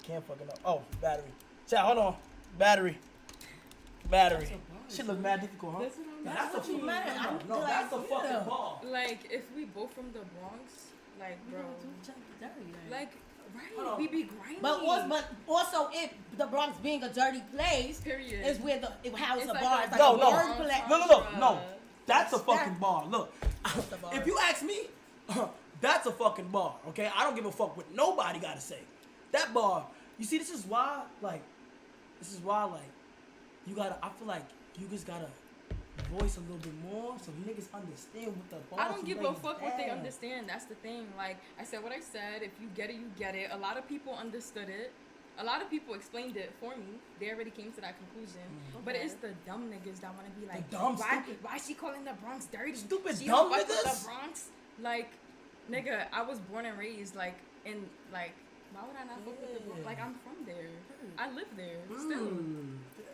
can't fucking up. Oh, battery. Chat, hold on. Battery. Shit look mad difficult, huh? That's what you meant. No, that's a fucking ball. Like, if we both from the Bronx, like, bro. Like, right, we be grinding. But also, if the Bronx being a dirty place, period, is where the house it's of like bars. a- Like No, a no. wordplay. No. That's a fucking bar. Look, That's a bar. if you ask me, that's a fucking bar. Okay, I don't give a fuck what nobody gotta say. That bar. You see, this is why, you gotta. I feel like you just gotta voice a little bit more so niggas understand what the bar. I don't give a fuck what they understand. That's the thing. Like, I said what I said. If you get it, you get it. A lot of people understood it. A lot of people explained it for me. They already came to that conclusion. But it's the dumb niggas that want to be like, why is she calling the Bronx dirty? Stupid she dumb don't fuck with niggas? the Bronx. Like, nigga, I was born and raised like in like. Why would I not fuck with the Bronx? Like, I'm from there. I live there still.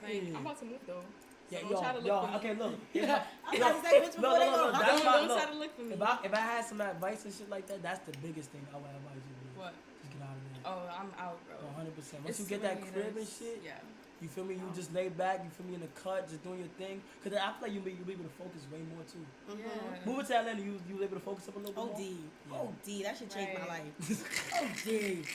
Like, I'm about to move though. Yeah, So don't try to look for me. okay, look. I was about to say, bitch, before they go. That's Don't look, try to look for me. If I had some advice and shit like that, that's the biggest thing I would advise you to do. What? Just get out of there. Oh, I'm out, bro. 100%. Once It's you get that swinging crib and us. shit, Yeah. you feel me? You just lay back, you feel me, in the cut, just doing your thing. Cause I feel like you'll be able to focus way more too. Yeah. Moving to Atlanta, you able to focus up a little bit more? OD, that should change my Right. life. OD,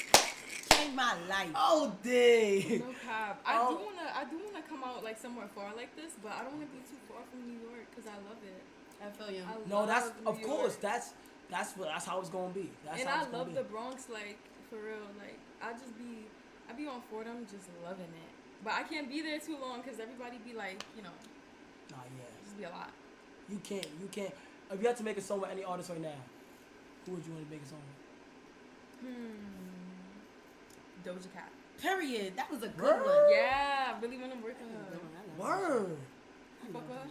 change my life. OD. No cap. I do wanna come out like somewhere far like this, but I don't wanna be too far from New York because I love it. I feel you. No, that's New of course. York. That's how it's gonna be. That's And how I it's gonna love be. the Bronx, like for real. Like I be on Fordham just loving it. But I can't be there too long because everybody be like, Nah, yeah. just be a lot. You can't. If you had to make a song with any artist right now, who would you want to make a song with? Doja Cat. Period. That was a good Word? one. Yeah, I really wanna work with her. Word. You fuck with her?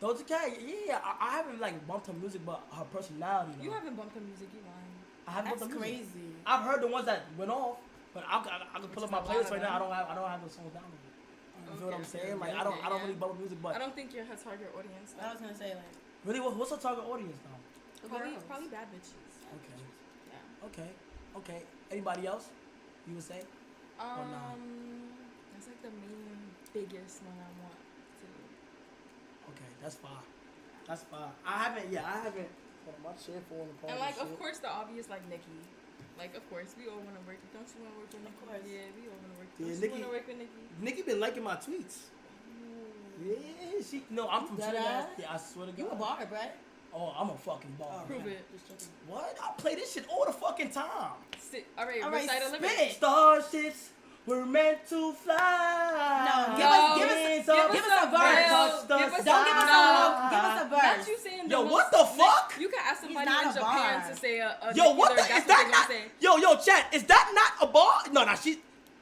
Doja Cat, yeah. I haven't like bumped her music, but her personality. Though. You haven't bumped her music, you lying. I haven't That's bumped her music. crazy. I've heard the ones that went off, but I can pull up my Which is a playlist lot right of now. them. I don't have those songs down. You feel what I'm Okay, saying? Like okay, I don't yeah. really bump music, I but don't think you're her target audience. I was gonna say like really, what's her target audience now? Probably bad bitches. Okay. Yeah. Okay. Anybody else? You would say? nah? That's like the main biggest one I want to do. Okay, that's fine. That's fine. I haven't. Oh, my shit falling apart. And like, shit. of course, the obvious like Nicki. Like, of course, we all want to work. Don't you want to work with Nicki? Of course. Yeah, we all want to work. Yeah, Don't you Nicki- want to work with Nicki? Nicki been liking my tweets. Yeah, she. No, I'm from Dead Trinidad. ass? Yeah, I swear to God. you a bar, Brett. Oh, I'm a fucking bar. Prove it. What? I play this shit all the fucking time. All right, All right, recite a spit. lyric. Starships were meant to fly. No, give Hands up, give us a verse. touch the Give us Don't give us sky. a give us a Not verse. you saying Yo, the what most- the fuck? You can ask somebody not in a Japan bar. to say a Yo, Nicki what lyric. the? That's Is what that they not? gonna say. Yo, chat. Is that not a bar? No, nah, she.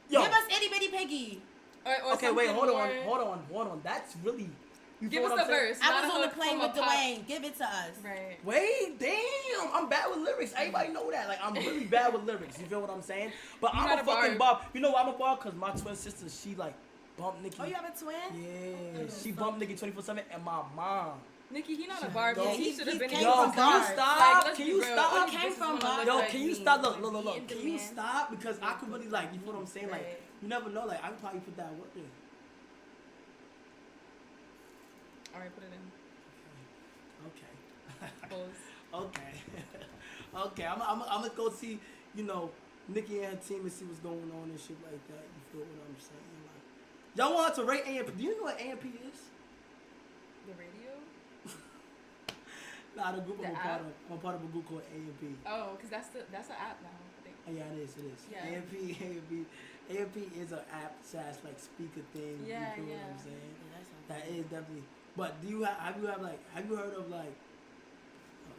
Yo. Give us itty bitty piggy. Or Okay, wait, something hold more- on. That's really. You Give feel us what the I'm saying? verse. I not was a on the hook plane from with a pop. Dwayne. Give it to us. Right. Wait, damn, I'm bad with lyrics. Everybody know that. Like, I'm really bad with lyrics. You feel what I'm saying? But You I'm got a a fucking bar. bar. You know why I'm a bar? Because my twin sister, she, like, bumped Nicki. Oh, you have a twin? Yeah, she bumped Nicki 24/7, and my mom. Nicki, he not a bar, Yo, bitch. He he- should have he been came in Yo, from the can you bars. stop? Like, let's Can be you real. stop? All He these came bitches from wanna bars. look Yo, like can you me. stop? Look. Be in Can you demand. stop? Because I could really, like, you feel what I'm saying? Like, Right. you never know. Like, I could probably put that work in. All right, put it in. Okay. Pause. Okay. Okay. I'm gonna go see, you know, Nicki and her team and see what's going on and shit like that. You feel what I'm saying? Like, y'all want to rate AMP? Do you know what AMP is? The radio? Nah, the group The I'm a app? part of. I'm a part of a group called AMP. Oh, because that's an app now, I think. Oh, yeah, it is. Yeah. AMP is an app slash like speaker thing. Yeah, you feel yeah. what I'm saying? That is definitely. But do you have you heard of like?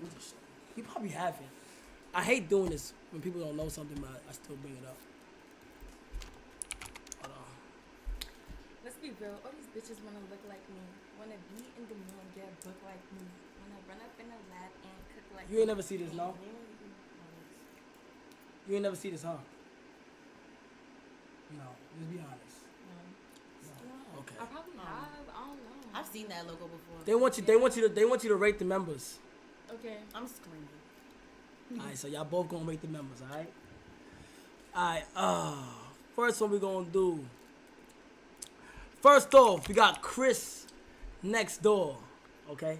What's this shit? You probably haven't. I hate doing this when people don't know something, but I still bring it up. Hold on. Let's be real. All these bitches want to look like me. Want to be in the mood, get booked like me. Want to run up in the lab and cook like You ain't never see this, no? You ain't never see this, huh? No. Just be honest. No. Okay. I probably have. I don't know. I've seen that logo before. They want you to rate the members. Okay. I'm screaming. Alright, so y'all both gonna rate the members, alright? Alright, First one we're gonna do. First off, we got Chris next door. Okay?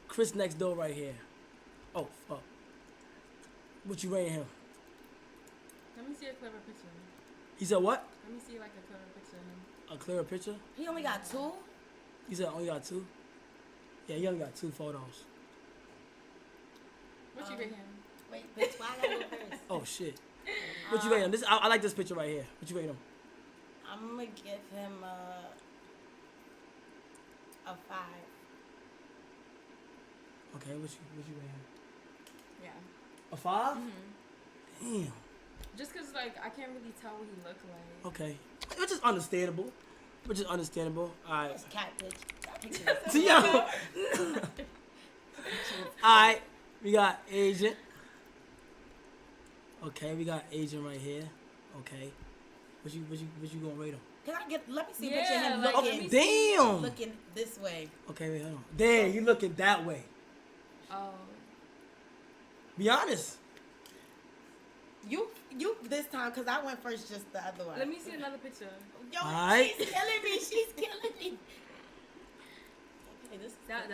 Chris next door right here. Oh, fuck. What you rating him? Let me see a clever picture. He said what? Let me see like a clever picture of him. A clearer picture? He only got 2? He said only got 2? Yeah, he only got 2 photos. What you rate him? Wait, bitch, why I gotta go first? Oh, shit. What you rate him? I like this picture right here. What you rate him? I'm gonna give him a 5. Okay, what you rate him? Yeah. A 5? Mm-hmm. Damn. Just cause like I can't really tell what he looked like. Okay. Which is understandable. Alright. It's cat bitch. That picture is So, yo. Alright. We got Agent. Okay, we got Agent right here. Okay. What you gonna rate him? Can I get? Let me see a Yeah, picture of him like, looking. let me Damn. Looking this way. Okay, wait, hold on. Damn, you looking that way. Oh. Be honest. You this time, cause I went first just the other one. Let me see another picture. Yo, Alright. she's killing me. She's killing me. Okay, this That's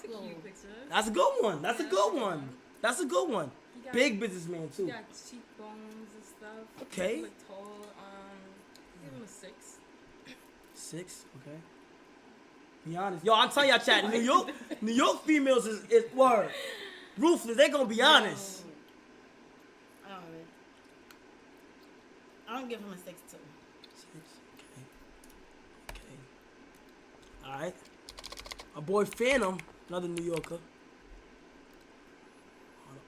cool. a cute picture. That's a good one. That's a Yeah, good one. That's a good one. He got- Big businessman He too. got cheekbones and stuff. Okay. He look tall. Give him a 6. 6, okay. Be honest. Yo, I'm telling y'all, chat. New York females is word. Ruthless. They gonna be honest. I don't know. I'm gonna give him a 6 too. 6, okay. Alright. My boy Phantom, another New Yorker.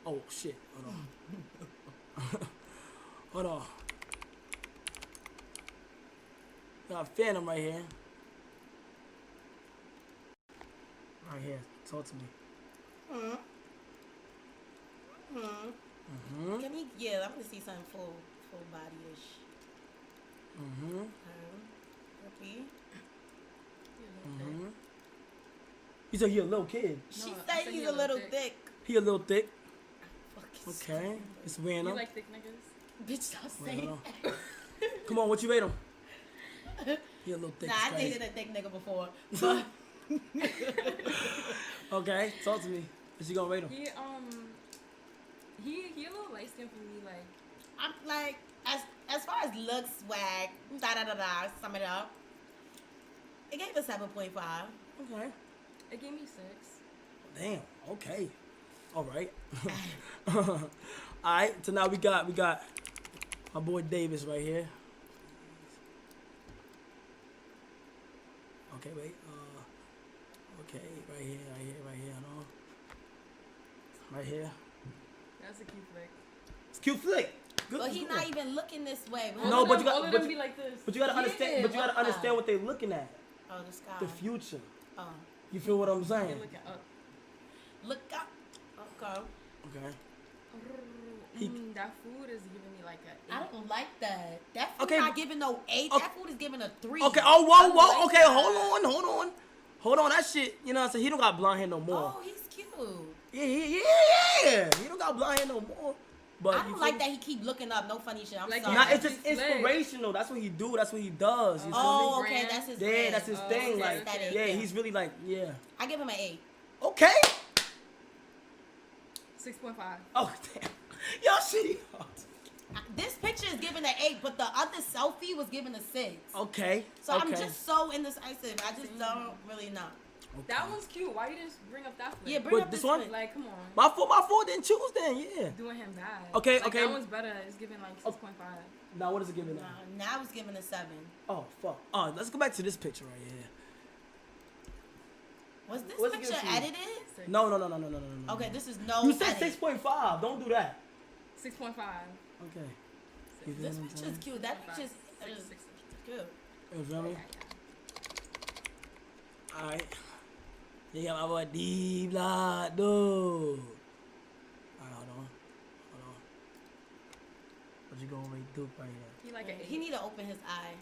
Oh shit. Hold on. Hold on. Got Phantom right here. Right here. Talk to me. Can he? Yeah, I want to see something full body-ish. Repeat. He said he a little kid. She No, I said said he's he a little thick. He a little thick. Fucking Okay. It's You random. like thick niggas? bitch, stop Wait, saying hold that. Come on, what you rate him? He a little thick. Nah, it's I crazy. dated a thick nigga before. But Okay, talk to me. What you gonna rate him? He a little light skinned for me. Like I'm like, as far as looks, swag, sum it up. It gave a 7.5. Okay. it gave me 6. Damn. Okay. All right. All right. So now we got my boy Davis right here. Okay, wait. Okay, right here. Hold on. Right here. That's a cute flick. It's a cute flick. Good. But he's not even looking this way. No, All but of you them- got- all of but them you- be like this. But you gotta understand. But you gotta what? understand what they're looking at. Oh, the sky. The future. Oh. You feel what I'm They're saying? looking up. Look up. Okay. Okay. He- That food is giving me like a 8. I don't like that. That food Okay, not giving no 8. okay. That food is giving a 3. Okay. Oh, whoa. like Okay, that. hold on. That shit. You know what I'm saying? He don't got blonde hair no more. Oh, he's cute. Yeah. He don't got blonde hair no more. But I you don't feel like me? that he keep looking up. No funny shit. I'm Like, sorry. Nah, it's just He's slick. inspirational. That's what he do. That's what he does. You feel Oh, me? okay. That's his me? Yeah, thing. that's his Oh, thing. okay, Like, okay, yeah, okay. he's really like, yeah. I give him an 8. Okay. 6.5. Oh damn. Y'all shitty. This picture is giving an 8, but the other selfie was giving a 6. Okay. So okay. I'm just so indecisive. I just don't really know. That one's cute. Why you didn't bring up that flick? Yeah, bring But up this this one? one. Like, come on. My fault. Didn't choose then. Yeah. Doing him bad. Okay, Like, okay. That one's better. It's giving like 6.5. Now what is it giving Nah, now? now it's giving a 7. Oh fuck. Let's go back to this picture right here. Was this What's it picture giving to you? edited? 6. No. Okay, this is no. You said edit. 6.5. Don't do that. 6.5. Okay. You feel This what I'm picture saying? is cute. That picture is 6. good. You feel me? Alright. You got my boy D Block, dude. Alright, hold on. What you gonna rate Duke right here? He like an 8. He need to open his eye.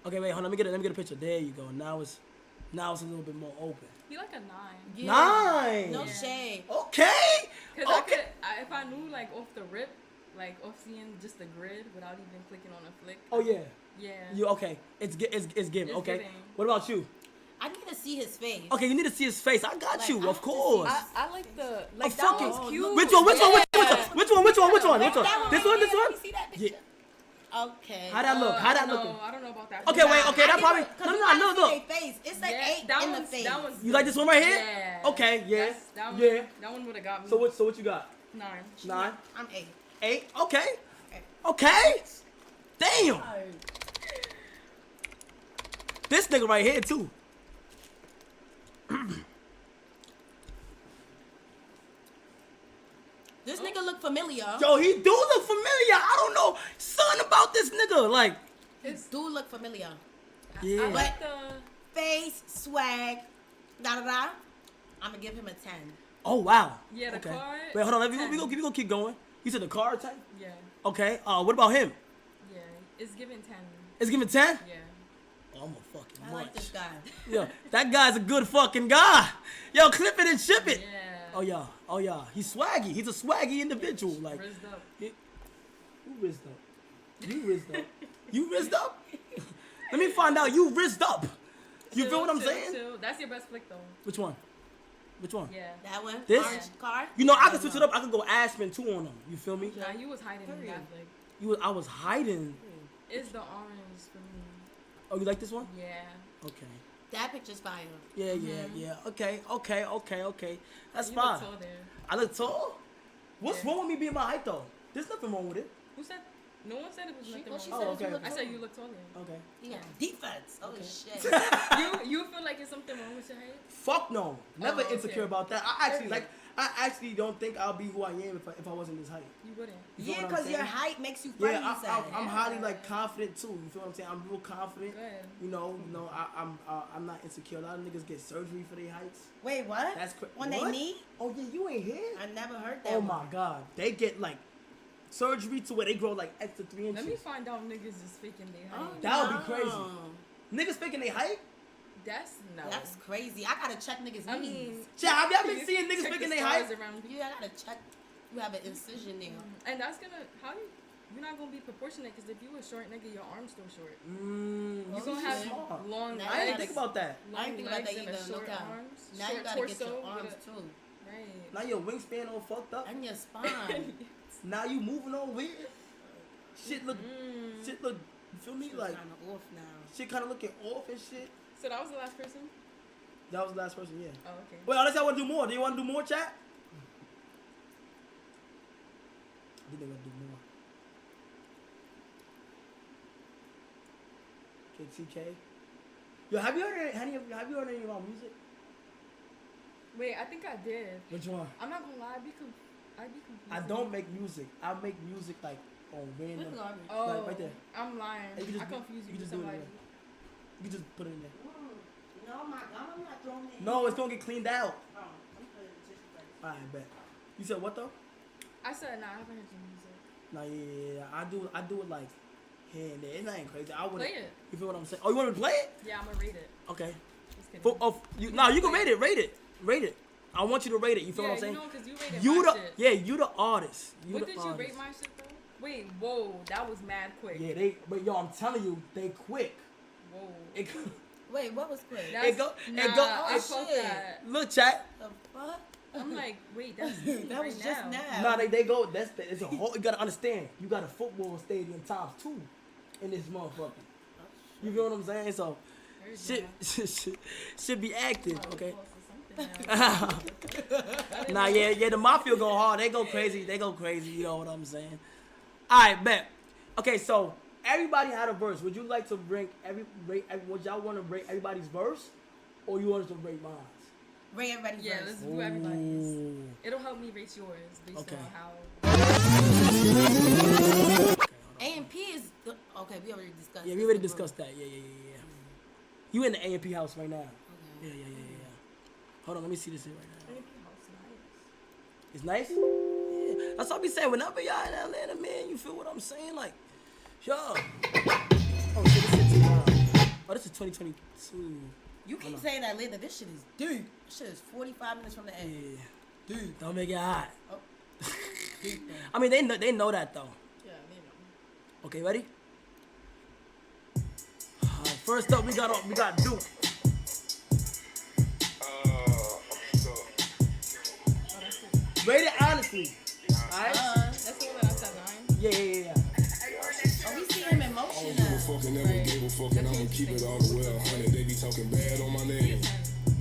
Okay, wait, hold on. Let me get a picture. There you go. Now it's a little bit more open. He like a 9. Nice. No Yeah. shade. Okay. Cause Okay. if I knew like off the rip, like off seeing just the grid without even clicking on a flick. Oh yeah. Yeah. You okay? It's given. It's Okay. giving. What about you? I need to see his face. Okay, you need to see his face. I got Like, you, I of have to course. see- I like the A like that fucking- one's cute. Which one? Which one? Which one? Yeah. Which one? Which one? Which one? Which one? That This one? right This here, one? let me see that Yeah. picture. Okay. How that look? How that I don't looking? know. I don't know about that. Okay, wait. Nah, Okay, I that need probably. to- 'cause No, you no, gotta no, see look. their face. It's like Yeah, eight that in the one's, face. that one's You like this one right here? Yeah. Okay, yeah. That one, Yeah. That one would have got me. So what you got? 9. 9, I'm 8. 8. Okay. Okay. Okay. Damn. This nigga right here too. This nigga look familiar. Yo, he do look familiar. I don't know something about this nigga. Like, His do look familiar. yeah. I like But- the. Face, swag, da da da. I'm gonna give him a 10. Oh wow. Yeah, the okay. card, Wait, hold on. We 10. gonna keep going. You said the card 10? Yeah. Okay. What about him? Yeah. It's given 10. It's giving 10? Yeah. Oh, I'm a fucking I like this guy. Yo, that guy's a good fucking guy. Yo, clip it and ship it. Yeah. Oh yeah. He's swaggy. He's a swaggy individual. Like, Rizzed up. who rizzed up? You rizzed up. You rizzed up? Let me find out. You rizzed up. You feel what I'm Chill, saying? chill. That's your best flick though. Which one? Which one? Yeah. That one? This? Orange card? You know, I can switch it up. I can go Aspen too on them. You feel me? Nah, you was hiding in that flick. I was hiding. It's the orange for me. Oh, you like this one? Yeah. Okay. That picture's fire. Yeah. Okay. That's You fine. look tall there. I look tall? What's Yeah. wrong with me being my height though? There's nothing wrong with it. Who said? No one said it was nothing Well, she wrong. said Oh, you okay, look okay. I said you look taller. Okay. He got defense. Oh, shit. You feel like it's something wrong with your height? Fuck no. Never Oh, okay. insecure about that. I actually don't think I'll be who I am if I wasn't this height. You wouldn't. You feel Yeah, what I'm because your saying? height makes you funny, Yeah, you said. I'm highly like confident too. You feel what I'm saying? I'm real confident. Good. You know, I'm not insecure. A lot of niggas get surgery for their heights. Wait, what? That's crazy. On their knee? Oh yeah, you ain't here. I never heard that Oh one. my god, they get like surgery to where they grow like extra 3 inches. Let me find out niggas is faking their height. Oh, That would be no. crazy. Niggas faking their height? That's no. That's crazy. I gotta check niggas' I knees. mean, Yeah, have y'all been seeing niggas check faking the their stars height? around you. Yeah, I gotta check. You have an incision there. And that's gonna you're not gonna be proportionate because if you a short nigga, your arm's still short. You You gonna have smart. long Now legs. I didn't think about that. I didn't think about that legs and a either. No short cap. arms. Now short you gotta get your torso arms with too. Right. Now your wingspan all fucked up. And your spine. Now you moving on weird. Shit look, Mm. you feel me? Shit's Like kinda off now. shit kind of looking off and shit. So that was the last person? That was the last person, yeah. Oh, okay. Wait, unless y'all want to do more. Do you want to do more, chat? I think they want to do more. KTK. Yo, have you heard any of our music? Wait, I think I did. Which one? I'm not gonna lie, I'd be confused. I don't make music. I make music like on random. Look garbage. Oh, like, right there. I'm lying. You can just I confuse you you with just do it somebody. there. You just put it in there. No, my God, I'm not throwing it. No, it's gonna get cleaned out. Oh, I'm putting it in tissue paper. Alright, bet. You said what though? I said, nah, I haven't heard your music. Nah, yeah. I do it like here and there. It's not even crazy. I would. Play it. You feel what I'm saying? Oh, you want me to play it? Yeah, I'm gonna rate it. Okay. Just kidding. You can rate it. I want you to rate it. You feel yeah, what I'm saying? you know, cause you rated You my the shit. you the artist. You What the did you artist. rate my shit though? Wait, whoa, that was mad quick. Yeah, but yo, I'm telling you, they quick. Whoa. It, Wait, what was quick? That's, go- it nah, go- I it- felt shit. that. look, chat. The fuck? I'm like, wait, that's That was right just now. now. Nah, they go. It's a whole. You gotta understand. You got a football stadium times 2 in this motherfucker. You feel what I'm saying? So Heard should be active, that. okay? Close to something now. Nah, yeah, the mafia go hard. They go crazy. You know what I'm saying? All right, bet. Okay, so everybody had a verse. Would you like to would y'all want to rate everybody's verse, or you want us to rate mine? Ray everybody's Yeah, verse. let's do everybody's. Ooh. It'll help me rate yours based Okay. on how. A&P is the, okay. We already discussed. Yeah, we this already before. discussed that. Yeah. You in the A&P house right now? Okay. Yeah. Hold on, let me see this here right now. It's nice. It's nice. Yeah, that's what I be saying. Whenever y'all in Atlanta, man, you feel what I'm saying? Like, yo. Oh shit, this is oh, this is 2022. You keep saying that later. This shit is deep. This shit is 45 minutes from the end. Yeah. Deep. Don't make it hot. Oh. I mean, they know that though. Yeah, they know. Okay, ready? First up, we got Duke. Oh, that's it. Rate it honestly. Alright? That's the one that I said 9. Yeah. Oh, we see him in motion now. Fucking never gave a fuck, and I'ma keep it all the way 100. They be talking bad on my name,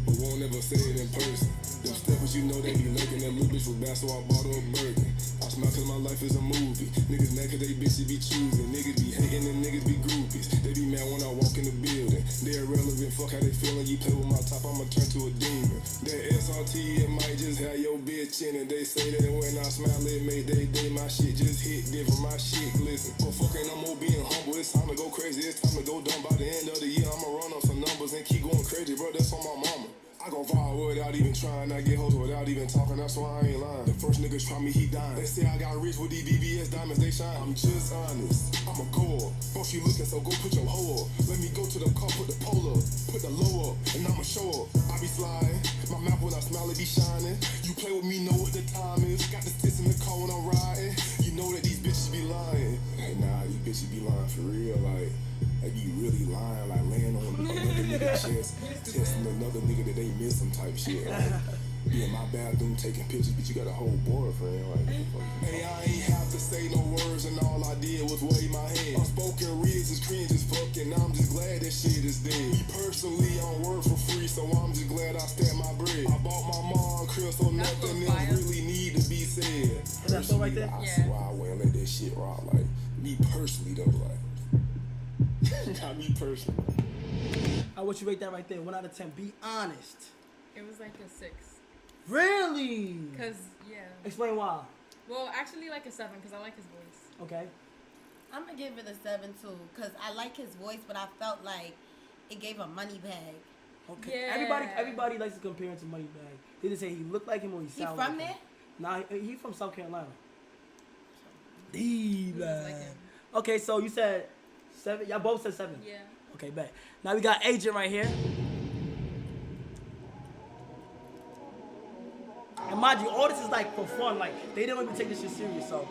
but won't never say it in person. Them steppers, you know they be lurking. That little bitch was bad, so I bought her a Birkin. I smile cause my life is a movie. Niggas mad cause they bitches be choosing. Niggas be hating and niggas be groupies. They be mad when I walk in the building. They irrelevant, fuck how they feeling. You play with my top, I'ma turn to a demon. That SRT, it might just have your bitch in it. They say that when I smile, it make they day. My shit just hit different, my shit glisten. But fucking, I'm more being humble. It's time to go crazy, it's time to go dumb. By the end of the year, I'ma run up some numbers and keep going crazy, bro. That's on my mama. I go viral without even trying. I get hoes without even talking. That's why I ain't lying. The first niggas try me, he dying. They say I got rich with these VVS diamonds, they shine. I'm just honest. I'm a core. Boss, you looking, so go put your hoe up. Let me go to the car, put the pole up, put the low up, and I'ma show up. I be flying. My mouth when I smile, it be shining. You play with me, know what the time is. Got the sticks in the car when I'm riding. You know that these bitches be lying. Hey, nah, these bitches be lying for real. Like, they be really lying, like laying on another nigga's chest, testing another nigga that they miss some type shit. Like, be in my bathroom taking pictures, but you got a whole boyfriend. Like, hey, I ain't have to say no words, and all I did was wave my hand. Unspoken reads is cringe as fuck, and I'm just glad that shit is dead. Me personally, I'm work for free, so I'm just glad I stacked my bread. I bought my mom a crib, so nothing else really need to be said. Is that so right there? I swear I won't let that shit rock. Like, me personally though, like. Not me personally. I want you rate that right there. 1 out of 10. Be honest. It was like a 6. Really? Cause yeah. Explain why. Well, actually like a 7 because I like his voice. Okay. I'm gonna give it a 7 too, cause I like his voice, but I felt like it gave a money bag. Okay. Yeah. Everybody likes to compare him to Moneybagg. They just say he looked like him or he He sounded from like him. there? Nah, he from South Carolina. He was like him. Okay, so you said 7. Y'all both said 7. Yeah. Okay, bet. Now we got Agent right here. And mind you, all this is like for fun. Like they don't even take this shit serious. So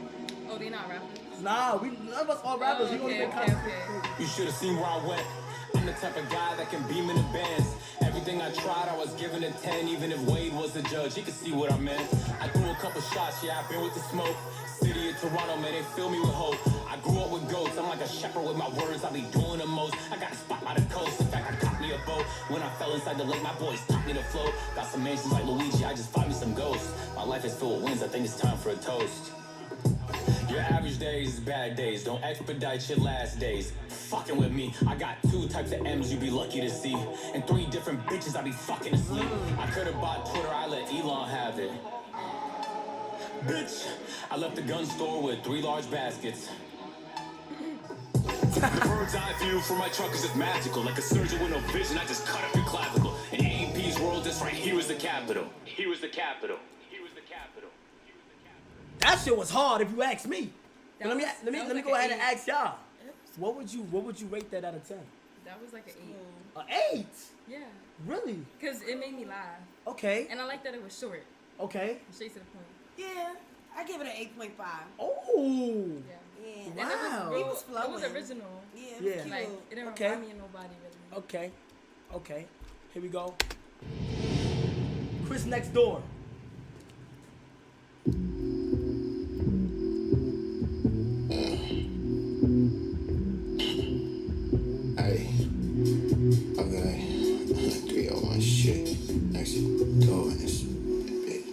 Oh, they not rappers. nah, none of us all rappers. We only Okay, make okay, content. okay. You should have seen where I went. I'm the type of guy that can beam in the bands. Everything I tried, I was giving a 10. Even if Wade was the judge, he could see what I meant. I threw a couple shots, yeah, I've been with the smoke. City of Toronto, man, they fill me with hope. I grew up with goats, I'm like a shepherd with my words. I be doing the most. I got a spot by the coast. In fact, I caught me a boat. When I fell inside the lake, my boys taught me to float. Got some mansions like Luigi, I just fought me some ghosts. My life is filled with wins, I think it's time for a toast. Your average days is bad days. Don't expedite your last days. Fucking with me, I got 2 types of M's you be lucky to see, and 3 different bitches I be fucking asleep. I could've bought Twitter, I let Elon have it. Bitch, I left the gun store with 3 large baskets. The bird's eye view from my truck is just magical. Like a surgeon with no vision, I just cut up your clavicle. In A&P's world, this right here is the capital. Here is the capital. Here is the capital. That shit was hard if you ask me. But let me That was go like ahead an and ask y'all. What would you rate that out of 10? That was like an 8. An 8? Yeah. Really? Because it made me laugh. Okay. And I like that it was short. Okay. Straight to the point. Yeah, I give it an 8.5. Oh. Yeah. Yeah. And Wow. it It was, was it was flowing. original. Yeah, it was Yeah. cute. Like, it didn't Okay. remind me of nobody really. Okay. Okay. Here we go. Chris Next Door. Hey, okay, 301 shit, next door in this bitch.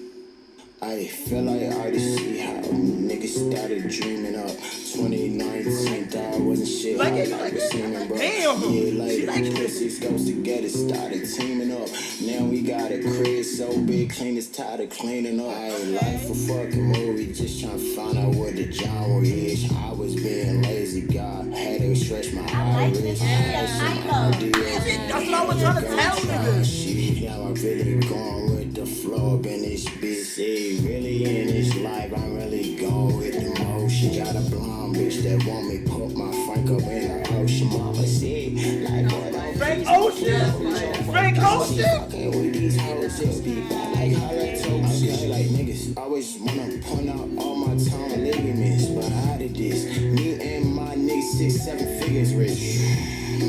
I feel like I already see how niggas started dreaming up. 2019, thought I wasn't shit. Like it, I like was it? seeming, bro. Damn. Yeah, She like like it. pussies goes together, started teaming up. Now we got a crib so big, clean is tired of cleaning up. I ain't like for fucking movie, just trying to find out what the genre is. I was being lazy, God, had to stretch my iris. I had some ideas. That's what I was trying to tell niggas. Shit, now I really going with the flow up in this bitch. See, really in this life, I'm really going with the motion. Got a blonde bitch that want me put my Frank up in the ocean. Mama said, like what I Frank Ocean. Frank Ocean. shit. Fucking with these hoes, just be bad like halitosis. Okay, like niggas always wanna point out all my tongue ligaments, but how did this? Me and my niggas 6, 7 figures rich.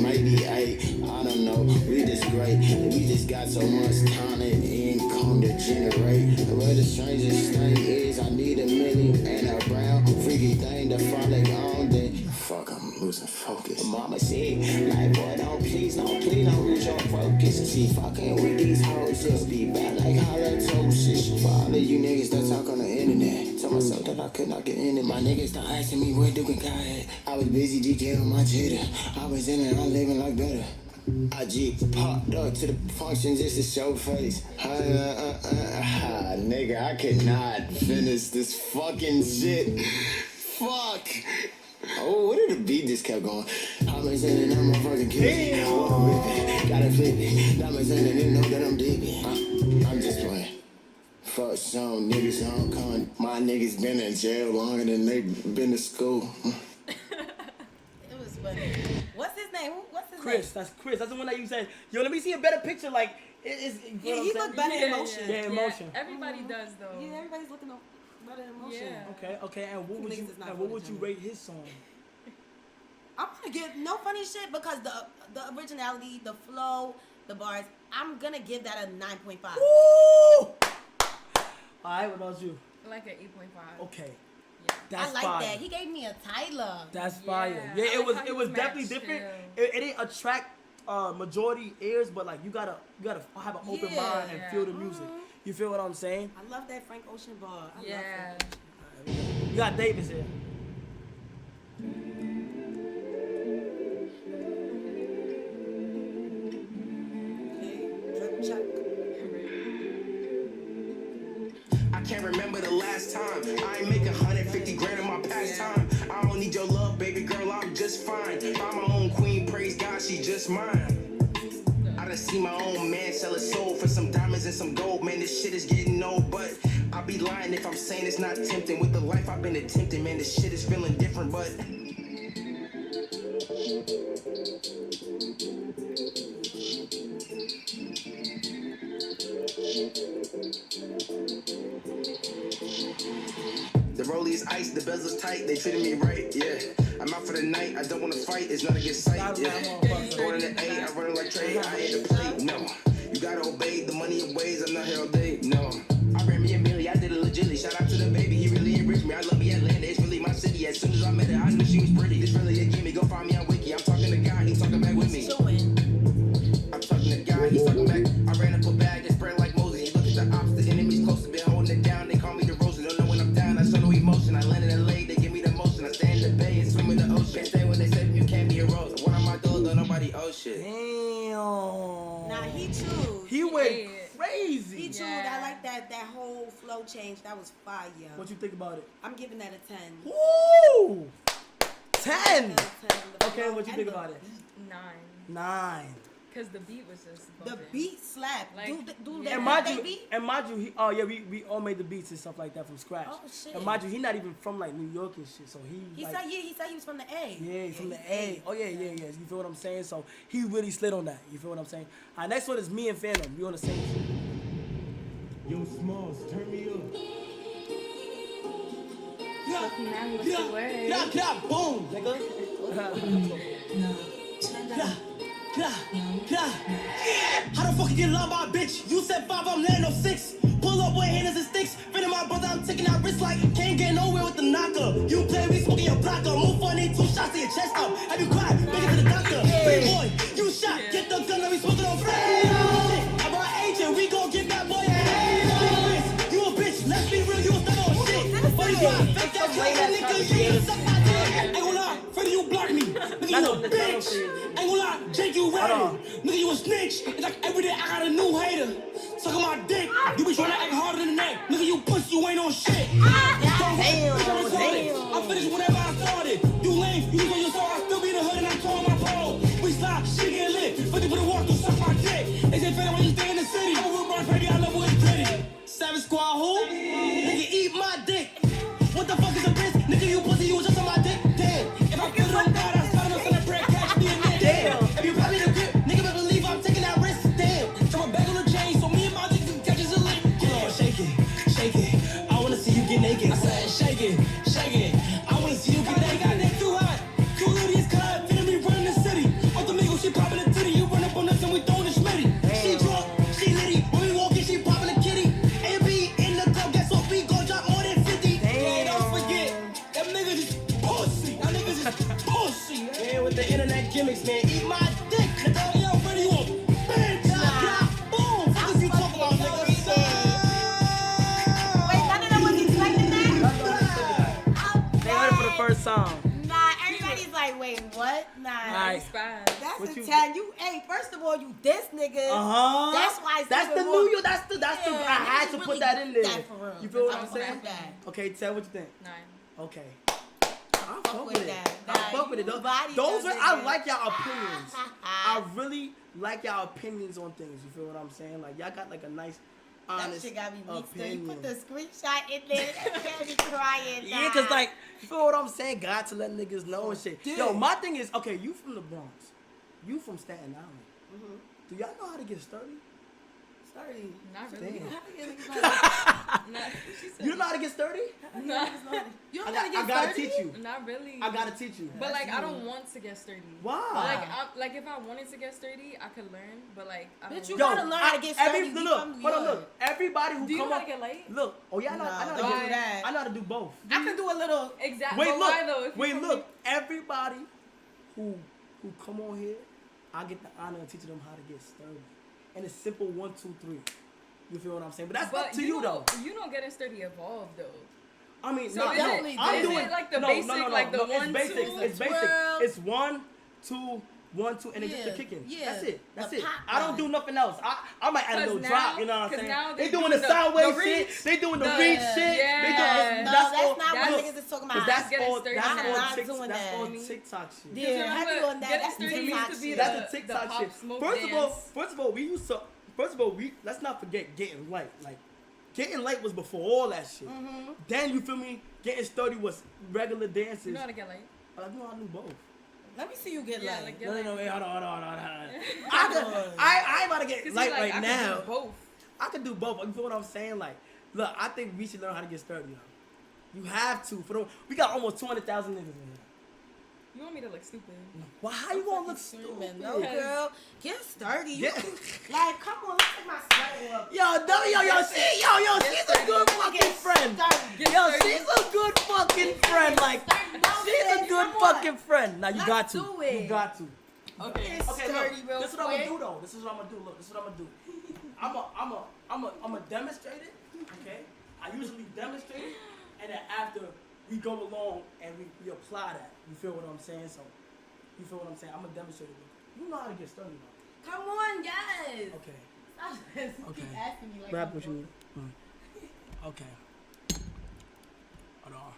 Maybe 8, I don't know. We just great. We just got so much talent and income to generate. But the strangest thing is I need $1 million and a brown freaky thing to frolic on. Then fuck, I'm losing focus. Mama said, like, boy, please don't lose your focus. See, fucking with these hoes just be bad like halitosis. For all of you niggas that talk on the internet, tell myself that I could not get in it. My niggas start asking me where Duke and Kai at. I was busy DJing my jitter. I was in it, I'm living like better. I just popped up to the function just to show face. Nigga, I cannot finish this fucking shit. Fuck. Oh, what did the beat just kept going? I'm in it, I'm a fucking kid. Gotta flip it. Diamonds in it, they know that I'm dipping. I'm just playing. Fuck some niggas on con. My niggas been in jail longer than they been to school. It was funny. What's his name? What's his Chris, name? that's Chris. That's the one that you said. Yo, let me see a better picture. Like, it's Yeah, he looked better in motion. Yeah, emotion. Everybody does though. Yeah, everybody's looking better in motion. Yeah. Okay. And what would Niggas you? is not And what would voting you for rate his song? I'm gonna give no funny shit because the originality, the flow, the bars. I'm gonna give that a 9.5. Woo! All right. What about you? Like an 8.5. Okay. Yeah. That's I like fire. that. He gave me a Tyler. That's Yeah, fire. Yeah, I it like was how it he was was definitely matched, different. too. It didn't attract majority ears, but like you gotta have an open Yeah. mind and feel the music. You feel what I'm saying? I love that Frank Ocean bar. I Yeah. love Frank Ocean. You got Davis here. Okay, drip check. I can't remember the last time I ain't making 150 grand in my pastime. I don't need your love, baby girl, I'm just fine. Find my own queen, praise God, she just mine. I done see my own man sell his soul for some diamonds and some gold. Man, this shit is getting old, but I'll be lying if I'm saying it's not tempting. With the life I've been attempting, man, this shit is feeling different, but the rollie is ice, the bezel's tight, they treating me right, yeah. I'm out for the night, I don't wanna fight, it's not against sight, yeah. Going in the A, I run like Trey, I ain't a plate, no. You gotta obey the money of ways, I'm not here all day, no. I ran me a milli, I did it legitly, shout out to the baby, he really enriched me. I love me Atlanta, it's really my city. As soon as I met her, I knew she was pretty. It's really a gimme, go find me on Wiki. I'm talking to God, he talking back with me. I'm talking to God, he's talking back. I ran up a bag and spread like Moses. You look at the ops, the enemy's close to been holding it down. They call me the Rosen, don't know when I'm down. I show no emotion. I landed in LA, they give me the motion. I stay in the bay and swim in the ocean. Can't stay when they say you can't be a rose. One of my doors, don't nobody owe shit. Damn. Nah, he chewed. He went Yeah. crazy. He chewed. Yeah. I like that whole flow change. That was fire. What you think about it? I'm giving that a 10. Woo! 10. That a 10. The Okay, flow what you and think the about it? beat. 9. 9. Because the beat was just The bumping. beat slap. Like, do yeah. that And mind they you, beat. he, we all made the beats and stuff like that from scratch. Oh, shit. And mind you, he not even from like New York and shit, so He like, said he said he was from the A. yeah, he's from the he's A. Oh yeah. You feel what I'm saying? So he really slid on that. You feel what I'm saying? All right, next one is me and Phantom. We on the same shit. Yo, Smalls, turn me up. Man, what's the word? Get up, boom, nigga. How the fuck you get loved by a bitch? You said 5, I'm letting no 6. Pull up with handers and sticks. Finna my brother, I'm taking out wrist like can't get nowhere with the knocker. You play, we smoking your blocker. Move funny, 2 shots to your chest up. Have you cried? Make it to the doctor. Big boy, you shot. Get the gun, let me smoking on fire. I brought agent, we gon' get that boy. You a bitch, let's be real, you was never on shit. Funny guy, fake that nigga, you ain't suck my dick. Ain't gon' lie, Freddie, you blocked me. Nigga, you a bitch. Ain't gon' lie, Jake, you ratted. Nigga, you a snitch. It's like every day I got a new hater. Suck on my dick. You be trying to act harder than that. Nigga, you pussy, you ain't on shit. Damn. I finished whatever I started. You lame, you lose on your soul. I still be in the hood and I told my bro. We slide, shit get lit. 50 put a walk through, suck my dick. They say better when you stay in the city. I'm a real born Freddie, I love what it's pretty. Savage Squad, who? Nigga, eat my dick. What the fuck is a bitch? Nigga, you pussy, you was just on my dick. Damn. If I put it on God, I start on the prayer, catch me in there. Damn. If you pop me the grip, nigga better believe I'm taking that risk. Damn. From a Alright. spaz. That's What a you- 10. Hey, first of all, you this nigga. That's why. That's the even new more- you. That's the. I Yeah, had niggas to put really that in there. that for real. You feel what I I'm was saying? like that. Okay, tell what you think. 9. Okay. I fuck with it. that. I Nah, fuck with it. you Those, body those does are, it, I man. like y'all opinions. I really like y'all opinions on things. You feel what I'm saying? Like y'all got like a nice, That honest shit got me weak. Still, you opinion. put the screenshot in there. That got me crying. Yeah, cause like, you feel what I'm saying? God to let niggas know and shit. Dude. Yo, my thing is, okay, you from the Bronx, you from Staten Island. Mm-hmm. Do y'all know how to get sturdy? Sorry. Not really. Damn. Not, she said, You know how to get sturdy? Nah, You I, don't got, gotta I get gotta sturdy? teach you. not really. I gotta teach you. But like, I don't want to get sturdy. Why? Like if I wanted to get sturdy, I could learn. But like, I don't. Bitch, you want gotta learn how to get sturdy. We Look, from hold on, New look. York. Everybody who Do you come know how up, to get light? look. Oh yeah, I know, No, I know don't how do to that. I know how to do both. I can do a little. Exactly. Wait, but look. why though? If you Wait, from look. Everybody who come on here, I get the honor of teaching them how to get sturdy. And it's simple 1, 2, 3. You feel what I'm saying? But that's up to you though. You don't get sturdy evolved though. I mean, So no, is no. it- I'm is it doing like the no, basic, no, no, no, like the no, 1, it's basic. 2, It's basic. twirl. It's 1, 2, 1, 2, and then just the Yeah, kicking. yeah. That's it. That's The it. pop I don't do line. nothing else. I might add a 'Cause little now- drop. You know what I'm 'cause saying? now They they doing doing the the sideways reach. shit. They doing the The- reach shit. yeah. They doing No, that's that's all. not what look, niggas is talking 'cause about. that's Getting all. sturdy That's now. all. Not Tik- doing That's all that. TikTok shit. Yeah, Remember, heavy on that. getting That's sturdy TikTok used to be shit. That's the the TikTok Pop shit. Smoke First dance. of all, we used to. First of all, let's not forget getting light. Like getting light was before all that shit. Mm-hmm. Then you feel me? Getting sturdy was regular dances. You know how to get light. I know how to do both. Let me see you get Yeah, light. like get No, light. wait, hold on. I ain't about to get 'Cause light you like, right I can now. do both. I can do both. You feel what I'm saying? Like, look, I think we should learn how to get sturdy. You have to. We got almost 200,000 niggas in here. You want me to look stupid? Well, how you gonna look stupid? Man, no, girl. Get sturdy. Yeah. Like, come on, look at my sweat up. Yo, she's a good fucking friend. Get Yo, sturdy. she's a good fucking friend. Like, she's a good fucking friend. Now you Let's got to. do it. You got to. Okay. Get Okay, sturdy look. real This is what I'm quick. gonna do though. This is what I'm gonna do. Look, this is what I'm gonna do. I'm a demonstrate it. Okay. I usually demonstrate it, and then after we go along and we apply that. You feel what I'm saying? So, you feel what I'm saying? I'm gonna demonstrate it. You know how to get sturdy though. Come on, yes. Okay. Stop Okay. Keep asking me like Grab I'm what you broke. need. Okay. Hold on.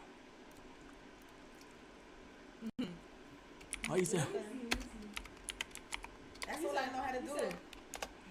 How you say? That's all I know how to do.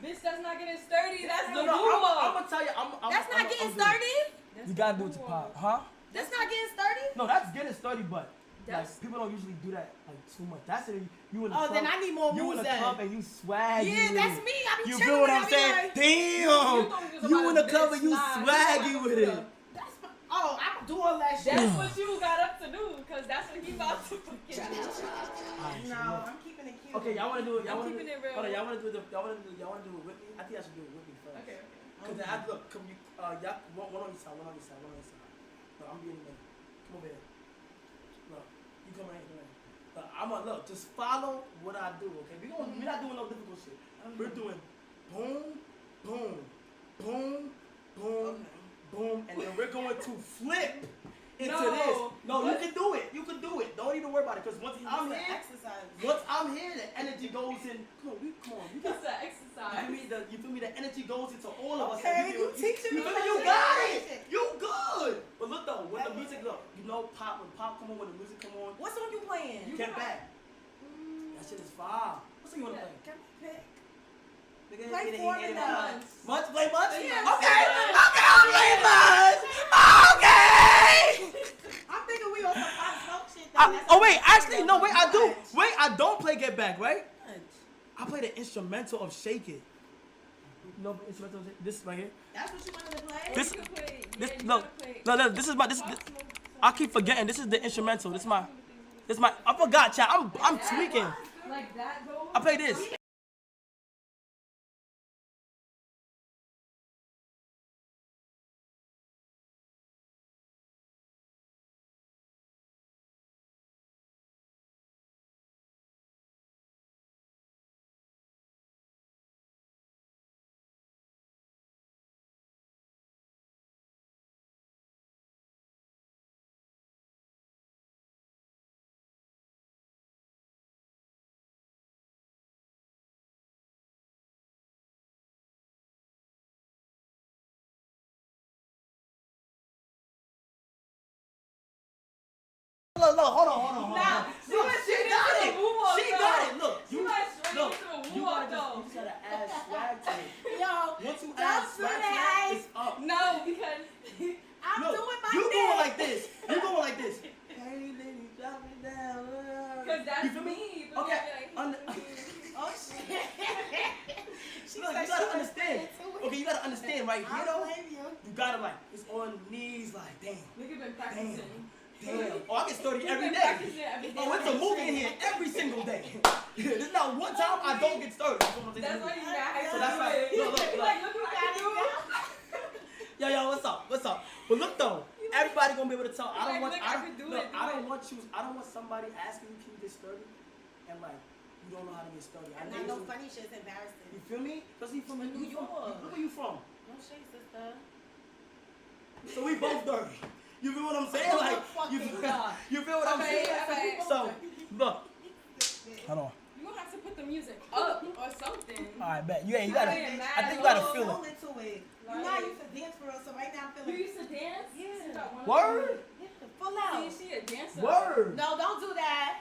Bitch, that's not getting sturdy. That's the No, no, I'm gonna tell you. That's not getting sturdy? You gotta do it to pop, huh? That's not getting sturdy? No, that's getting sturdy, but That's- like people don't usually do that like too much. That's it. You in the Oh, club, then I need more You in moves the then. club and you swag. Yeah, that's me. I be You chilling feel what with I'm it. I be saying? like, Damn. thought you was You about in the to club bitch, and you nah, swaggy you with about it. to- that's my, oh, I'm doing all that shit. That's what you got up to do, cause that's what he about to fucking do. Alright, so No, look. I'm keeping it cute. Okay, y'all wanna do it? Y'all I'm wanna do keeping it? it real. Hold on, y'all wanna do it with me? I think I should do it with me first. Okay. Cause then I look, come you, y'all, one on each side, one on each side. Look, I'm being in. Come over here. Look, you come right here. Look, I'm gonna look. Just follow what I do, okay? We're not doing no difficult shit. We're doing boom, boom, boom, boom, boom, and then we're going to flip into No. this. No, you What? can do it. You can do it. Don't even worry about it. Cause once I'm here, exercise. once I'm here, the energy goes in. Come on, we got. It's an exercise. You feel me? The energy goes into all of us. Okay, and you teaching you me feel me? how You to got do it. it. You good. But look though, when the music look, you know, when pop come on, when the music come on, What song you playing? you get back. That shit is fire. What song you wanna play? Can I pick? Nigga, Play nigga, Four he ain't Minutes. about- Much play much? Yeah. Okay, I'll play much. Okay. I'm thinking we on some pop smoke shit. though. That's Oh how wait, we actually feel no, about wait, I do. much. Wait, I don't play Get Back, right? Much. I play the instrumental of Shake It. You know the instrumental of Shake It? This right here. That's what you wanted to play? This- You can play, This yeah, you look, gotta play. no, this is my this. I keep forgetting. This is the instrumental. This is my. I forgot, chat. I'm tweaking. Like that goes. I play this. hold on. Nah, she Look, went she straight got into it. the moonwalk, She though. got it. Look, She you went straight look. into the You moonwalk, gotta just add swag to it. Yo, Once you don't add do swag to that. it, it's up. No, because I'm Look, doing my you thing. going like this. You going like this. Hey, lady, drop me down. because that's You feel me. But Okay. Like, Oh shit. She Look, said you she gotta was understand. into it. Okay, you gotta understand right I here don't though. blame you. You gotta like, it's on knees like, damn. nigga been practicing. Damn. Oh, I get sturdy every been day. practicing every day. Oh, it's a movie in here every single day. There's not one time I don't get sturdy. You know what I'm That's saying? why you mad. So that's right. Look. Like, look what I can do. Yo, what's up? But look though, everybody gonna be able to tell. I don't Like, want, look, I I don't, could do look, it, do I don't it. want you. I don't want somebody asking you, can you get sturdy, and like you don't know how to get sturdy. I And know I know you. funny shit's embarrassing. You feel me? Especially from New you from- York. Look where you from. No shade, sister. So we both dirty. You feel what I'm saying? Oh, Like fucking you God. feel what I'm Okay, saying? okay. So look. Hold on. You gonna have to put the music up or something. All right, bet. You gotta. I ain't mad I think you at gotta all. feel Hold it. into it. You know I used to dance for us, so right now I'm You feeling. used to dance? Yeah. She got one of Word. them. Yeah, full out. See, she a dancer. Word. No, don't do that.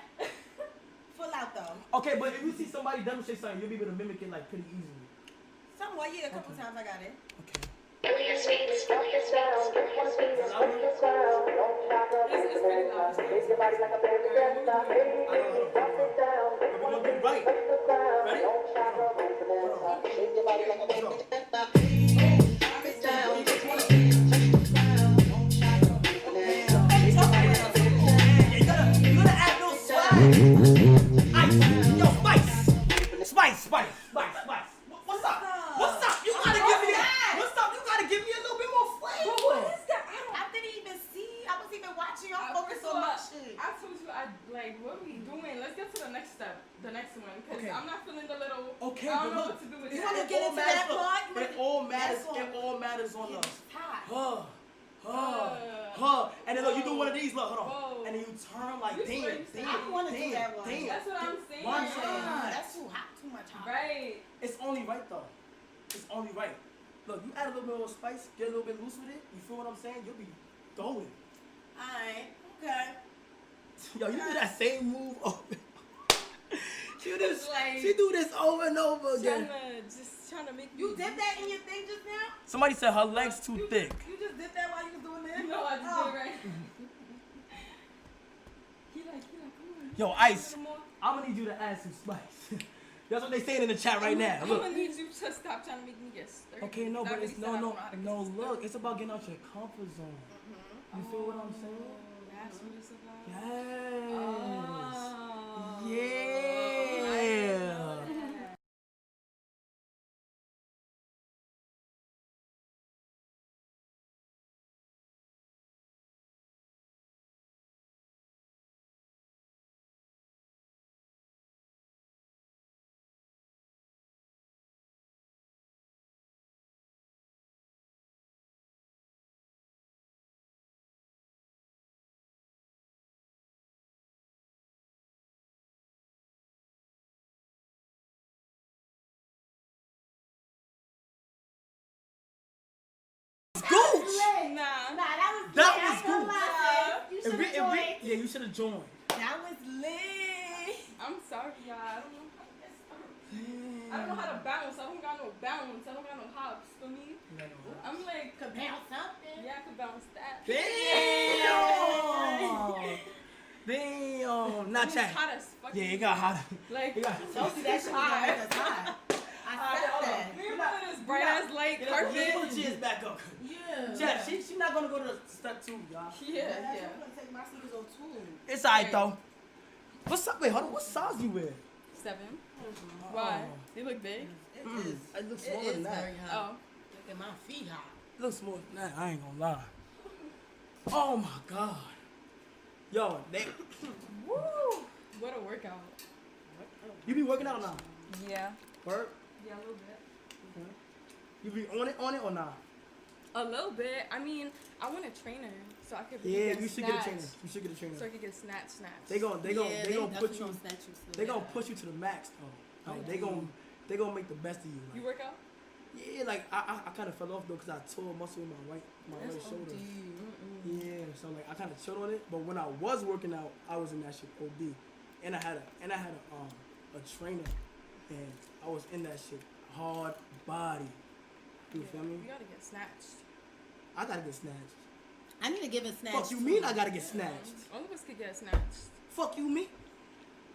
Full out though. Okay, but if you see somebody demonstrate something, you'll be able to mimic it like pretty easily. Somewhat, yeah, a couple times I got it. Okay. It's pretty loud. We're gonna do right. Ready? You gotta add no swag. Ice. Yo, Spice. What's up? What's up? You gotta give me what's up? You gotta give me a little bit more flavor. What is that? I didn't even see. I was even watching y'all focus on my shit. I told you, what are we doing? Let's get to the next step, the next one, because Okay. I'm not feeling the little. Okay, I don't but know look, what to do with you that. wanna get into that part? It all matters. That's all. It all matters on us. Hot. And then look, you do one of these. Look, hold on. Whoa. And then you turn like You damn, straight damn. I don't wanna do that one. Damn. That's what I'm saying. Why I'm saying? That's too hot. Too much hot. Right. It's only right though. It's only right. Look, you add a little bit more spice, get a little bit loose with it. You feel what I'm saying? You'll be going. Alright. Okay. Yo, you do that same move over. she Like- do this over and over again. Trying to make You me- did that in your thing just now? Somebody said her legs too thick. You just did that while you was doing this? No, I just Oh. did it right. He like, come on. Yo, Ice, I'm gonna need you to add some spice. That's what they saying in the chat right now. I'm Look. gonna need you to stop trying to make me get stirred. Okay, no, I but already it's said I don't know how to no. get Look, stirred. it's about getting out your comfort zone. You feel what I'm saying? That's what it's about. Yes. Oh. Yeah. Gooch. Nah. That was good. good. You It should re- have it joined. re- yeah, you should have joined. That was lit. I'm sorry, y'all. I don't know how to get stirred. I don't know how to bounce. I don't got no bounce. I don't got no hops for me. I'm like, Could bounce something. yeah, I could bounce that. Damn. Not It's chat. hot as fuck. Yeah, it got hot. Like, It got Told you that shit was gonna make us hot. I said that. we remember this bright ass light carpet. Yeah, put the chairs back up. Yeah. Chat, she's not gonna go to step 2, y'all. Yeah. I'm gonna take my sneakers off too. It's alright though. What's up? Wait, hold on. What size you wear? 7. Why? They look big. It is. It looks It smaller is than that. very hot. Oh. Look at my feet hot. It looks smaller than that. I ain't gonna lie. Oh my god. Yo, they. Woo! What a workout. You be working out now? Yeah. Work? Yeah, a little bit. You be on it or not? A little bit. I mean, I want a trainer so I could. Yeah, get you should get a snatched. trainer. You should get a trainer. So I could get snatch snaps. They gon' Yeah, put you. definitely snatch you still. They gonna push you to the max though. Like, they gonna make the best of you. You Like, work out? yeah, like I kind of fell off though because I tore a muscle in my right That's shoulder. OD. Yeah, so like I kind of chilled on it, but when I was working out, I was in that shit OD, and I had a trainer, and I was in that shit hard body. You feel me? You gotta get snatched. I gotta get snatched. I need to give a snatch. Fuck you too. mean I gotta get snatched? All of us could get snatched. Fuck you me?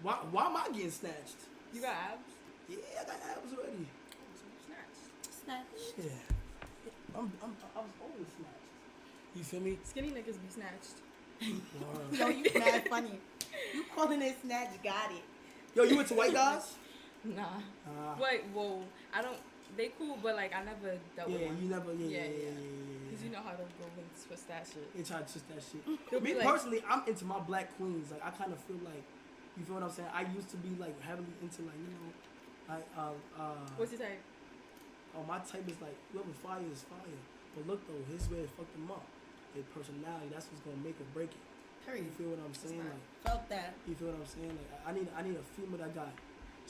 Why am I getting snatched? You got abs? Yeah, I got abs already. So you snatched. Snatch. Yeah. I was always snatched. You feel me? Skinny niggas be snatched. Word. Yo, you mad funny. You calling it snatch? Got it. Yo, you into white guys? Nah. Ah. Wait, whoa. I don't. They cool, but like I never dealt with Yeah, one. you never. Yeah. Cause you know how those go and twist that shit. They try to twist that shit. They'll Me be like- personally, I'm into my black queens. Like I kind of feel like, you feel what I'm saying? I used to be like heavily into like like What's your type? oh my type is like whoever fire is fire. But look though, his way fucked them up. Their personality, that's what's gonna make or break it. You Period. feel what I'm saying? Like Felt that. you feel what I'm saying? Like I need a female that got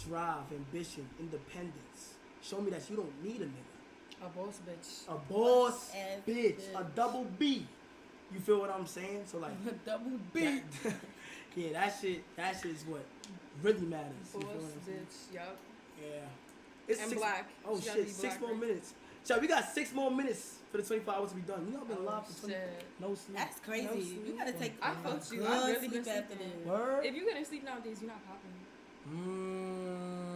drive, ambition, independence. Show me that you don't need a nigga. A boss bitch. A boss Ass bitch, a bitch. double B. You feel what I'm saying? So like Double B. that, yeah, that shit is what really matters. You Boss feel what I'm saying? bitch. Yup. Yeah. It's And six, black. Oh She gotta shit, be 6 black, more right? minutes. So we got 6 more minutes for the 24 hours to be done. You know I've been Oh, live for 20. shit. No sleep. That's crazy. No You sleep. gotta take I a fucked you. good I really been sleep after sleeping. this. Word? If you couldn't sleep nowadays, you're not popping.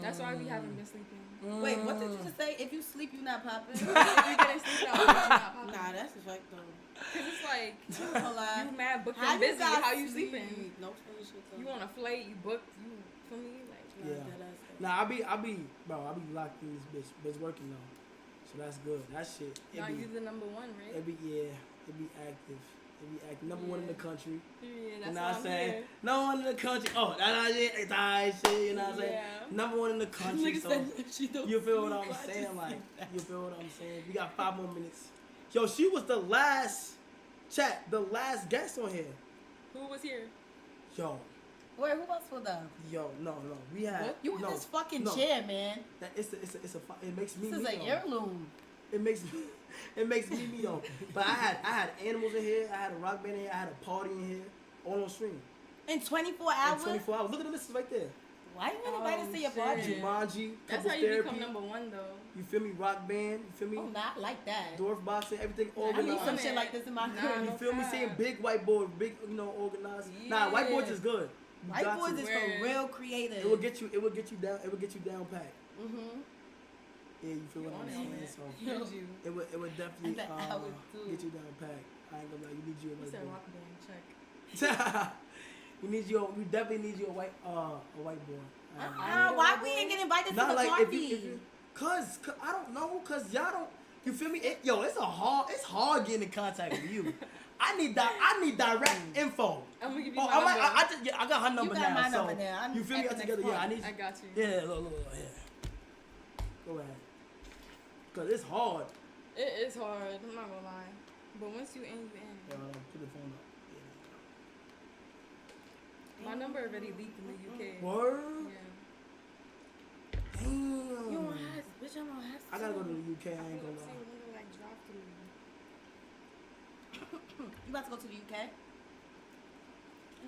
That's why we haven't been sleeping. Wait, what did you just say? If you sleep, you not popping? If you couldn't sleep nowadays, you're not popping. Nah, that's a fact though. Cause it's like Hold on. you mad booked How and you busy. got How you sleep? sleeping? No funny shit though. You on a flight? You booked? You feel me? Like Yeah. Nah, I be locked in this bitch working though. So that's good. That shit. now you the number one, right? It be active. Number one in the country. Yeah, You that's know why what I'm I'm saying? here. Number one in the country. Oh, that's shit. It's alright shit. You know what I'm saying? Yeah. Number one in the country. Nigga So said she don't you feel what sleep. I'm I saying? just Like, said you feel what I'm saying? We got 5 more minutes. Yo, she was the last the last guest on here. Who was here? Yo, Wait, who else was up? no. We had You in no, this fucking no. chair, man. That it makes me. This is me, a though. heirloom. It makes me though. But I had animals in here. I had a rock band in here. I had a party in here. All on stream. In 24 In hours? 24 hours. Look at the list right there. Why you ain't invited to your shit. party? Jumanji, That's couples how you therapy. become number one, though. You feel me? Rock band. You feel me? Oh, not like that. Dwarf boxing. Everything I need organized. some shit like this in my Nah, crib. You no feel me? cap. Saying big whiteboard, big organized. Nah, Yeah. whiteboards is good. You White got boys to. is Word. for real creative. It will get you down pat. Mm-hmm. Yeah, you feel You what on I'm it, saying? man. So Here's you. it would definitely And the hours, too. get you down pat. I ain't gonna lie, you need you a He said whiteboard. rock band, check. We definitely need you a whiteboard. Why we ain't get invited to Not the like party? if you, cause I don't know, cause y'all don't. You feel me? It's hard getting in contact with you. I need direct info. I'm gonna give you Oh, my I number. I got her number got now. my so number now. I'm you feel me? at Us the together. next Yeah, I one. need. I got you. Yeah, look, yeah. Go ahead. Cause it's hard. It is hard. I'm not gonna lie. But once you in, you in. Put the phone up. My number already leaked in the UK. Word. Yeah. Damn. You don't have, bitch, I don't have I gotta go to the UK. I ain't gonna See, lie. when they, like drop through. You about to go to the UK?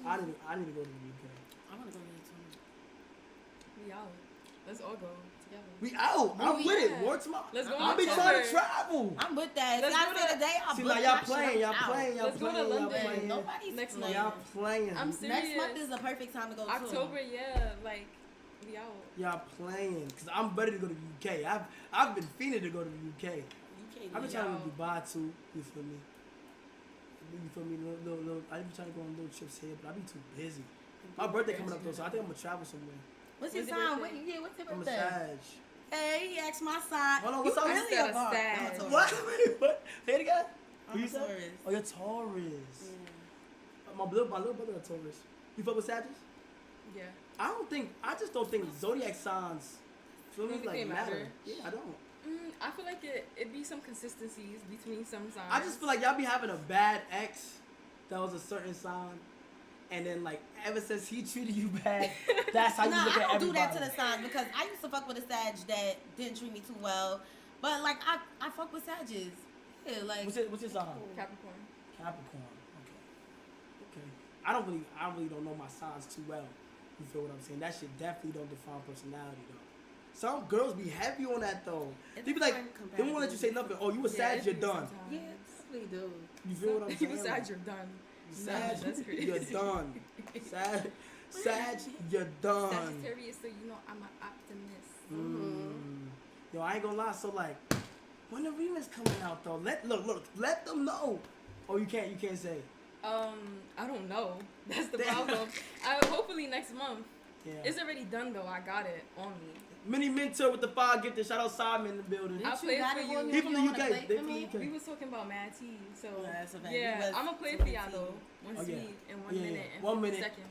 I need to go to the UK. I want to go there too. We out. Let's all go together. We out. I'm we with it. at? Word to my. Let's go I be in trying to October. travel. I'm with that. Let's Y'all go say to- the day I See, book now my y'all shit, playing. I'm Y'all out. playing. Y'all Let's go to playing. Y'all London. playing. Nobody's Next playing. Y'all playing. I'm serious. Next month is the perfect time to go October, yeah. Like, we out. Y'all playing. Cause I'm ready to go to the UK. I've been feeling to go to the UK. UK. I've been trying to go to Yo. Dubai too. You feel me? You feel me? Little. I've been trying to go on little trips here, but I be too busy. My birthday coming up though, so I think I'm gonna travel somewhere. What's your When's your sign? birthday? What's your I'm a birthday? Sag. Hey, he asked my sign. Hold on, You what's up? really I said a bar. Sag. I'm a Taurus. What? Wait, what? Say it again. I'm Who you a said? Taurus. Oh, you're Taurus. My little brother a Taurus. You fuck with Sagittarius? Yeah. I just don't think zodiac signs feel me Think like they matter. matter? Yeah, I don't. I feel like it be some consistencies between some signs. I just feel like y'all be having a bad ex that was a certain sign, and then like ever since he treated you bad, that's how you Nah, look I at don't everybody. do that to the signs because I used to fuck with a Sag that didn't treat me too well. But like I fuck with Sages. Yeah, like What's your sign? Capricorn. Capricorn. Okay. I really don't know my signs too well. You feel what I'm saying? That shit definitely don't define personality though. Some girls be heavy on that though. They be like, they won't let you say nothing. Oh, you a Sag, you're done. Yeah, definitely do. You feel what I'm saying? You Sag, you're done. Sag, That's crazy. you're done. Sag, you're done. Sagittarius, so you know I'm an optimist. Yo, I ain't gonna lie. So like, when the remix coming out though? Let them know. Oh, you can't say. I don't know. That's the problem. Hopefully next month. Yeah. It's already done though. I got it on me. Mini Mentor with the 5 gifted. Shout out Simon in the building. I'll play it for you. He from the wanna UK. play They for from the me? UK. We was talking about Mad T, so that's a fact. yeah, I'm gonna play it for y'all though. Once we in 1 minute and 1 50 minute. seconds.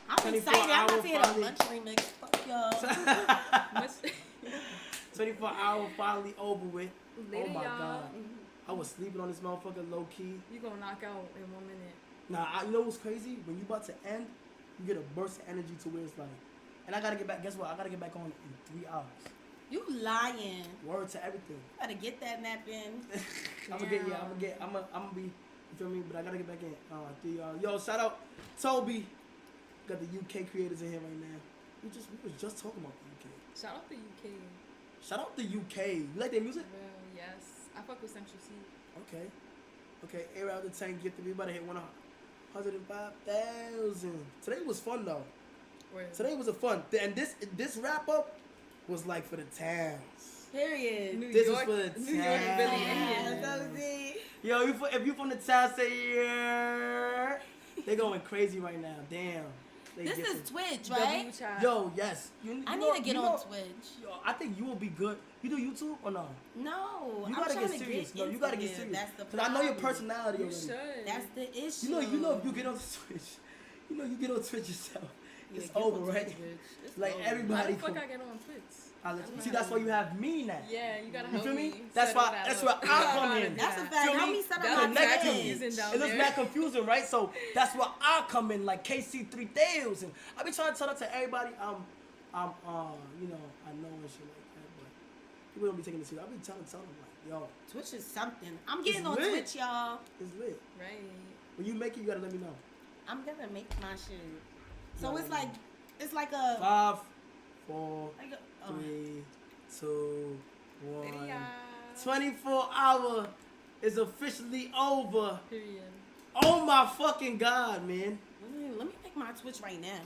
I'm 24 excited. I'm about hour to hear the finally. lunch remix. Fuck y'all. 24 hour finally over with. Later, Oh my y'all. god. I was sleeping on this motherfucker low key. You gonna knock out in 1 minute. Nah, you know what's crazy? When you about to end, you get a burst of energy to where it's like, and I gotta get back. Guess what? I gotta get back on in 3 hours. You lying. Word to everything. Gotta get that nap in. I'm gonna be, you feel me? But I gotta get back in. 3 hours. Yo, shout out Toby. Got the UK creators in here right now. We was just talking about the UK. Shout out the UK. Shout out the UK. You like their music? Well, yes. I fuck with Central C. Okay. Air out the tank. Get we about to hit 105,000. Today was fun though. Word. Today was a fun. And this wrap up was like for the towns. Period. New This York, is for the New York towns. really Yeah, Yo, if you from the town, say yeah. They going crazy right now. Damn. They This get is it. Twitch, right? W chat. Yo, yes. I need to get on Twitch. Yo, I think you will be good. You do YouTube or no? No, You I'm gotta trying get to serious. get No, you into gotta get it. serious. That's the Cause I know your problem. personality You already. should. That's the issue. You know, if you get on Twitch, you get on Twitch yourself. Yeah, It's get over, on right? Twitch, bitch. It's Like over. How everybody. the fuck I get on Twitch? See, that's why you have me now. Yeah, you gotta You help feel me? me. That's settle why. that That's up. where I come in. That's a fact. Feel Help me? me set up That's my Connect mad to Twitch. me. confusing down It looks there. mad confusing, right? So that's where I come in, like KC3000. I be trying to tell that to everybody. I know and shit like that, but people don't be taking it serious. I be trying to tell them like, yo, Twitch is something. I'm getting It's on lit. Twitch, y'all. it's lit. Right. When you make it, you gotta let me know. I'm gonna make my shit. So No. it's like a 5, 4, like a 3, 2, 1. Later, y'all. 24 hour is officially over. Period. Oh my fucking god, man. let me make my Twitch right now.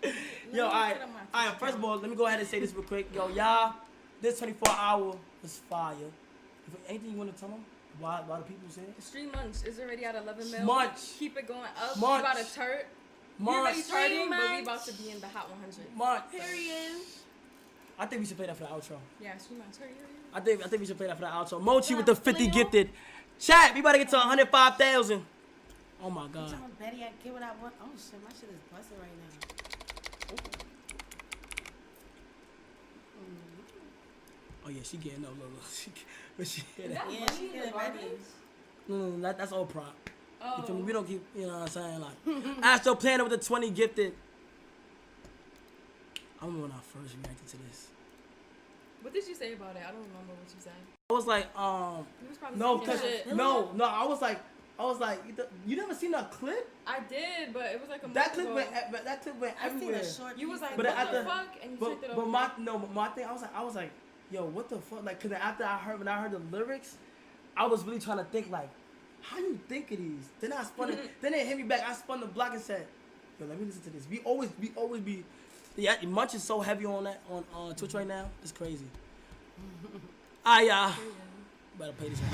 Yo, me alright. put on my Alright, first of all, let me go ahead and say this real quick. Yo, y'all, this 24 hour is fire. If anything you want to tell them? Why the people say it? Stream Munch is already at 11 mil. Munch. Keep it going up. Munch. You about to turt. We Munch. already turning, but we Munch. about to be in the hot 100. Munch. Period. I think we should play that for the outro. Yeah, Stream Munch. Hurry. I think we should play that for the outro. Mochi with the 50 Leo. gifted. Chat, we about to get to 105,000. Oh my god. Tell Betty I get what I want. Oh shit, my shit is busting right now. Oh yeah, she getting no. But she hear that. Yeah, she get it ready. No, that's all prop. Oh. You feel me? We don't keep, you know what I'm saying? Like, Astro Planner with the 20 gifted. I remember when I first reacted to this. What did you say about it? I don't remember what you said. I was like, You was probably no, talking cause shit. no, I was like, you never seen that clip? I did, but it was like a month That clip ago. went I seen everywhere. a short. You was like, But what at the the- fuck? And you checked it over. But my thing, I was like, yo, what the fuck? Like, cause after when I heard the lyrics, I was really trying to think like, how you think of these? Then I spun it. Then it hit me back. I spun the block and said, yo, let me listen to this. We always be. Yeah, Munch is so heavy on that on Twitch right now. It's crazy. Y'all. Better play this one.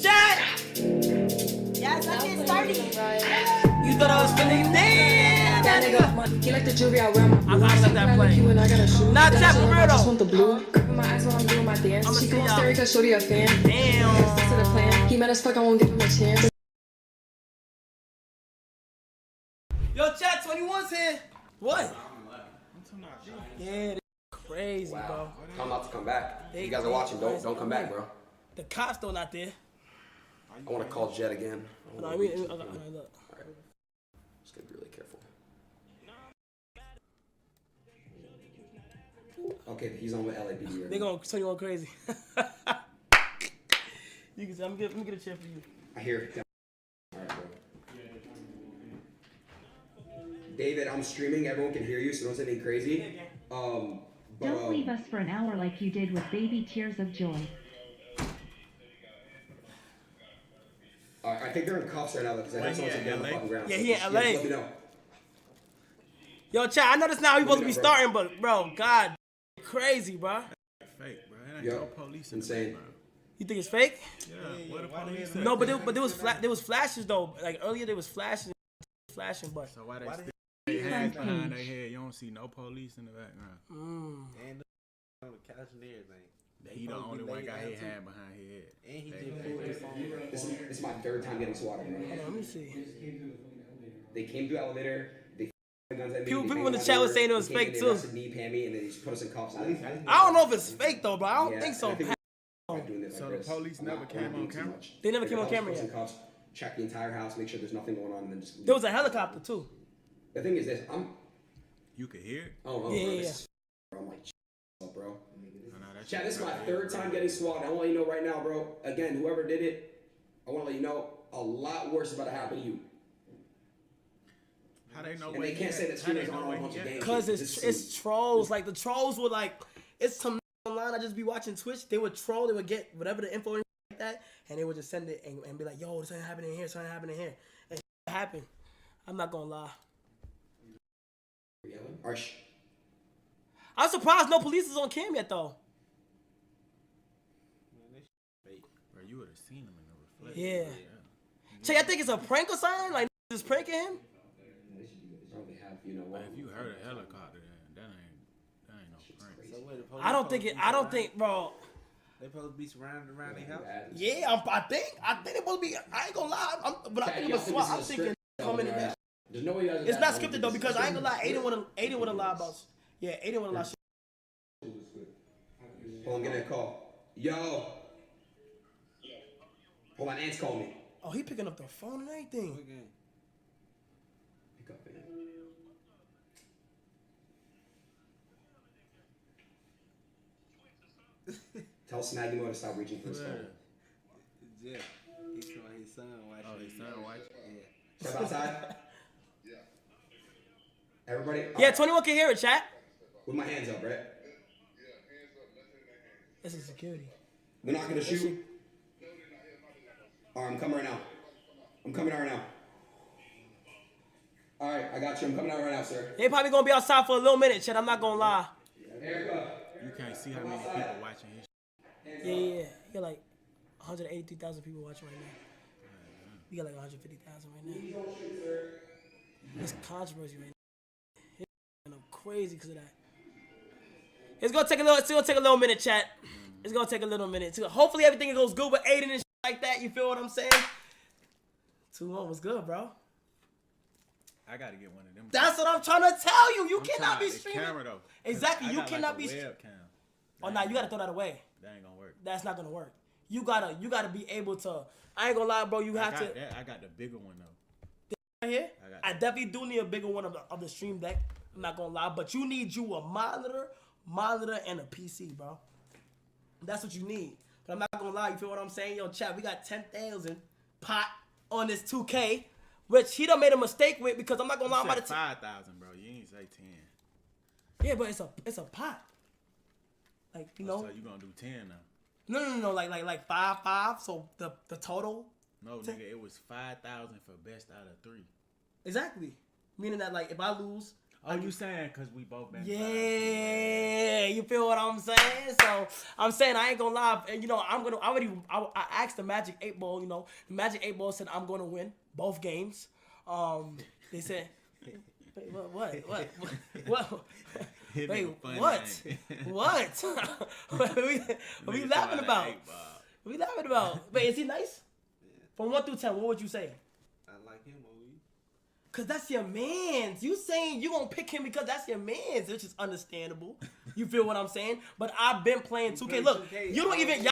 Chat! Yes, I get started. You thought I was feeling damn that nigga. He like the jewelry I wear. I gotta let that play. You and I got a shoe. Not that for real I just though. want the blue. Gripping my eyes while I'm doing my dance. I'ma She see gon' y'all. stare cause shorty a fan. Damn. Stick to the plan. He mad as fuck, I won't give him a chance. Yo, chat 21's here. What? Yeah, this crazy, bro. I'm about to come back. They- You guys are watching. Don't come back, bro. The cops still not there. I want to call Jet again. No, I mean, okay, look. Alright. Just gotta be really careful. Okay, he's on with LAPD right They now. gonna turn you on crazy. You can Easy. Let me get a chair for you. I hear it. All right, bro. David, I'm streaming. Everyone can hear you, so don't say anything crazy. But, Don't leave us for an hour like you did with Baby Tears of Joy. I think they're in cuffs right now because I think someone's down the fucking ground. Yeah, he in LA. Let me know. Yo, chat, I know this now we supposed to be starting, but bro, God, crazy, bro. Fake, bro. It ain't no police in insane. the bro. You think it's fake? Yeah, what the police? No, but there was flashes though. Like earlier there was flashing, but. So why they still hands behind their head? You don't see no police in the background. And on the couch and everything. He the only one got his hand behind his head. And he just pulled his phone. This is my third time getting swatted. Bro. Hold on, let me see. They came through the elevator. They guns at me. People in the chat was saying it was fake too. They me, Pammy, and then they just put us in cuffs. I don't know if it's fake though, bro. I don't think so. So the police never came on camera? They never came on camera yet. Cuffs, check the entire house, make sure there's nothing going on, and then just. There was a helicopter too. The thing is this, You could hear it? Oh, yeah. I'm like, bro. That's Chat, this is my third time getting swatted. I want to let you know right now, bro. Again, whoever did it, I want to let you know a lot worse is about to happen to you. How they know? And they can't say that streamers on a bunch of games. Cause it's trolls. Like the trolls were like, it's some online. I just be watching Twitch. They would troll. They would get whatever the info like that, and they would just send it and be like, "Yo, this ain't happening here. This ain't happening here." And it happened. I'm not gonna lie. Arsh. I'm surprised no police is on cam yet though. Bro, you would have seen them in the reflection. Yeah. Che, I think it's a prank or something. Like just pranking him. Probably have, you know. If you heard a helicopter, then that ain't no prank. So wait, the police I don't think it. I don't think, bro. They supposed to be surrounded around their house. Yeah, I think they're supposed to be. I ain't gonna lie. But I think it's a swap. I'm thinking coming in there. There's no way you guys. It's not scripted though because I ain't gonna lie. Aiden would have lied about. Yeah, Aiden would have lied. Hold on, I'm getting a call. Yo. Hold on, Ant's calling me. Oh, he picking up the phone and everything. Pick up, man. Tell Snaggimo to stop reaching for his phone. Yeah, he's showing his son watching. Oh, his son watching? Yeah. Step outside. Everybody? Yeah, 21 can hear it, chat. With my hands up, right? This is security. We're not gonna shoot. Alright, I'm coming right now. I'm coming out right now. Alright, I got you. I'm coming out right now, sir. They probably gonna be outside for a little minute, chat. I'm not gonna lie. You can't see how many people watching his. Yeah. You got like 183,000 people watching right now. We got like 150,000 right now. It's controversy right now. It's crazy because of that. It's gonna take a little minute, chat. It's gonna take a little minute too. Hopefully everything goes good with Aiden and shit like that. You feel what I'm saying? 2-1 was good, bro. I gotta get one of them. That's what I'm trying to tell you. You cannot be the streaming. camera though. Exactly. I You got cannot like be. a webcam. Oh, nah, you gotta throw that away. That ain't gonna work. That's not gonna work. You gotta be able to. I ain't gonna lie, bro. You have to. I got the bigger one though. Right here. I definitely do need a bigger one of the stream deck. I'm not gonna lie, but you need you a monitor, and a PC, bro. That's what you need. But I'm not gonna lie. You feel what I'm saying? Yo, chat. We got 10,000 pot on this 2K, which he done made a mistake with because I'm not gonna lie. I'm about to 5,000, bro. You ain't say 10. Yeah, but it's a pot. Like you know. So you gonna do 10 now? No. Like 5. So the total. No, 10. nigga, it was 5,000 for best out of 3. Exactly. Meaning that like if I lose. Oh, you saying because we both been. Yeah, you feel what I'm saying? So I'm saying I ain't gonna lie, and you know I asked the Magic 8 Ball. You know, the Magic 8 Ball said I'm gonna win both games. They said, wait, what? Wait, what? What are we laughing about? What we laughing about? Wait, is he nice? From 1 through 10, what would you say? I like him, Cause that's your man's. You saying you gonna pick him because that's your man's, which is understandable. You feel what I'm saying? But I've been playing 2K. Look, you don't even.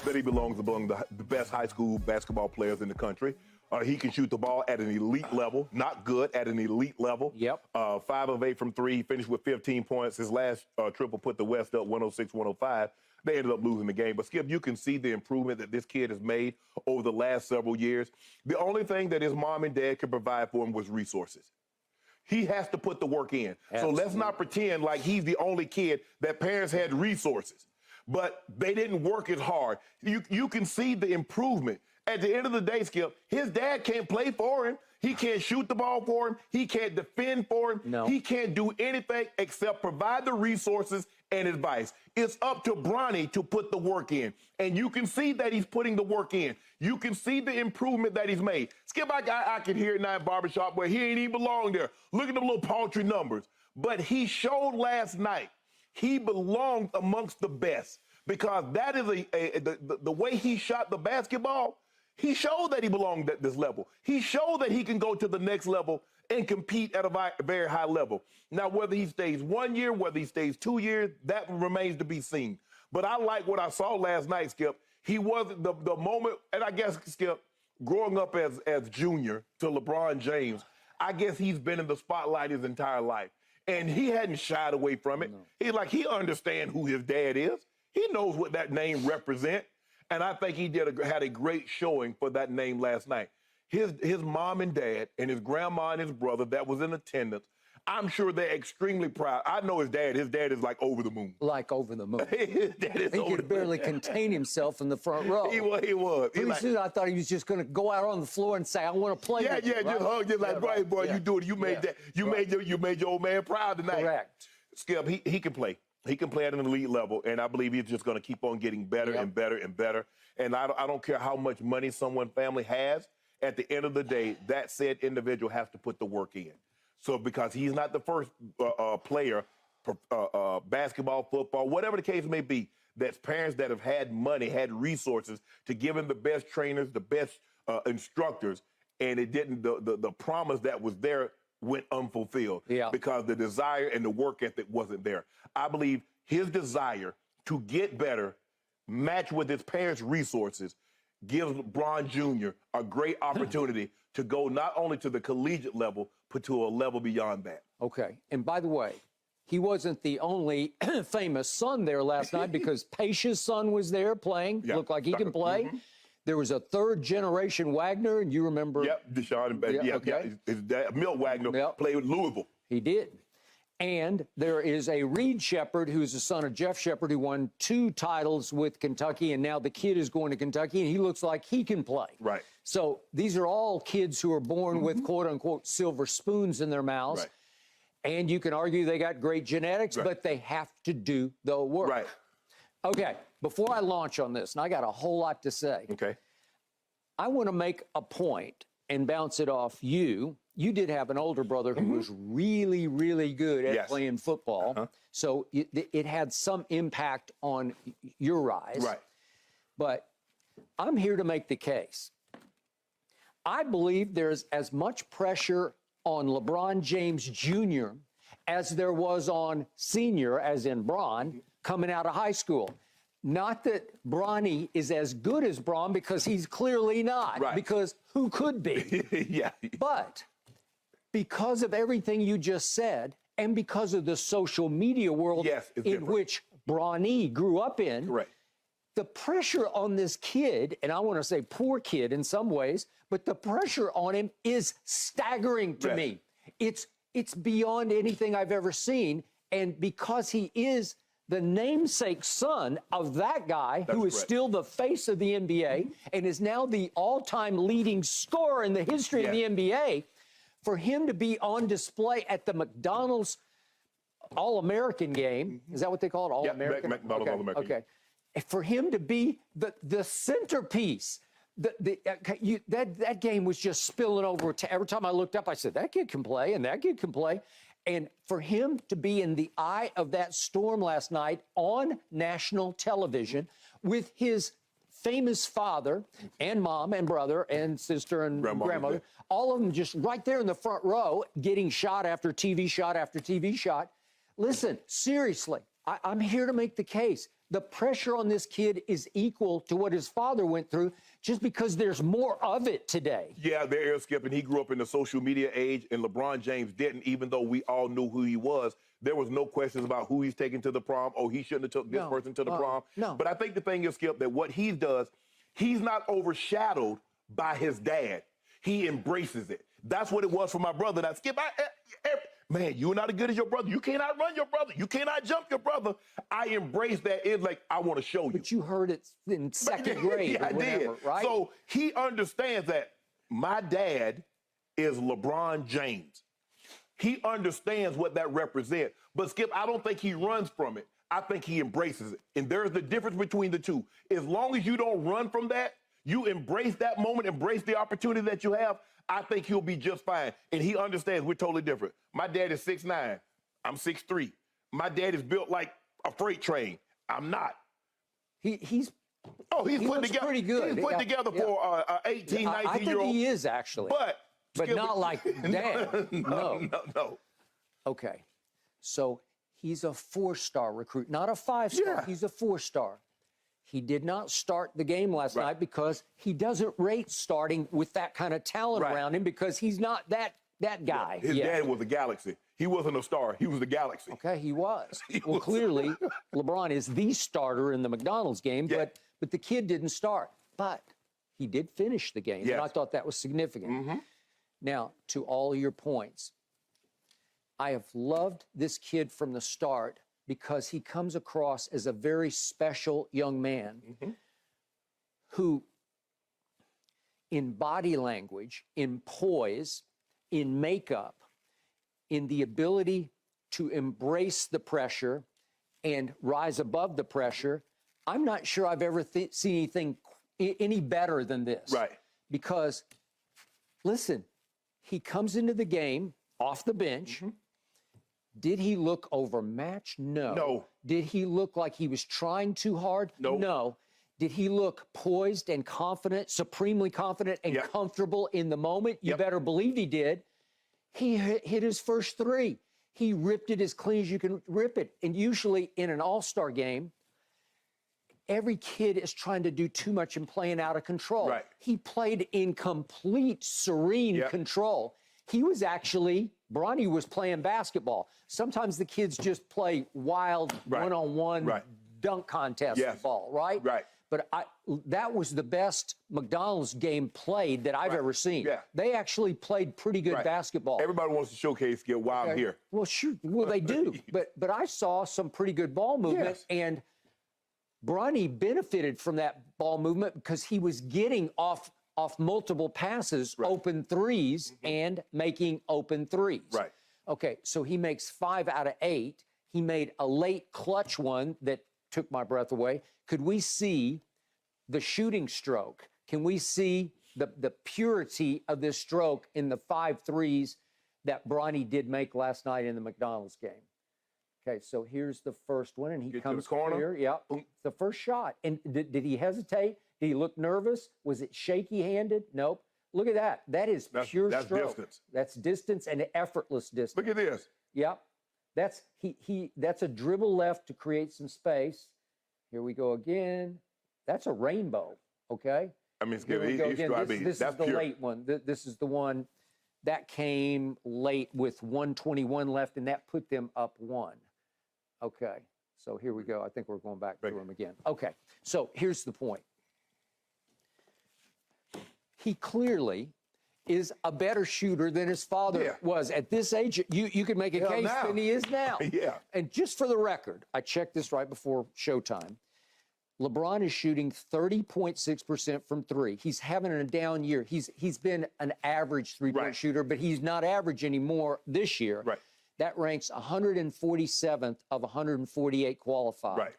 that he belongs among the best high school basketball players in the country. He can shoot the ball at an elite level, not good, at an elite level. Yep. 5 of 8 from 3, finished with 15 points. His last triple put the West up 106-105. They ended up losing the game. But, Skip, you can see the improvement that this kid has made over the last several years. The only thing that his mom and dad could provide for him was resources. He has to put the work in. Absolutely. So let's not pretend like he's the only kid that parents had resources. But they didn't work as hard. You can see the improvement. At the end of the day, Skip, his dad can't play for him. He can't shoot the ball for him. He can't defend for him. No. He can't do anything except provide the resources and advice. It's up to Bronny to put the work in. And you can see that he's putting the work in. You can see the improvement that he's made. Skip, I can hear it now in barbershop where he ain't even belong there. Look at the little paltry numbers. But he showed last night he belonged amongst the best because that is the way he shot the basketball. He showed that he belonged at this level. He showed that he can go to the next level and compete at a very high level. Now, whether he stays 1 year, whether he stays 2 years, that remains to be seen. But I like what I saw last night, Skip. He wasn't the moment, and I guess, Skip, growing up as junior to LeBron James, I guess he's been in the spotlight his entire life. And he hadn't shied away from it. No. He understands who his dad is. He knows what that name represents. And I think he had a great showing for that name last night. His mom and dad and his grandma and his brother that was in attendance, I'm sure they're extremely proud. I know his dad is like over the moon. Like over the moon. His dad is he over could the moon. barely contain himself in the front row. He was. Pretty soon I thought he was just going to go out on the floor and say, I want to play with you, just right? hug, just like, right. boy, you do it. You made that. You made your old man proud tonight. Correct. Skip, he can play. He can play at an elite level, and I believe he's just going to keep on getting better and better and better. And I don't care how much money someone's family has. At the end of the day, that said individual has to put the work in. So because he's not the first player, basketball, football, whatever the case may be, that's parents that have had money, had resources to give him the best trainers, the best instructors, and it didn't. The promise that was there went unfulfilled because the desire and the work ethic wasn't there. I believe his desire to get better, match with his parents' resources, gives LeBron Jr. a great opportunity to go not only to the collegiate level, but to a level beyond that. Okay. And by the way, he wasn't the only famous son there last night because Pace's son was there playing. Yeah. Looked like he can play. Mm-hmm. There was a third-generation Wagner, and you remember? Yep, Deshaun and His dad, Milt Wagner, played with Louisville. He did. And there is a Reed Shepherd, who's the son of Jeff Shepherd, who won 2 titles with Kentucky, and now the kid is going to Kentucky, and he looks like he can play. Right. So these are all kids who are born with, quote-unquote, silver spoons in their mouths. Right. And you can argue they got great genetics, but they have to do the work. Right. Okay, before I launch on this, and I got a whole lot to say. Okay. I want to make a point and bounce it off you. You did have an older brother who was really, really good at playing football. So it had some impact on your rise. Right. But I'm here to make the case. I believe there's as much pressure on LeBron James Jr. as there was on senior, as in Bron, coming out of high school. Not that Bronny is as good as Bron, because he's clearly not. Right. Because who could be? Yeah. But because of everything you just said, and because of the social media world in which Bronny grew up in, the pressure on this kid, and I want to say poor kid in some ways, but the pressure on him is staggering to me. It's beyond anything I've ever seen. And because he is the namesake son of that guy who is still the face of the NBA and is now the all-time leading scorer in the history of the NBA, for him to be on display at the McDonald's All-American game, is that what they call it, All-American? McDonald's All-American. Okay. For him to be the centerpiece, that game was just spilling over. Every time I looked up, I said, that kid can play, and that kid can play. And for him to be in the eye of that storm last night on national television with his famous father and mom and brother and sister and grandmother, all of them just right there in the front row, getting shot after TV shot after TV shot. Listen, seriously, I'm here to make the case. The pressure on this kid is equal to what his father went through, just because there's more of it today. Yeah, there is, Skip, and he grew up in the social media age, and LeBron James didn't, even though we all knew who he was. There was no questions about who he's taking to the prom. Oh, he shouldn't have took this person to the prom. No. But I think the thing is, Skip, that what he does, he's not overshadowed by his dad. He embraces it. That's what it was for my brother. Now, Skip, man, you're not as good as your brother. You cannot run your brother. You cannot jump your brother. I embrace that. It's like, I want to show you. But you heard it in second grade yeah, or whatever, I did. right? So he understands that my dad is LeBron James. He understands what that represents. But, Skip, I don't think he runs from it. I think he embraces it. And there's the difference between the two. As long as you don't run from that, you embrace that moment, embrace the opportunity that you have, I think he'll be just fine. And he understands we're totally different. My dad is 6'9". I'm 6'3". My dad is built like a freight train. I'm not. He's put looks together pretty good. He's put together for an 18, 19-year-old. I think he is, actually. But Skip, not like Dad. No. Okay. So he's a 4-star recruit, not a 5-star. Yeah. He's a 4-star. He did not start the game last night because he doesn't rate starting with that kind of talent around him, because he's not that guy. His dad was a galaxy. He wasn't a star. He was the galaxy. Okay, he was. Well, clearly, LeBron is the starter in the McDonald's game, but the kid didn't start. But he did finish the game, and I thought that was significant. Now, to all of your points, I have loved this kid from the start because he comes across as a very special young man who, in body language, in poise, in makeup, in the ability to embrace the pressure and rise above the pressure, I'm not sure I've ever seen anything any better than this. Right. Because, listen, he comes into the game off the bench. Did he look overmatched? No. No. Did he look like he was trying too hard? No. No. Did he look poised and confident, supremely confident and comfortable in the moment? You better believe he did. He hit his first 3. He ripped it as clean as you can rip it. And usually in an all-star game, every kid is trying to do too much and playing out of control. Right. He played in complete, serene control. He was actually, Bronny was playing basketball. Sometimes the kids just play wild, one-on-one dunk contest ball, right? Right. But that was the best McDonald's game played that I've ever seen. Yeah. They actually played pretty good basketball. Everybody wants to showcase skill while I'm here. Well, sure. Well, they do. but I saw some pretty good ball movement, and Bronny benefited from that ball movement because he was getting off multiple passes, open threes, and making open threes. Right. Okay, so he makes 5 out of 8. He made a late clutch one that took my breath away. Could we see the shooting stroke? Can we see the purity of this stroke in the 5 threes that Bronny did make last night in the McDonald's game? Okay, so here's the first one, and he comes clear. Yeah, the first shot. And did he hesitate? Did he look nervous? Was it shaky-handed? Nope. Look at that. That's pure that's stroke. Distance. That's distance and effortless distance. Look at this. Yep. That's that's a dribble left to create some space. Here we go again. That's a rainbow, okay? I mean, Here we go again. This is the pure. late one. This is the one that came late with 1:21 left, and that put them up 1. Okay, so here we go. I think we're going back through them again. Okay, so here's the point. He clearly is a better shooter than his father was. At this age, you could make a case than he is now. Yeah. And just for the record, I checked this right before showtime. LeBron is shooting 30.6% from 3. He's having a down year. He's been an average three-point shooter, but he's not average anymore this year. Right. That ranks 147th of 148 qualified. Right.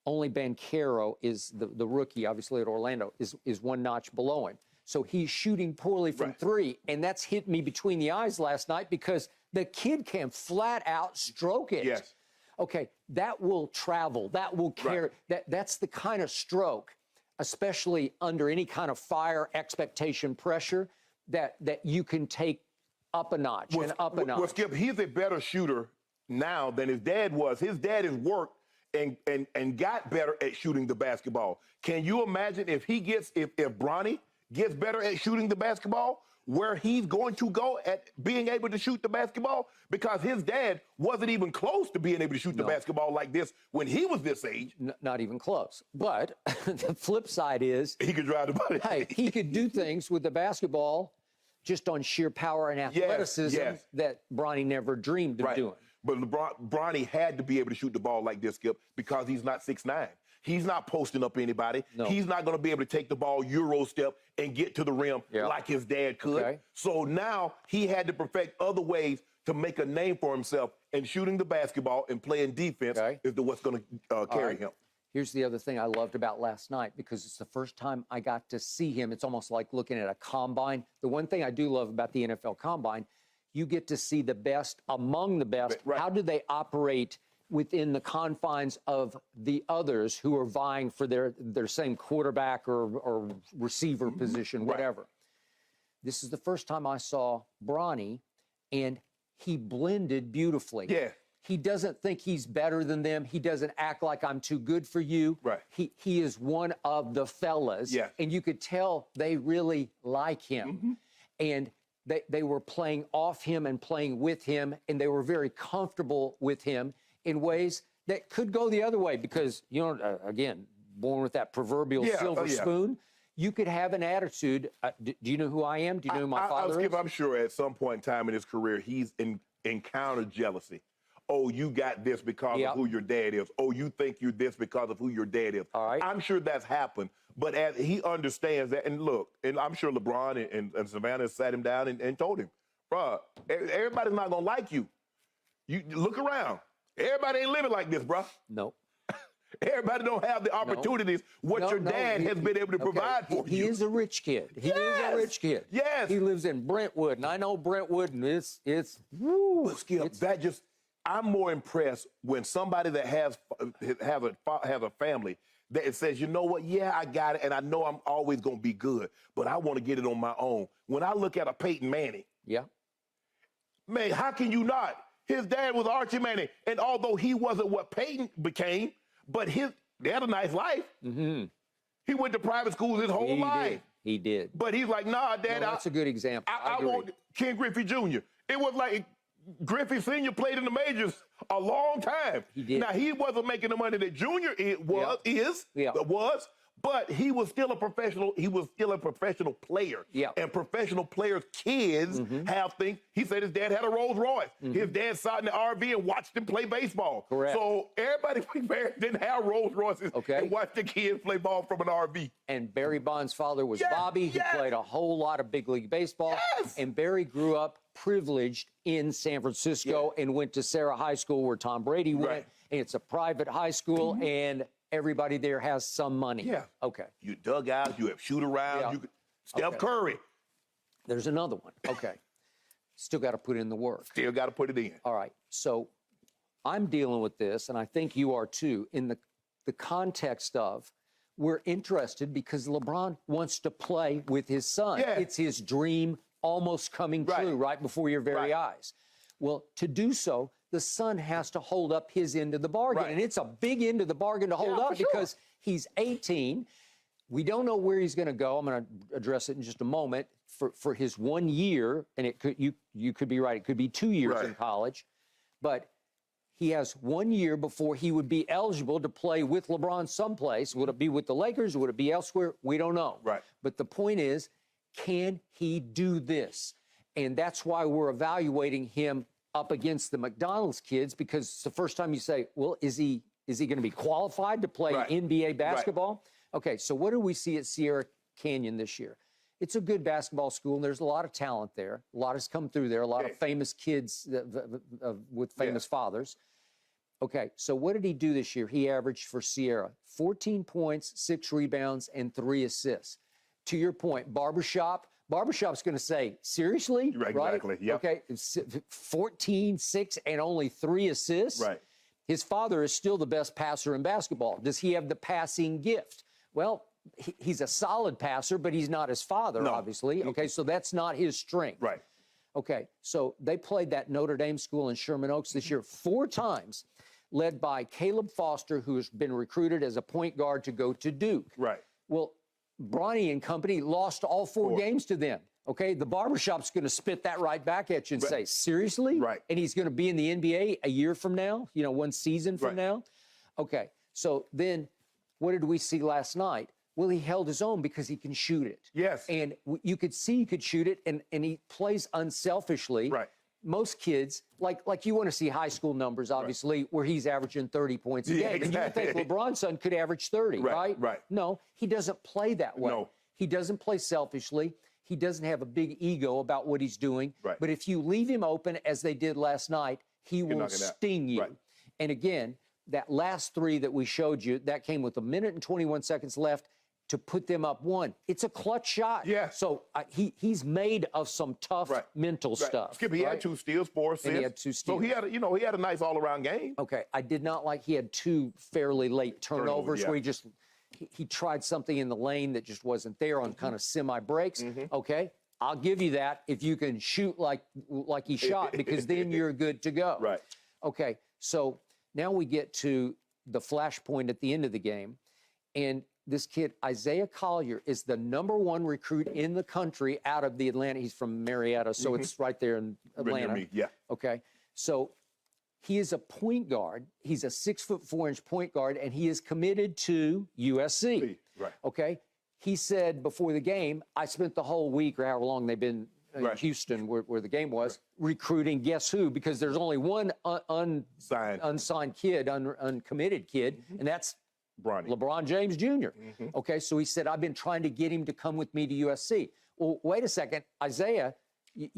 Only Banchero is the rookie, obviously at Orlando, is one notch below him. So he's shooting poorly from 3, and that's hit me between the eyes last night because the kid can flat out stroke it. Yes. Okay, that will travel. That will carry. That's the kind of stroke, especially under any kind of fire, expectation, pressure, that you can take up a notch and up a notch. Well, Skip, he's a better shooter now than his dad was. His dad has worked and got better at shooting the basketball. Can you imagine if Bronny gets better at shooting the basketball, where he's going to go at being able to shoot the basketball? Because his dad wasn't even close to being able to shoot the basketball like this when he was this age. Not even close. But the flip side is he could drive the body. Hey, he could do things with the basketball just on sheer power and athleticism that Bronny never dreamed of doing. But Bronny had to be able to shoot the ball like this, Skip, because he's not 6'9". He's not posting up anybody. No. He's not going to be able to take the ball Euro step and get to the rim like his dad could. Okay. So now he had to perfect other ways to make a name for himself, and shooting the basketball and playing defense is what's going to carry him. Here's the other thing I loved about last night, because it's the first time I got to see him. It's almost like looking at a combine. The one thing I do love about the NFL Combine, you get to see the best among the best. Right. How do they operate within the confines of the others who are vying for their same quarterback or receiver position, whatever. This is the first time I saw Bronny, and he blended beautifully. Yeah. He doesn't think he's better than them. He doesn't act like I'm too good for you. Right. He is one of the fellas. Yeah. And you could tell they really like him. And they were playing off him and playing with him, and they were very comfortable with him in ways that could go the other way because, you know, again, born with that proverbial silver spoon, you could have an attitude. Do you know who I am? Do you know who my father is? I'm sure at some point in time in his career, he's encountered jealousy. Oh, you got this because of who your dad is. Oh, you think you're this because of who your dad is. All right. I'm sure that's happened. But as he understands that, and look, and I'm sure LeBron and Savannah sat him down and told him, bro, everybody's not going to like you. You look around. Everybody ain't living like this, bro. No. Everybody don't have the opportunities your dad has been able to provide for you. He is a rich kid. He is a rich kid. Yes. He lives in Brentwood, and I know Brentwood, and it's Skip, I'm more impressed when somebody that has a family that says, you know what, yeah, I got it, and I know I'm always going to be good, but I want to get it on my own. When I look at a Peyton Manning, man, how can you not? His dad was Archie Manning, and although he wasn't what Peyton became, but they had a nice life. He went to private schools his whole life. He did. But he's like, nah, Dad. No, that's a good example. I want Ken Griffey Jr. It was like Griffey Sr. played in the majors a long time. He did. Now, he wasn't making the money that Junior was, but he was still a professional. He was still a professional player. And professional players' kids have things. He said his dad had a Rolls Royce. His dad sat in the RV and watched him play baseball. Correct. So everybody didn't have Rolls Royces and watched the kids play ball from an RV. And Barry Bonds' father was Bobby, who played a whole lot of big league baseball. And Barry grew up privileged in San Francisco and went to Sarah High School, where Tom Brady went. And it's a private high school, and everybody there has some money. Okay. You dug out, you have shoot around, Steph Curry. There's another one. Okay. Still got to put in the work. Still got to put it in. All right. So I'm dealing with this, and I think you are too, in the context of we're interested because LeBron wants to play with his son. It's his dream almost coming true right before your very eyes. Well, to do so, the son has to hold up his end of the bargain. And it's a big end of the bargain to hold up because he's 18. We don't know where he's going to go. I'm going to address it in just a moment. For his 1 year, and it could you could be right, it could be 2 years in college, but he has 1 year before he would be eligible to play with LeBron someplace. Would it be with the Lakers? Would it be elsewhere? We don't know. But the point is, can he do this? And that's why we're evaluating him up against the McDonald's kids, because it's the first time you say, well, is he going to be qualified to play NBA basketball? Okay, so what do we see at Sierra Canyon this year? It's a good basketball school, and there's a lot of talent there. A lot has come through there, a lot of famous kids with famous fathers. Okay, so what did he do this year? He averaged for Sierra 14 points, 6 rebounds, and 3 assists. To your point, Barbershop's going to say, seriously? Exactly, yep. Okay, 14, 6, and only 3 assists? His father is still the best passer in basketball. Does he have the passing gift? Well, he's a solid passer, but he's not his father, obviously. Okay, so that's not his strength. Okay, so they played that Notre Dame school in Sherman Oaks this year 4 times. led by Caleb Foster, who has been recruited as a point guard to go to Duke. Right. Well, Bronny and company lost all four games to them. Okay, the barbershop's going to spit that right back at you and say, seriously? Right. And he's going to be in the NBA a year from now, you know, one season from now? Okay, so then what did we see last night? Well, he held his own because he can shoot it. Yes. And you could see he could shoot it, and he plays unselfishly. Right. Most kids, like you want to see high school numbers, obviously, where he's averaging 30 points a game. And you would think LeBron's son could average 30, right? Right. No, he doesn't play that way. No. He doesn't play selfishly. He doesn't have a big ego about what he's doing. Right. But if you leave him open, as they did last night, he will knock it out. sting you. Right. And again, that last three that we showed you, that came with 1 minute and 21 seconds left to put them up one. It's a clutch shot. Yeah. So he's made of some tough mental stuff. Skip, he had 2 steals, 4 assists. And he had 2 steals. So he had, he had a nice all-around game. Okay, I did not like he had 2 fairly late turnovers where he tried something in the lane that just wasn't there on kind of semi-breaks. Okay, I'll give you that if you can shoot like he shot, because then you're good to go. Right. Okay, so now we get to the flashpoint at the end of the game, and this kid, Isaiah Collier, is the #1 recruit in the country out of the Atlanta. He's from Marietta, so it's right there in Atlanta. Near me, yeah. Okay, so he is a point guard. He's a 6'4" point guard, and he is committed to USC. Right. Okay, he said before the game, I spent the whole week or however long they've been in Houston, where the game was, recruiting guess who? Because there's only one unsigned kid, uncommitted kid, and that's LeBron James Jr. Okay, so he said, I've been trying to get him to come with me to USC. Well, wait a second, Isaiah, do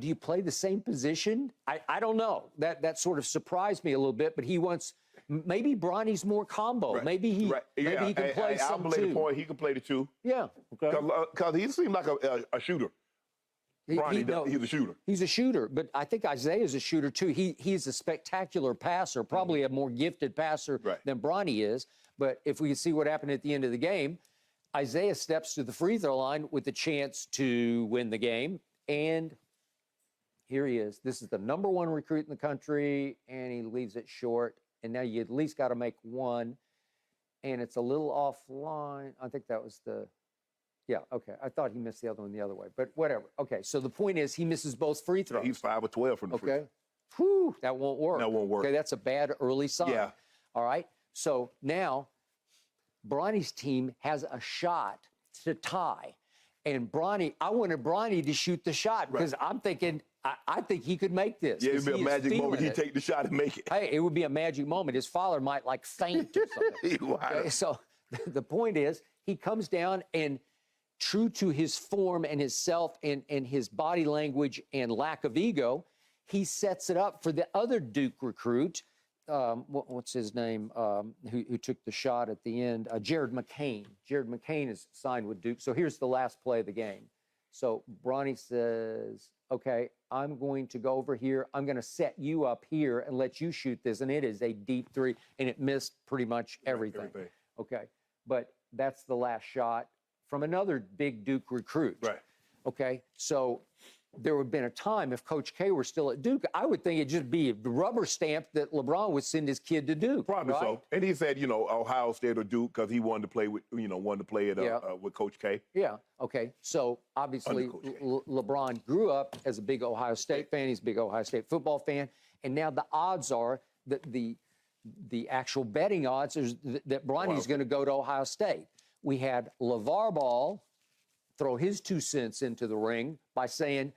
you play the same position? I don't know. That sort of surprised me a little bit, but he wants, maybe Bronny's more combo. Maybe he can play some I'll play too. the point. He can play the 2. Yeah. Okay. Because he seemed like a shooter. Bronny, he's a shooter. He's a shooter, but I think Isaiah's a shooter too. He's a spectacular passer, probably a more gifted passer than Bronny is. But if we can see what happened at the end of the game, Isaiah steps to the free throw line with the chance to win the game. And here he is. This is the #1 recruit in the country, and he leaves it short. And now you at least got to make one. And it's a little offline. I think that was yeah, okay. I thought he missed the other one the other way, but whatever. Okay, so the point is he misses both free throws. He's 5 of 12 from the free throw. Okay. Whew, that won't work. That won't work. Okay, that's a bad early sign. Yeah. All right. So now Bronny's team has a shot to tie. And I wanted Bronny to shoot the shot because I'm thinking, I think he could make this. Yeah, it'd be a magic moment. He'd take the shot and make it. Hey, it would be a magic moment. His father might faint or something. Okay, so the point is, he comes down and true to his form and his self and his body language and lack of ego, he sets it up for the other Duke recruit. What's his name? Who took the shot at the end? Jared McCain. Jared McCain is signed with Duke. So here's the last play of the game. So Bronny says, okay, I'm going to go over here. I'm going to set you up here and let you shoot this. And it is a deep 3, and it missed pretty much everything. Okay, but that's the last shot from another big Duke recruit. Right. Okay, so there would have been a time if Coach K were still at Duke, I would think it'd just be a rubber stamp that LeBron would send his kid to Duke. Probably so. And he said, Ohio State or Duke because he wanted to play with, with Coach K. Yeah. Okay. So obviously LeBron grew up as a big Ohio State fan. He's a big Ohio State football fan. And now the odds are that the actual betting odds is that Bronny's going to go to Ohio State. We had LeVar Ball throw his 2 cents into the ring by saying,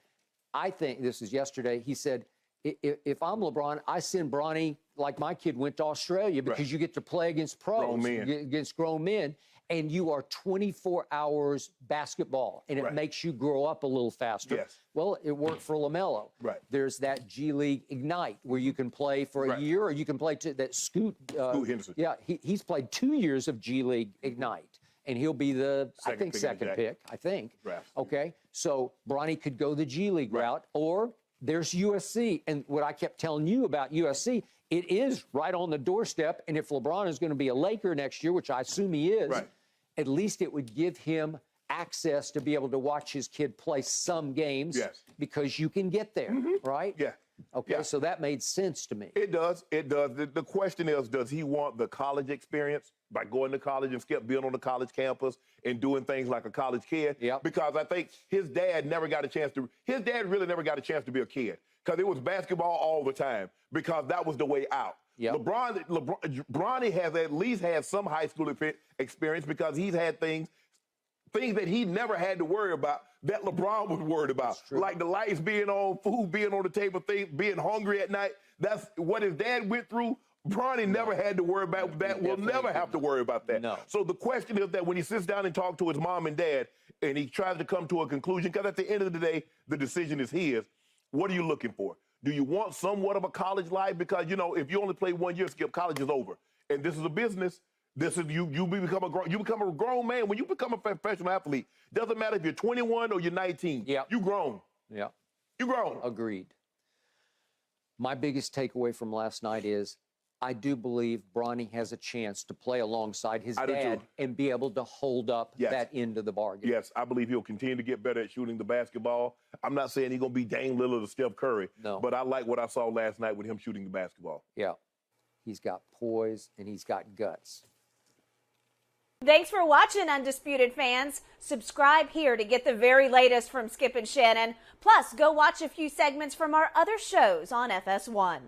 I think, this is yesterday, he said, if I'm LeBron, I send Bronny like my kid went to Australia because you get to play against pros, against grown men, and you are 24 hours basketball, and it makes you grow up a little faster. Yes. Well, it worked for LaMelo. Right. There's that G League Ignite where you can play for a year, or you can play that Scoot Henderson. Yeah, he's played 2 years of G League Ignite. And he'll be the, second pick, I think. Draft. Okay, so Bronny could go the G League route, or there's USC. And what I kept telling you about USC, it is right on the doorstep. And if LeBron is going to be a Laker next year, which I assume he is, at least it would give him access to be able to watch his kid play some games because you can get there, right? Yeah. Okay, so that made sense to me. It does. It does. The question is, does he want the college experience by going to college and being on the college campus and doing things like a college kid? Yeah. Because I think his dad really never got a chance to be a kid because it was basketball all the time because that was the way out. Yep. Bronny has at least had some high school experience because he's had things that he never had to worry about that LeBron was worried about. Like the lights being on, food being on the table, being hungry at night. That's what his dad went through. Bronny never had to worry about that. Will never have to worry about that. No. So the question is that when he sits down and talks to his mom and dad and he tries to come to a conclusion, because at the end of the day, the decision is his, what are you looking for? Do you want somewhat of a college life? Because, you know, if you only play 1 year, Skip, college is over. And this is a business. This is you become a grown man. When you become a professional athlete, doesn't matter if you're 21 or you're 19. Yeah. You grown. Yeah. You grown. Agreed. My biggest takeaway from last night is I do believe Bronny has a chance to play alongside his dad and be able to hold up that end of the bargain. Yes, I believe he'll continue to get better at shooting the basketball. I'm not saying he's going to be Dame Lillard or Steph Curry, but I like what I saw last night with him shooting the basketball. Yeah. He's got poise and he's got guts. Thanks for watching, Undisputed fans. Subscribe here to get the very latest from Skip and Shannon. Plus, go watch a few segments from our other shows on FS1.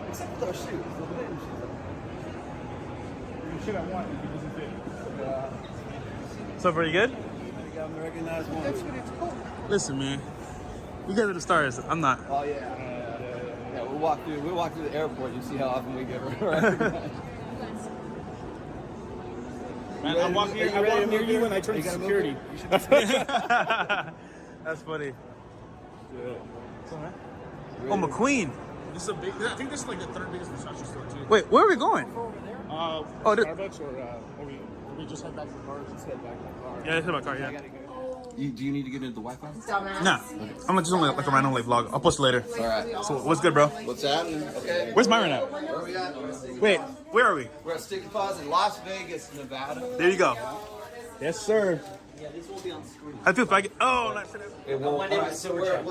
Except for those shoes. The shit I want doesn't fit. So pretty good? You got to recognize one. That's what it's called. Listen, man. You guys are the stars. I'm not. Oh, yeah. Yeah, we'll walk through the airport. You see how often we get recognized. Man, I walk near you and I turn to security. That's funny. Yeah. What's up, man? Oh, McQueen. This is I think this is like the third biggest Versace store too. Wait, where are we going? Starbucks or we just head back to the car? Just head back to the car. Yeah, let's head back to the car. Yeah. Do you need to get into the Wi-Fi? Nah, I'm just only like a random like vlog. I'll post it later. All right. So what's good, bro? What's happening? Okay. Where's Myron at? Where are we at? Wait, where are we? We're at Sticky Paws in Las Vegas, Nevada. There you go. Yes, sir. Yeah, this will be on screen. I feel like oh, not it won't. All right, so let's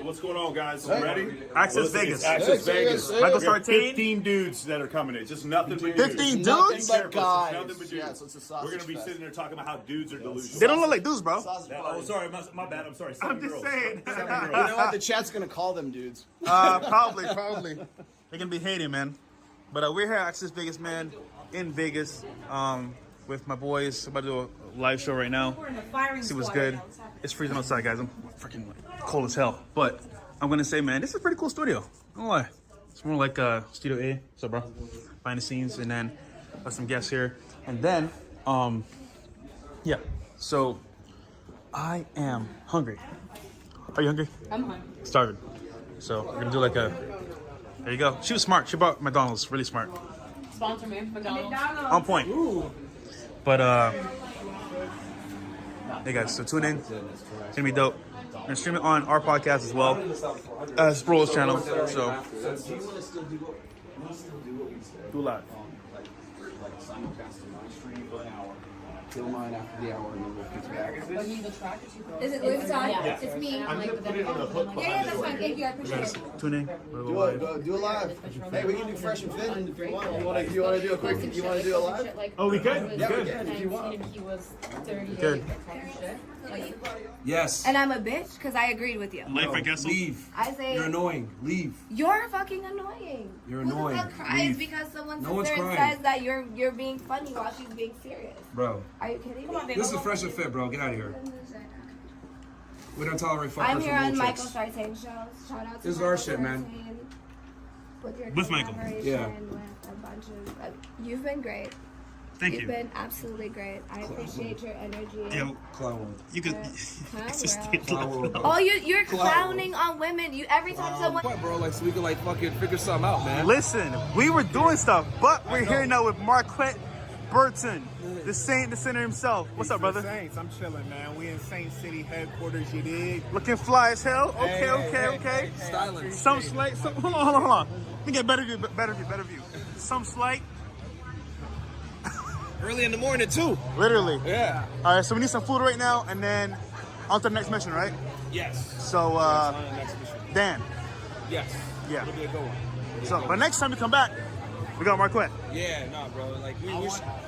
What's going on, guys? Ready? Access Vegas. Access Vegas. Michael Sartain. 15 dudes that are coming. It's just nothing but 15 dudes? Nothing but guys. Nothing but dudes. Yeah, so it's a sausage We're going to be sitting there talking about how dudes are delusional. They don't look like dudes, bro. Oh, sorry. My bad. I'm sorry. I'm just saying. You know what? The chat's going to call them dudes. Probably. They're going to be hating, man. But we're here at Access Vegas, man, in Vegas, with my boys. About to do a live show right now. See what's good. It's freezing outside, guys. I'm freaking cold as hell. But I'm going to say, man, this is a pretty cool studio. Don't lie. It's more like Studio A. So, bro, behind the scenes. And then some guests here. And then, yeah. So, I am hungry. Are you hungry? I'm hungry. Starving. So, we're going to do like a... There you go. She was smart. She bought McDonald's. Really smart. Sponsor me, McDonald's. On point. Ooh. But, hey guys, so tune in. It's gonna be dope. We're gonna stream it on our podcast as well as Sproul's channel. So, do live. Kill mine after the hour and then we'll get back. Is it Louis Vuitton? Yeah. It's me. I'm gonna put it on the hook Yeah, that's fine. Thank you. I appreciate it. Tuning. Do a live. Hey, we can do fresh and fit if you want. You want to do a quick? You want to do a live? Oh, we could. Yeah, we can if you want. He was 38. Good. Yes. And I'm a bitch because I agreed with you. Life, I guess. Leave. I say You're annoying. Leave. you're fucking annoying. You're Who annoying. the fuck cries Leave. because someone No sits one's there and crying. says that you're being funny while she's being serious? Bro. Are you kidding me? This is fresh and fit, bro. Get out of here. We don't tolerate fuckers I'm from here on little Michael chicks. Sartain show. Shout out to This is our Michael shit, man. Sartain With your With Michael. collaboration Yeah. with a bunch of, you've been great. Thank You've you. been absolutely great. I appreciate your energy. Yeah, Clown world. you could. Clown just world. take Clown world, bro. Oh, you're Clown clowning on women. You every time someone. What, bro? Like, so we can like fucking figure something out, man. Listen, we were doing stuff, but we're here now with Marquette Burton, the Saint, the sinner himself. What's up, brother? Saints, I'm chilling, man. We in Saint City headquarters, you dig? Looking fly as hell. Okay, Hey, okay. Styling. Some slight. Hold on. Let me get better view. Some slight. Early in the morning, too. Literally. Yeah. All right, so we need some food right now, and then on to the next mission, right? Yes. So, On the next mission. Dan. Yes. Yeah. It'll be a good one. So, but next time we come back, we got Marquette. Yeah, nah, bro. Like,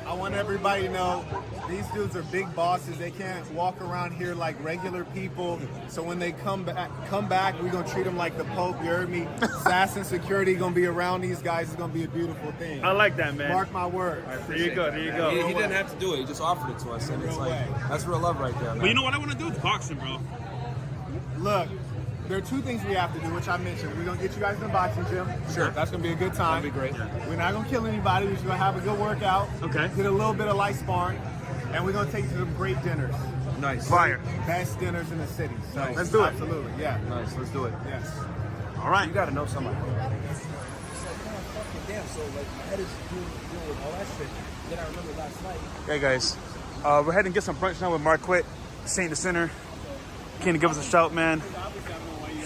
I want everybody to know these dudes are big bosses. They can't walk around here like regular people. So when they come back, we're gonna treat them like the Pope. You heard me? Assassin security gonna be around these guys. It's gonna be a beautiful thing. I like that, man. Mark my words. There you go. He didn't have to do it. He just offered it to us, and it's like that's real love right there, man. But you know what I want to do? Boxing, bro. Look, there are two things we have to do, which I mentioned. We're gonna get you guys in the boxing gym. Sure. That's gonna be a good time. That'd be great. We're not gonna kill anybody. We're just gonna have a good workout. Okay. Get a little bit of light sparring, and we're gonna take you to some great dinners. Nice. Fire. Best dinners in the city. So Let's do it. Absolutely, yeah. Nice. Let's do it. Yes. All right. You gotta know somebody. Damn, so like my head is dealing with all that shit. Then I remember last night. Hey guys, we're heading to get some brunch now with Marquette, Saint the Sinner. Came to give us a shout, man.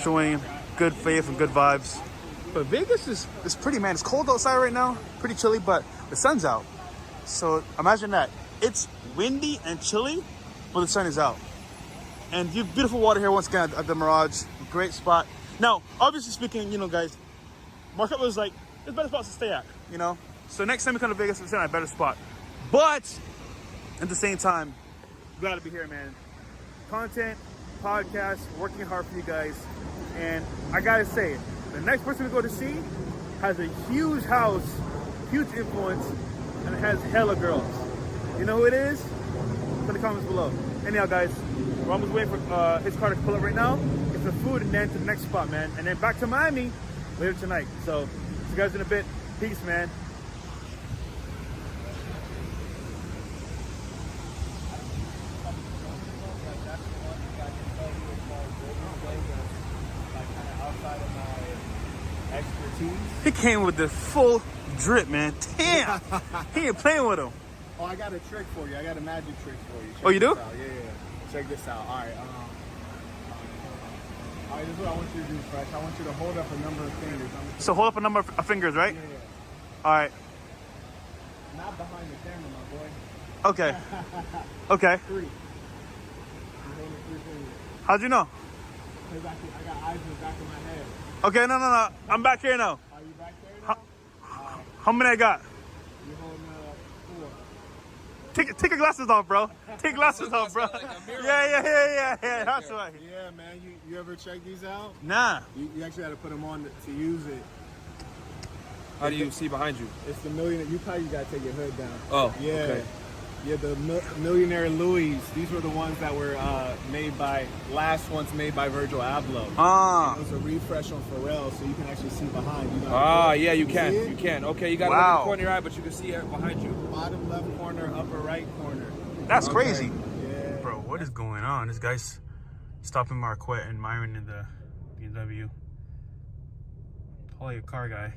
Showing good faith and good vibes. But Vegas is pretty, man. It's cold outside right now, pretty chilly, but the sun's out. So imagine that. It's windy and chilly, but the sun is out. And you beautiful water here once again at the Mirage. Great spot. Now, obviously speaking, you know, guys, Marquette was like, there's better spots to stay at, you know? So next time we come to Vegas, we'll stay at a better spot. But at the same time, you gotta be here, man. Content, podcast, working hard for you guys. And I gotta say, the next person we go to see has a huge house, huge influence, and it has hella girls. You know who it is? Put in the comments below. Anyhow, guys, we're almost waiting for his car to pull up right now. Get some food and then to the next spot, man. And then back to Miami later tonight. So, see you guys in a bit. Peace, man. He came with the full drip, man. Damn! He ain't playing with him. Oh, I got a trick for you. I got a magic trick for you. Check Oh, you do? this out. Yeah. Check this out. All right. All right, this is what I want you to do, Fresh. I want you to hold up a number of fingers. So hold up a number of fingers, right? Yeah. All right. Not behind the camera, my boy. Okay. Okay. 3. You're holding 3 fingers. How'd you know? Because I got eyes in the back of my head. Okay, no. I'm back here now. Are you back there now? How many I got? You're holding 4. Take your glasses off, bro. Take glasses off, bro. Yeah. That's right. Yeah, man. You ever check these out? Nah. You actually had to put them on to use it. How do you see behind you? It's the millionaire. You probably got to take your hood down. Oh, yeah. okay. Yeah, the millionaire Louis. These were the ones that were last ones made by Virgil Abloh. Ah. And it was a refresh on Pharrell, so you can actually see behind. Yeah, you can. See it? You can. Okay, you got to look in the corner of your eye, but you can see it behind you. Bottom left corner, upper right corner. That's Okay. crazy. Yeah. Bro, what is going on? This guy's stopping Marquette and Myron in the BMW. Holy car guy.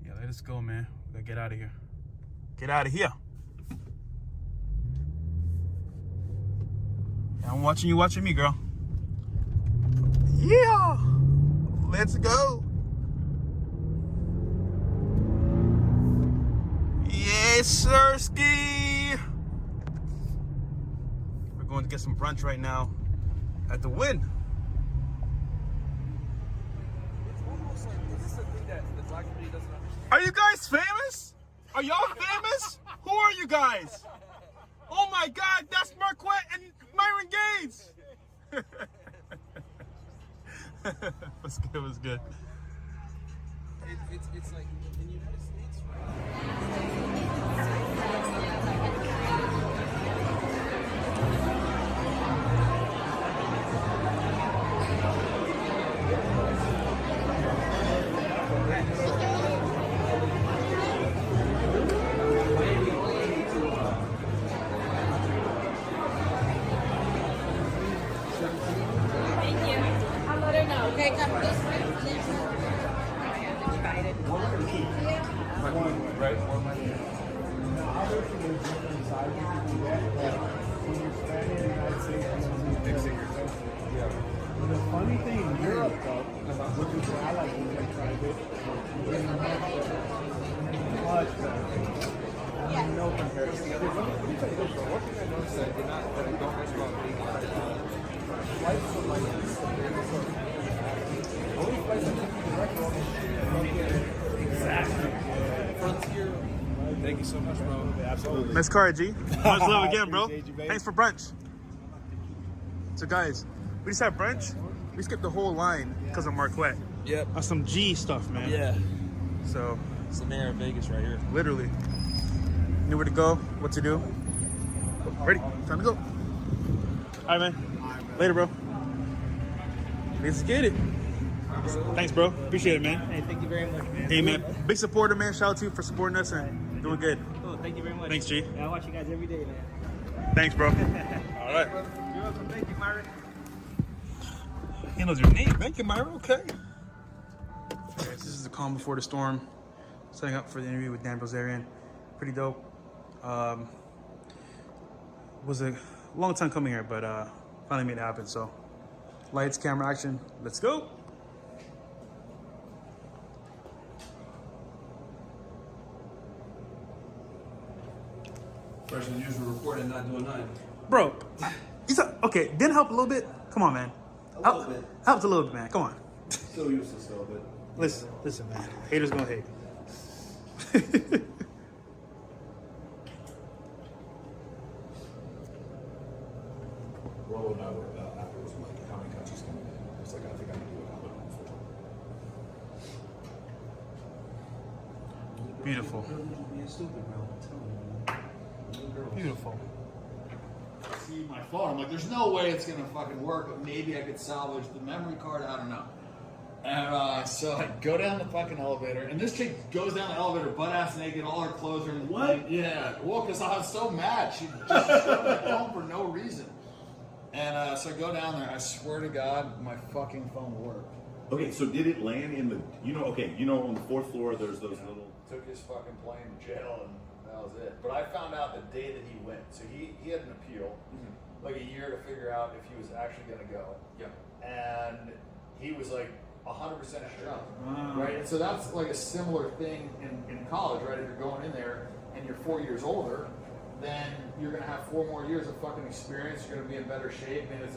Yeah, let us go, man. We gotta get out of here. Get out of here. I'm watching you watching me, girl. Yeah. Let's go. Yes, Sirski. We're going to get some brunch right now at the Wynn. Are you guys famous? Are y'all famous? Who are you guys? Oh my God, that's Marquette and Myron Gaines. What's good? What's good? It's like in the United States, Thank you. I'll let her know. Okay, come this way. The funny thing in Europe, though, which is what I like when I tried it, much better. No comparison. Let me tell you this, though. One thing I noticed that I don't know about being flights from like only flights that take you direct are exactly. Frontier. Thank you so much, bro. Absolutely. Miss Cara G. Much love again, bro. Thanks for brunch. So guys, we just had brunch. We skipped the whole line because of Marquette. Yep. On some G stuff, man. Yeah. So it's the mayor of Vegas right here. Literally. Knew where to go, what to do. Ready? Time to go. All right, man. Later, bro. Let's get it. Thanks, bro. Appreciate it, man. Hey, thank you very much, man. Hey, man. Big supporter, man. Shout out to you for supporting us and doing good. Cool. Thank you very much. Thanks, G. Yeah, I watch you guys every day, man. Thanks, bro. All right. You're welcome. Thank you, Myron. He knows your name. Thank you, Myra. Okay. This is the calm before the storm. Setting up for the interview with Dan Bilzerian. Pretty dope. Was a long time coming here, but finally made it happen. So, lights, camera, action. Let's go. Fresh and usual reporting, not doing nothing. Bro, okay, didn't help a little bit? Come on, man. A little bit. Helped a little bit, man. Come on. Still useless though, but. Listen, man. Haters gonna hate. Rollo and I were afterwards, like, how many countries can we do? It's like, I think I can do it. I've been on before. Beautiful. Beautiful. See my phone. I'm like, there's no way it's gonna fucking work, but maybe I could salvage the memory card. I don't know. And so I go down the fucking elevator, and this chick goes down the elevator butt ass naked, all her clothes are in. What? Yeah. Well, because I was so mad, she just showed my phone for no reason. And so I go down there. I swear to God, my fucking phone worked. Okay, so did it land in the, on the fourth floor, there's those little. Took his fucking plane to jail, and that was it. But I found out the day that he went. So he had an appeal, like a year to figure out if he was actually going to go. Yeah. And he was like 100% sure. Right? And so that's like a similar thing in college, right? If you're going in there and you're 4 years older, then you're going to have 4 more years of fucking experience. You're going to be in better shape. And it's,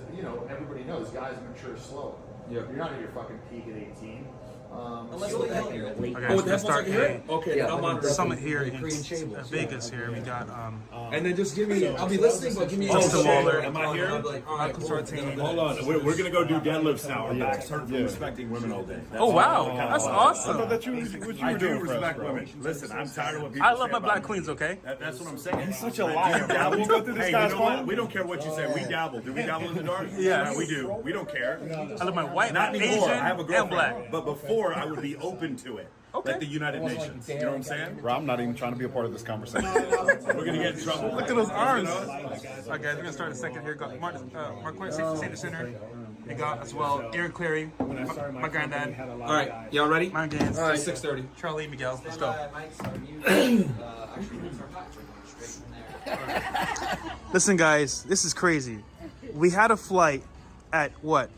everybody knows guys mature slow. Yeah. You're not at your fucking peak at 18. Unless with the headphones. Okay, Oh, with the let's start headphones I can hear it? Okay, yeah, then I'm on the summit here in Vegas. Here we got and then just give me. I'll be listening, but give me. Justin Waller. Am I here? Michael Sartain. Hold on, we're gonna go do deadlifts now. Our backs hurt from respecting women all day. Oh wow, that's awesome. I thought that what you do respect women. Listen, I'm tired of what people. I love my black queens. Okay. That's what I'm saying. He's such a liar. We go through this guy's phone. We don't care what you say. We dabble. Do we dabble in the dark? Yeah, we do. We don't care. I love my white, not anymore. Asian, I have a girlfriend, and black. but before I would be open to it. Okay. Like the United Nations. You know what I'm saying? Bro, I'm not even trying to be a part of this conversation. We're gonna get in trouble. Look at those arms. All right, guys, we're gonna start in a second here. Got Marquette Safety Center. We got as well Aaron Cleary, my granddad. All right, y'all ready? My Gans. All right, 6:30. Charlie, Miguel. Let's go. Listen, guys, this is crazy. We had a flight at what?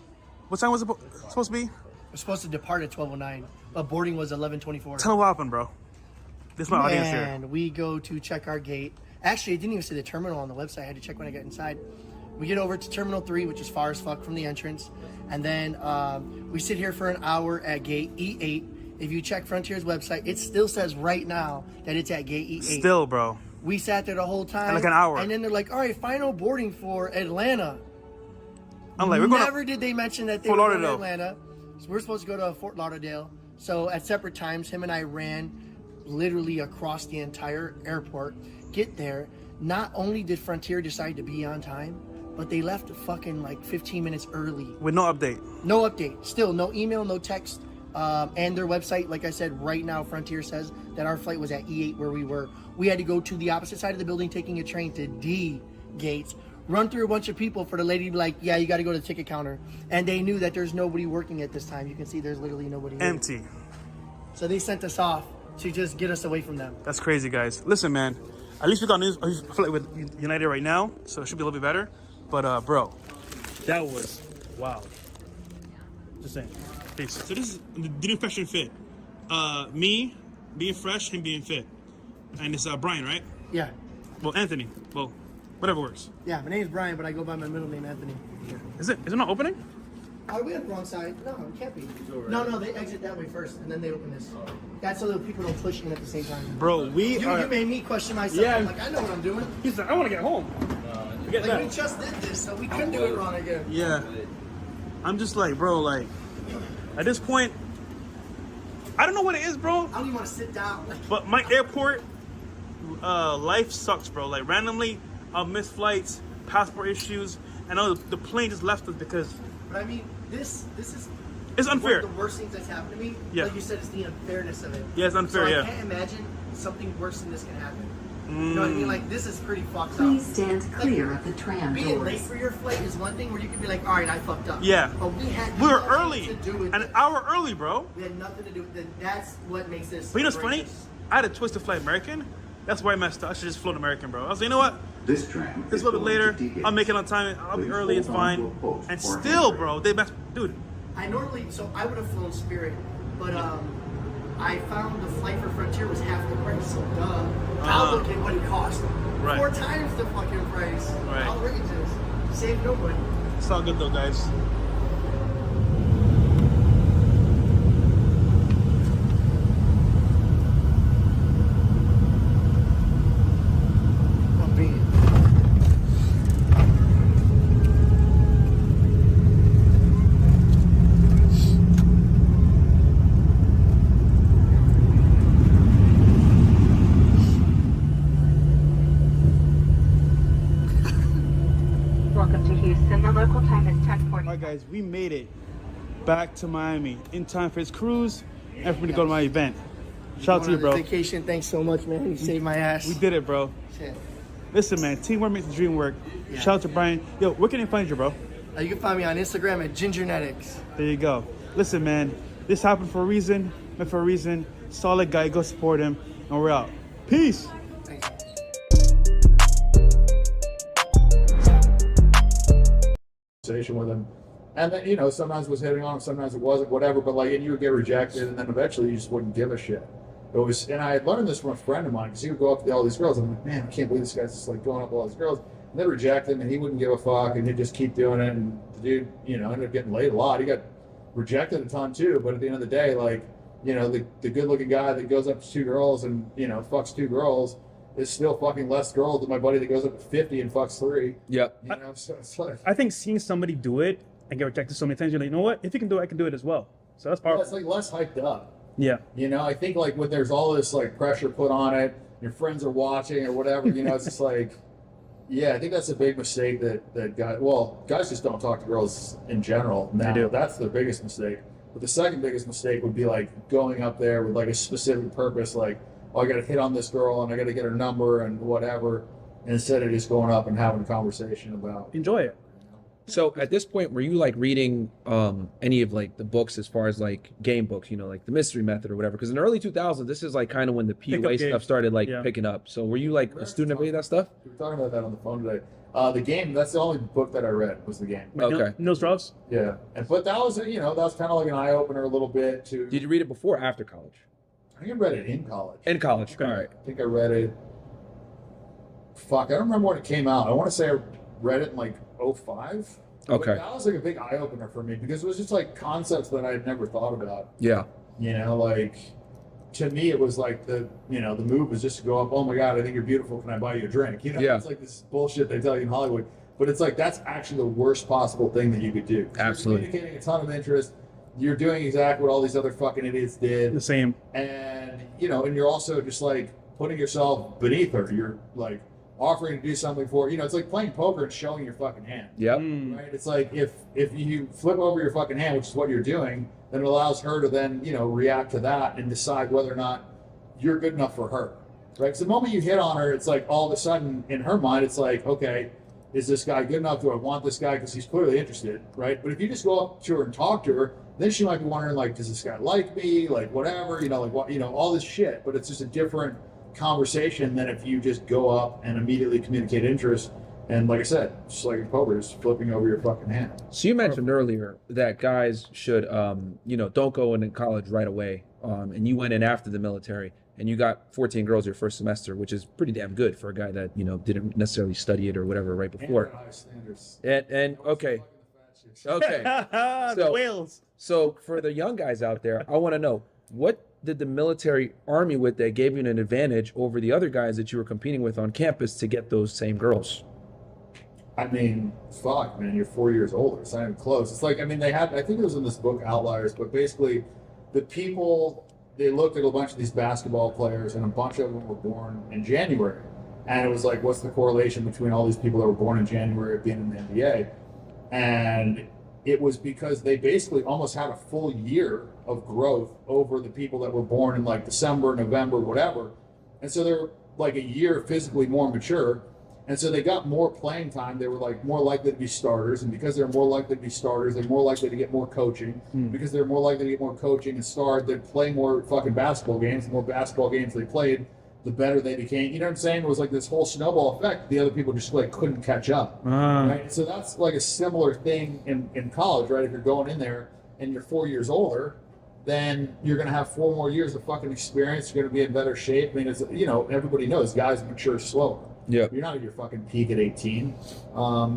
What time was it supposed to be? We're supposed to depart at 12:09, but boarding was 11:24. Tell me what happened, bro. This is my audience here. And we go to check our gate. Actually, it didn't even say the terminal on the website. I had to check when I got inside. We get over to Terminal 3, which is far as fuck from the entrance. And then we sit here for an hour at gate E8. If you check Frontier's website, it still says right now that it's at gate E8. Still, bro. We sat there the whole time. And like an hour. And then they're like, all right, final boarding for Atlanta. I'm like, we're going Never did they mention that they Fort were going to Lauderdale. Atlanta. So we're supposed to go to Fort Lauderdale. So at separate times, him and I ran literally across the entire airport, get there. Not only did Frontier decide to be on time, but they left fucking like 15 minutes early. With no update. No update. Still, no email, no text. And their website, like I said, right now, Frontier says that our flight was at E8 where we were. We had to go to the opposite side of the building, taking a train to D gates, run through a bunch of people for the lady to be like, yeah, you got to go to the ticket counter. And they knew that there's nobody working at this time. You can see there's literally nobody here. Empty. So they sent us off to just get us away from them. That's crazy, guys. Listen, man. At least we got news flight with United right now, so it should be a little bit better. But, bro, that was wild. Just saying. Peace. So this is the new Fresh and Fit. Me being fresh and being fit. And it's Brian, right? Yeah. Well, Anthony. Well, whatever works. Yeah, my name's Brian, but I go by my middle name, Anthony. Is it not opening? Are we on the wrong side? No, it can't be. No, they exit that way first, and then they open this. That's so that people don't push in at the same time. Bro, you made me question myself. Yeah. I'm like, I know what I'm doing. He's like, I want to get home. Forget like, that. we just did this, so we couldn't do it wrong again. Yeah. I'm just like, bro, like, at this point, I don't know what it is, bro. I don't even want to sit down. But my airport life sucks, bro. Like, randomly, I'll miss flights, passport issues, and the plane just left us because... But I mean, this is... It's unfair. One of the worst things that's happened to me, Yeah. like you said, is the unfairness of it. Yeah, it's unfair, so yeah. I can't imagine something worse than this can happen. You know what I mean? Like, this is pretty fucked up. Please stand clear of the tram Being doors. late for your flight is one thing where you can be like, all right, I fucked up. Yeah. But we were nothing early. to do with An it. hour early, bro. We had nothing to do with it. That's what makes this. But you know what's funny? outrageous. I had a choice to fly American. That's why I messed up. I should just float American, bro. I was like, you know what? This tram It's a little bit later. I'll make it on time. I'll be early. It's fine. And still, bro, they messed. Dude. I would have flown Spirit, but I found the flight for Frontier was half the price, so duh. Now look at what it cost. Right. 4 times the fucking price. Right. Outrageous. Save nobody. It's all good though, guys. Welcome to Houston. The local time is 10:40. All right, guys, we made it back to Miami in time for his cruise and for me to go to my event. Shout out to you, bro. Vacation. Thanks so much, man. You saved my ass. We did it, bro. Shit. Listen, man, teamwork makes the dream work. Yeah. Shout out to Brian. Yo, where can they find you, bro? You can find me on Instagram at Gingernetics. There you go. Listen, man, this happened for a reason, meant for a reason. Solid guy, go support him, and we're out. Peace. Conversation with him, and then, you know, sometimes it was hitting on him, sometimes it wasn't, whatever. But like, and you would get rejected, and then eventually you just wouldn't give a shit. It was, and I had learned this from a friend of mine because he would go up to all these girls. I'm like, man, I can't believe this guy's just like going up to all these girls. And they'd reject him, and he wouldn't give a fuck, and he'd just keep doing it. And the dude, you know, ended up getting laid a lot. He got rejected a ton too. But at the end of the day, like, you know, the good-looking guy that goes up to 2 girls and, you know, fucks 2 girls is still fucking less girls than my buddy that goes up to 50 and fucks 3. Yep. You know, so it's like, I think seeing somebody do it and get rejected so many times, you're like, you know what? If you can do it, I can do it as well. So that's yeah, powerful. it's like less hyped up. Yeah. You know, I think like when there's all this like pressure put on it, your friends are watching or whatever, you know, it's just like, yeah, I think that's a big mistake that guys just don't talk to girls in general now. They do. That's the biggest mistake. But the second biggest mistake would be like going up there with like a specific purpose, like, oh, I got to hit on this girl and I got to get her number and whatever, instead of just going up and having a conversation about. Enjoy it. So at this point, were you like reading any of like the books as far as like game books, you know, like the Mystery Method or whatever? Because in the early 2000s, this is like kind of when the PUA stuff started like picking up. So were you like a student of any of that stuff? We were talking about that on the phone today. The game, that's the only book that I read was the game. Okay. No Strauss? Yeah. But that was, you know, that was kind of like an eye-opener a little bit to... Did you read it before or after college? I think I read it in college. In college, all right. I think I read it. Fuck, I don't remember when it came out. I want to say I read it in like 05. Okay. But that was like a big eye opener for me because it was just like concepts that I had never thought about. Yeah. You know, like to me, it was like the move was just to go up. Oh my God, I think you're beautiful. Can I buy you a drink? You know, Yeah. It's like this bullshit they tell you in Hollywood. But it's like that's actually the worst possible thing that you could do. Absolutely. You're communicating a ton of interest. You're doing exactly what all these other fucking idiots did. The same. And and you're also just like putting yourself beneath her. You're like offering to do something for her. It's like playing poker and showing your fucking hand. Yep. Right? It's like if you flip over your fucking hand, which is what you're doing, then it allows her to then, react to that and decide whether or not you're good enough for her. Right? Because the moment you hit on her, it's like all of a sudden in her mind, it's like, okay, is this guy good enough? Do I want this guy? Because he's clearly interested, right? But if you just go up to her and talk to her, then she might be wondering, like, does this guy like me? Like, whatever, like, what, all this shit. But it's just a different conversation than if you just go up and immediately communicate interest. And like I said, just like in poker, just flipping over your fucking hand. So you mentioned earlier that guys should, don't go into college right away. And you went in after the military and you got 14 girls your first semester, which is pretty damn good for a guy that, didn't necessarily study it or whatever right before. And high standards. And okay. Okay. The whales. So for the young guys out there, I want to know, what did the military army with that gave you an advantage over the other guys that you were competing with on campus to get those same girls? I mean, fuck, man, you're 4 years older. It's not even close. It's like, I mean, I think it was in this book, Outliers, but basically the people, they looked at a bunch of these basketball players and a bunch of them were born in January. And it was like, what's the correlation between all these people that were born in January being in the NBA? And it was because they basically almost had a full year of growth over the people that were born in like December, November, whatever. And so they're like a year physically more mature. And so they got more playing time. They were like more likely to be starters. And because they're more likely to be starters, they're more likely to get more coaching. Because they're more likely to get more coaching and start, they'd play more fucking basketball games. The more basketball games they played, the better they became. You know what I'm saying? It was like this whole snowball effect. The other people just like couldn't catch up. Right? So that's like a similar thing in college, right? If you're going in there and you're 4 years older, then you're going to have 4 more years of fucking experience. You're going to be in better shape. I mean, it's, everybody knows guys mature slower. Yeah. You're not at your fucking peak at 18.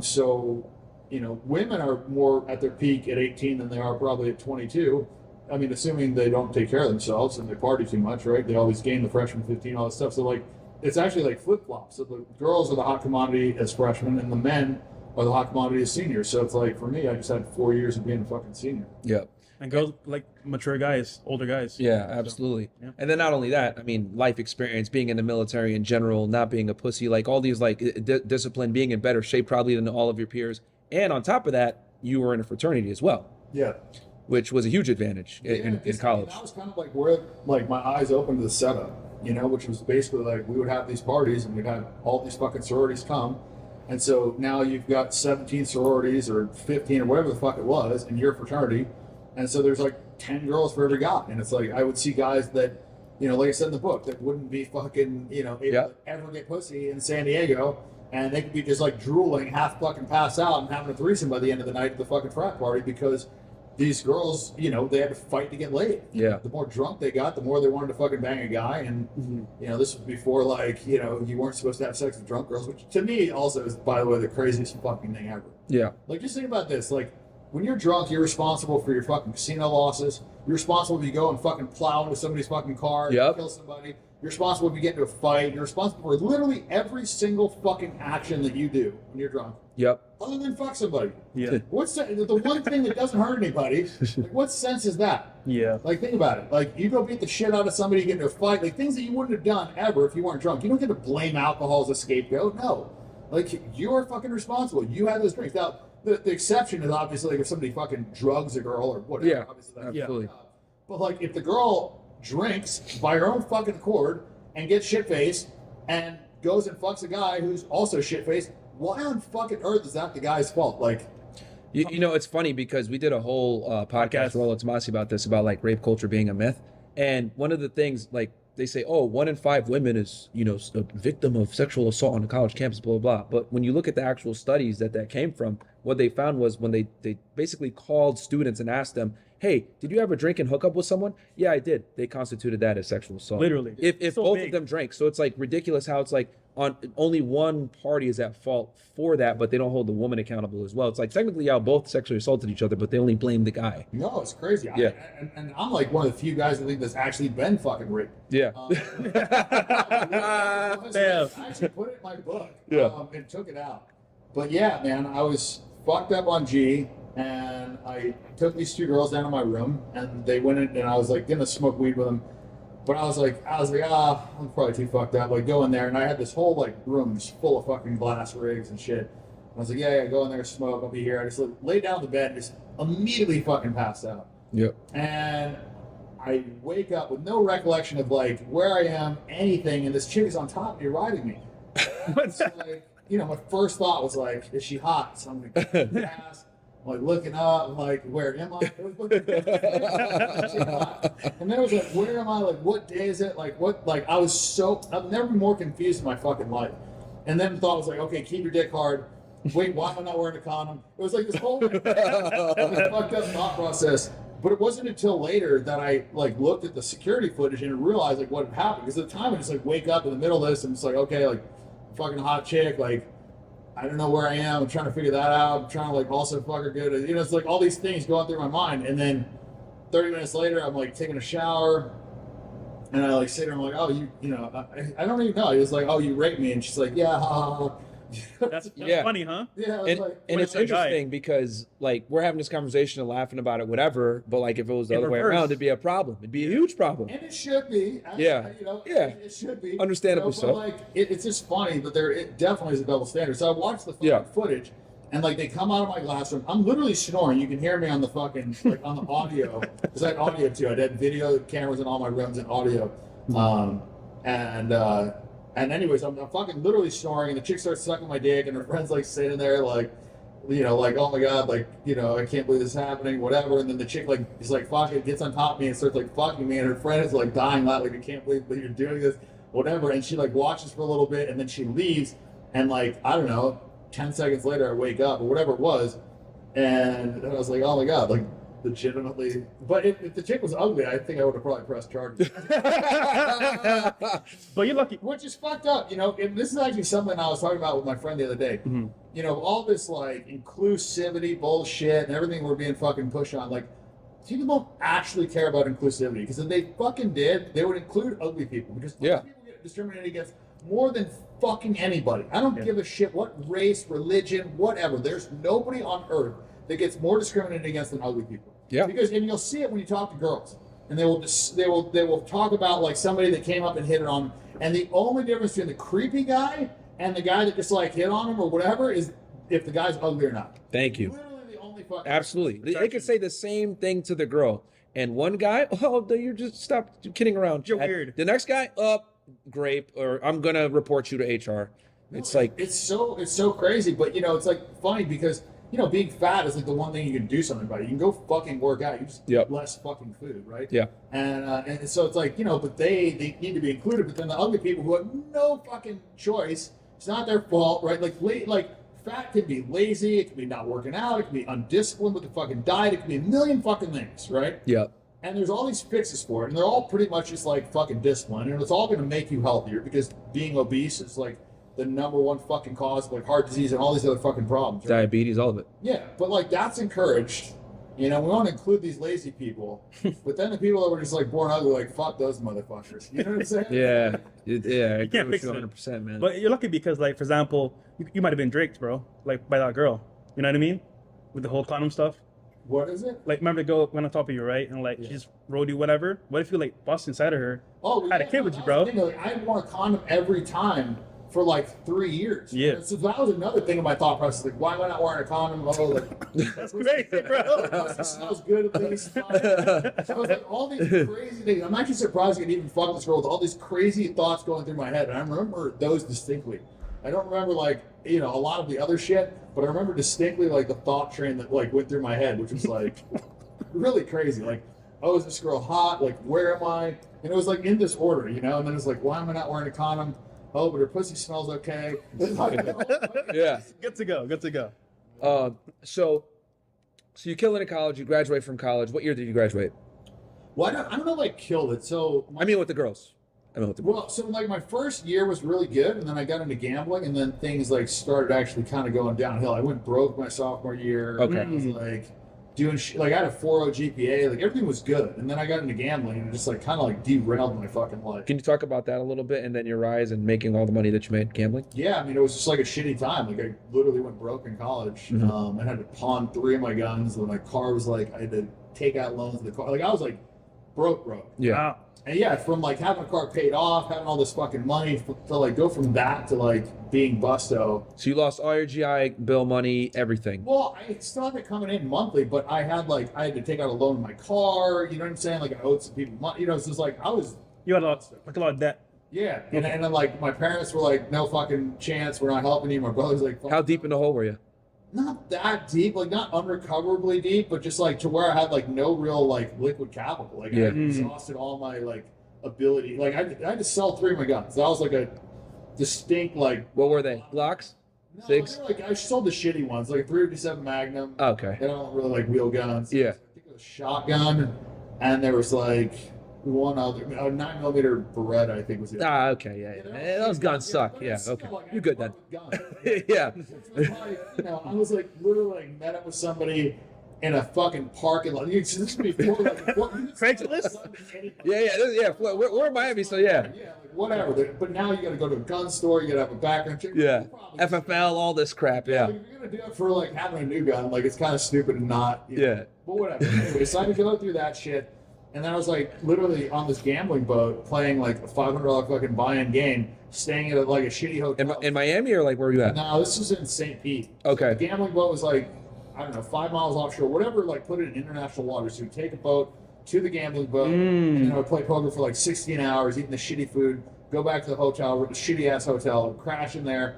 So, women are more at their peak at 18 than they are probably at 22. I mean, assuming they don't take care of themselves and they party too much, right? They always gain the freshman 15, all that stuff. So, like, it's actually like flip-flops. So the girls are the hot commodity as freshmen and the men are the hot commodity as seniors. So it's like, for me, I just had 4 years of being a fucking senior. Yeah. And girls like mature guys, older guys. Yeah, absolutely. So, yeah. And then not only that, I mean, life experience, being in the military in general, not being a pussy, like all these like discipline, being in better shape probably than all of your peers. And on top of that, you were in a fraternity as well. Yeah. Which was a huge advantage in college. That was kind of like where like my eyes opened to the setup, which was basically like we would have these parties and we'd have all these fucking sororities come. And so now you've got 17 sororities or 15 or whatever the fuck it was in your fraternity. And so there's like 10 girls for every guy. And it's like, I would see guys that, like I said in the book, that wouldn't be fucking, able to ever get pussy in San Diego. And they could be just like drooling, half fucking pass out and having a threesome by the end of the night at the fucking frat party because these girls, they had to fight to get laid. Yeah. The more drunk they got, the more they wanted to fucking bang a guy. And, this was before like, you weren't supposed to have sex with drunk girls, which to me also is, by the way, the craziest fucking thing ever. Yeah. Like, just think about this. Like, when you're drunk, you're responsible for your fucking casino losses. You're responsible if you go and fucking plow into somebody's fucking car and kill somebody. You're responsible if you get into a fight. You're responsible for literally every single fucking action that you do when you're drunk. Yep. Other than fuck somebody. Yeah. What's the one thing that doesn't hurt anybody? Like, what sense is that? Yeah. Like, think about it. Like, you go beat the shit out of somebody, you get into a fight. Like, things that you wouldn't have done ever if you weren't drunk. You don't get to blame alcohol as a scapegoat. No. Like, you're fucking responsible. You had those drinks. Now, the exception is obviously like if somebody fucking drugs a girl or whatever. Yeah, obviously absolutely. But like if the girl drinks by her own fucking accord and gets shit-faced and goes and fucks a guy who's also shit-faced, why on fucking earth is that the guy's fault? Like, it's funny because we did a whole podcast with Rollo Tomasi about this, about like rape culture being a myth. And one of the things, like, they say, 1 in 5 women is, a victim of sexual assault on a college campus, blah, blah, blah. But when you look at the actual studies that came from, what they found was when they basically called students and asked them, hey, did you ever drink and hook up with someone? Yeah, I did. They constituted that as sexual assault. Literally. If So both big. of them drank. So it's like ridiculous how it's like on only one party is at fault for that, but they don't hold the woman accountable as well. It's like technically y'all both sexually assaulted each other, but they only blame the guy. No, it's crazy. Yeah. And I'm like one of the few guys that think that's actually been fucking raped. Yeah. I actually put it in my book. And took it out. But yeah, man, I was fucked up on G, and I took these 2 girls down to my room, and they went in, and I was like gonna smoke weed with them. But I was like, I'm probably too fucked up. Like, go in there, and I had this whole like room just full of fucking glass rigs and shit. And I was like, yeah, go in there, smoke. I'll be here. I just laid down on the bed, and just immediately fucking passed out. Yep. And I wake up with no recollection of like where I am, anything, and this chick is on top of me, riding me. So, like, you know, my first thought was like, is she hot? So I'm like, yes. I'm like looking up, I'm like, where am I? And then it was like, where am I? Like, what day is it? Like, what? Like, I've never been more confused in my fucking life. And then the thought was like, okay, keep your dick hard. Wait, why am I not wearing a condom? It was like this whole fucked up thought process. But it wasn't until later that I like looked at the security footage and realized like what had happened. Because at the time I just like wake up in the middle of this and it's like, okay, like fucking hot chick, like I don't know where I am. I'm trying to figure that out. I'm trying to like also fuck her good. You know, it's like all these things going through my mind. And then 30 minutes later, I'm like taking a shower, and I like sit there. I'm like, oh, you know, I don't even know. He was like, oh, you raped me, and she's like, yeah, ha, ha, ha. That's funny, huh? Yeah, And it's interesting because like we're having this conversation and laughing about it, whatever. But like if it was the In other way reverse. around, it'd be a problem. It'd be a huge problem. And it should be. Yeah. You know, Yeah. It should be. Understandably but so. Like, it's just funny, but it definitely is a double standard. So I watched the fucking footage, and like they come out of my classroom. I'm literally snoring. You can hear me on the fucking, like on the audio. Because I had audio too. I had video cameras in all my rooms and audio. And anyways, I'm fucking literally snoring, and the chick starts sucking my dick, and her friend's like sitting there, like, you know, like, oh my god, like, you know, I can't believe this is happening, whatever. And then the chick like is like, fuck it, gets on top of me and starts like fucking me, and her friend is like dying loud, like, I can't believe that you're doing this, whatever. And she like watches for a little bit, and then she leaves, and like, I don't know, 10 seconds later I wake up or whatever it was, and I was like, oh my god, like, legitimately. But if the chick was ugly, I think I would have probably pressed charges. But you're lucky. Which is fucked up, you know. And this is actually something I was talking about with my friend the other day. Mm-hmm. You know, all this like inclusivity bullshit and everything we're being fucking pushed on. Like, people don't actually care about inclusivity, because if they fucking did, they would include ugly people, because ugly people get discriminated against more than fucking anybody. I don't give a shit what race, religion, whatever. There's nobody on earth that gets more discriminated against than ugly people. Yeah. Because, and you'll see it when you talk to girls, and they will talk about like somebody that came up and hit it on, and the only difference between the creepy guy and the guy that just like hit on him or whatever is if the guy's ugly or not. Thank you. Literally the only fucking Absolutely. They could say the same thing to the girl. And one guy, oh, you're just stop kidding around. You're weird. The next guy, grape, or I'm going to report you to HR. It's like. It's so crazy, but you know, it's like funny because, you know, being fat is like the one thing you can do something about. You can go fucking work out. You just eat less fucking food, right? Yeah. And so it's like, you know, but they need to be included. But then the ugly people who have no fucking choice, it's not their fault, right? Like fat can be lazy. It can be not working out. It can be undisciplined with the fucking diet. It can be a million fucking things, right? Yeah. And there's all these fixes for it, and they're all pretty much just like fucking discipline, and it's all going to make you healthier, because being obese is like the number one fucking cause of like heart disease and all these other fucking problems. Right? Diabetes, all of it. Yeah, but like that's encouraged. You know, we want to include these lazy people, but then the people that were just like born ugly, like fuck those motherfuckers. You know what I'm saying? Yeah, I You can't fix it. 100%, man. But you're lucky because, like, for example, you might have been draked, bro, like by that girl. You know what I mean? With the whole condom stuff. What is it? Like, remember the girl went on top of you, right? And like she just rode you, whatever. What if you like bust inside of her? Oh, had a kid with you, bro? I wore a condom every time for like 3 years. Yeah. So that was another thing in my thought process. Like, why am I not wearing a condom? Oh, like, that's crazy, bro. It smells good at least. So I was like, all these crazy things. I'm actually surprised I could even fuck this girl with all these crazy thoughts going through my head. And I remember those distinctly. I don't remember like, you know, a lot of the other shit, but I remember distinctly like the thought train that like went through my head, which was like really crazy. Like, oh, is this girl hot? Like, where am I? And it was like in this order, you know? And then it's like, why am I not wearing a condom? Oh, but her pussy smells okay. Yeah. Good to go. So So you kill it in college. You graduate from college. What year did you graduate? Well, I don't know, like, killed it. So I mean, with the girls. Well, so like my first year was really good, and then I got into gambling, and then things like started actually kind of going downhill. I went broke my sophomore year. Okay. I was like doing like I had a 4.0 GPA, like everything was good, and then I got into gambling, and it just like kind of like derailed my fucking life. Can you talk about that a little bit, and then your rise and making all the money that you made gambling? Yeah, I mean, it was just like a shitty time. Like I literally went broke in college. Mhm. I had to pawn 3 of my guns. And my car was like I had to take out loans in the car. Like I was like broke. Yeah. Wow. And yeah, from like having a car paid off, having all this fucking money, to like go from that to like being busto. So you lost all your GI Bill money, everything. Well, I still had it coming in monthly, but I had to take out a loan on my car. You know what I'm saying? Like I owed some people money. You know, so it's like I was. You had a lot of debt. Yeah, and then like my parents were like, "No fucking chance, we're not helping you." My brother's like, How deep in the hole were you? Not that deep, like not unrecoverably deep, but just like to where I had like no real like liquid capital. Like Yeah. I exhausted all my like ability. Like I had to sell 3 of my guns. That was like a distinct like. What were they? Glocks? No, Six? they were, like I sold the shitty ones, like a 357 Magnum. Okay. They don't really like wheel guns. Yeah. I think it was shotgun, and there was like one other, a 9mm Beretta, I think was it. Ah, okay, yeah. Those guns suck. Yeah, okay. You good then? Yeah. You know, I was like literally like met up with somebody in a fucking parking lot. This is before like Craigslist. Yeah. We're in Miami, so yeah. Yeah, like whatever. But now you got to go to a gun store. You got to have a background check. Yeah. FFL, all this crap. Yeah. Like, if you're gonna do it for like having a new gun, like it's kind of stupid and not. You know. Yeah. But whatever. Anyway, so I had to go through that shit. And then I was like literally on this gambling boat playing like a $500 fucking buy-in game, staying at like a shitty hotel. In Miami or like where were you at? No, this was in St. Pete. Okay. The gambling boat was like, I don't know, 5 miles offshore, whatever, like put it in international waters. So we'd take a boat to the gambling boat, and then I would play poker for like 16 hours, eating the shitty food, go back to the hotel, the shitty ass hotel, crash in there.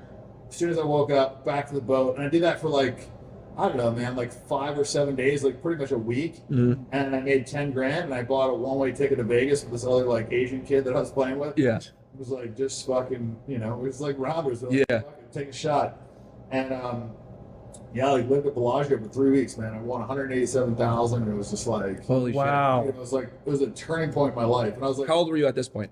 As soon as I woke up, back to the boat. And I did that for like, I don't know, man, like 5 or 7 days, like pretty much a week. Mhm. And I made 10 grand, and I bought a one-way ticket to Vegas with this other like Asian kid that I was playing with. Yeah. It was like just fucking, you know, it was like rounders. So Yeah. fucking take a shot. And yeah, I lived at Bellagio for 3 weeks, man. I won 187,000, and it was just like Holy shit. Wow. It was like it was a turning point in my life, and I was like, How old were you at this point?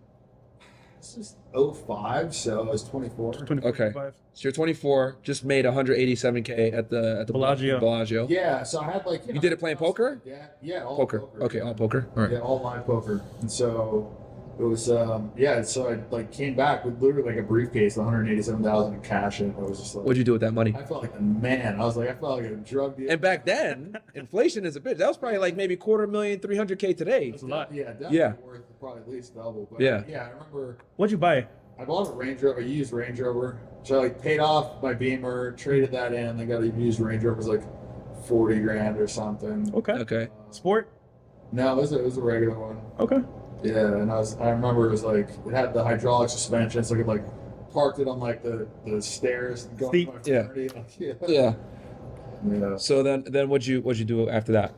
this is 05, so I was 24. Okay. So you're 24, just made 187K at the Bellagio. Yeah, so I had like You did it playing poker? Yeah, all Poker. Okay, all poker. All right. Yeah, all live poker. And so it was yeah, so I like came back with literally like a briefcase, 187,000 in cash, and it was just like, What'd you do with that money? I felt like a man. I was like, I felt like a drug dealer. And back then, inflation is a bitch. That was probably like maybe $250,000, $300K today. That's a lot. Yeah, definitely Yeah. worth probably at least double. But Yeah. yeah, I remember What'd you buy? I bought a Range Rover, a used Range Rover. So I like paid off my Beamer, traded that in, I got a used Range Rover. It was like 40 grand or something. Okay. Sport? No, it was a regular one. Okay. Yeah, and I remember it was like it had the hydraulic suspension, so I could like parked it on like the stairs and go to my fraternity. Yeah. Yeah. So then what'd you do after that?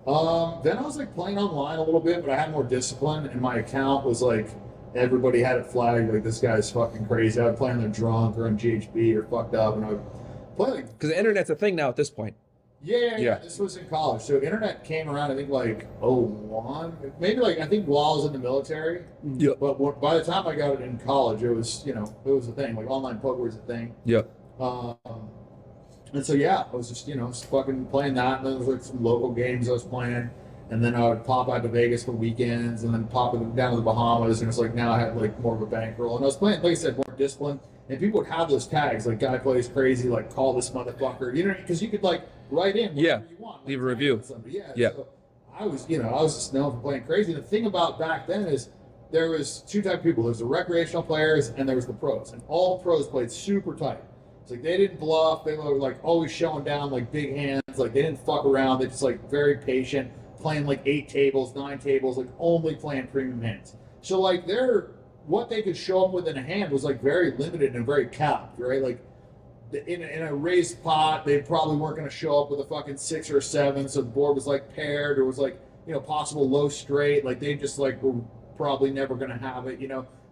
Then I was like playing online a little bit, but I had more discipline, and my account was like everybody had it flagged like this guy's fucking crazy. I would play on the drunk or on GHB or fucked up, and I would play like Because the internet's a thing now at this point. yeah. This was in college, so internet came around I think like 01, maybe like I think while I was in the military. Yeah. But by the time I got it in college, it was it was a thing. Like online poker was a thing. Yeah. And so yeah, I was just fucking playing that, and then there was like some local games I was playing, and then I would pop out to Vegas for weekends, and then pop down to the Bahamas, and it's like now I had like more of a bankroll, and I was playing, like I said, more discipline, and people would have those tags like guy plays crazy, like call this motherfucker, because you could like write in whatever you want, like, leave a review. Yeah. So I was just known for playing crazy. And the thing about back then is there was two types of people. There was the recreational players and there was the pros, and all pros played super tight. It's like they didn't bluff. They were like always showing down like big hands. Like they didn't fuck around. They just like very patient, playing like 8 tables, 9 tables, like only playing premium hands. So like what they could show up with in a hand was like very limited and very capped, right? Like in a raised pot, they probably weren't going to show up with a fucking 6 or 7. So the board was like paired or was like possible low straight. Like they just like were probably never going to have it.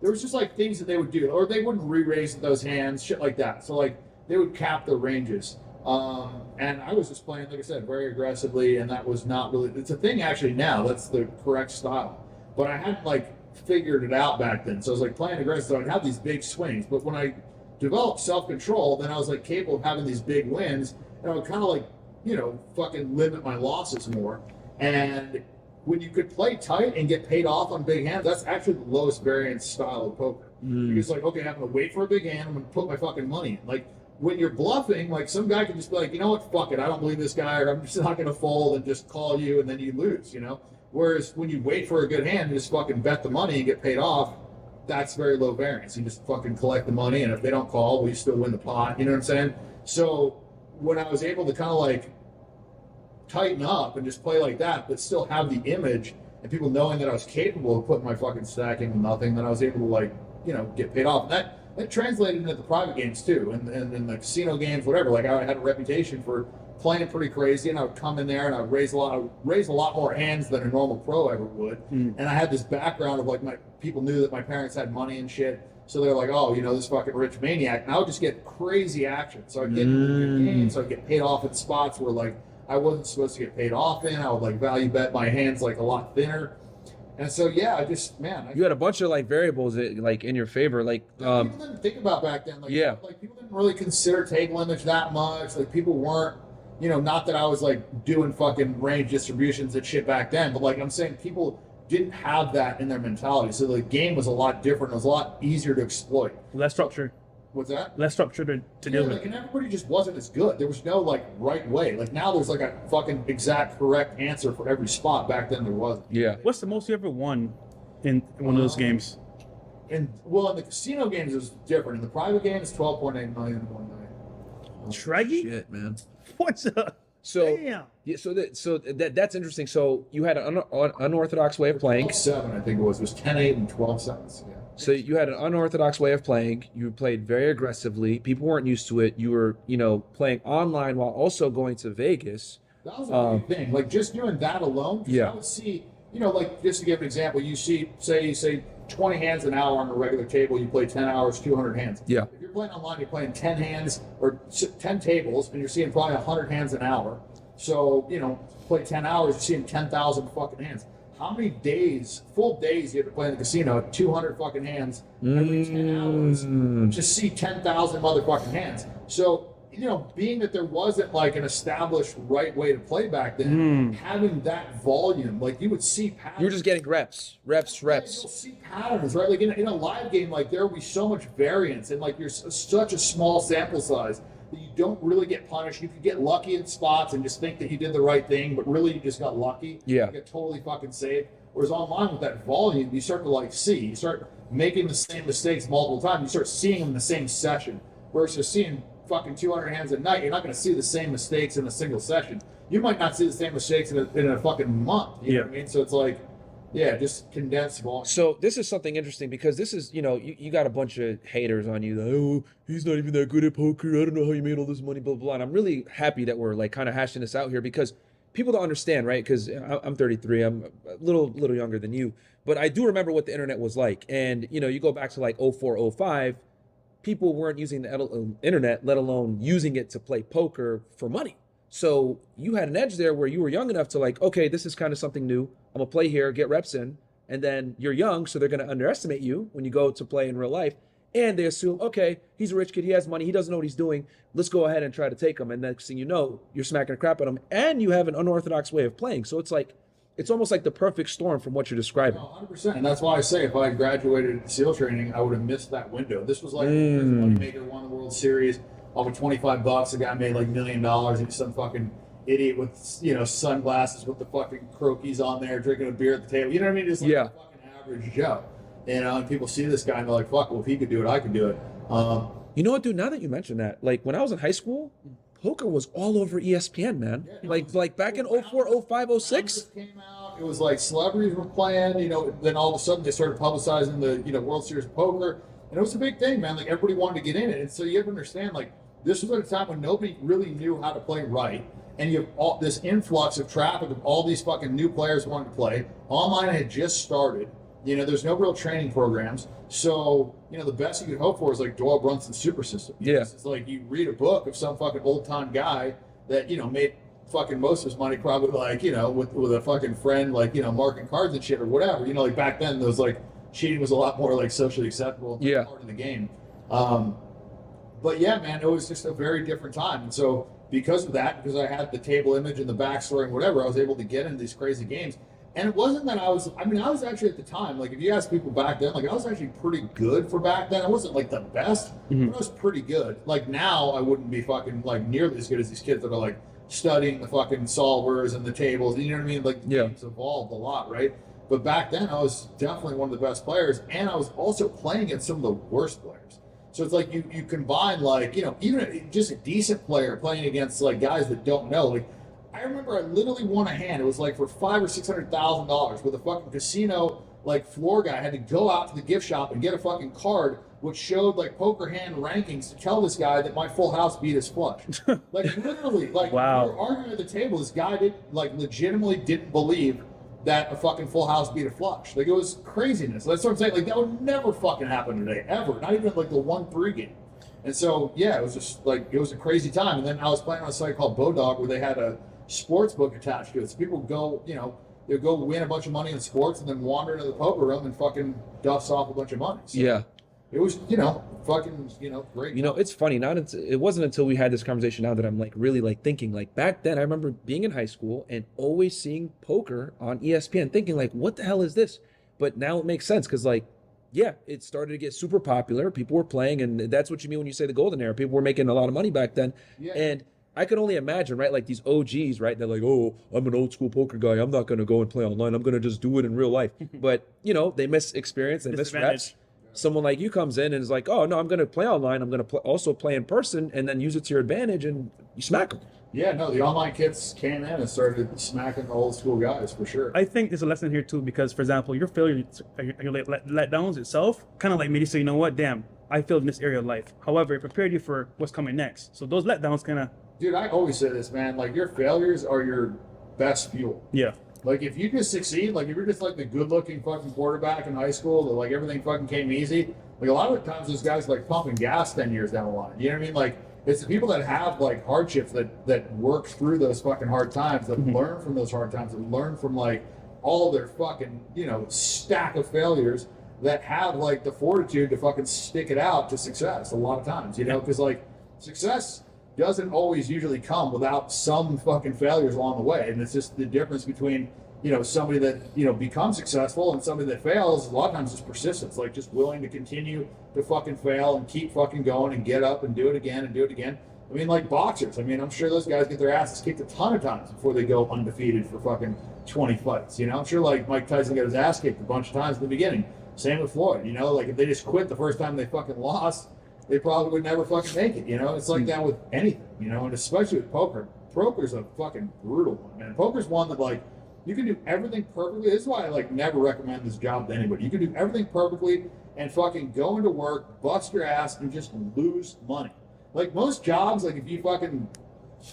There was just like things that they would do, or they wouldn't re-raise those hands, shit like that. So like they would cap their ranges. And I was just playing, like I said, very aggressively, and that was not really, it's a thing actually now, that's the correct style. But I hadn't like figured it out back then. So I was like playing aggressive, so I'd have these big swings. But when I developed self-control, then I was like capable of having these big wins, and I would kind of like, you know, fucking limit my losses more. And when you could play tight and get paid off on big hands, that's actually the lowest variance style of poker. Because like, okay, I'm gonna wait for a big hand, I'm gonna put my fucking money in. Like when you're bluffing, like some guy can just be like, you know what, fuck it, I don't believe this guy, or I'm just not gonna fold and just call you, and then you lose, you know? Whereas when you wait for a good hand and just fucking bet the money and get paid off, that's very low variance. You just fucking collect the money, and if they don't call, well, you still win the pot, you know what I'm saying? So when I was able to kind of like tighten up and just play like that, but still have the image and people knowing that I was capable of putting my fucking stack into nothing, then I was able to like, you know, get paid off. And that translated into the private games too, and the casino games, whatever. Like I had a reputation for playing pretty crazy, and I would come in there and I would raise a lot more hands than a normal pro ever would. And I had this background of like my people knew that my parents had money and shit, so they're like, oh, you know, this fucking rich maniac. And I would just get crazy action. So I'd get good games, so I'd get paid off at spots where like I wasn't supposed to get paid off in. I would like value bet my hands like a lot thinner. And so yeah, I just you had a bunch of like variables that, like in your favor, like people didn't think about back then. Like, like people didn't really consider table image that much. Like people weren't, you know, not that I was like doing fucking range distributions and shit back then, but like I'm saying people didn't have that in their mentality. So the game was a lot different. It was a lot easier to exploit. Less structure. What's that? Less structure to deal with. Like, and everybody just wasn't as good. There was no like right way. Like now there's like a fucking exact correct answer for every spot. Back then there wasn't. Yeah. What's the most you ever won in one of those games? And well, in the casino games it was different. In the private games, 12.8 million in one night. Traggy? Shit, man. What's up? So damn. Yeah, so that's interesting. So you had an unorthodox way of playing. 7, I think it was. It was 10-8 and 12 cents. Yeah. So you had an unorthodox way of playing. You played very aggressively. People weren't used to it. You were, you know, playing online while also going to Vegas. That was a big thing. Like just doing that alone. Yeah. I would see, you know, like just to give an example, you see, say 20 hands an hour on a regular table. You play 10 hours, 200 hands. Yeah. If you're playing online, you're playing 10 hands or 10 tables, and you're seeing probably 100 hands an hour. So, you know, play 10 hours, you're seeing 10,000 fucking hands. How many days, full days, you have to play in the casino, 200 fucking hands every 10 hours to see 10,000 motherfucking hands? So, you know, being that there wasn't like an established right way to play back then, having that volume, like you would see patterns. You were just getting reps. You'll see patterns, right? Like in a live game, like there will be so much variance, and like you're such a small sample size that you don't really get punished. You could get lucky in spots and just think that you did the right thing, but really you just got lucky. Yeah. You get totally fucking saved. Whereas online with that volume, you start to like see, you start making the same mistakes multiple times. You start seeing them in the same session. Whereas you're seeing fucking 200 hands a night, you're not going to see the same mistakes in a single session. You might not see the same mistakes in a fucking month. You know what I mean? So it's like, yeah, just condensed volume. So this is something interesting because this is, you know, you got a bunch of haters on you. Like, oh, he's not even that good at poker. I don't know how you made all this money, blah, blah, blah. And I'm really happy that we're like kind of hashing this out here because people don't understand, right? Because I'm 33. I'm a little younger than you. But I do remember what the internet was like. And, you know, you go back to like 04, 05, people weren't using the internet, let alone using it to play poker for money. So you had an edge there where you were young enough to like, okay, this is kind of something new. I'm gonna play here, get reps in, and then you're young, so they're gonna underestimate you when you go to play in real life. And they assume, okay, he's a rich kid, he has money, he doesn't know what he's doing. Let's go ahead and try to take him. And next thing you know, you're smacking the crap out of him, and you have an unorthodox way of playing. So it's like, it's almost like the perfect storm from what you're describing. 100%. And that's why I say if I had graduated SEAL training, I would have missed that window. This was like the first Moneymaker won the World Series. Over $25, the guy made like $1 million. He's some fucking idiot with, you know, sunglasses with the fucking croquis on there, drinking a beer at the table. You know what I mean? Just like a fucking average Joe. You know, and people see this guy and they're like, fuck, well, if he could do it, I could do it. You know what, dude? Now that you mention that, like when I was in high school, poker was all over ESPN, man. Like back in 04, 05, 06. It was like celebrities were playing, you know, then all of a sudden they started publicizing the, you know, World Series of Poker. And it was a big thing, man. Like everybody wanted to get in it. And so you have to understand, like, this was at a time when nobody really knew how to play right. And you have all this influx of traffic of all these fucking new players wanting to play. Online had just started. You know, there's no real training programs. So, you know, the best you could hope for is like Doyle Brunson's Super System. Yeah. It's like you read a book of some fucking old time guy that, you know, made fucking most of his money probably like, you know, with a fucking friend, like, you know, marking cards and shit or whatever. You know, like back then, those like cheating was a lot more like socially acceptable part of the game. But yeah, man, it was just a very different time. And so because of that, because I had the table image and the backstory and whatever, I was able to get into these crazy games. And it wasn't that I was actually at the time, like if you ask people back then, like I was actually pretty good for back then. I wasn't like the best, but I was pretty good. Like now I wouldn't be fucking like nearly as good as these kids that are like studying the fucking solvers and the tables. You know what I mean? Like the game's evolved a lot, right? But back then I was definitely one of the best players, and I was also playing against some of the worst players. So it's like you combine like, you know, even just a decent player playing against like guys that don't know. Like I remember I literally won a hand. It was like for $500,000 or $600,000 with a fucking casino like floor guy. I had to go out to the gift shop and get a fucking card which showed like poker hand rankings to tell this guy that my full house beat his flush. Like literally, like we were arguing at the table. This guy legitimately didn't believe that a fucking full house beat a flush. Like it was craziness. That's what I'm saying. Like that would never fucking happen today, ever. Not even like the 1-3 game. And so yeah, it was just like it was a crazy time. And then I was playing on a site called Bodog where they had a sports book attached to it. So people go, you know, they'll go win a bunch of money in sports and then wander into the poker room and fucking dust off a bunch of money. So it was, you know, fucking, you know, great. You know, it's funny. It wasn't until we had this conversation now that I'm like really like thinking like back then I remember being in high school and always seeing poker on ESPN thinking like, what the hell is this? But now it makes sense because like, yeah, it started to get super popular. People were playing, and that's what you mean when you say the golden era. People were making a lot of money back then. Yeah. And I could only imagine, right? Like these OGs, right? They're like, oh, I'm an old school poker guy. I'm not going to go and play online. I'm going to just do it in real life. But, you know, they miss experience. They miss reps. Someone like you comes in and is like, oh, no, I'm going to play online. I'm going to also play in person and then use it to your advantage, and you smack them. Yeah, no, the online kids came in and started smacking the old school guys for sure. I think there's a lesson here too, because for example, your failures, your letdowns itself, kind of like made you say, you know what, damn, I failed in this area of life. However, it prepared you for what's coming next. So those letdowns kind of. Dude, I always say this, man. Like your failures are your best fuel. Yeah. Like if you just succeed, like if you're just like the good-looking fucking quarterback in high school, that like everything fucking came easy. Like a lot of the times, those guys are like pumping gas 10 years down the line. You know what I mean? Like. It's the people that have like hardships that work through those fucking hard times, that learn from those hard times, and learn from like all their fucking, you know, stack of failures, that have like the fortitude to fucking stick it out to success a lot of times, you know, because like success doesn't always usually come without some fucking failures along the way. And it's just the difference between, you know, somebody that, you know, becomes successful and somebody that fails. A lot of times it's persistence, like just willing to continue to fucking fail and keep fucking going and get up and do it again and do it again. I mean, like boxers. I mean, I'm sure those guys get their asses kicked a ton of times before they go undefeated for fucking 20 fights. You know, I'm sure like Mike Tyson got his ass kicked a bunch of times in the beginning. Same with Floyd. You know, like if they just quit the first time they fucking lost, they probably would never fucking make it. You know, it's like that with anything. You know, and especially with poker. Poker's a fucking brutal one, man. Poker's one that like. You can do everything perfectly. This is why I like never recommend this job to anybody. You can do everything perfectly and fucking go into work, bust your ass, and just lose money. Like most jobs, like if you fucking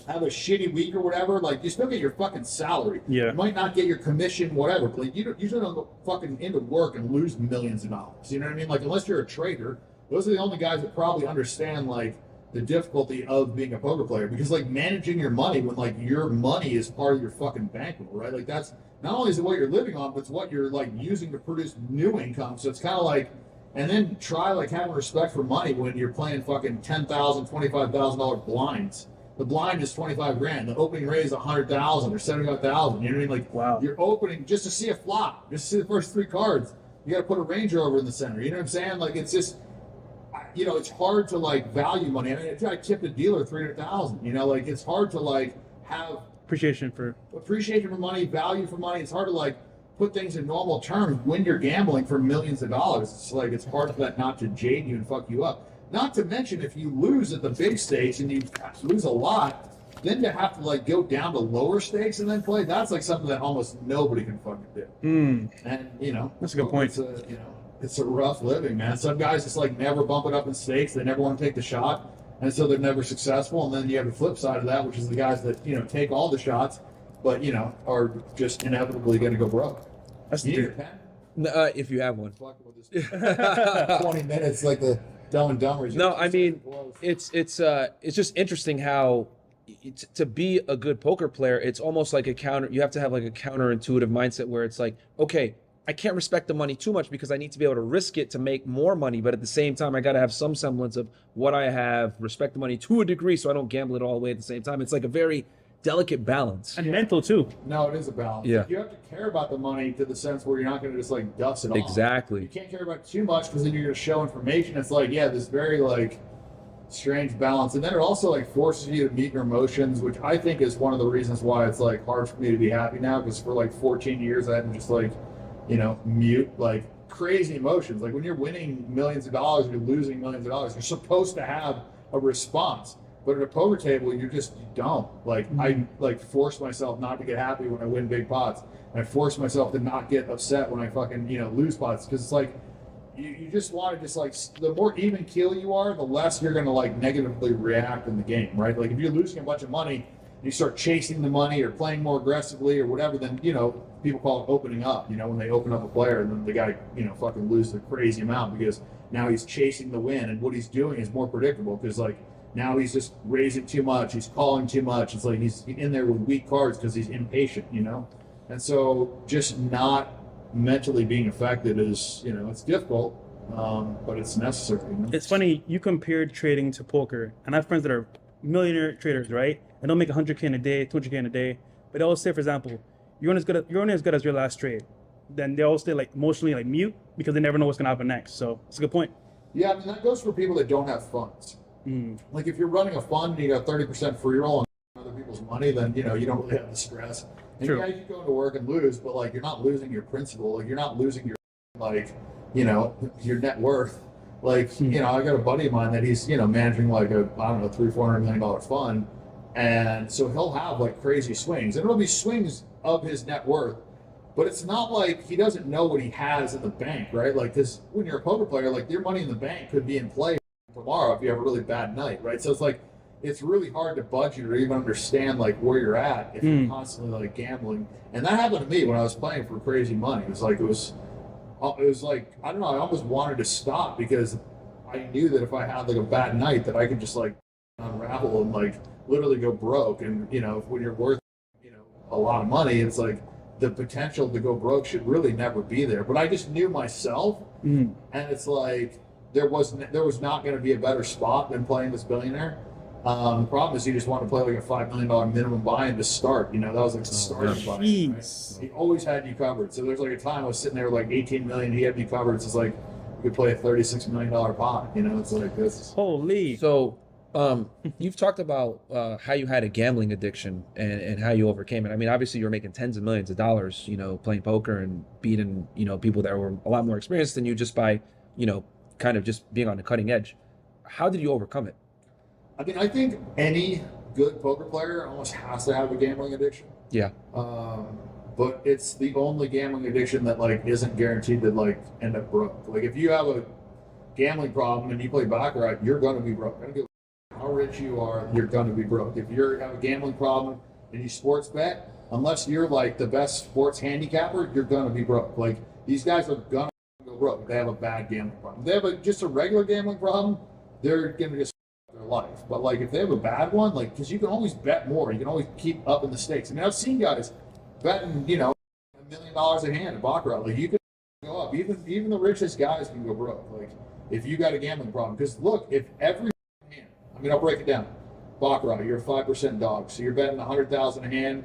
have a shitty week or whatever, like you still get your fucking salary. Yeah. You might not get your commission, whatever. But like, you usually don't go fucking into work and lose millions of dollars. You know what I mean? Like unless you're a trader, those are the only guys that probably understand like the difficulty of being a poker player, because like managing your money when like your money is part of your fucking bankroll, right? Like that's not only is it what you're living on, but it's what you're like using to produce new income. So it's kind of like, and then try like having respect for money when you're playing fucking $10,000, $25,000 blinds. The blind is 25 grand. The opening raise 100,000 or 75,000. You know what I mean? Like wow. You're opening just to see a flop, just to see the first 3 cards. You got to put a Range Rover in the center. You know what I'm saying? Like it's just. You know, it's hard to like value money. I mean, I tipped a dealer $300,000. You know, like it's hard to like have appreciation for money, value for money. It's hard to like put things in normal terms when you're gambling for millions of dollars. It's like it's hard for that not to jade you and fuck you up. Not to mention if you lose at the big stakes and you lose a lot, then to have to like go down to lower stakes and then play. That's like something that almost nobody can fucking do. And you know, that's a good point. It's a rough living, man. Some guys just like never bump it up in stakes. They never want to take the shot, and so they're never successful. And then you have the flip side of that, which is the guys that, you know, take all the shots, but, you know, are just inevitably going to go broke. That's you the need a pen? If you have one. 20 minutes like the Dumb and Dumber. No, I mean, it's just interesting how to be a good poker player, it's almost like you have to have like a counterintuitive mindset where it's like, okay, I can't respect the money too much because I need to be able to risk it to make more money. But at the same time, I got to have some semblance of what I have, respect the money to a degree so I don't gamble it all the way at the same time. It's like a very delicate balance. And mental too. No, it is a balance. Yeah. You have to care about the money to the sense where you're not going to just like dust it off. Exactly. You can't care about it too much because then you're going to show information. It's like, yeah, this very like strange balance. And then it also like forces you to meet your emotions, which I think is one of the reasons why it's like hard for me to be happy now, because for like 14 years I had to just like, you know, mute like crazy emotions. Like when you're winning millions of dollars, you're losing millions of dollars, you're supposed to have a response. But at a poker table, you don't. Like I like force myself not to get happy when I win big pots. And I force myself to not get upset when I fucking, you know, lose pots. Because it's like you just want to just like, the more even keel you are, the less you're gonna like negatively react in the game, right? Like if you're losing a bunch of money and you start chasing the money or playing more aggressively or whatever, then, you know, people call it opening up, you know, when they open up a player and then the guy, you know, fucking loses a crazy amount because now he's chasing the win, and what he's doing is more predictable because like now he's just raising too much, he's calling too much. It's like he's in there with weak cards because he's impatient, you know? And so just not mentally being affected is, you know, it's difficult, but it's necessary. You know? It's funny, you compared trading to poker, and I have friends that are millionaire traders, right? And they'll make 100K in a day, 200K in a day. But they always say, for example, you're only as good as your last trade. Then they always stay like emotionally like mute because they never know what's gonna happen next. So it's a good point. Yeah, I mean that goes for people that don't have funds. Like if you're running a fund and you got 30% free roll on other people's money, then you know you don't really have the stress. And True. yeah, you can go to work and lose, but like you're not losing your principal, like you're not losing your like, you know, your net worth. Like, you know, I got a buddy of mine that he's, you know, managing like a, I don't know, $300-400 million fund. And so he'll have like crazy swings, and it'll be swings of his net worth, but it's not like he doesn't know what he has in the bank, right? Like, because when you're a poker player, like your money in the bank could be in play tomorrow if you have a really bad night, right? So it's like, it's really hard to budget or even understand like where you're at if you're constantly like gambling. And that happened to me when I was playing for crazy money. It was like, I don't know, I almost wanted to stop because I knew that if I had like a bad night that I could just like unravel and like literally go broke. And, you know, when you're worth, you know, a lot of money, it's like the potential to go broke should really never be there. But I just knew myself, and it's like there was not going to be a better spot than playing this billionaire. The problem is he just wanted to play like a $5 million minimum buy-in to start. You know, that was like the starting buy-in. Right? He always had you covered. So there's like a time I was sitting there with like 18 million. He had me covered. It's like you could play a $36 million pot. You know, it's like this. Holy. So you've talked about how you had a gambling addiction and how you overcame it. I mean, obviously you're making tens of millions of dollars, you know, playing poker and beating, you know, people that were a lot more experienced than you just by, you know, kind of just being on the cutting edge. How did you overcome it? I mean, I think any good poker player almost has to have a gambling addiction. Yeah. But it's the only gambling addiction that like isn't guaranteed to like end up broke. Like if you have a gambling problem and you play baccarat, you're going to be broke. I don't give a how rich you are, you're going to be broke. If you have a gambling problem and you sports bet, unless you're like the best sports handicapper, you're going to be broke. Like these guys are going to go broke if they have a bad gambling problem. If they have just a regular gambling problem, they're going to just their life. But like if they have a bad one, like because you can always bet more, you can always keep up in the stakes. I mean, I've seen guys betting, you know, $1 million a hand at baccarat. Like you can go up. Even the richest guys can go broke. Like if you got a gambling problem, because look, if every hand, I mean, I'll break it down. Baccarat, you're a 5% dog, so you're betting 100,000 a hand.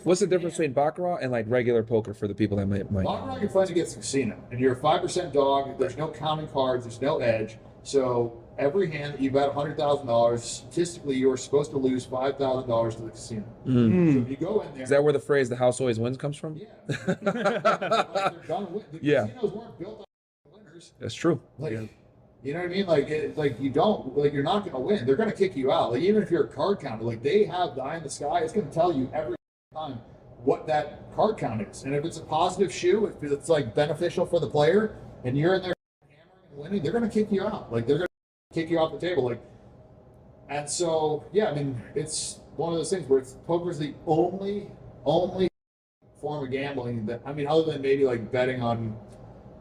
What's the difference between baccarat and like regular poker for the people that might? Baccarat, you're playing against the casino, and you're a 5% dog. There's no counting cards. There's no edge. So every hand that you bet $100,000, statistically, you're supposed to lose $5,000 to the casino. So if you go in there, is that where the phrase "the house always wins" comes from? Yeah. Like they're gonna win. The casinos weren't built on winners. That's true. Like, you know what I mean? Like you don't, like you're not going to win. They're going to kick you out. Like even if you're a card counter, like they have the eye in the sky. It's going to tell you every time what that card count is. And if it's a positive shoe, if it's like beneficial for the player, and you're in there hammering and winning, they're going to kick you out. Like they're going to kick you off the table. Like, and so yeah, I mean, it's one of those things where poker's the only form of gambling that, I mean, other than maybe like betting on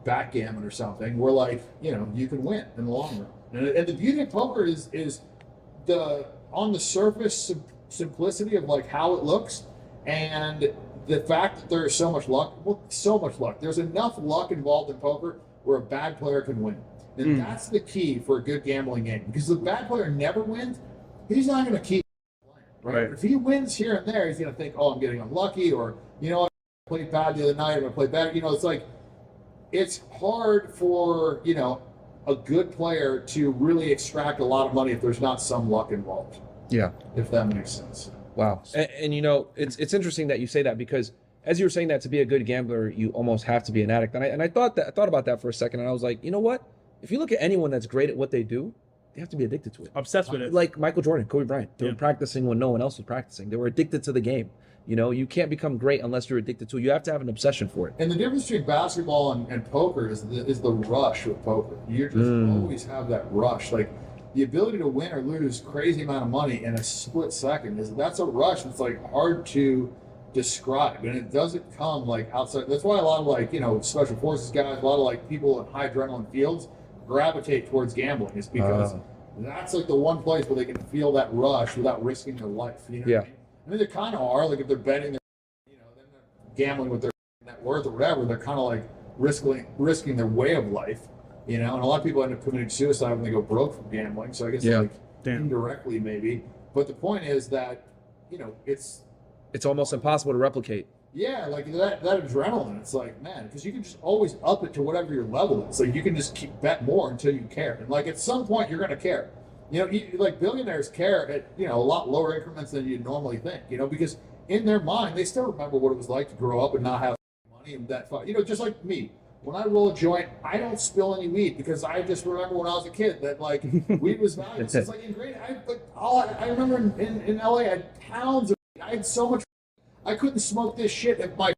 backgammon or something, where like, you know, you can win in the long run. And the beauty of poker is the on the surface simplicity of like how it looks, and the fact that there is so much luck. Well, so much luck. There's enough luck involved in poker where a bad player can win. And that's the key for a good gambling game. Because if the bad player never wins, he's not going to keep playing, right? If he wins here and there, he's going to think, oh, I'm getting unlucky, or, you know, I played bad the other night, I'm going to play better. You know, it's like, it's hard for, you know, a good player to really extract a lot of money if there's not some luck involved. Yeah. If that makes sense. Wow. And you know, it's interesting that you say that, because as you were saying that, to be a good gambler, you almost have to be an addict. And I thought about that for a second, and I was like, you know what? If you look at anyone that's great at what they do, they have to be addicted to it. Obsessed with it. Like Michael Jordan, Kobe Bryant. They were practicing when no one else was practicing. They were addicted to the game. You know, you can't become great unless you're addicted to it. You have to have an obsession for it. And the difference between basketball and poker is the rush with poker. You just always have that rush. Like, the ability to win or lose crazy amount of money in a split second, that's a rush that's like hard to describe, and it doesn't come like outside. That's why a lot of like, you know, special forces guys, a lot of like people in high adrenaline fields gravitate towards gambling, is because that's like the one place where they can feel that rush without risking their life. You know what I mean? I mean, they kind of are, like, if they're betting their, you know, then they're gambling with their net worth or whatever, they're kind of like risking their way of life. You know, and a lot of people end up committing suicide when they go broke from gambling. So I guess like indirectly maybe. But the point is that, you know, it's almost impossible to replicate. Yeah, like that adrenaline. It's like, man, because you can just always up it to whatever your level is. Like, you can just keep bet more until you care. And like at some point you're gonna care. You know, like billionaires care at, you know, a lot lower increments than you normally think. You know, because in their mind they still remember what it was like to grow up and not have money and that. You know, just like me. When I roll a joint, I don't spill any weed, because I just remember when I was a kid that like weed was valuable. It's like in grade, I remember in LA, I had pounds of weed. I had so much. I couldn't smoke this shit if my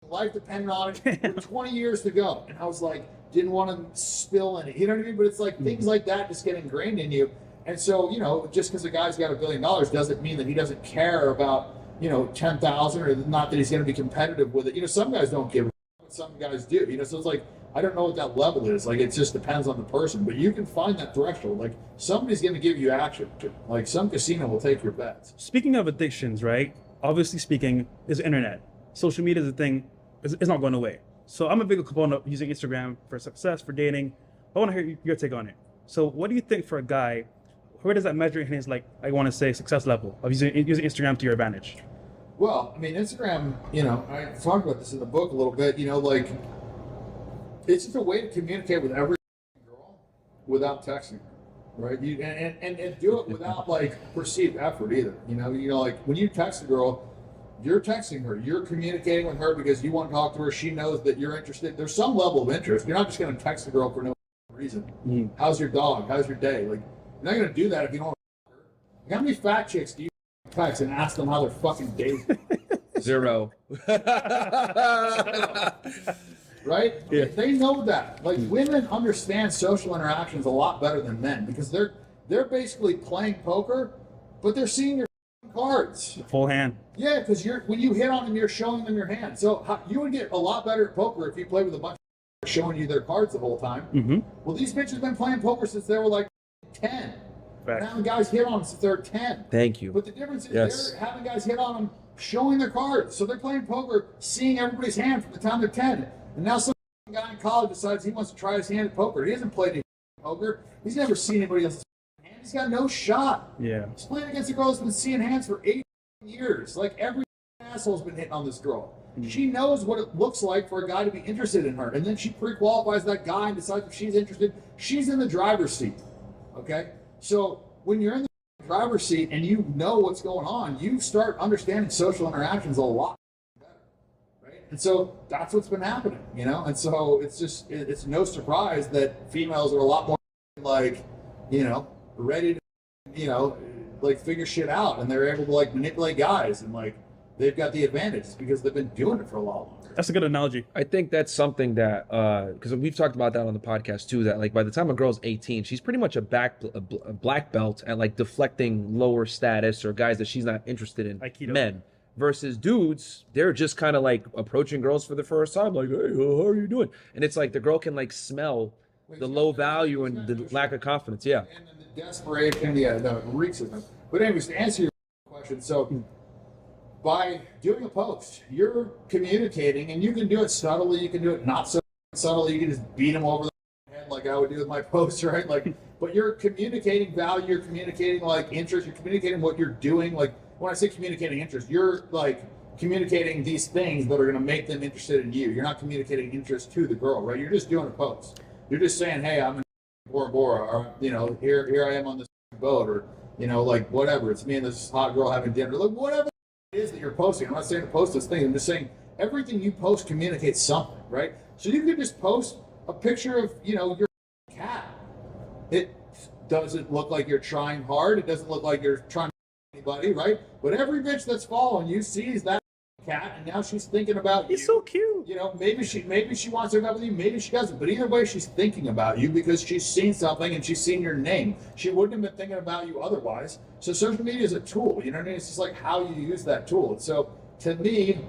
life depended on it for 20 years to go. And I was like, didn't want to spill any. You know what I mean? But it's like things like that just get ingrained in you. And so, you know, just because a guy's got $1 billion doesn't mean that he doesn't care about, you know, 10,000, or not that he's going to be competitive with it. You know, some guys don't give a some guys do, you know, so it's like, I don't know what that level is. Like, it just depends on the person, but you can find that threshold. Like, somebody's going to give you action. Like, some casino will take your bets. Speaking of addictions, right? Obviously speaking, is the internet. Social media is a thing. It's not going away. So I'm a big component of using Instagram for success, for dating. I want to hear your take on it. So what do you think for a guy, where does that measure in his, like, I want to say, success level of using Instagram to your advantage? Well, I mean, Instagram, you know, I talked about this in the book a little bit, you know, like, it's just a way to communicate with every girl without texting, right? You and do it without like perceived effort either. You know, like when you text a girl, you're texting her, you're communicating with her because you want to talk to her. She knows that you're interested. There's some level of interest. You're not just going to text a girl for no reason. How's your dog? How's your day? Like, you're not going to do that if you don't. Like, how many fat chicks do you text and ask them how their fucking day? 0. Right? Yeah. They know that. Like, women understand social interactions a lot better than men, because they're basically playing poker, but they're seeing your cards. Full hand. Yeah, because when you hit on them, you're showing them your hand. So you would get a lot better at poker if you play with a bunch of showing you their cards the whole time. Well, these bitches have been playing poker since they were like 10. Right. Having guys hit on them since they're 10. Thank you. But the difference is they're having guys hit on them showing their cards. So they're playing poker, seeing everybody's hand from the time they're 10. And now some guy in college decides he wants to try his hand at poker. He hasn't played any poker. He's never seen anybody else's hand. He's got no shot. Yeah. He's playing against a girl who's been seeing hands for 8 years. Like, every asshole's been hitting on this girl. She knows what it looks like for a guy to be interested in her. And then she pre-qualifies that guy and decides if she's interested. She's in the driver's seat. Okay? So when you're in the driver's seat and you know what's going on, you start understanding social interactions a lot. And so that's what's been happening, you know? And so it's no surprise that females are a lot more like, you know, ready to, you know, like figure shit out, and they're able to like manipulate guys, and like they've got the advantage because they've been doing it for a lot longer. That's a good analogy. I think that's something that, because we've talked about that on the podcast too, that like by the time a girl's 18, she's pretty much a black belt at like deflecting lower status or guys that she's not interested in, men. versus dudes, they're just kind of like approaching girls for the first time, like, hey, how are you doing? And it's like the girl can like smell the low value and the lack of confidence. Yeah. And then the desperation, the reeks of them. But anyways, to answer your question, so by doing a post, you're communicating, and you can do it subtly, you can do it not so subtly, you can just beat them over the head like I would do with my posts, right? Like, but you're communicating value, you're communicating like interest, you're communicating what you're doing. Like when I say communicating interest, you're like communicating these things that are going to make them interested in you. You're not communicating interest to the girl, right? You're just doing a post. You're just saying, hey, I'm in Bora Bora, or, you know, here I am on this boat, or, you know, like whatever. It's me and this hot girl having dinner. Like whatever it is that you're posting. I'm not saying to post this thing. I'm just saying everything you post communicates something, right? So you could just post a picture of, you know, your cat. It doesn't look like you're trying hard. It doesn't look like you're trying to anybody, right? But every bitch that's following you sees that cat, and now she's thinking about you. He's so cute. You know, maybe she wants to hook up with you, maybe she doesn't. But either way, she's thinking about you because she's seen something and she's seen your name. She wouldn't have been thinking about you otherwise. So social media is a tool. You know what I mean? It's just like how you use that tool. And so to me,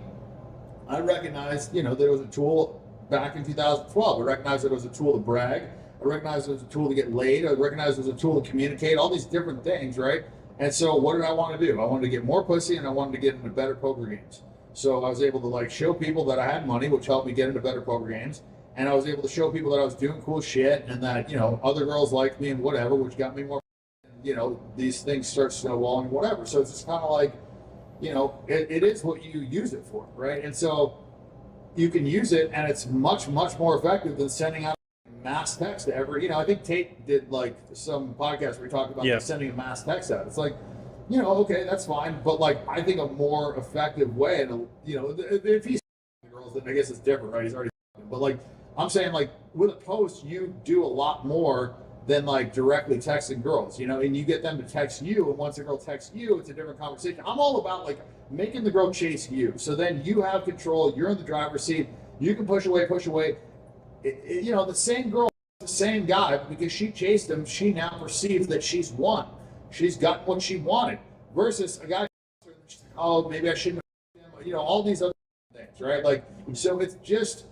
I recognized, you know, there was a tool back in 2012. I recognized that it was a tool to brag. I recognized it was a tool to get laid. I recognized it was a tool to communicate, all these different things, right? And so what did I want to do? I wanted to get more pussy, and I wanted to get into better poker games. So I was able to like show people that I had money, which helped me get into better poker games. And I was able to show people that I was doing cool shit, and that, you know, other girls liked me and whatever, which got me more, you know, these things start snowballing, whatever. So it's just kind of like, you know, it is what you use it for, right? And so you can use it, and it's much, much more effective than sending out mass text to every, you know, I think Tate did like some podcast where he talked about like, sending a mass text out. It's like, you know, okay, that's fine, but like I think a more effective way, and you know, if he's girls, then I guess it's different, right? He's already, but like I'm saying, like with a post, you do a lot more than like directly texting girls, you know, and you get them to text you, and once a girl texts you, it's a different conversation. I'm all about like making the girl chase you, so then you have control, you're in the driver's seat, you can push away. You know, the same girl, the same guy, because she chased him, she now perceives that she's won. She's got what she wanted. Versus a guy, oh, maybe I shouldn't have him, you know, all these other things, right? Like, so it's just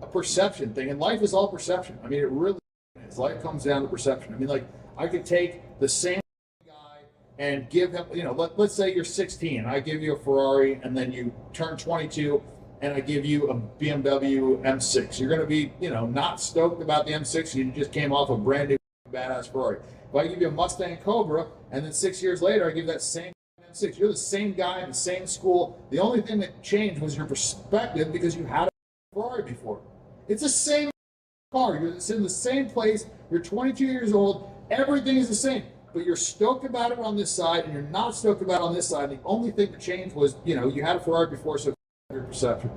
a perception thing. And life is all perception. I mean, it really is. Life comes down to perception. I mean, like, I could take the same guy and give him, you know, let's say you're 16, I give you a Ferrari, and then you turn 22, and I give you a BMW M6. You're going to be, you know, not stoked about the M6. You just came off a brand new badass Ferrari. If I give you a Mustang Cobra, and then 6 years later, I give that same M6. You're the same guy in the same school. The only thing that changed was your perspective because you had a Ferrari before. It's the same car. You're in the same place. You're 22 years old. Everything is the same. But you're stoked about it on this side, and you're not stoked about it on this side. The only thing that changed was, you know, you had a Ferrari before, so your perception.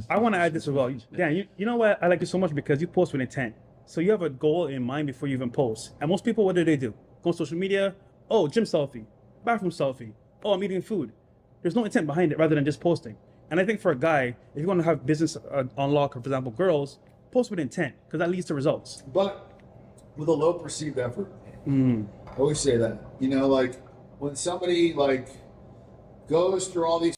I want to add this as well. Dan, you know what? I like you so much because you post with intent. So you have a goal in mind before you even post. And most people, what do? Go on social media. Oh, gym selfie, bathroom selfie. Oh, I'm eating food. There's no intent behind it rather than just posting. And I think for a guy, if you want to have business unlock, or for example, girls, post with intent because that leads to results. But with a low perceived effort. I always say that. You know, like when somebody like goes through all these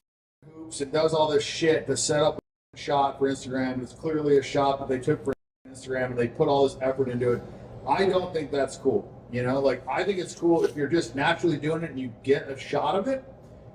hoops and does all this shit to set up a shot for Instagram, it's clearly a shot that they took for Instagram and they put all this effort into it. I don't think that's cool. You know, like I think it's cool if you're just naturally doing it and you get a shot of it,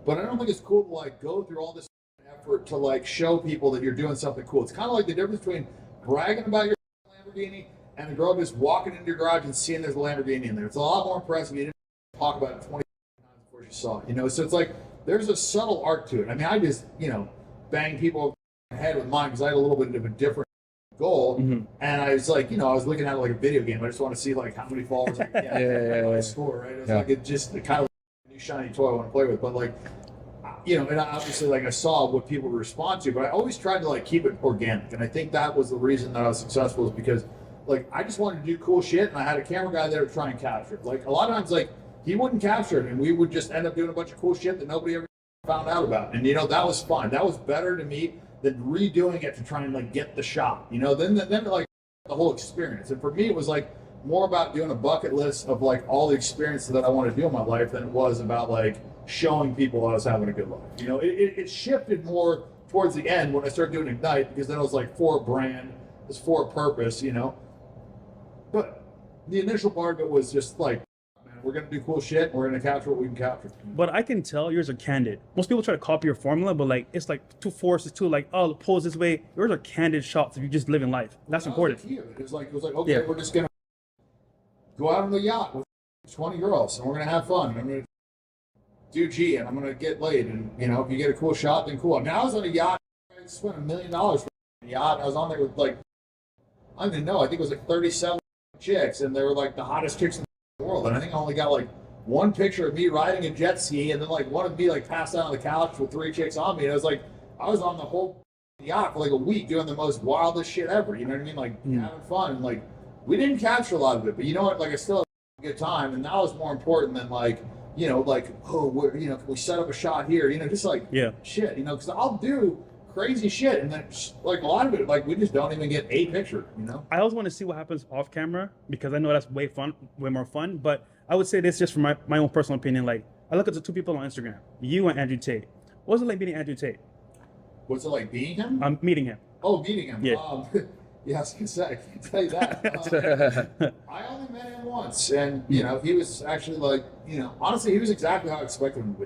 but I don't think it's cool to like go through all this effort to like show people that you're doing something cool. It's kind of like the difference between bragging about your Lamborghini and the girl just walking into your garage and seeing there's a Lamborghini in there. It's a lot more impressive. You didn't talk about it 20 times before you saw it, you know? So it's like, there's a subtle art to it. I mean, I just, you know, bang people over the head with mine because I had a little bit of a different goal, and I was like, you know, I was looking at it like a video game. I just want to see like how many followers I can get, my score, right? It was like it just kind of like a new shiny toy I want to play with, but like, you know, and obviously like I saw what people would respond to, but I always tried to like keep it organic, and I think that was the reason that I was successful, is because like I just wanted to do cool shit, and I had a camera guy there to try and capture it. Like a lot of times, like he wouldn't capture it, and we would just end up doing a bunch of cool shit that nobody ever found out about, and you know that was fun. That was better to me than redoing it to try and like get the shot, you know, then like the whole experience. And for me, it was like more about doing a bucket list of like all the experiences that I want to do in my life than it was about like showing people I was having a good life. You know, it shifted more towards the end when I started doing Ignite, because then it was like for a brand, it was for a purpose, you know. But the initial part of it was just like, man, we're gonna do cool shit. We're gonna capture what we can capture. But I can tell yours are candid. Most people try to copy your formula, but like it's like too forced. It's too like, oh, pose this way. Yours are candid shots if you just living life. That's important. It was like okay, we're just gonna go out on the yacht with 20 girls and we're gonna have fun. I'm gonna do G and I'm gonna get laid, and you know, if you get a cool shot, then cool. I mean, I was on a yacht. I spent $1 million for a yacht. I was on there with like, I don't even know. I think it was like 37 chicks, and they were like the hottest chicks in the world. And I think I only got like one picture of me riding a jet ski, and then like one of me like passed out on the couch with 3 chicks on me. And it was like I was on the whole yacht for like a week doing the most wildest shit ever. You know what I mean? Like having fun. And like we didn't capture a lot of it, but you know what? Like I still had a good time, and that was more important than like, you know, like, oh, you know, can we set up a shot here? You know, just like shit, you know, because I'll do crazy shit, and then like a lot of it, like we just don't even get a picture, you know. I always want to see what happens off camera, because I know that's way more fun. But I would say this just from my own personal opinion. Like, I look at the 2 people on Instagram, you and Andrew Tate. What was it like meeting Andrew Tate? What's it like being him? I'm meeting him. Oh, meeting him. Yeah. Yeah, I was gonna say, I can't tell you that. I only met him once, and you know, he was actually like, you know, honestly, he was exactly how I expected him to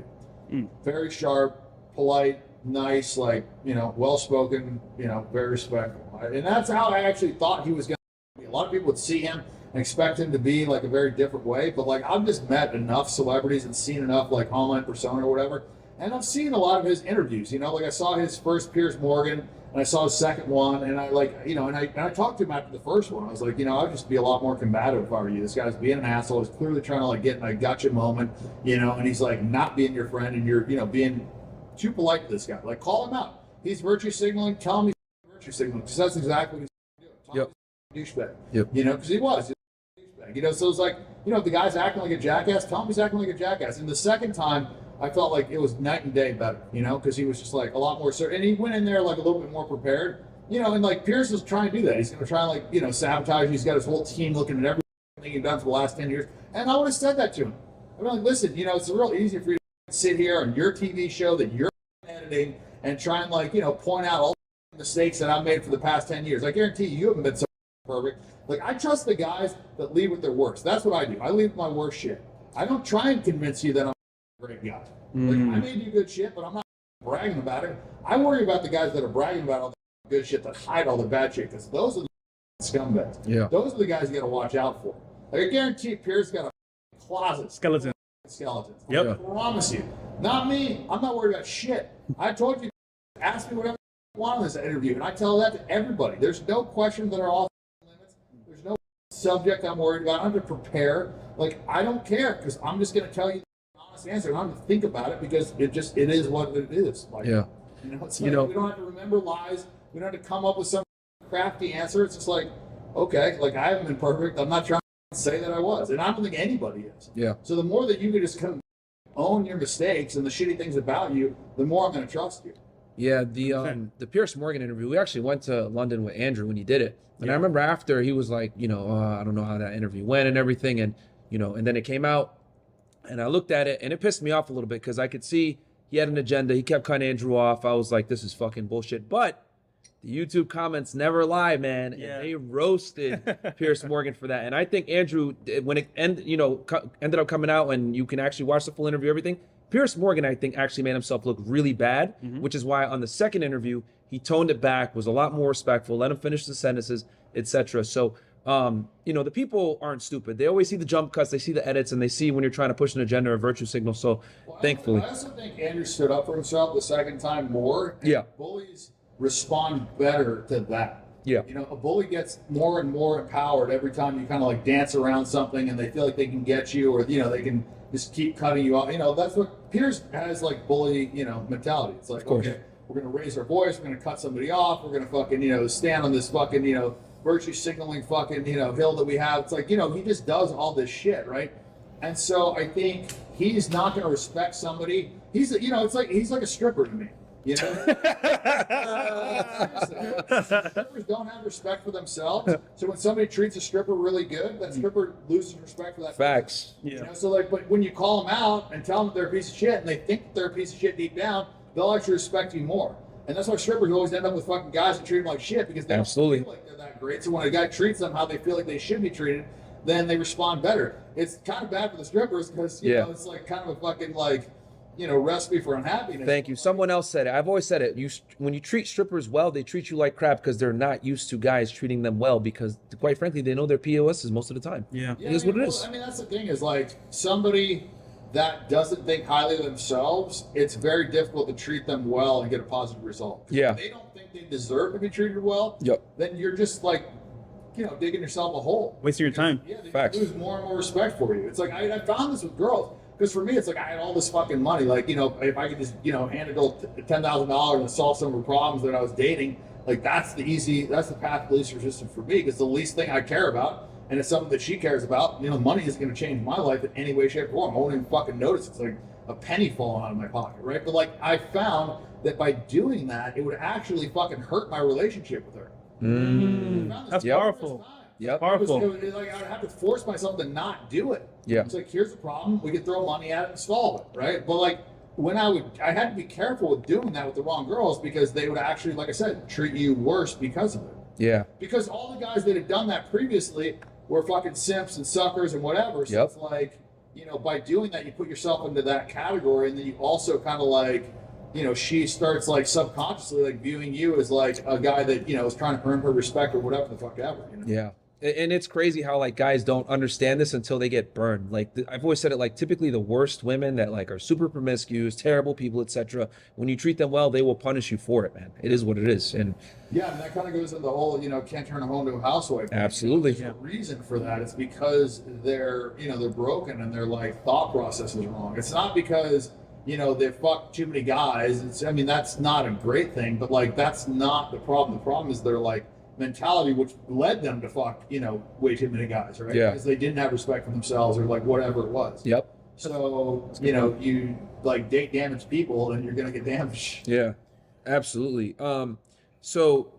be. Very sharp, polite, nice, like, you know, well-spoken, you know, very respectful. And that's how I actually thought he was going to be. A lot of people would see him and expect him to be like a very different way, but like I've just met enough celebrities and seen enough like online persona or whatever, and I've seen a lot of his interviews, you know, like I saw his first Piers Morgan, and I saw his second one, and I like, you know, and I talked to him after the first one. I was like, you know, I'd just be a lot more combative if I were you. This guy's being an asshole. He's clearly trying to like get in a gotcha moment, you know, and he's like not being your friend, and you're, you know, being too polite to this guy. Like, call him out. He's virtue signaling. Tell him he's virtue signaling, because that's exactly what he's doing. Douchebag. You know, because he was. Douchebag. You know, so it's like, you know, if the guy's acting like a jackass, tell him he's acting like a jackass. And the second time, I felt like it was night and day better, you know, because he was just like a lot more certain, and he went in there like a little bit more prepared, you know, and like Piers is trying to do that. He's going to try and like, you know, sabotage. He's got his whole team looking at everything he's done for the last 10 years. And I would have said that to him. I'd be like, listen, you know, it's real easy for you to sit here on your TV show that you're editing and try and like, you know, point out all the mistakes that I've made for the past 10 years. I guarantee you haven't been so perfect. Like, I trust the guys that lead with their worst. That's what I do. I lead with my worst shit. I don't try and convince you that I'm a great guy. Like, I may do good shit, but I'm not bragging about it. I worry about the guys that are bragging about all the good shit that hide all the bad shit, because those are the scumbags. Yeah. Those are the guys you got to watch out for. Like, I guarantee Piers got a closet. Skeletons. Yep. I promise you. Not me. I'm not worried about shit. I told you, ask me whatever you want in this interview, and I tell that to everybody. There's no questions that are off limits. There's no subject I'm worried about. I don't have to prepare. Like, I don't care, because I'm just going to tell you the honest answer. I don't have to think about it, because it is what it is. Like, yeah. You know, it's like, we don't have to remember lies. We don't have to come up with some crafty answer. It's just like, okay, like, I haven't been perfect. I'm not trying to say that I was, and I don't think anybody is. Yeah. So the more that you can just kind of own your mistakes and the shitty things about you, the more I'm going to trust you. Yeah, the Piers Morgan interview, we actually went to London with Andrew when he did it. And I remember after, he was like, you know, I don't know how that interview went and everything. And, you know, and then it came out and I looked at it and it pissed me off a little bit, because I could see he had an agenda. He kept cutting Andrew off. I was like, this is fucking bullshit. But the YouTube comments never lie, man. Yeah. And they roasted Piers Morgan for that. And I think Andrew, when it ended up coming out and you can actually watch the full interview, everything, Piers Morgan, I think, actually made himself look really bad, which is why on the second interview, he toned it back, was a lot more respectful, let him finish the sentences, etc. So, you know, the people aren't stupid. They always see the jump cuts, they see the edits, and they see when you're trying to push an agenda or virtue signal. So, thankfully. I also think Andrew stood up for himself the second time more. Yeah. Bullies respond better to that. Yeah. You know, a bully gets more and more empowered every time you kind of like dance around something and they feel like they can get you, or, you know, they can just keep cutting you off. You know, that's what Piers has, like, bully, you know, mentality. It's like, okay, we're going to raise our voice, we're going to cut somebody off, we're going to fucking, you know, stand on this fucking, you know, virtue signaling fucking, you know, hill that we have. It's like, you know, he just does all this shit, right? And so I think he's not going to respect somebody. He's, you know, it's like, he's like a stripper to me. You know, strippers don't have respect for themselves. So when somebody treats a stripper really good, that stripper loses respect for that. Facts. Yeah. You know, so like, but when you call them out and tell them that they're a piece of shit, and they think that they're a piece of shit deep down, they'll actually respect you more. And that's why strippers always end up with fucking guys that treat them like shit because they don't feel like they're that great. So when a guy treats them how they feel like they should be treated, then they respond better. It's kind of bad for the strippers because you know it's like kind of a fucking like, you know, recipe for unhappiness. Thank you. Someone else said it. I've always said it. When you treat strippers well, they treat you like crap because they're not used to guys treating them well because, quite frankly, they know their POSs most of the time. Yeah. It is what it is. I mean, that's the thing is like somebody that doesn't think highly of themselves, it's very difficult to treat them well and get a positive result. Yeah. If they don't think they deserve to be treated well, then you're just like, you know, digging yourself a hole. Wasting your time. Yeah, they lose more and more respect for you. It's like, I found this with girls. Because for me, it's like I had all this fucking money. Like, you know, if I could just, you know, hand a girl $10,000 and solve some of her problems that I was dating, like that's the path of least resistance for me. Because the least thing I care about, and it's something that she cares about, you know, money isn't going to change my life in any way, shape, or form. I won't even fucking notice. It's like a penny falling out of my pocket, right? But like I found that by doing that, it would actually fucking hurt my relationship with her. That's powerful. Yep. Powerful. It was like I would have to force myself to not do it. Yeah. It's like, here's the problem. We could throw money at it and solve it, right? But like when I had to be careful with doing that with the wrong girls because they would actually, like I said, treat you worse because of it. Yeah. Because all the guys that had done that previously were fucking simps and suckers and whatever. So it's like, you know, by doing that, you put yourself into that category, and then you also kind of like, you know, she starts like subconsciously like viewing you as like a guy that, you know, is trying to earn her respect or whatever the fuck ever. You know? Yeah. And it's crazy how like guys don't understand this until they get burned. Like I've always said it, like typically the worst women that like are super promiscuous, terrible people, etc. When you treat them well, they will punish you for it, man. It is what it is. And yeah, and that kind of goes into the whole, you know, can't turn a home to a housewife. Absolutely. There's a reason for that. It's because they're, you know, they're broken and their like thought process is wrong. It's not because, you know, they fucked too many guys. It's, I mean, that's not a great thing, but like that's not the problem. The problem is their like mentality, which led them to fuck, you know, way too many guys, right? Yeah. Because they didn't have respect for themselves or like whatever it was. Yep. So, you know, you like date damaged people and you're gonna get damaged. Yeah, absolutely. So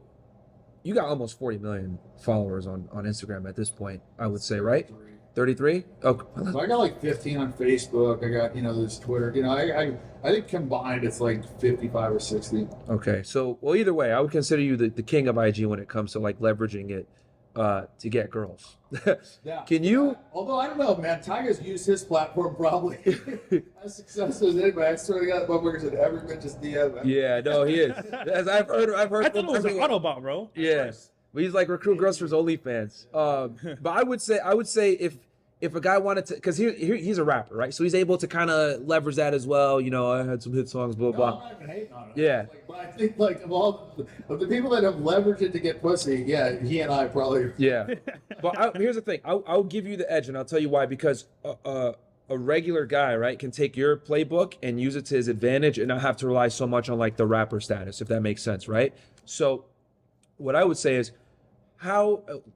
you got almost 40 million followers on Instagram at this point, I would say, right? 33? Oh, So I got like 15 on Facebook. I got, you know, this Twitter. You know, I think combined it's like 55 or 60. okay. So, well, either way, I would consider you the king of IG when it comes to like leveraging it to get girls. Yeah. Can you? Although I don't know, man, Tiger's used his platform probably as successful as anybody. I swear to God, motherfuckers had ever been just DM. Man. Yeah, no, he is. As I've heard. I thought it was an Autobot, bro. Yeah. But he's like recruit girls for his OnlyFans. But I would say if a guy wanted to, because he's a rapper, right? So he's able to kind of leverage that as well. You know, I had some hit songs, blah blah. No, I'm not even hating on it. Yeah. Like, but I think like of the people that have leveraged it to get pussy, yeah, he and I probably. Yeah. But here's the thing. I'll give you the edge, and I'll tell you why. Because a regular guy, right, can take your playbook and use it to his advantage, and not have to rely so much on like the rapper status, if that makes sense, right? So, what I would say is,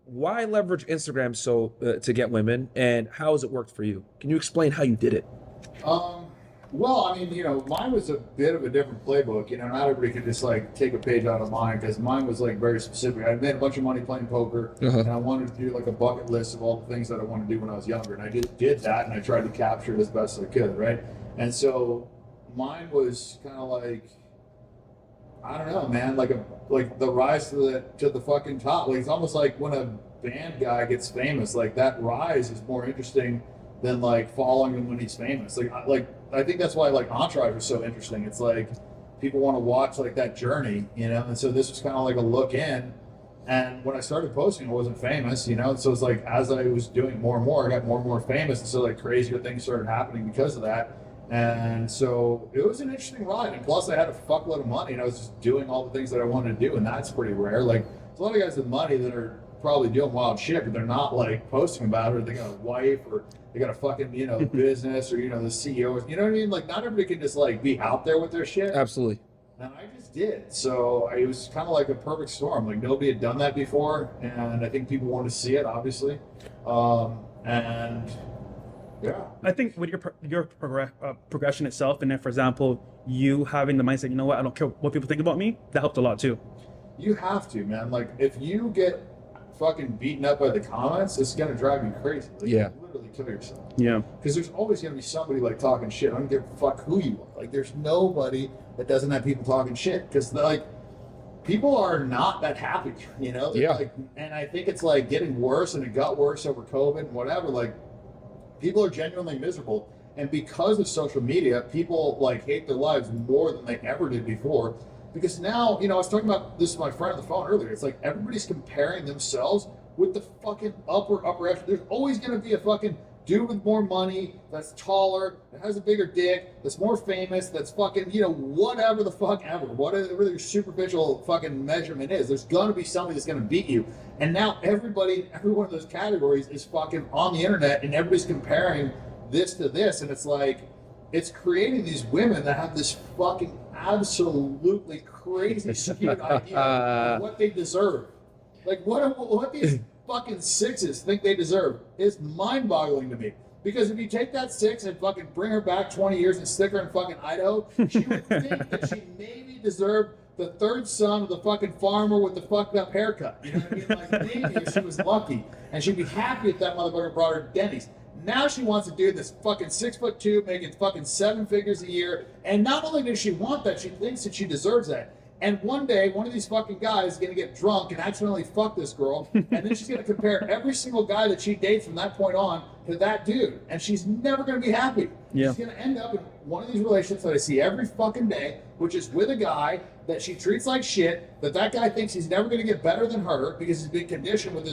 why leverage Instagram so to get women, and how has it worked for you? Can you explain how you did it? Well, I mean, you know, mine was a bit of a different playbook. You know, not everybody could just like take a page out of mine because mine was like very specific. I made a bunch of money playing poker, and I wanted to do like a bucket list of all the things that I wanted to do when I was younger, and I did that, and I tried to capture it as best as I could, right? And so mine was kind of like, I don't know, man, like the rise to the fucking top. Like it's almost like when a band guy gets famous, like that rise is more interesting than like following him when he's famous. Like I think that's why like Entourage was so interesting. It's like people want to watch like that journey, you know. And so this was kind of like a look in. And when I started posting, I wasn't famous, you know. And so it's like as I was doing more and more, I got more and more famous, and so like crazier things started happening because of that. And so it was an interesting ride. And plus I had a fuckload of money and I was just doing all the things that I wanted to do. And that's pretty rare. Like there's a lot of guys with money that are probably doing wild shit, but they're not like posting about it, or they got a wife, or they got a fucking, you know, business, or, you know, the CEO, you know what I mean? Like not everybody can just like be out there with their shit. Absolutely. And I just did. So it was kind of like a perfect storm. Like nobody had done that before. And I think people want to see it, obviously. And Yeah. I think with your progression itself, and then, for example, you having the mindset, you know what, I don't care what people think about me, that helped a lot too. You have to, man. Like, if you get fucking beaten up by the comments, it's gonna drive you crazy. Like, Yeah. you literally kill yourself. Yeah. Because there's always gonna be somebody like talking shit. I don't give a fuck who you are. Like, there's nobody that doesn't have people talking shit. Because like, people are not that happy, you know. They're Yeah. Like, and I think it's like getting worse, and it got worse over COVID and whatever. Like, people are genuinely miserable, and because of social media, people like hate their lives more than they ever did before. Because now, you know, I was talking about this with my friend on the phone earlier. It's like everybody's comparing themselves with the fucking upper echelon. There's always going to be a fucking dude with more money, that's taller, that has a bigger dick, that's more famous, that's fucking, you know, whatever the fuck ever, whatever your superficial fucking measurement is. There's going to be somebody that's going to beat you. And now everybody in every one of those categories is fucking on the internet, and everybody's comparing this to this, and it's like, it's creating these women that have this fucking absolutely crazy skewed idea of what they deserve. Like, what these fucking sixes think they deserve is mind-boggling to me. Because if you take that 6 and fucking bring her back 20 years and stick her in fucking Idaho, she would think that she maybe deserved the third son of the fucking farmer with the fucked up haircut. You know what I mean? Like, maybe if she was lucky, and she'd be happy if that motherfucker brought her Denny's. Now she wants a dude that's fucking 6'2", making fucking 7 figures a year. And not only does she want that, she thinks that she deserves that. And one day, one of these fucking guys is going to get drunk and accidentally fuck this girl. And then she's going to compare every single guy that she dates from that point on to that dude. And she's never going to be happy. Yeah. She's going to end up in one of these relationships that I see every fucking day, which is with a guy that she treats like shit, that guy thinks he's never going to get better than her because he's been conditioned with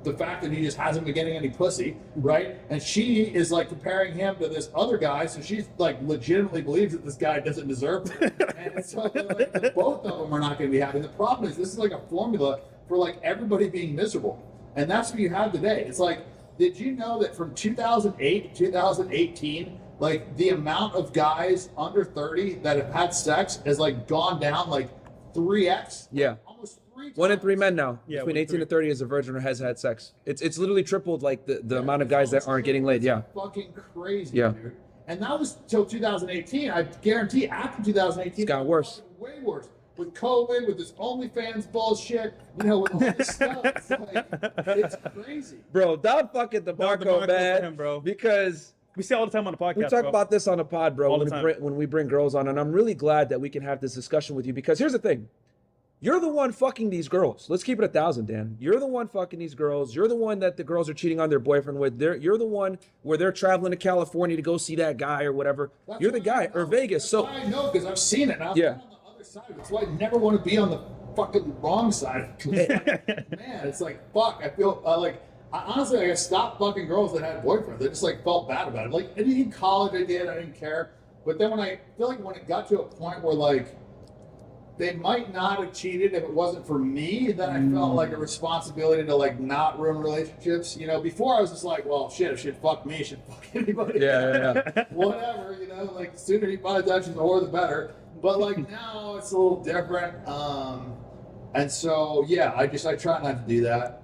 the fact that he just hasn't been getting any pussy, right? And she is like comparing him to this other guy, so she's like legitimately believes that this guy doesn't deserve her. And so like, both of them are not going to be happy. And the problem is, this is like a formula for like everybody being miserable, and that's what you have today. It's like, did you know that from 2008 to 2018, like the amount of guys under 30 that have had sex has like gone down like 3x? Yeah. Almost 3 times. 1 in 3 men now Yeah, between 1 in 18 3. and 30 is a virgin or has had sex. It's literally tripled like the amount of guys that aren't getting laid. Yeah. Fucking crazy, Yeah. dude. And that was till 2018. I guarantee after 2018, It's gotten worse. way worse. With COVID, with this OnlyFans bullshit, you know, with all this stuff. It's like, it's crazy. Bro, don't fucking DeMarco, man. Him, bro. Because we see it all the time on the podcast. we talk bro. about this on the pod, bro, All the when, time. when we bring girls on. And I'm really glad that we can have this discussion with you, because here's the thing. You're the one fucking these girls. Let's keep it 1,000, Dan. You're the one fucking these girls. You're the one that the girls are cheating on their boyfriend with. You're the one where they're traveling to California to go see that guy or whatever. That's You're the why guy, I know. or Vegas. That's So why I know, because I've seen it. I'm Yeah. on the other side. That's why I never want to be on the fucking wrong side. Man, it's like, fuck. I feel honestly, I stopped fucking girls that had boyfriends. I just like felt bad about it. Like in college, I did. I didn't care. But then when I feel like when it got to a point where like they might not have cheated if it wasn't for me, then I felt like a responsibility to like not ruin relationships. You know, before I was just like, well, shit, if she'd fuck me, she'd fuck anybody. Yeah. Whatever, you know, like the sooner he finds out she's a whore, the better. But like now it's a little different. And so, yeah, I try not to do that.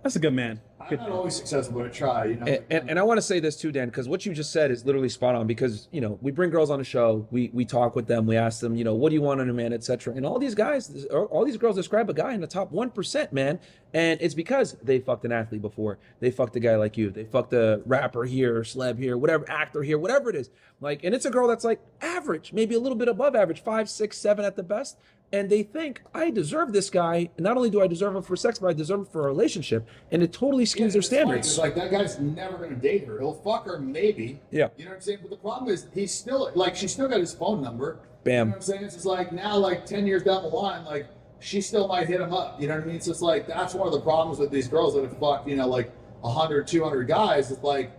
That's a good man. I'm not always successful, but I try, you know. And I want to say this too, Dan, because what you just said is literally spot on. Because, you know, we bring girls on the show, we talk with them, we ask them, you know, what do you want in a man, etc. And all these guys, all these girls describe a guy in the top 1%, man. And it's because they fucked an athlete before. They fucked a guy like you. They fucked a rapper here, celeb here, whatever, actor here, whatever it is. Like, and it's a girl that's like average, maybe a little bit above average, 5, 6, 7 at the best. And they think, I deserve this guy. And not only do I deserve him for sex, but I deserve him for a relationship. And it totally skews their standards. It's like, that guy's never going to date her. He'll fuck her, maybe. Yeah. You know what I'm saying? But the problem is, he's still, like, she's still got his phone number. Bam. You know what I'm saying? It's just like, now, like, 10 years down the line, like, she still might hit him up. You know what I mean? It's just like, that's one of the problems with these girls that have fucked, you know, like 100, 200 guys. It's like,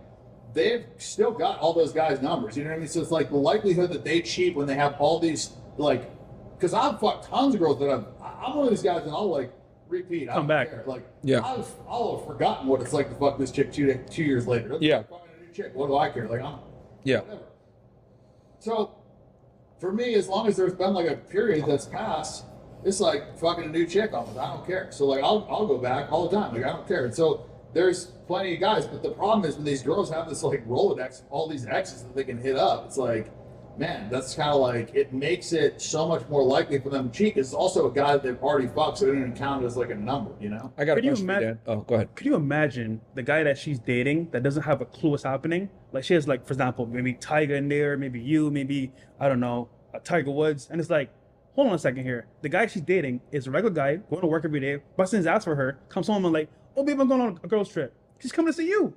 they've still got all those guys' numbers. You know what I mean? So it's like the likelihood that they cheat when they have all these, like, because I've fucked tons of girls that I'm one of these guys that I'll like repeat. I Come don't back. care. Like, Yeah. I'll have forgotten what it's like to fuck this chick 2 years later. Yeah. Fucking a new chick. What do I care? Like, Yeah. whatever. So for me, as long as there's been like a period that's passed, it's like fucking a new chick almost. I don't care. So like I'll go back all the time. Like I don't care. And so there's plenty of guys, but the problem is when these girls have this like Rolodex, all these exes that they can hit up, it's like, man, that's kind of like, it makes it so much more likely for them to cheat. It's also a guy that they've already fucked, so they didn't count it as like a number, you know? I got a Could you question for you, Dan. Oh, go ahead. Could you imagine the guy that she's dating that doesn't have a clue what's happening? Like she has like, for example, maybe Tiger in there, maybe you, maybe, I don't know, Tiger Woods. And it's like, hold on a second here. The guy she's dating is a regular guy, going to work every day, busting his ass for her, comes home and like, oh babe, I'm going on a girl's trip. She's coming to see you.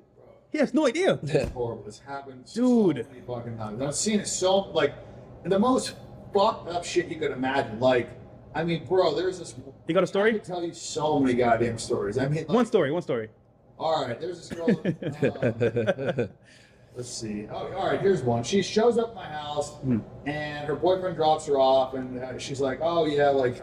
He has no idea. It's horrible. This happens Dude. so many fucking times. I've seen it so, like, the most fucked up shit you could imagine. Like, I mean, bro, there's this. You got a story? I can tell you so many goddamn stories. I mean, like, one story. All right, there's this girl. Let's see. Oh, all right, here's one. She shows up at my house, and her boyfriend drops her off, and she's like, "Oh yeah, like,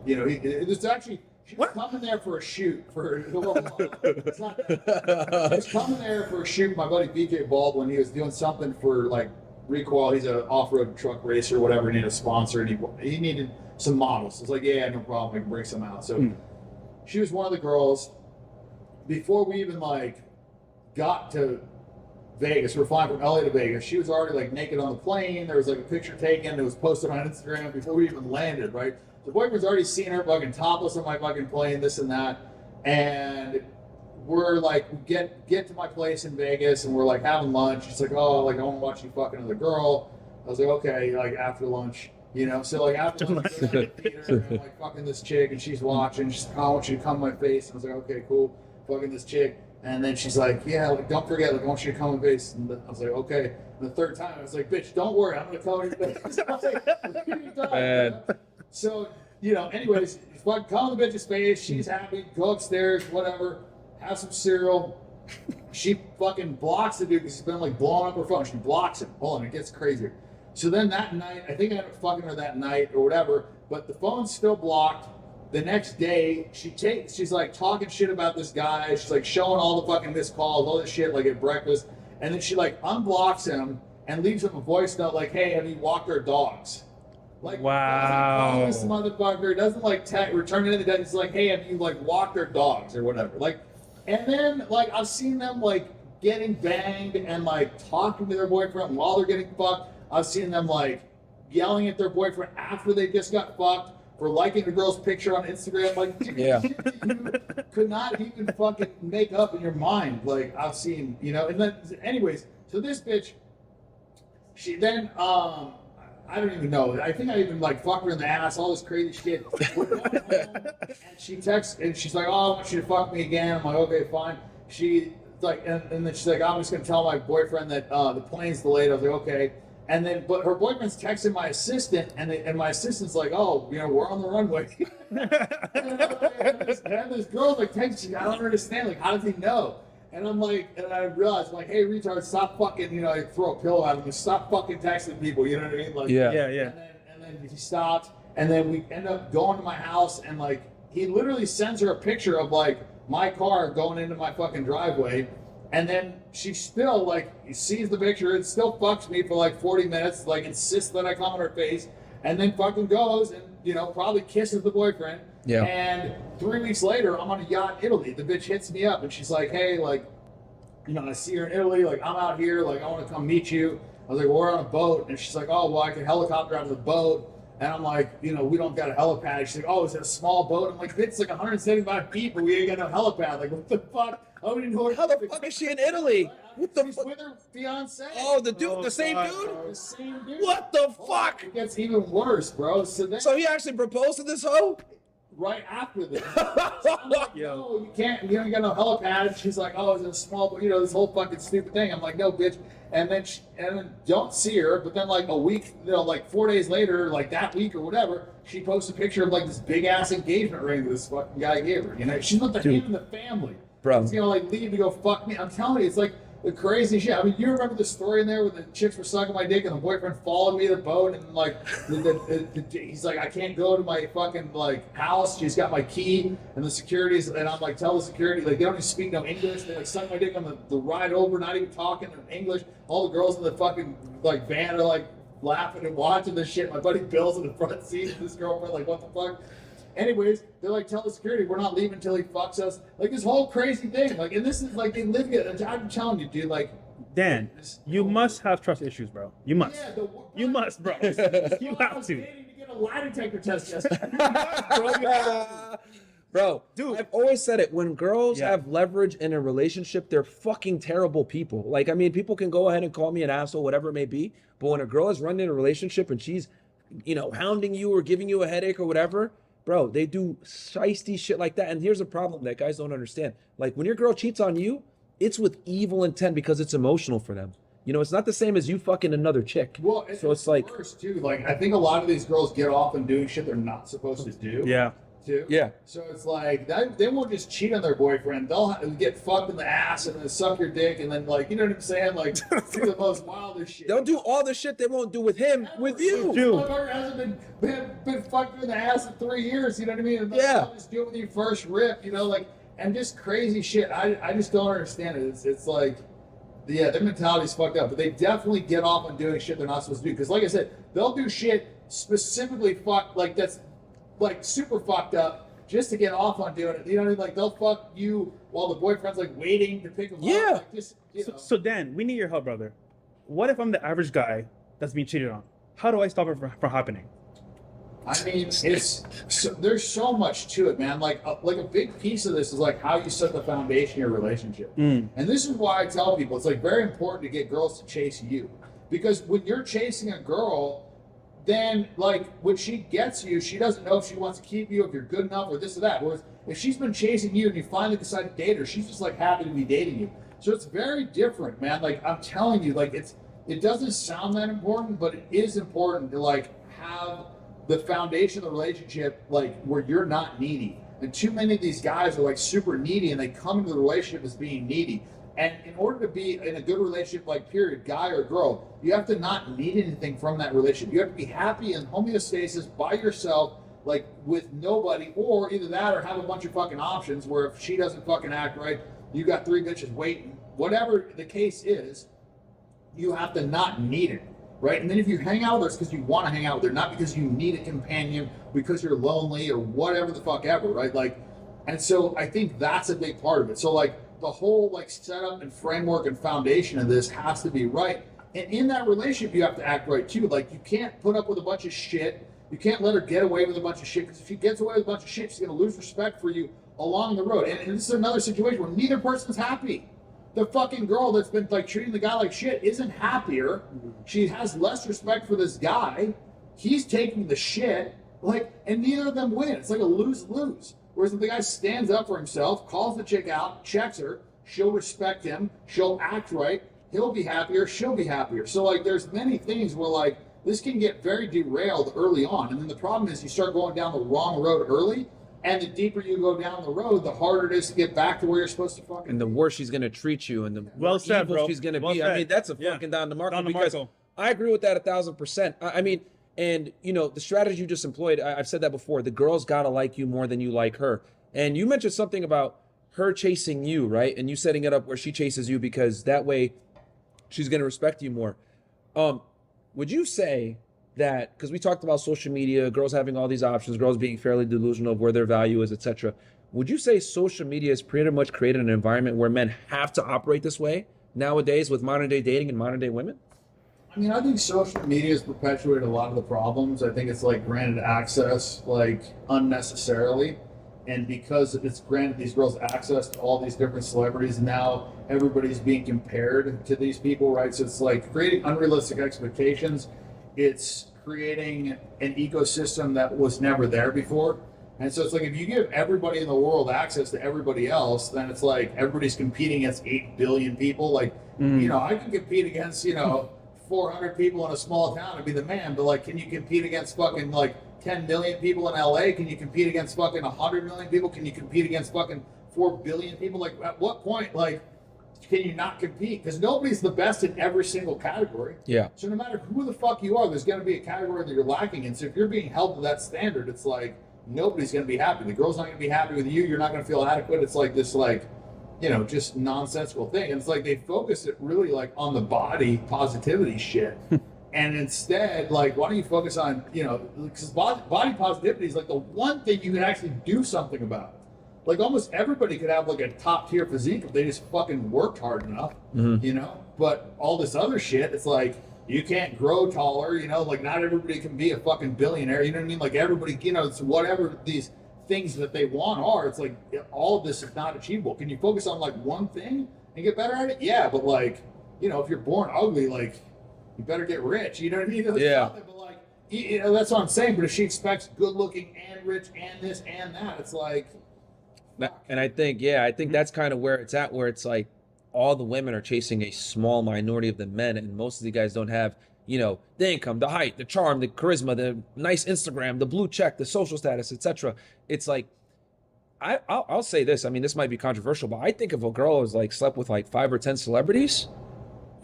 you know, it's actually." She was coming there for a shoot for. It's not that. She was coming there for a shoot with my buddy BK Baldwin. He was doing something for like Recoil. He's an off-road truck racer, or whatever. He needed a sponsor, and he needed some models. It's like, yeah, no problem. I can bring some out. So she was one of the girls. Before we even like got to Vegas, we were flying from LA to Vegas. She was already like naked on the plane. There was like a picture taken that was posted on Instagram before we even landed. Right. The boyfriend's already seen her fucking topless on my fucking plane, this and that. And we're like, we get to my place in Vegas and we're like having lunch. She's like, oh, like I want to watch you fuck another girl. I was like, okay, like after lunch, you know. So like after lunch, we're in the theater, and I'm like fucking this chick and she's watching. She's like, oh, I want you to come in my face. And I was like, okay, cool, fucking this chick. And then she's like, yeah, like don't forget, like I want you to come in my face. And I was like, okay. And the third time, I was like, bitch, don't worry, I'm gonna tell her your face. I was like, what are you talking about? So, you know, anyways, fucking come in the bitch's face. She's happy. Go upstairs, whatever. Have some cereal. She fucking blocks the dude because he's been like blowing up her phone. She blocks him. Hold on, it gets crazier. So then that night, I think I ended up fucking her that night or whatever, but the phone's still blocked. The next day, she's like talking shit about this guy. She's like showing all the fucking missed calls, all this shit like at breakfast. And then she like unblocks him and leaves him a voice note like, hey, have you walked our dogs? Like, wow. This motherfucker doesn't like return it in the dead. It's like, hey, have you like walked their dogs or whatever? Like, and then like I've seen them like getting banged and like talking to their boyfriend while they're getting fucked. I've seen them like yelling at their boyfriend after they just got fucked for liking the girl's picture on Instagram. Like, dude, you could not even fucking make up in your mind. Like I've seen, you know. And then, anyways, so this bitch, she then I don't even know. I think I even like fucked her in the ass, all this crazy shit. We're going home, and she texts and she's like, "Oh, I want you to fuck me again." I'm like, "Okay, fine." She like, and then she's like, "I'm just gonna tell my boyfriend that the plane's delayed." I was like, "Okay." And then, but her boyfriend's texting my assistant, and my assistant's like, "Oh, you know, we're on the runway." and this girl's like texting, I don't understand. Like, how does he know? And I'm like, and I realized, like, hey, retard, stop fucking, you know, I throw a pillow at him, stop fucking texting people, you know what I mean? Like, yeah. And then he stopped, and then we end up going to my house, and like, he literally sends her a picture of like my car going into my fucking driveway, and then she still like sees the picture, it still fucks me for like 40 minutes, like insists that I come on her face, and then fucking goes and, you know, probably kisses the boyfriend. Yeah. And 3 weeks later, I'm on a yacht in Italy. The bitch hits me up and she's like, hey, like, you know, I see her in Italy. Like, I'm out here. Like, I want to come meet you. I was like, well, we're on a boat. And she's like, oh, well, I can helicopter out of the boat. And I'm like, you know, we don't got a helipad. She's like, oh, is it a small boat? I'm like, it's like 175 people. We ain't got no helipad. Like, what the fuck? I don't even know. How the fuck is she in Italy? What the fuck? With her fiance. Oh, the dude, the same dude? The same dude. What the fuck? It gets even worse, bro. So he actually proposed to this hoe? Right after this. I'm like, no, you can't, you don't got no helipad. She's like, oh, it's a small, you know, this whole fucking stupid thing. I'm like, no, bitch. And then don't see her, but then like a week, you know, like 4 days later, like that week or whatever, she posts a picture of like this big ass engagement ring that this fucking guy gave her. You know, she's not the him in the family. Bro. She's gonna like leave to go fuck me. I'm telling you, it's like the crazy shit. I mean, you remember the story in there where the chicks were sucking my dick and the boyfriend followed me to the boat and like, he's like, I can't go to my fucking like house. She's got my key and the securities, and I'm like, tell the security, like they don't even speak no English. They like suck my dick on the ride over, not even talking in English. All the girls in the fucking like van are like laughing and watching this shit. My buddy Bill's in the front seat with his girlfriend, like, what the fuck? anyways, they're like, tell the security we're not leaving until he fucks us. Like this whole crazy thing. Like, and this is like they live it. I'm telling you, dude. Like, Dan, you must have trust issues, bro. You must. Yeah, you must, bro. You have to. Get a lie detector test yesterday. Bro, dude, I've always said it. When girls have leverage in a relationship, they're fucking terrible people. Like, I mean, people can go ahead and call me an asshole, whatever it may be. But when a girl is running a relationship and she's, you know, hounding you or giving you a headache or whatever, bro, they do shiesty shit like that. And here's a problem that guys don't understand. Like, when your girl cheats on you, it's with evil intent because it's emotional for them. You know, it's not the same as you fucking another chick. Well, so it's like worse too. Like, I think a lot of these girls get off on doing shit they're not supposed to do. Yeah. Too. Yeah. So it's like they won't just cheat on their boyfriend. They'll get fucked in the ass and then suck your dick and then, like, you know what I'm saying? Like, do the most wildest shit. They'll do all the shit they won't do with him, with you. Motherfucker hasn't been fucked in the ass in 3 years. You know what I mean? And they'll just do it with you first rip. You know, like, and just crazy shit. I just don't understand it. It's like, yeah, their mentality's fucked up. But they definitely get off on doing shit they're not supposed to do. Because, like I said, they'll do shit specifically that's like super fucked up just to get off on doing it. You know what I mean? Like, they'll fuck you while the boyfriend's like waiting to pick him up. Like, just, you know. So Dan, we need your help, brother. What if I'm the average guy that's being cheated on? How do I stop it from happening? I mean, there's so much to it, man. Like a big piece of this is like how you set the foundation of your relationship. And this is why I tell people it's like very important to get girls to chase you, because when you're chasing a girl, then, like, when she gets you, she doesn't know if she wants to keep you, if you're good enough, or this or that. Whereas if she's been chasing you and you finally decide to date her, she's just, like, happy to be dating you. So it's very different, man. Like, I'm telling you, like, it doesn't sound that important, but it is important to, like, have the foundation of the relationship, like, where you're not needy. And too many of these guys are, like, super needy, and they come into the relationship as being needy. And in order to be in a good relationship, like, period, guy or girl, you have to not need anything from that relationship. You have to be happy in homeostasis by yourself, like, with nobody, or either that or have a bunch of fucking options where if she doesn't fucking act right, you got 3 bitches waiting. Whatever the case is, you have to not need it, right? And then if you hang out with her, it's because you want to hang out with her, not because you need a companion, because you're lonely or whatever the fuck ever, right? Like, and so I think that's a big part of it. So, like, the whole, like, setup and framework and foundation of this has to be right. And in that relationship, you have to act right too. Like, you can't put up with a bunch of shit. You can't let her get away with a bunch of shit, because if she gets away with a bunch of shit, she's going to lose respect for you along the road. And this is another situation where neither person's happy. The fucking girl that's been, like, treating the guy like shit isn't happier. She has less respect for this guy. He's taking the shit, like, and neither of them win. It's like a lose-lose. Whereas if the guy stands up for himself, calls the chick out, checks her, she'll respect him, she'll act right, he'll be happier, she'll be happier. So, like, there's many things where, like, this can get very derailed early on. And then the problem is you start going down the wrong road early, and the deeper you go down the road, the harder it is to get back to where you're supposed to fucking And the worse she's going to treat you, and the well said, evil bro. she's going to Well be. said. I mean, that's a fucking Don DeMarco, because I agree with that 1,000%. I mean, and, you know, the strategy you just employed, I've said that before, the girl's got to like you more than you like her. And you mentioned something about her chasing you, right? And you setting it up where she chases you because that way she's going to respect you more. Would you say that, because we talked about social media, girls having all these options, girls being fairly delusional of where their value is, etc. Would you say social media has pretty much created an environment where men have to operate this way nowadays with modern day dating and modern day women? I mean, I think social media has perpetuated a lot of the problems. I think it's, like, granted access, like, unnecessarily. And because it's granted these girls access to all these different celebrities, now everybody's being compared to these people, right? So it's like creating unrealistic expectations. It's creating an ecosystem that was never there before. And so it's like, if you give everybody in the world access to everybody else, then it's like everybody's competing against 8 billion people. Like, you know, I can compete against, you know, 400 people in a small town and be the man, but, like, can you compete against fucking, like, 10 million people in LA? Can you compete against fucking 100 million people? Can you compete against fucking 4 billion people? Like, at what point, like, can you not compete? Because nobody's the best in every single category. Yeah. So no matter who the fuck you are, there's going to be a category that you're lacking in. So if you're being held to that standard, it's like nobody's going to be happy. The girl's not going to be happy with you. You're not going to feel adequate. It's like this, like, you know, just nonsensical thing. And it's like they focus it really, like, on the body positivity shit. And instead, like, why don't you focus on, you know, because body positivity is like the one thing you can actually do something about. Like, almost everybody could have like a top tier physique if they just fucking worked hard enough, you know? But all this other shit, it's like, you can't grow taller, you know? Like, not everybody can be a fucking billionaire, you know what I mean? Like, everybody, you know, it's whatever these things that they want are, it's like, all of this is not achievable. Can you focus on like one thing and get better at it? Yeah, but like, you know, if you're born ugly, like, you better get rich, you know what I mean? Yeah. But like, you know, that's what I'm saying. But if she expects good looking and rich and this and that, it's like. And I think that's kind of where it's at, where it's like all the women are chasing a small minority of the men, and most of the guys don't have, you know, the income, the height, the charm, the charisma, the nice Instagram, the blue check, the social status, etc. It's like, I'll say this. I mean, this might be controversial, but I think if a girl has like slept with like 5 or 10 celebrities,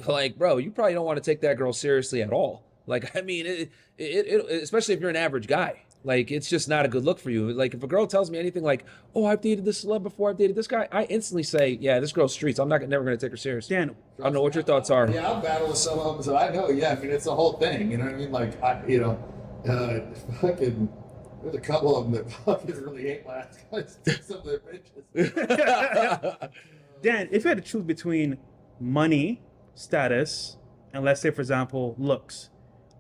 like, bro, you probably don't want to take that girl seriously at all. Like, I mean, it especially if you're an average guy, like, it's just not a good look for you. Like, if a girl tells me anything like, oh, I've dated this celeb before, I've dated this guy, I instantly say, yeah, this girl's streets. I'm never going to take her seriously. Dan, I don't know what your thoughts are. Yeah, I've battled with some of them, so I know. Yeah, I mean, it's a whole thing. You know what I mean? Like, fucking, there's a couple of them that fucking really hate last guys. Some of their bitches. Dan, if you had to choose between money, status, and let's say, for example, looks,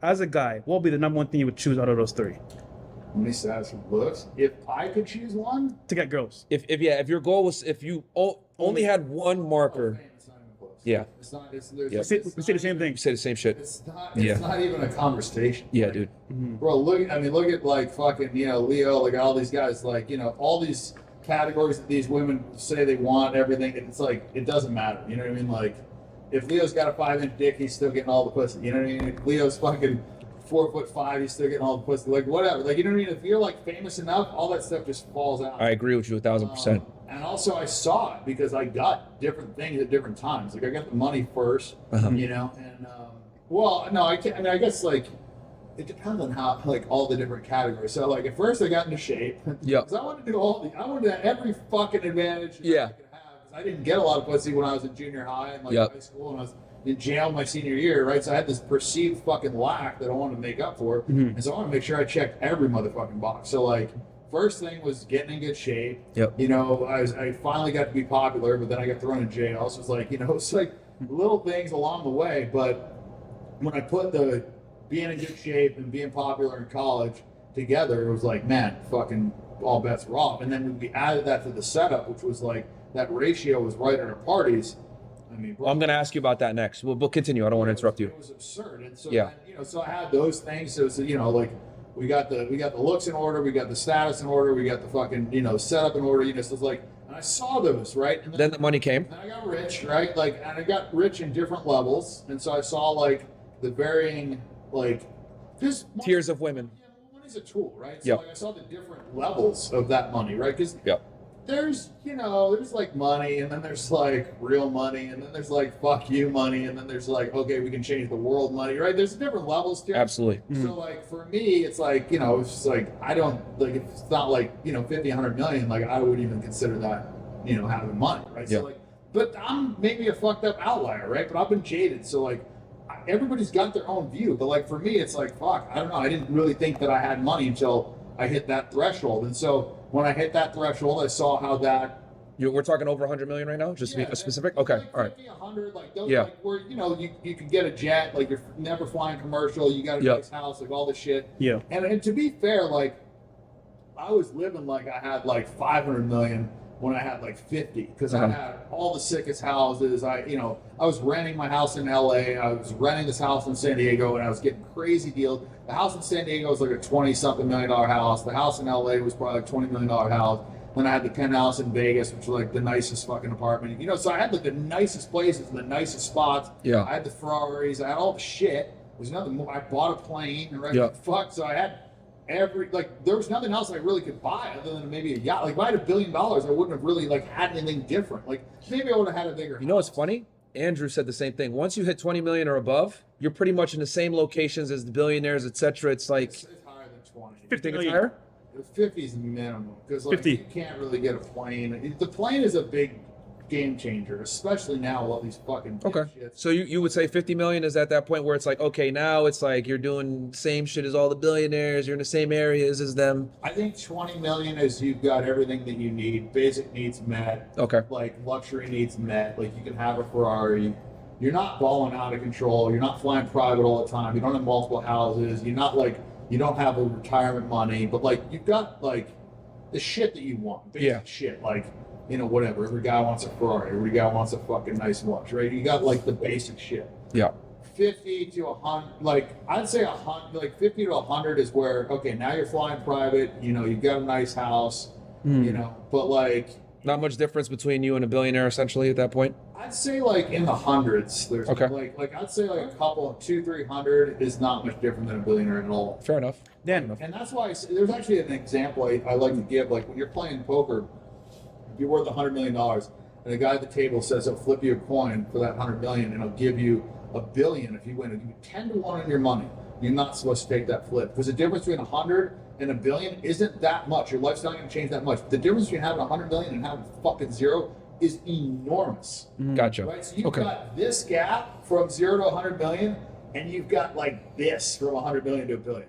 as a guy, what would be the number one thing you would choose out of those three? Money, status, and looks. If I could choose one, to get girls. If your goal was, if you only had one marker. Yeah. It's not. We say the same thing. We say the same shit. It's not even a conversation. Yeah, like, dude. Bro, look at like fucking, you know, Leo, like all these guys, like, you know, all these categories that these women say they want, everything. It's like, it doesn't matter. You know what I mean? Like, if Leo's got a 5-inch dick, he's still getting all the pussy. You know what I mean? If Leo's fucking 4'5", he's still getting all the pussy. Like, whatever. Like, you know what I mean? If you're like famous enough, all that stuff just falls out. I agree with you 1,000%. And also, I saw it because I got different things at different times. Like, I got the money first, you know, and well, no, I can't. I mean, I guess like it depends on how, like, all the different categories. So, like, at first, I got into shape. Yeah. Because I wanted to do I wanted to have every fucking advantage. Yeah. I could have. Because I didn't get a lot of pussy when I was in junior high and like high school, and I was in jail my senior year, right? So I had this perceived fucking lack that I wanted to make up for, and so I wanted to make sure I checked every motherfucking box. So like. First thing was getting in good shape. Yep. You know, I finally got to be popular, but then I got thrown in jail. So it's like, you know, it's like little things along the way. But when I put the being in good shape and being popular in college together, it was like, man, fucking all bets were off. And then when we added that to the setup, which was like that ratio was right at our parties. I mean, Well, I'm going to ask you about that next. We'll continue. I don't want to interrupt you. It was absurd. And so, Yeah. then, you know, so I had those things. So, you know, like, we got the looks in order, we got the status in order, we got the fucking, you know, setup in order, you know, so it's like, and I saw those, right? And then the money came. Then I got rich, right? Like, and I got rich in different levels, and so I saw, like, the varying, like, just tiers of women. Yeah, money's a tool, right? So, Yep. like, I saw the different levels of that money, right? Because there's, you know, there's like money, and then there's like real money, and then there's like fuck you money, and then there's like, okay, we can change the world money, right? There's different levels to it. Absolutely. So like for me, it's like, you know, it's just like, I don't, like, if it's not like, you know, 50, 100 million, like I wouldn't even consider that, you know, having money, right? Yeah. So like, but I'm maybe a fucked up outlier, right? But I've been jaded, so like, everybody's got their own view, but like for me, it's like, fuck, I don't know, I didn't really think that I had money until I hit that threshold, and so when I hit that threshold, I saw how that. We're talking over 100 million right now, just to be specific. Okay, like all right. 50, 100, like those, Yeah. like where, you know, you can get a jet, like you're never flying commercial, you got a nice house, like all this shit. Yeah. And to be fair, like I was living like I had like 500 million when I had like 50, because I had all the sickest houses. I was renting my house in LA, I was renting this house in San Diego, and I was getting crazy deals. The house in San Diego was like a $20-something million house. The house in LA was probably like a $20 million house. Then I had the penthouse in Vegas, which was like the nicest fucking apartment. You know, so I had like the nicest places and the nicest spots. Yeah. I had the Ferraris, I had all the shit. There's nothing more. I bought a plane, right? Yeah. Fuck, so I had there was nothing else I really could buy other than maybe a yacht. Like if I had $1 billion, I wouldn't have really like had anything different. Like maybe I would have had a bigger You know what's funny? Andrew said the same thing. Once you hit 20 million or above, you're pretty much in the same locations as the billionaires, etc. It's like It's higher than 20. 50 think it's million. higher? 50 is minimum because like 50. you can't really get a plane. The plane is a big game changer, especially now with all these fucking shits. So you would say 50 million is at that point where it's like, okay, now it's like you're doing same shit as all the billionaires, you're in the same areas as them. I think 20 million is you've got everything that you need, basic needs met. Okay. Like luxury needs met. Like you can have a Ferrari. You're not balling out of control. You're not flying private all the time. You don't have multiple houses. You're not like, you don't have a retirement money, but like you've got like the shit that you want. Basic shit. Like, you know, whatever. Every guy wants a Ferrari. Every guy wants a fucking nice watch, right? You got like the basic shit. Yeah. 50 to 100, like I'd say 100, like 50 to 100 is where, okay, now you're flying private, you know, you've got a nice house, you know, but like. Not much difference between you and a billionaire essentially at that point? I'd say like in the hundreds. There's like I'd say like a couple, 200-300 is not much different than a billionaire at all. Fair enough. And that's why there's actually an example I like to give. Like when you're playing poker, if you're worth $100 million, and the guy at the table says he'll flip you a coin for that $100 million, and he'll give you $1 billion if you win. He'll give you 10 to 1 on your money. You're not supposed to take that flip because the difference between 100 and $1 billion isn't that much. Your life's not going to change that much. The difference between having 100 million and having fucking zero is enormous. Gotcha. Right? So you've got this gap from 0 to 100 million, and you've got like this from 100 million to $1 billion.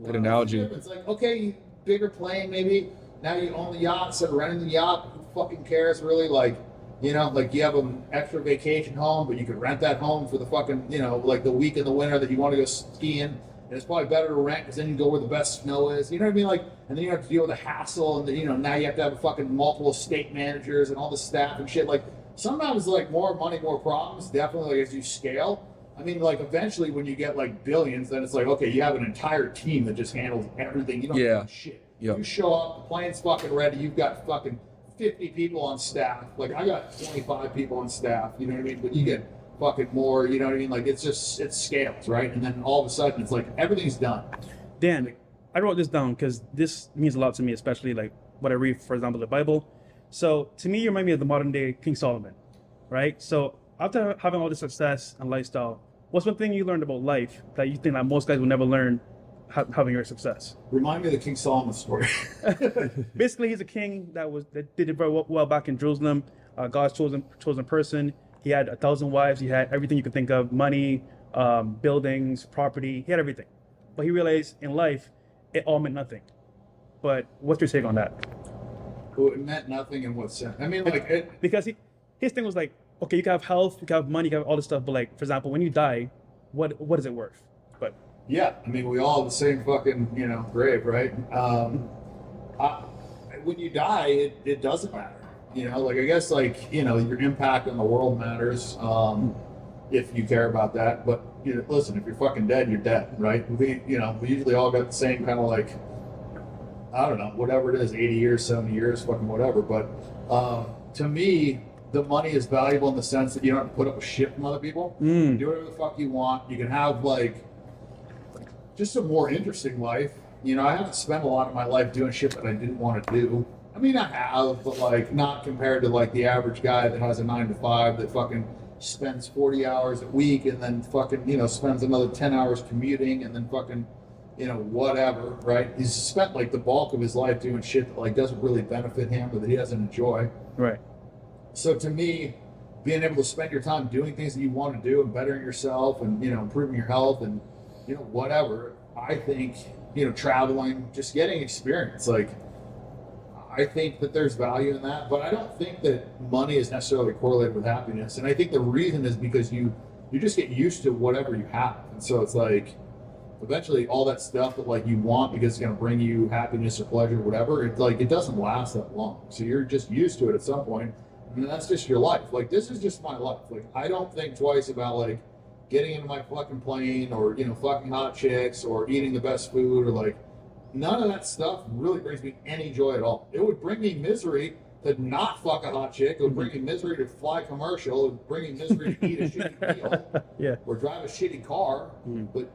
Good analogy. It's like, okay, bigger plane maybe. Now you own the yacht instead of renting the yacht. Who fucking cares really? Like, you know, like you have an extra vacation home, but you could rent that home for the fucking, you know, like the week in the winter that you want to go skiing. And it's probably better to rent because then you go where the best snow is. You know what I mean? Like, and then you have to deal with the hassle, and then, you know, now you have to have a fucking multiple estate managers and all the staff and shit. Like, sometimes like more money, more problems. Definitely, like as you scale. I mean, like eventually when you get like billions, then it's like, okay, you have an entire team that just handles everything. You don't do shit. You show up, the plane's fucking ready. You've got fucking 50 people on staff. Like I got 25 people on staff. You know what I mean? But you get fucking more, you know what I mean? Like it's just, it scales, right? And then all of a sudden it's like everything's done. Dan, I wrote this down because this means a lot to me, especially like what I read, for example, the Bible. So to me, you remind me of the modern day King Solomon, right? So after having all this success and lifestyle, what's one thing you learned about life that you think that most guys will never learn having your success? Remind me of the King Solomon story. Basically, he's a king that did it very well back in Jerusalem. God's chosen person. He had 1,000 wives. He had everything you could think of: money, buildings, property. He had everything. But he realized in life, it all meant nothing. But what's your take on that? Well, it meant nothing in what sense? I mean, like because his thing was like, okay, you can have health, you can have money, you can have all this stuff, but like, for example, when you die, what is it worth? But yeah, I mean, we all have the same fucking, you know, grave, right? When you die, it doesn't matter. You know, like I guess, like, you know, your impact on the world matters if you care about that. But you know, listen, if you're fucking dead, you're dead, right? We usually all got the same kind of like, I don't know, whatever it is, 80 years, 70 years, fucking whatever. But to me, the money is valuable in the sense that you don't have to put up with shit from other people. You can do whatever the fuck you want. You can have like just a more interesting life. You know, I haven't spent a lot of my life doing shit that I didn't want to do. I mean, I have, but like not compared to like the average guy that has a 9-to-5 that fucking spends 40 hours a week and then fucking, you know, spends another 10 hours commuting and then fucking, you know, whatever, right? He's spent like the bulk of his life doing shit that like doesn't really benefit him or that he doesn't enjoy. Right. So to me, being able to spend your time doing things that you want to do and bettering yourself and, you know, improving your health and, you know, whatever, I think, you know, traveling, just getting experience, like, I think that there's value in that, but I don't think that money is necessarily correlated with happiness. And I think the reason is because you just get used to whatever you have. And so it's like, eventually all that stuff that like you want because it's going to bring you happiness or pleasure or whatever, it's like, it doesn't last that long. So you're just used to it at some point. And that's just your life. Like, this is just my life. Like, I don't think twice about like getting into my fucking plane or, you know, fucking hot chicks or eating the best food or like, none of that stuff really brings me any joy at all. It would bring me misery to not fuck a hot chick. It would bring me misery to fly commercial. It would bring me misery to eat a shitty meal or drive a shitty car. But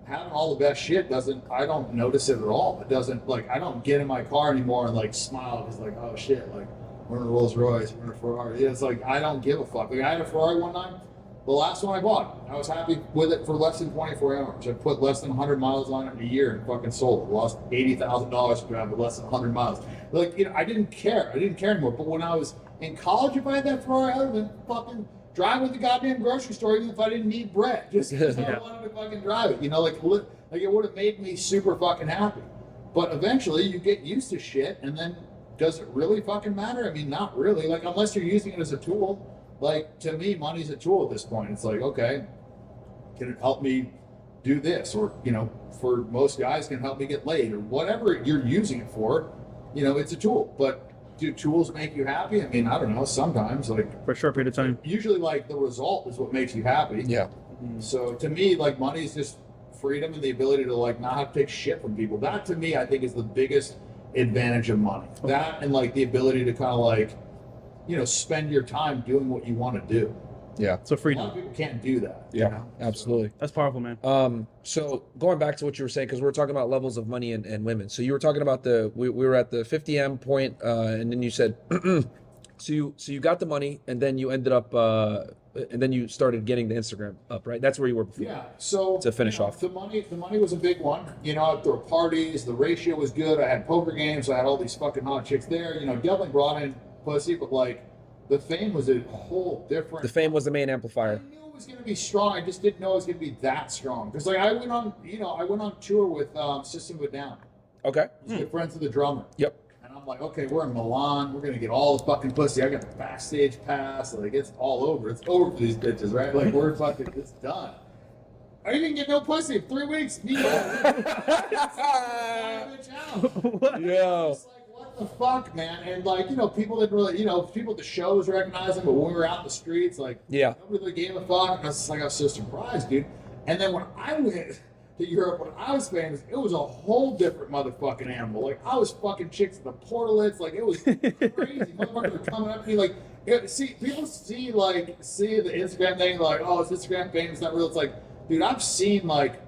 having all the best shit I don't notice it at all. It doesn't, like, I don't get in my car anymore and like smile because like, oh shit, like we're in a Rolls Royce, we're in a Ferrari. It's like, I don't give a fuck. Like, I had a Ferrari one time. The last one I bought, I was happy with it for less than 24 hours. I put less than 100 miles on it in a year and fucking sold it. Lost $80,000 to drive with less than 100 miles. Like, you know, I didn't care. I didn't care anymore. But when I was In college, if I had that Ferrari, I would have been fucking driving to the goddamn grocery store even if I didn't need bread. Just because I wanted to fucking drive it. You know, like it would have made me super fucking happy. But eventually you get used to shit, and then does it really fucking matter? I mean, not really. Like, unless you're using it as a tool. Like, to me, money's a tool at this point. It's like, okay, can it help me do this? Or, you know, for most guys, can it help me get laid? Or whatever you're using it for, you know, it's a tool. But do tools make you happy? I mean, I don't know. Sometimes, like, for a short period of time. Usually, like, the result is what makes you happy. Yeah. So to me, like, money is just freedom and the ability to, like, not have to take shit from people. That, to me, I think is the biggest advantage of money. That and, like, the ability to kind of, like, you know, spend your time doing what you want to do. Yeah. So freedom. A lot of people can't do that. Yeah, you know? absolutely. That's powerful, man. So going back to what you were saying, because we were talking about levels of money and women. So you were talking about we were at the 50M point, and then you said, so you got the money, and then you ended up, and then you started getting the Instagram up, right? That's where you were before. Yeah. So to finish off, the money was a big one. You know, I'd throw parties. The ratio was good. I had poker games. I had all these fucking hot chicks there. You know, definitely brought in pussy, but like the fame was a whole different. The fame was the main amplifier. I knew it was going to be strong. I just didn't know it was going to be that strong. Because like I went on tour with System of a Down. Okay. I was good friends with the drummer. Yep. And I'm like, okay, we're in Milan. We're going to get all the fucking pussy. I got the backstage pass. Like, it's all over. It's over for these bitches, right? Like, we're fucking, it's done. I didn't get no pussy in 3 weeks. Me, Yo. What the fuck, man? And like, you know, people didn't really, you know, people at the shows recognized him, but when we were out in the streets, like, yeah, nobody really gave a fuck. And I was just like, I was so surprised, dude. And then when I went to Europe, when I was famous, it was a whole different motherfucking animal. Like, I was fucking chicks at the portalets. Like, it was crazy. Motherfuckers were coming up to me like, people see the Instagram thing, like, oh, it's Instagram fame, it's not real. It's like, dude, I've seen like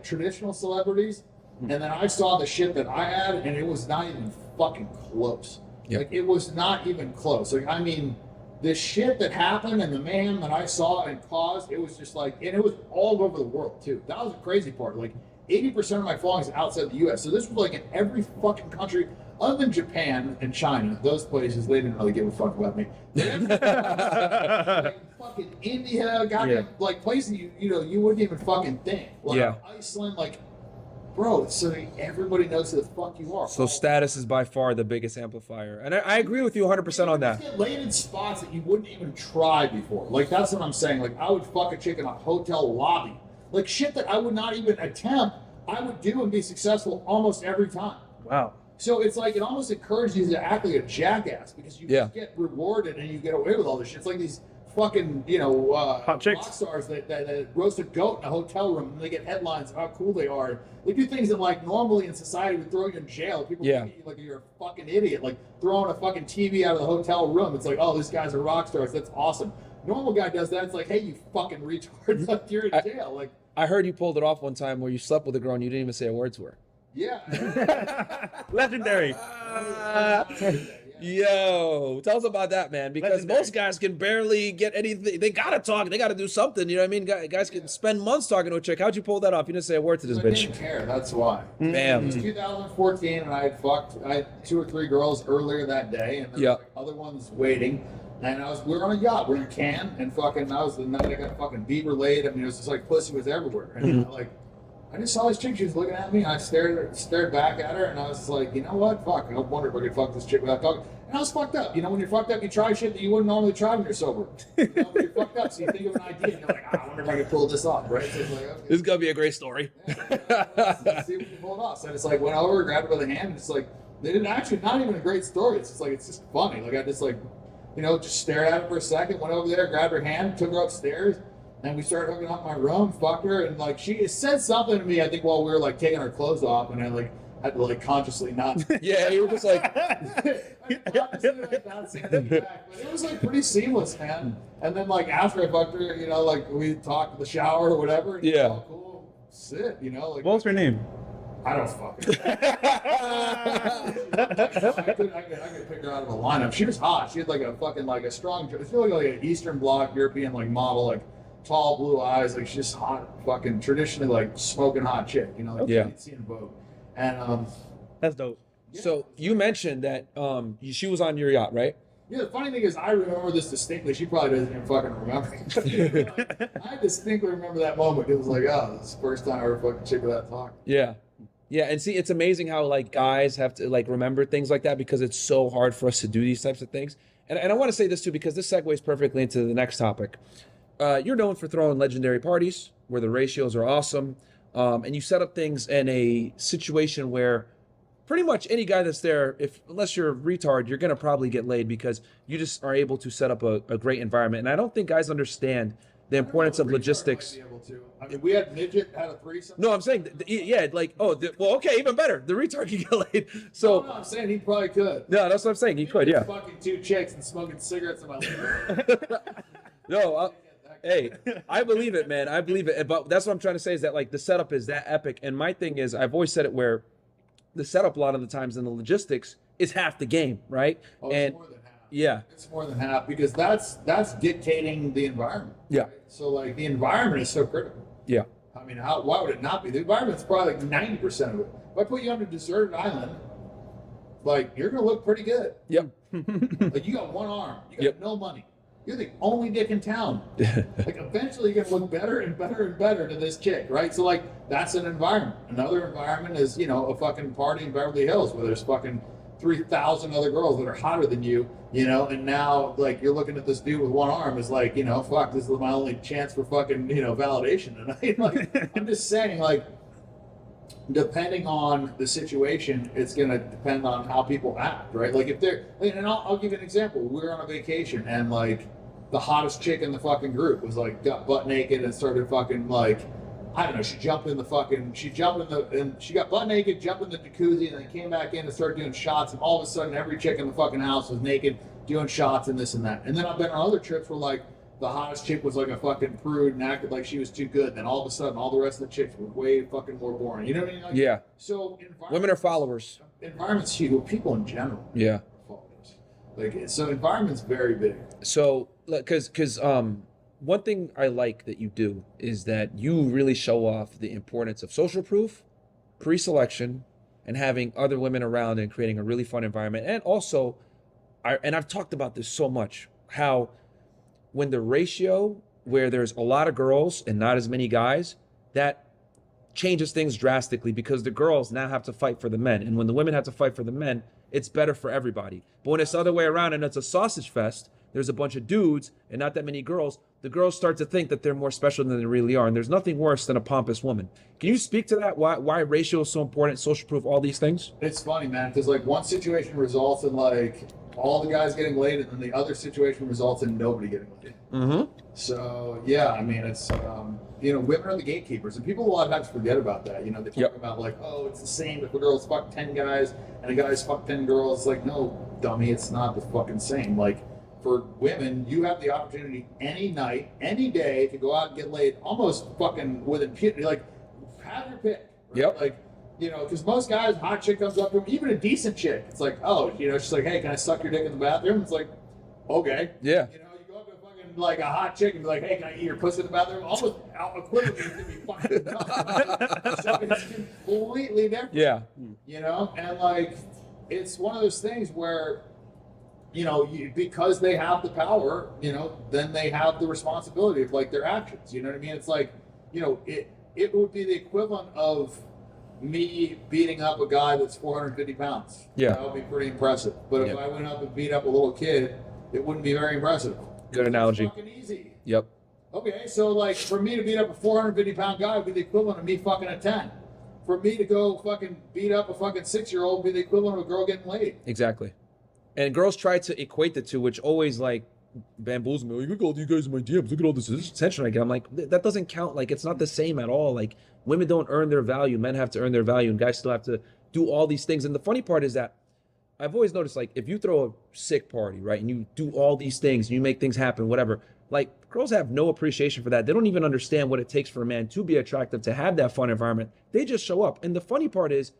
traditional celebrities, and then I saw the shit that I had, and it was not even fucking close. Yep. Like, it was not even close. Like, I mean, the shit that happened and the mayhem that I saw and caused, it was just like, and it was all over the world too. That was the crazy part. Like, 80% of my following is outside the U.S. So this was like in every fucking country other than Japan and China. Those places, they didn't really give a fuck about me. Like, fucking India, goddamn, like places you wouldn't even fucking think. Like Iceland, like, bro, so everybody knows who the fuck you are. So status is by far the biggest amplifier, and I agree with you 100% on that. You get laid in spots that you wouldn't even try before. Like, that's what I'm saying. Like, I would fuck a chick in a hotel lobby. Like, shit that I would not even attempt, I would do and be successful almost every time. Wow. So it's like, it almost encourages you to act like a jackass because you just get rewarded and you get away with all this shit. It's like these fucking, hot chicks, rock stars that roast a goat in a hotel room and they get headlines of how cool they are. They do things that, like, normally in society would throw you in jail. People think you like you're a fucking idiot. Like, throwing a fucking TV out of the hotel room. It's like, oh, this guy's a rock star. So that's awesome. Normal guy does that. It's like, hey, you fucking retard. Like, you're in jail. Like, I heard you pulled it off one time where you slept with a girl and you didn't even say a word to her. Yeah. Legendary. Yo, tell us about that, man. Because most guys can barely get anything. They gotta talk. They gotta do something. You know what I mean? Guys can spend months talking to a chick. How'd you pull that off? You didn't say a word to this I bitch. didn't care. That's why. Bam. It was 2014, and I had 2 or 3 girls earlier that day, and there were like other ones waiting. And we were on a yacht. We were in Cannes, and fucking that was the night I got fucking beaver laid. I mean, it was just like pussy was everywhere. And I just saw this chick. She was looking at me, and I stared back at her, and I was just like, you know what? Fuck. I wonder if I could fuck this chick without talking. And I was fucked up. You know, when you're fucked up, you try shit that you wouldn't normally try when you're sober. You know, when you're fucked up, so you think of an idea, and you're like, I wonder if I could pull this off, right? So it's like, okay. This is gonna be a great story. Let's see if we can pull it off. So I just like went over, grabbed her by the hand, and it's like, they didn't actually, not even a great story. It's just like, it's just funny. Like, I just like, just stared at her for a second, went over there, grabbed her hand, took her upstairs. And we started hooking up in my room, fucked her, and like she said something to me, I think, while we were like taking our clothes off, and I like had to like consciously not. Yeah, you were just like. But it was like pretty seamless, man. And then like after I fucked her, like we talked in the shower or whatever. And oh, cool, sit, like. What was her name? I don't fucking. I could pick her out of a lineup. She was hot. She had like a fucking like a strong. She looked like an Eastern Bloc European like model, like. Tall blue eyes, like she's just hot, fucking traditionally like smoking hot chick, like you'd see in Vogue. And that's dope. So you mentioned that she was on your yacht, right? Yeah, the funny thing is, I remember this distinctly. She probably doesn't even fucking remember. I distinctly remember that moment. It was like, oh, this is the first time I ever fucking chick with that talk. Yeah. Yeah, and see, it's amazing how like guys have to like remember things like that because it's so hard for us to do these types of things. And I want to say this too because this segues perfectly into the next topic. You're known for throwing legendary parties where the ratios are awesome, and you set up things in a situation where pretty much any guy that's there, unless you're a retard, you're gonna probably get laid because you just are able to set up a great environment. And I don't think guys understand the importance of logistics. I mean, we had Midget had a threesome. No, I'm saying, yeah, like, well, okay, even better. The retard can get laid. So No, I'm saying he probably could. No, that's what I'm saying. He could, yeah. Fucking 2 chicks and smoking cigarettes in my living room. No, hey, I believe it, man. I believe it. But that's what I'm trying to say is that like the setup is that epic. And my thing is, I've always said it where the setup a lot of the times and the logistics is half the game, right? Oh, and it's more than half. yeah, It's more than half because that's dictating the environment. yeah, So like the environment is so critical. yeah. I mean, why would it not be? The environment's probably like 90% of it. If I put you on a deserted island, like you're gonna look pretty good. Yep. Like you got one arm, you got no money. You're the only dick in town. Like eventually you're gonna look better and better and better to this chick, right? So like that's an environment. Another environment is, you know, a fucking party in Beverly Hills where there's fucking 3,000 other girls that are hotter than you, you know, and now like you're looking at this dude with one arm is like, you know, fuck, this is my only chance for fucking, you know, validation tonight. Like I'm just saying, like, depending on the situation, it's gonna depend on how people act, right? Like if they're, and I'll give you an example. We were on a vacation and like the hottest chick in the fucking group was like got butt naked and started fucking like, I don't know, she got butt naked, jumped in the jacuzzi, and then came back in and started doing shots, and all of a sudden every chick in the fucking house was naked, doing shots and this and that. And then I've been on other trips where like the hottest chick was like a fucking prude and acted like she was too good. Then all of a sudden all the rest of the chicks were way fucking more boring. You know what I mean? Like, Yeah. So Women are followers. environment's huge. People in general. Yeah. Like so, environment's very big. So, because one thing I like that you do is that you really show off the importance of social proof, pre-selection, and having other women around and creating a really fun environment. And also, I've talked about this so much, how when the ratio where there's a lot of girls and not as many guys, that changes things drastically because the girls now have to fight for the men. And when the women have to fight for the men, it's better for everybody. But when it's the other way around and it's a sausage fest, there's a bunch of dudes and not that many girls, the girls start to think that they're more special than they really are. And there's nothing worse than a pompous woman. Can you speak to that? Why ratio is so important, social proof, all these things? It's funny, man, because like one situation results in like all the guys getting laid, and then the other situation results in nobody getting laid. Mm-hmm. So yeah, I mean, it's you know, women are the gatekeepers, and people a lot of times forget about that. You know, they talk about like, oh, it's the same if a girl's fucked 10 guys and a guy's fucked 10 girls. It's like, no, dummy, it's not the fucking same. Like for women, you have the opportunity any night, any day to go out and get laid, almost fucking with impunity. Like, have your pick. Right? Yep. Like, you know, because most guys, hot chick comes up to them, even a decent chick. It's like, oh, you know, she's like, hey, can I suck your dick in the bathroom? It's like, okay. Yeah. You know, you go up to fucking like a hot chick and be like, hey, can I eat your pussy in the bathroom? Almost equivalently to be fucking dumb. So it's completely different. Yeah. You know, and like, it's one of those things where, you know, because they have the power, you know, then they have the responsibility of like their actions. You know what I mean? It's like, you know, it would be the equivalent of me beating up a guy that's 450 pounds. Yeah. That would be pretty impressive. But if I went up and beat up a little kid, it wouldn't be very impressive. Good analogy. It's fucking easy. Yep. Okay, so like for me to beat up a 450 pound guy would be the equivalent of me fucking a 10. For me to go fucking beat up a fucking 6-year-old would be the equivalent of a girl getting laid. Exactly. And girls try to equate the two, which always like bamboozles me. Like, look at all you guys in my DMs. Look at all this attention I get. I'm like, that doesn't count. Like, it's not the same at all. Like, women don't earn their value. Men have to earn their value, and guys still have to do all these things. And the funny part is that I've always noticed, like, if you throw a sick party, right, and you do all these things, and you make things happen, whatever, like, girls have no appreciation for that. They don't even understand what it takes for a man to be attractive, to have that fun environment. They just show up. And the funny part is,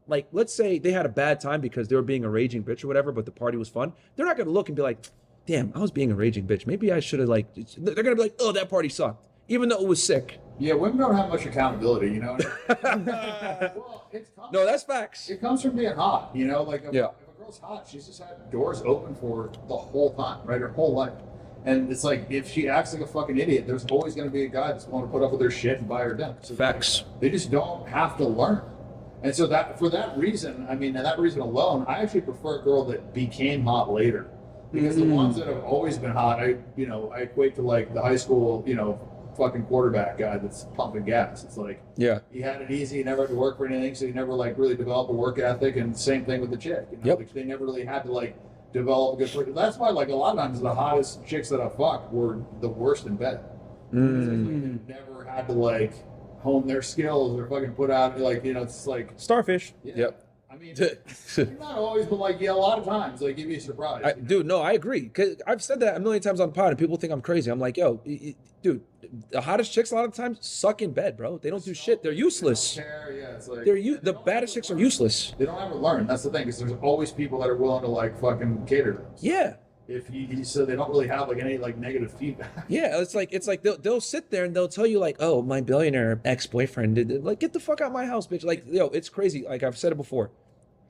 like, let's say they had a bad time because they were being a raging bitch or whatever, but the party was fun. They're not going to look and be like, damn, I was being a raging bitch. Maybe I should have, like, they're going to be like, oh, that party sucked, even though it was sick. Yeah, women don't have much accountability, you know? Well, No, that's facts. It comes from being hot, you know? Like, if a girl girl's hot. She's just had doors open for her the whole time, right? Her whole life. And it's like, if she acts like a fucking idiot, there's always going to be a guy that's going to put up with her shit and buy her dinner. So Facts. They just don't have to learn. And so that, for that reason, I mean, and that reason alone, I actually prefer a girl that became hot later. Because the ones that have always been hot, I equate to like the high school, fucking quarterback guy that's pumping gas. It's like, yeah, he had it easy, he never had to work for anything, so he never like really developed a work ethic. And same thing with the chick. Like, they never really had to like develop a good person. That's why like a lot of times the hottest chicks that I fucked were the worst in bed. Because they never had to like hone their skills or fucking put out like, it's like starfish. Yeah. Yep. I mean, not always, but like, a lot of times, like, you'd be surprised. Dude, no, I agree. Because I've said that a million times on the pod, and people think I'm crazy. I'm like, yo, dude, the hottest chicks a lot of times suck in bed, bro. They don't do shit. They're useless. It's like, The baddest chicks are useless. They don't ever learn. That's the thing, because there's always people that are willing to like fucking cater to them. Yeah. So they don't really have like any like negative feedback. Yeah, it's like they'll sit there and they'll tell you like, oh, my billionaire ex-boyfriend did like, get the fuck out of my house, bitch. Like, it's crazy. Like I've said it before.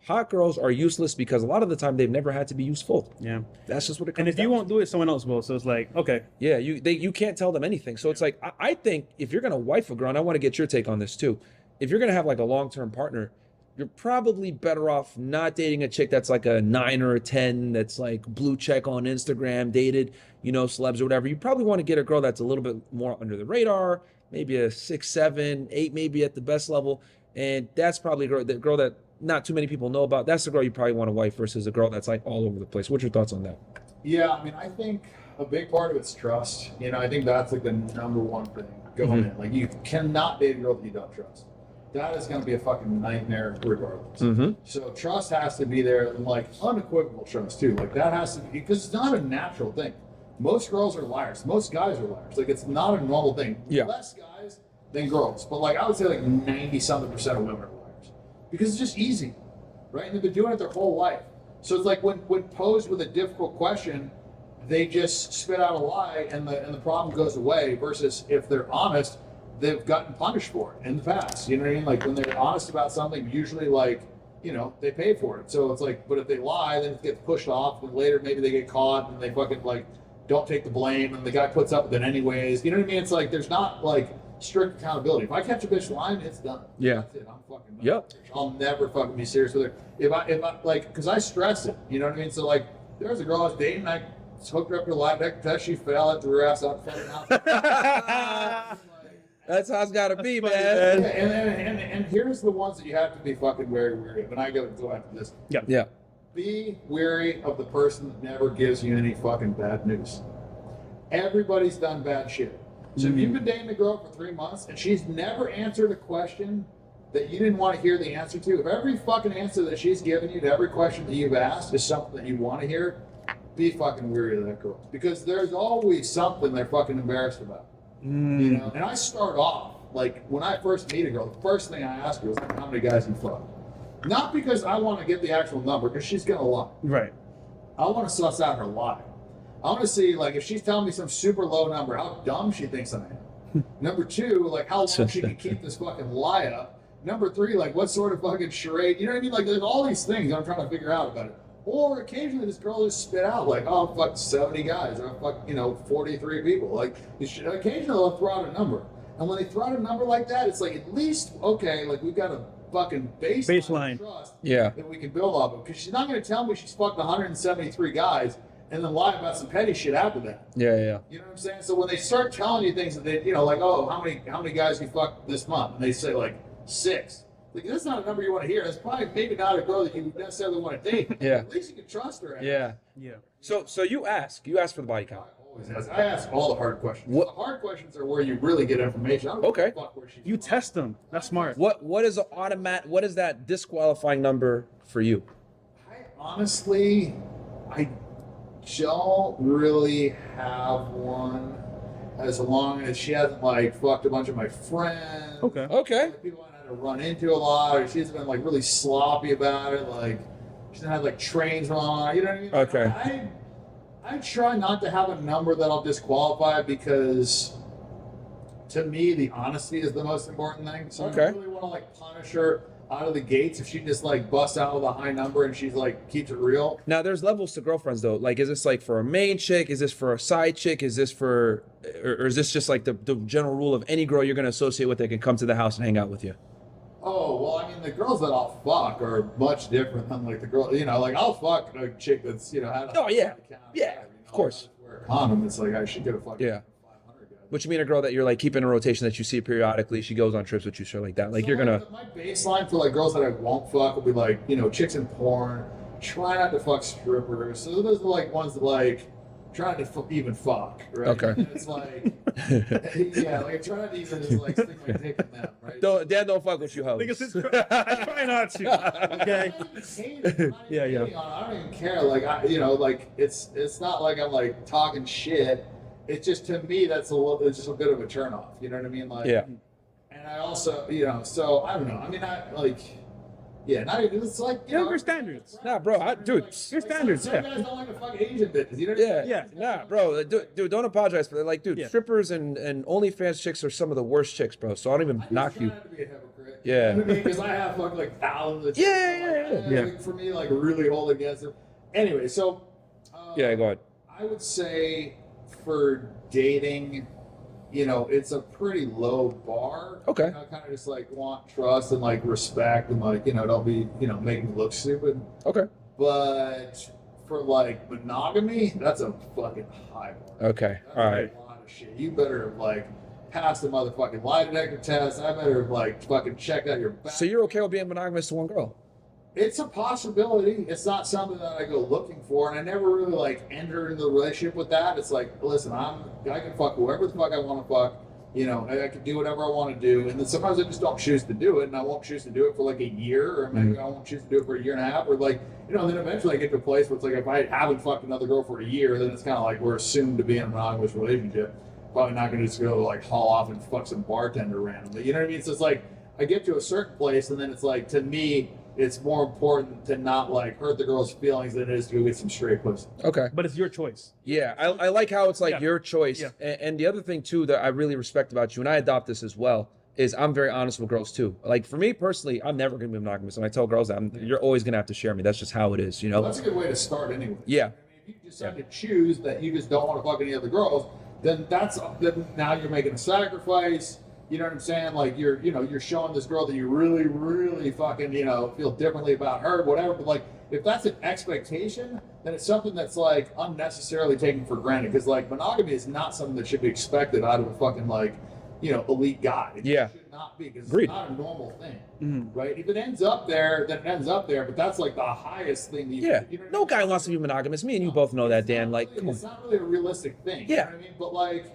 Hot girls are useless because a lot of the time they've never had to be useful. Yeah, that's just what it comes. And if you won't do it, someone else will. So it's like, okay. Yeah, you can't tell them anything. So it's like, I think if you're gonna wife a girl, and I want to get your take on this too, if you're gonna have like a long-term partner, you're probably better off not dating a chick that's like a 9 or a 10, that's like blue check on Instagram, dated, celebs or whatever. You probably want to get a girl that's a little bit more under the radar, maybe a 6, 7, 8, maybe at the best level, and that's probably the girl that not too many people know about. That's the girl you probably want to wife versus a girl that's like all over the place. What's your thoughts on that? Yeah, I mean, I think a big part of it's trust. I think that's like the number one thing going in. Like, you cannot date a girl that you don't trust. That is going to be a fucking nightmare regardless. So trust has to be there, and like unequivocal trust too. Like, that has to be, because it's not a natural thing. Most girls are liars. Most guys are liars. Like, it's not a normal thing. Yeah. Less guys than girls, but like I would say like 90-something% of women are liars. Because it's just easy, right? And they've been doing it their whole life. So it's like when posed with a difficult question, they just spit out a lie and the problem goes away, versus if they're honest, they've gotten punished for it in the past. You know what I mean? Like, when they're honest about something, usually like, they pay for it. So it's like, but if they lie, then it gets pushed off, and later maybe they get caught and they fucking like don't take the blame, and the guy puts up with it anyways. You know what I mean? It's like, there's not like strict accountability. If I catch a bitch lying, it's done. Yeah. That's it. I'm fucking done. Yep. I'll never fucking be serious with her. If I like, because I stress it. You know what I mean? So like, there was a girl I was dating, I hooked her up to a lie detector test. She fell and threw her ass out the fucking house. That's how it's gotta be, man. And here's the ones that you have to be fucking very wary of. And I gotta go after this. Yeah. Be wary of the person that never gives you any fucking bad news. Everybody's done bad shit. So if you've been dating a girl for 3 months and she's never answered a question that you didn't want to hear the answer to, if every fucking answer that she's given you to every question that you've asked is something that you want to hear, be fucking wary of that girl. Because there's always something they're fucking embarrassed about. And I start off, like, when I first meet a girl, the first thing I ask her is, like, how many guys you fucked? Not because I want to get the actual number, because she's going to lie. Right. I want to suss out her lie. I want to see, like, if she's telling me some super low number, how dumb she thinks I am. Number 2, like, how long she can keep this fucking lie up. Number 3, like, what sort of fucking charade, you know what I mean? Like, there's all these things I'm trying to figure out about it. Or occasionally this girl just spit out, like, oh, I fucked 70 guys, or I fucked, 43 people. Like, occasionally they'll throw out a number. And when they throw out a number like that, it's like, at least, okay, like, we've got a fucking baseline trust that we can build off of. Because she's not going to tell me she's fucked 173 guys and then lie about some petty shit after that. Yeah. You know what I'm saying? So when they start telling you things that they, like, oh, how many guys you fucked this month? And they say, like, 6. Like, that's not a number you want to hear. That's probably maybe not a girl that you necessarily want to date. Yeah. At least you can trust her. Yeah. So you ask for the body count. I ask all the hard questions. The hard questions are where you really get information. I don't give a fuck where she's You test them. That's smart. What is what is that disqualifying number for you? Honestly, I don't really have one, as long as she hasn't like fucked a bunch of my friends. Okay. People I had to run into a lot, or she's been like really sloppy about it, like she's had like trains on. You know what I mean? Okay. I try not to have a number that I'll disqualify, because to me the honesty is the most important thing. So I don't really want to like punish her out of the gates, if she just like busts out with a high number and she's like keeps it real. Now there's levels to girlfriends though. Like, is this like for a main chick? Is this for a side chick? Is this for, or is this just like the general rule of any girl you're gonna associate with that can come to the house and hang out with you? Oh, well, I mean, the girls that I'll fuck are much different than like the girl, you know, like I'll fuck a chick that's, you know, had a Oh yeah, yeah, of course. wear a condom. It's like I should get a fucking Yeah. What you mean a girl that you're like keeping a rotation that you see periodically? She goes on trips with you, shit like that. Like So, you're gonna. my baseline for like girls that I won't fuck will be like, you know, chicks in porn. Try not to fuck strippers. So those are like ones that like try not to even fuck, right? Okay. And it's like, yeah, like try not to even just like stick my dick in them, right? Dad don't fuck with you, hoes. I try not to. Okay. Yeah. I don't even care. Like you know, like it's not like I'm like talking shit. It's just to me it's just a bit of a turn off. You know what I mean? Like, Yeah. And I also, you know, so I don't know. I mean, not even. It's like your standards. Nah, bro, dude. Your standards. Some guys don't like to fuck Asian bitches. You know what I mean? Yeah. Nah, bro, dude, don't apologize for that. Like, dude, strippers and OnlyFans chicks are some of the worst chicks, bro. So I don't even knock you. To be a hypocrite. Yeah. You know what I mean? Because I have fucked like thousands of chicks. Yeah. Like, for me, like really hold against them. Anyway, so. Yeah, go ahead. I would say for dating, you know, it's a pretty low bar. Okay. You know, kind of just like want trust and like respect and like, you know, don't be, you know, make me look stupid. Okay. But for like monogamy, that's a fucking high bar. Okay. That's All right. a lot of shit. You better have like passed the motherfucking lie detector test. I better have like fucking checked out your back. So you're okay with being monogamous to one girl? It's a possibility. It's not something that I go looking for, and I never really like enter into the relationship with that. It's like, listen, I can fuck whoever the fuck I want to fuck. You know, I can do whatever I want to do, and then sometimes I just don't choose to do it, and I won't choose to do it for like a year, or maybe I won't choose to do it for a year and a half, or like, you know, then eventually I get to a place where it's like if I haven't fucked another girl for a year, then it's kind of like we're assumed to be in a monogamous relationship. Probably not going to just go like haul off and fuck some bartender randomly. You know what I mean? So it's like I get to a certain place, and then it's like to me, it's more important to not like hurt the girl's feelings than it is to go get some straight pussy. Okay. But it's your choice. Yeah, I like how it's like Yeah. your choice. Yeah. And the other thing too that I really respect about you, and I adopt this as well, is I'm very honest with girls too. Like for me personally, I'm never gonna be monogamous, and I tell girls that you're always gonna have to share me. That's just how it is, you know. Well, that's a good way to start anyway. Yeah. If you decide to choose that you just don't want to fuck any other girls, then then now you're making a sacrifice. You know what I'm saying? Like you're showing this girl that you really, really fucking, you know, feel differently about her, whatever. But like, if that's an expectation, then it's something that's like unnecessarily taken for granted. Because like monogamy is not something that should be expected out of a fucking like, you know, elite guy. It should not be because it's not a normal thing, right? If it ends up there, then it ends up there. But that's like the highest thing. That you Yeah. you know, No guy wants to be monogamous. Me and you both know that, Dan. Like, come on. it's not really a realistic thing. Yeah. You know what I mean? But like,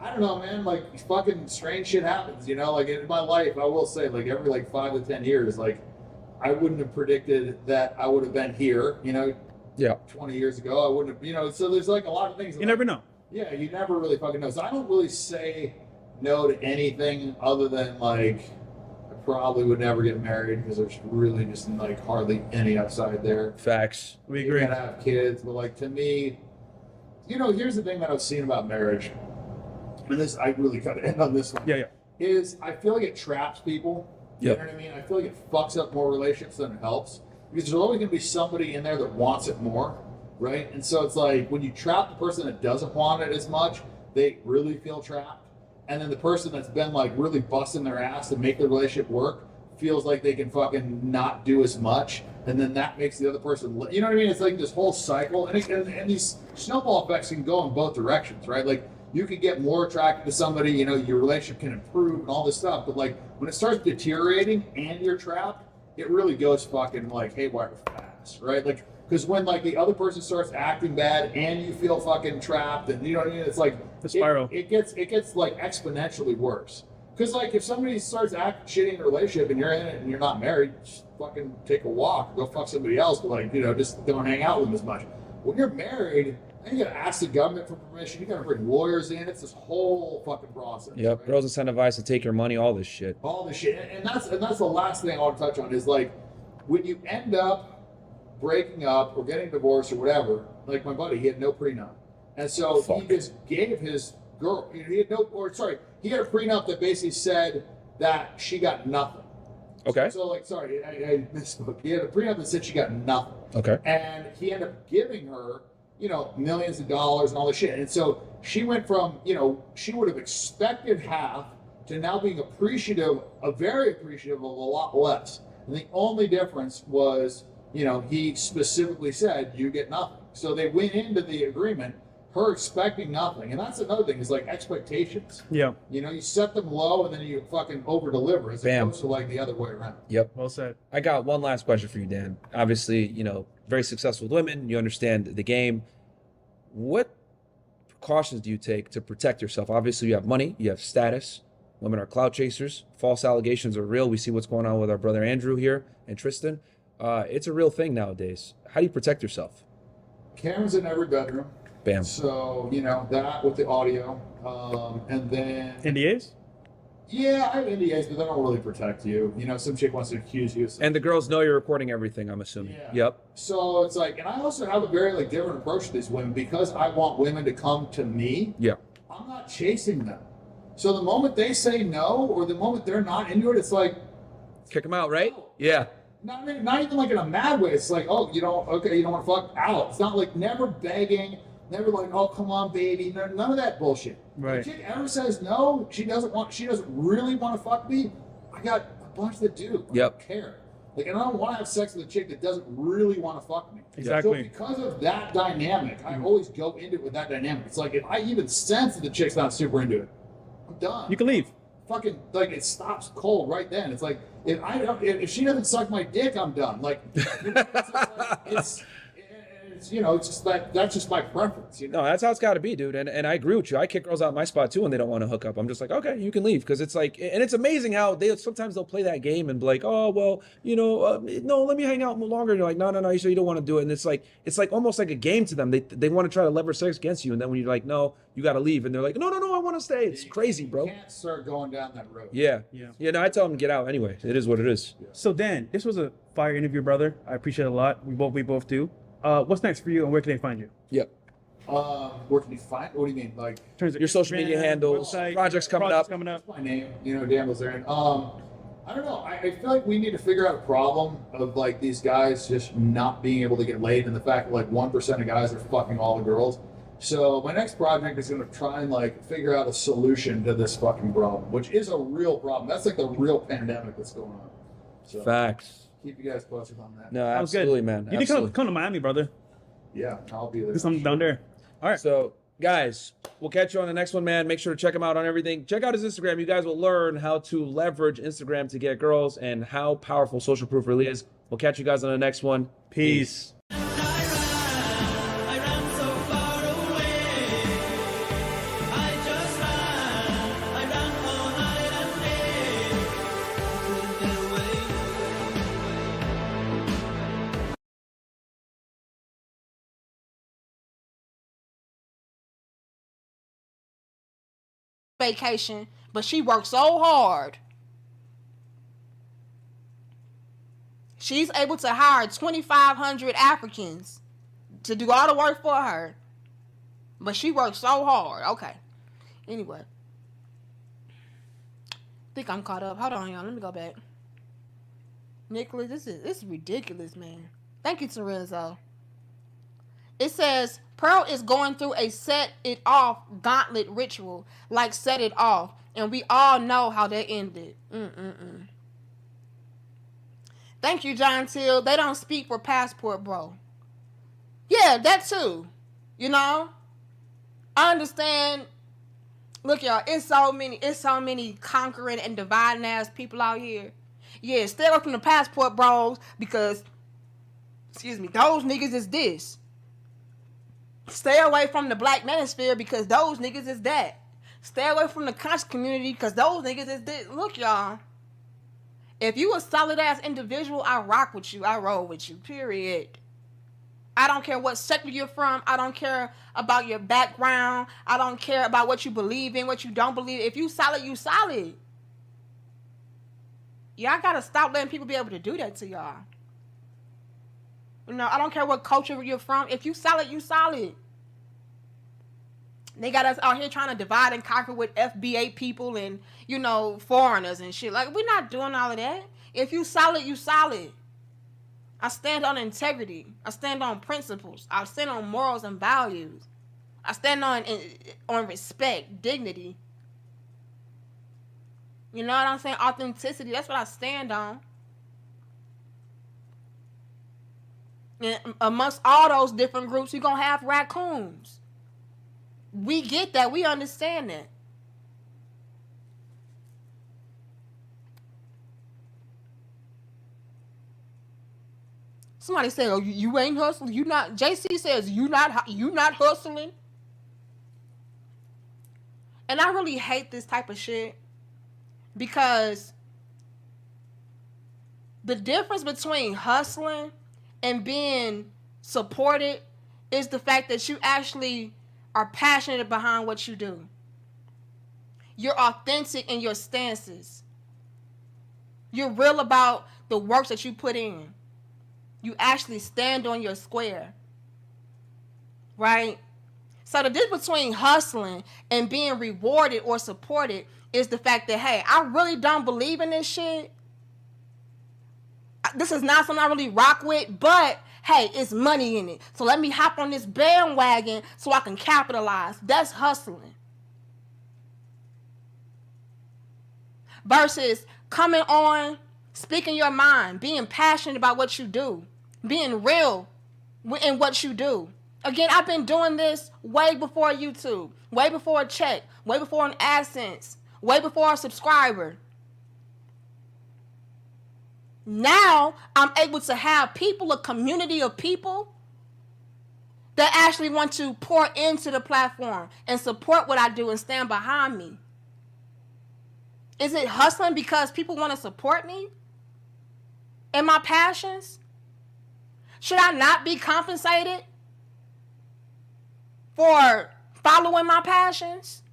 I don't know, man. Like, fucking strange shit happens, you know? Like, in my life, I will say, like, every, like, 5 to 10 years, like, I wouldn't have predicted that I would have been here, you know? Yeah. 20 years ago, I wouldn't have, you know? So there's, like, a lot of things. You never know. Yeah, you never really fucking know. So I don't really say no to anything other than, like, I probably would never get married because there's really just, like, hardly any upside there. Facts. We agree. You gotta have kids, but, like, to me, you know, here's the thing that I've seen about marriage. And this, I really got to end on this one. Yeah. Is I feel like it traps people. Yep. You know what I mean? I feel like it fucks up more relationships than it helps. Because there's always going to be somebody in there that wants it more, right? And so it's like when you trap the person that doesn't want it as much, they really feel trapped. And then the person that's been like really busting their ass to make the relationship work feels like they can fucking not do as much. And then that makes the other person, you know what I mean? It's like this whole cycle. And these snowball effects can go in both directions, right? Like, you could get more attracted to somebody, you know, your relationship can improve and all this stuff. But like when it starts deteriorating and you're trapped, it really goes fucking like haywire fast, right? Like, because when like the other person starts acting bad and you feel fucking trapped, and you know what I mean? It's like the spiral. It gets like exponentially worse. Because like if somebody starts acting shitty in a relationship and you're in it and you're not married, just fucking take a walk, go fuck somebody else, but like, you know, just don't hang out with them as much. When you're married, then you gotta ask the government for permission. You gotta bring lawyers in. It's this whole fucking process. Yep. Right? Girls incentivized to take your money, all this shit. All this shit, and that's the last thing I want to touch on is like when you end up breaking up or getting divorced or whatever. Like my buddy, he had no prenup, and so he just gave his girl. He had a prenup that basically said that she got nothing. Okay. So like, sorry, I misspoke. He had a prenup that said she got nothing. Okay. And he ended up giving her, millions of dollars and all this shit. And so she went from, she would have expected half to now being very appreciative of a lot less. And the only difference was, he specifically said, you get nothing. So they went into the agreement, her expecting nothing. And that's another thing, is like expectations. Yeah. You set them low and then you fucking over deliver as opposed to like the other way around. Yep. Well said. I got one last question for you, Dan. Obviously, very successful with women. You understand the game. What precautions do you take to protect yourself? Obviously, you have money, you have status. Women are clout chasers. False allegations are real. We see what's going on with our brother Andrew here and Tristan. It's a real thing nowadays. How do you protect yourself? Cameras in every bedroom. Bam. So, that with the audio. And then... NDAs? Yeah, I have NDAs, but they don't really protect you. Some chick wants to accuse you of something. And the girls know you're recording everything, I'm assuming. Yeah. Yep. So it's like, and I also have a very different approach to these women because I want women to come to me. Yeah. I'm not chasing them. So the moment they say no, or the moment they're not into it, it's like... Kick them out, right? Yeah. Not even like in a mad way. It's like, oh, you don't want to fuck out. It's not like never begging, never like, oh, come on, baby. None of that bullshit. Right. If a chick ever says no, she doesn't really want to fuck me, I got a bunch that do. I don't care. Like, and I don't want to have sex with a chick that doesn't really want to fuck me. Exactly. So because of that dynamic, I always go into it with that dynamic. It's like, if I even sense that the chick's not super into it, I'm done. You can leave. Fucking, like, it stops cold right then. It's like, if she doesn't suck my dick, I'm done. Like, it's just like, that's just my preference. No, that's how it's got to be, dude. And I agree with you. I kick girls out of my spot too when they don't want to hook up. I'm just like, okay, you can leave, because it's like, and it's amazing how sometimes they'll play that game and be like, oh well, no, let me hang out longer. And you're like, no, you say you don't want to do it, and it's like almost like a game to them. They want to try to leverage sex against you, and then when you're like, no, you got to leave, and they're like, no, I want to stay. It's crazy, bro. You can't start going down that road. Yeah. No, I tell them to get out anyway. It is what it is. So Dan, this was a fire interview, brother. I appreciate it a lot. We both do. What's next for you, and where can they find you? Yep. Where can you find? What do you mean? Like your social media handles, website, projects coming up. That's my name, Dan Bilzerian. I don't know. I feel like we need to figure out a problem of like these guys just not being able to get laid, and the fact that like 1% of guys are fucking all the girls. So my next project is going to try and like figure out a solution to this fucking problem, which is a real problem. That's like the real pandemic that's going on. So, Facts. Keep you guys posted on that. No, absolutely, man. You need to come to Miami, brother. Yeah, I'll be there. Do something down there. All right. So, guys, we'll catch you on the next one, man. Make sure to check him out on everything. Check out his Instagram. You guys will learn how to leverage Instagram to get girls and how powerful social proof really is. We'll catch you guys on the next one. Peace. Vacation, but she worked so hard. She's able to hire 2,500 Africans to do all the work for her, but she worked so hard. Okay. Anyway, I think I'm caught up. Hold on, y'all. Let me go back. Nicholas, this is ridiculous, man. Thank you, Terenzo. It says Pearl is going through a set it off gauntlet ritual, like set it off, and we all know how that ended. Thank you, John Till. They don't speak for passport, bro. Yeah, that too. I understand. Look, y'all, it's so many conquering and dividing ass people out here. Yeah, stay away from the passport bros because, those niggas is this. Stay away from the black manosphere because those niggas is that. Stay away from the conscious community because those niggas is this. Look, y'all. If you a solid ass individual, I rock with you. I roll with you. Period. I don't care what sector you're from. I don't care about your background. I don't care about what you believe in, what you don't believe. If you solid, you solid. Y'all gotta stop letting people be able to do that to y'all. I don't care what culture you're from. If you solid, you solid. They got us out here trying to divide and conquer with FBA people and, foreigners and shit. Like, we're not doing all of that. If you solid, you solid. I stand on integrity. I stand on principles. I stand on morals and values. I stand on respect, dignity. You know what I'm saying? Authenticity. That's what I stand on. And amongst all those different groups, you're going to have raccoons. We get that. We understand that. Somebody said, "Oh, you ain't hustling. You not." JC says, "You not hustling." And I really hate this type of shit because the difference between hustling and being supported is the fact that you actually are passionate behind what you do. You're authentic in your stances. You're real about the work that you put in. You actually stand on your square, right? So the difference between hustling and being rewarded or supported is the fact that, hey, I really don't believe in this shit. This is not something I really rock with, but hey, it's money in it. So let me hop on this bandwagon so I can capitalize. That's hustling. Versus coming on, speaking your mind, being passionate about what you do, being real in what you do. Again, I've been doing this way before YouTube, way before a check, way before an AdSense, way before a subscriber. Now I'm able to have people, a community of people that actually want to pour into the platform and support what I do and stand behind me. Is it hustling because people want to support me and my passions? Should I not be compensated for following my passions?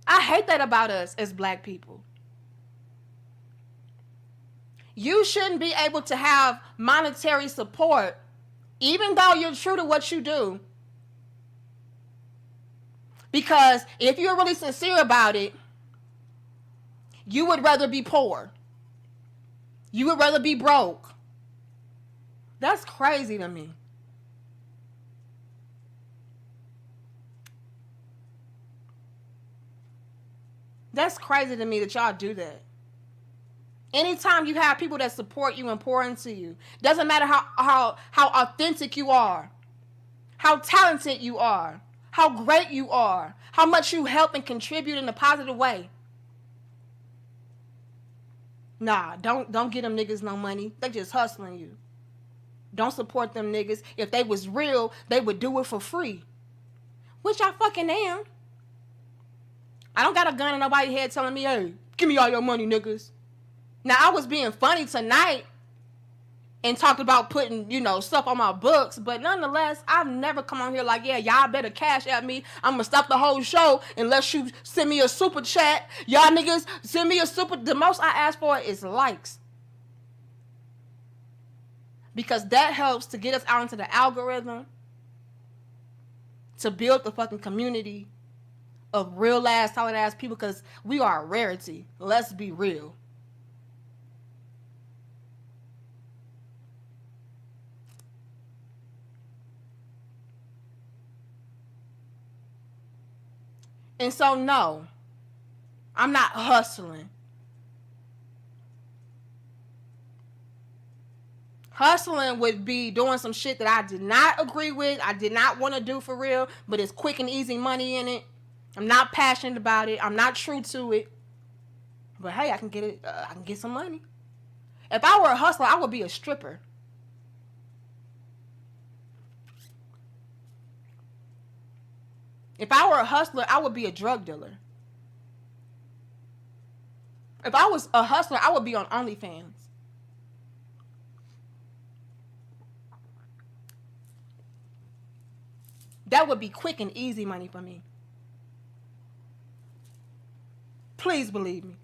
I hate that about us as Black people. You shouldn't be able to have monetary support even though you're true to what you do. Because if you're really sincere about it, you would rather be poor. You would rather be broke. That's crazy to me. That's crazy to me that y'all do that. Anytime you have people that support you and pour into you, doesn't matter how authentic you are, how talented you are, how great you are, how much you help and contribute in a positive way. Nah, don't get them niggas no money. They just hustling you. Don't support them niggas. If they was real, they would do it for free. Which I fucking am. I don't got a gun in nobody's head telling me, hey, give me all your money, niggas. Now, I was being funny tonight and talked about putting, stuff on my books. But nonetheless, I've never come on here like, yeah, y'all better cash at me. I'm going to stop the whole show unless you send me a super chat. Y'all niggas, send me a super. The most I ask for is likes. Because that helps to get us out into the algorithm. To build the fucking community of real ass, solid ass people. Because we are a rarity. Let's be real. And so, no, I'm not hustling. Hustling would be doing some shit that I did not agree with. I did not want to do for real, but it's quick and easy money in it. I'm not passionate about it. I'm not true to it. But hey, I can get it. I can get some money. If I were a hustler, I would be a stripper. If I were a hustler, I would be a drug dealer. If I was a hustler, I would be on OnlyFans. That would be quick and easy money for me. Please believe me.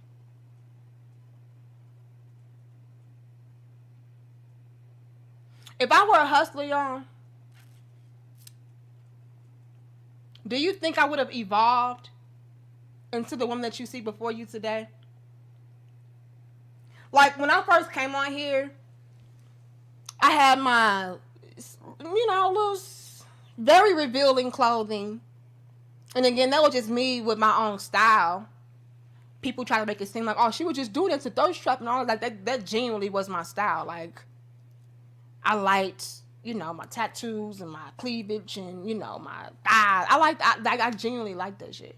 If I were a hustler, y'all, do you think I would have evolved into the woman that you see before you today? Like, when I first came on here, I had my, little very revealing clothing. And again, that was just me with my own style. People try to make it seem like, oh, she was just doing it to thirst trap and all that. That genuinely was my style. Like, I liked, my tattoos and my cleavage and, my thighs. I genuinely liked that shit.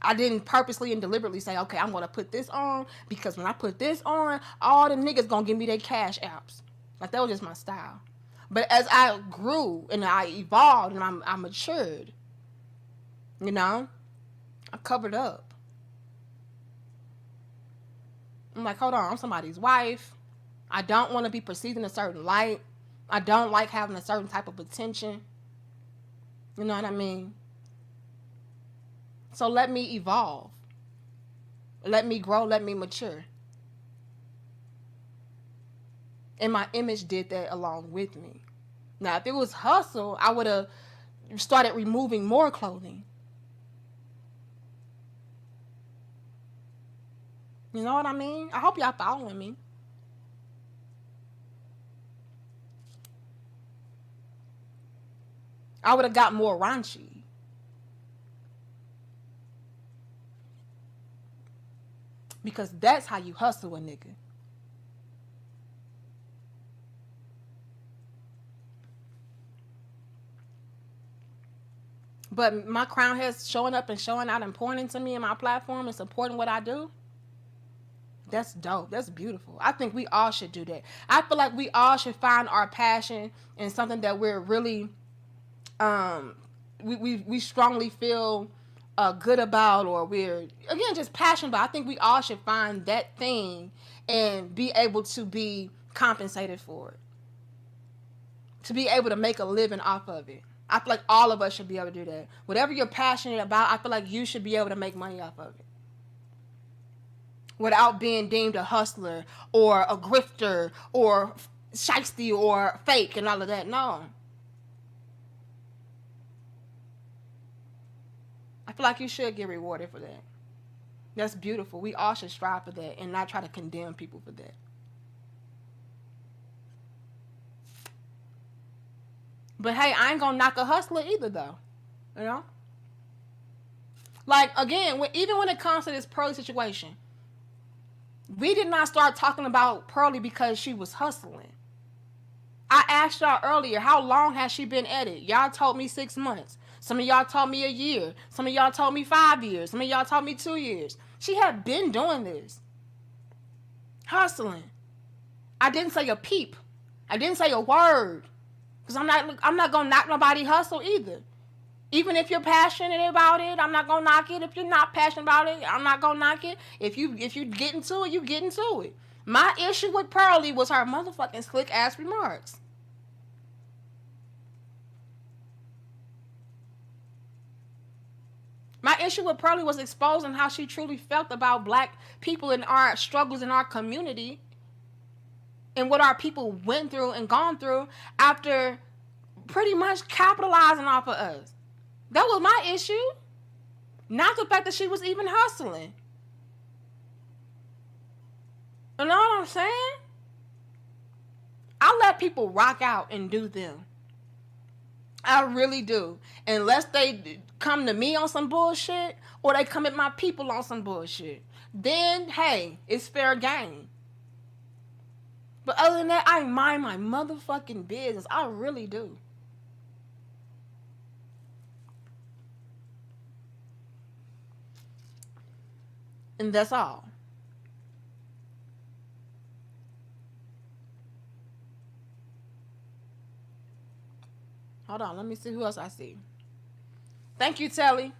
I didn't purposely and deliberately say, okay, I'm going to put this on because when I put this on, all the niggas going to give me their cash apps. Like, that was just my style. But as I grew and I evolved and I matured, I covered up. I'm like, hold on, I'm somebody's wife. I don't want to be perceived in a certain light. I don't like having a certain type of attention. You know what I mean? So let me evolve. Let me grow. Let me mature. And my image did that along with me. Now, if it was hustle, I would have started removing more clothing. You know what I mean? I hope y'all following me. I would have got more raunchy. Because that's how you hustle a nigga. But my crown heads showing up and showing out and pointing to me in my platform and supporting what I do. That's dope. That's beautiful. I think we all should do that. I feel like we all should find our passion in something that we're really, we strongly feel good about, or we're, again, just passionate about. I think we all should find that thing and be able to be compensated for it. To be able to make a living off of it. I feel like all of us should be able to do that. Whatever you're passionate about, I feel like you should be able to make money off of it. Without being deemed a hustler or a grifter or shiesty or fake and all of that. No. I feel like you should get rewarded for that. That's beautiful. We all should strive for that and not try to condemn people for that. But hey, I ain't gonna knock a hustler either, though. You know? Like, again, even when it comes to this Pearly situation, we did not start talking about Pearly because she was hustling. I asked y'all earlier, how long has she been at it? Y'all told me 6 months. Some of y'all told me a year. Some of y'all told me 5 years. Some of y'all told me 2 years. She had been doing this. Hustling. I didn't say a peep. I didn't say a word. Because I'm not going to knock nobody hustle either. Even if you're passionate about it, I'm not going to knock it. If you're not passionate about it, I'm not going to knock it. If you get into it, you get into it. My issue with Pearly was her motherfucking slick ass remarks. My issue with Pearly was exposing how she truly felt about black people and our struggles in our community and what our people went through and gone through after pretty much capitalizing off of us. That was my issue. Not the fact that she was even hustling. You know what I'm saying? I let people rock out and do them. I really do. Unless they come to me on some bullshit or they come at my people on some bullshit. Then, hey, it's fair game. But other than that, I mind my motherfucking business. I really do. And that's all. Hold on, let me see who else I see. Thank you, Telly.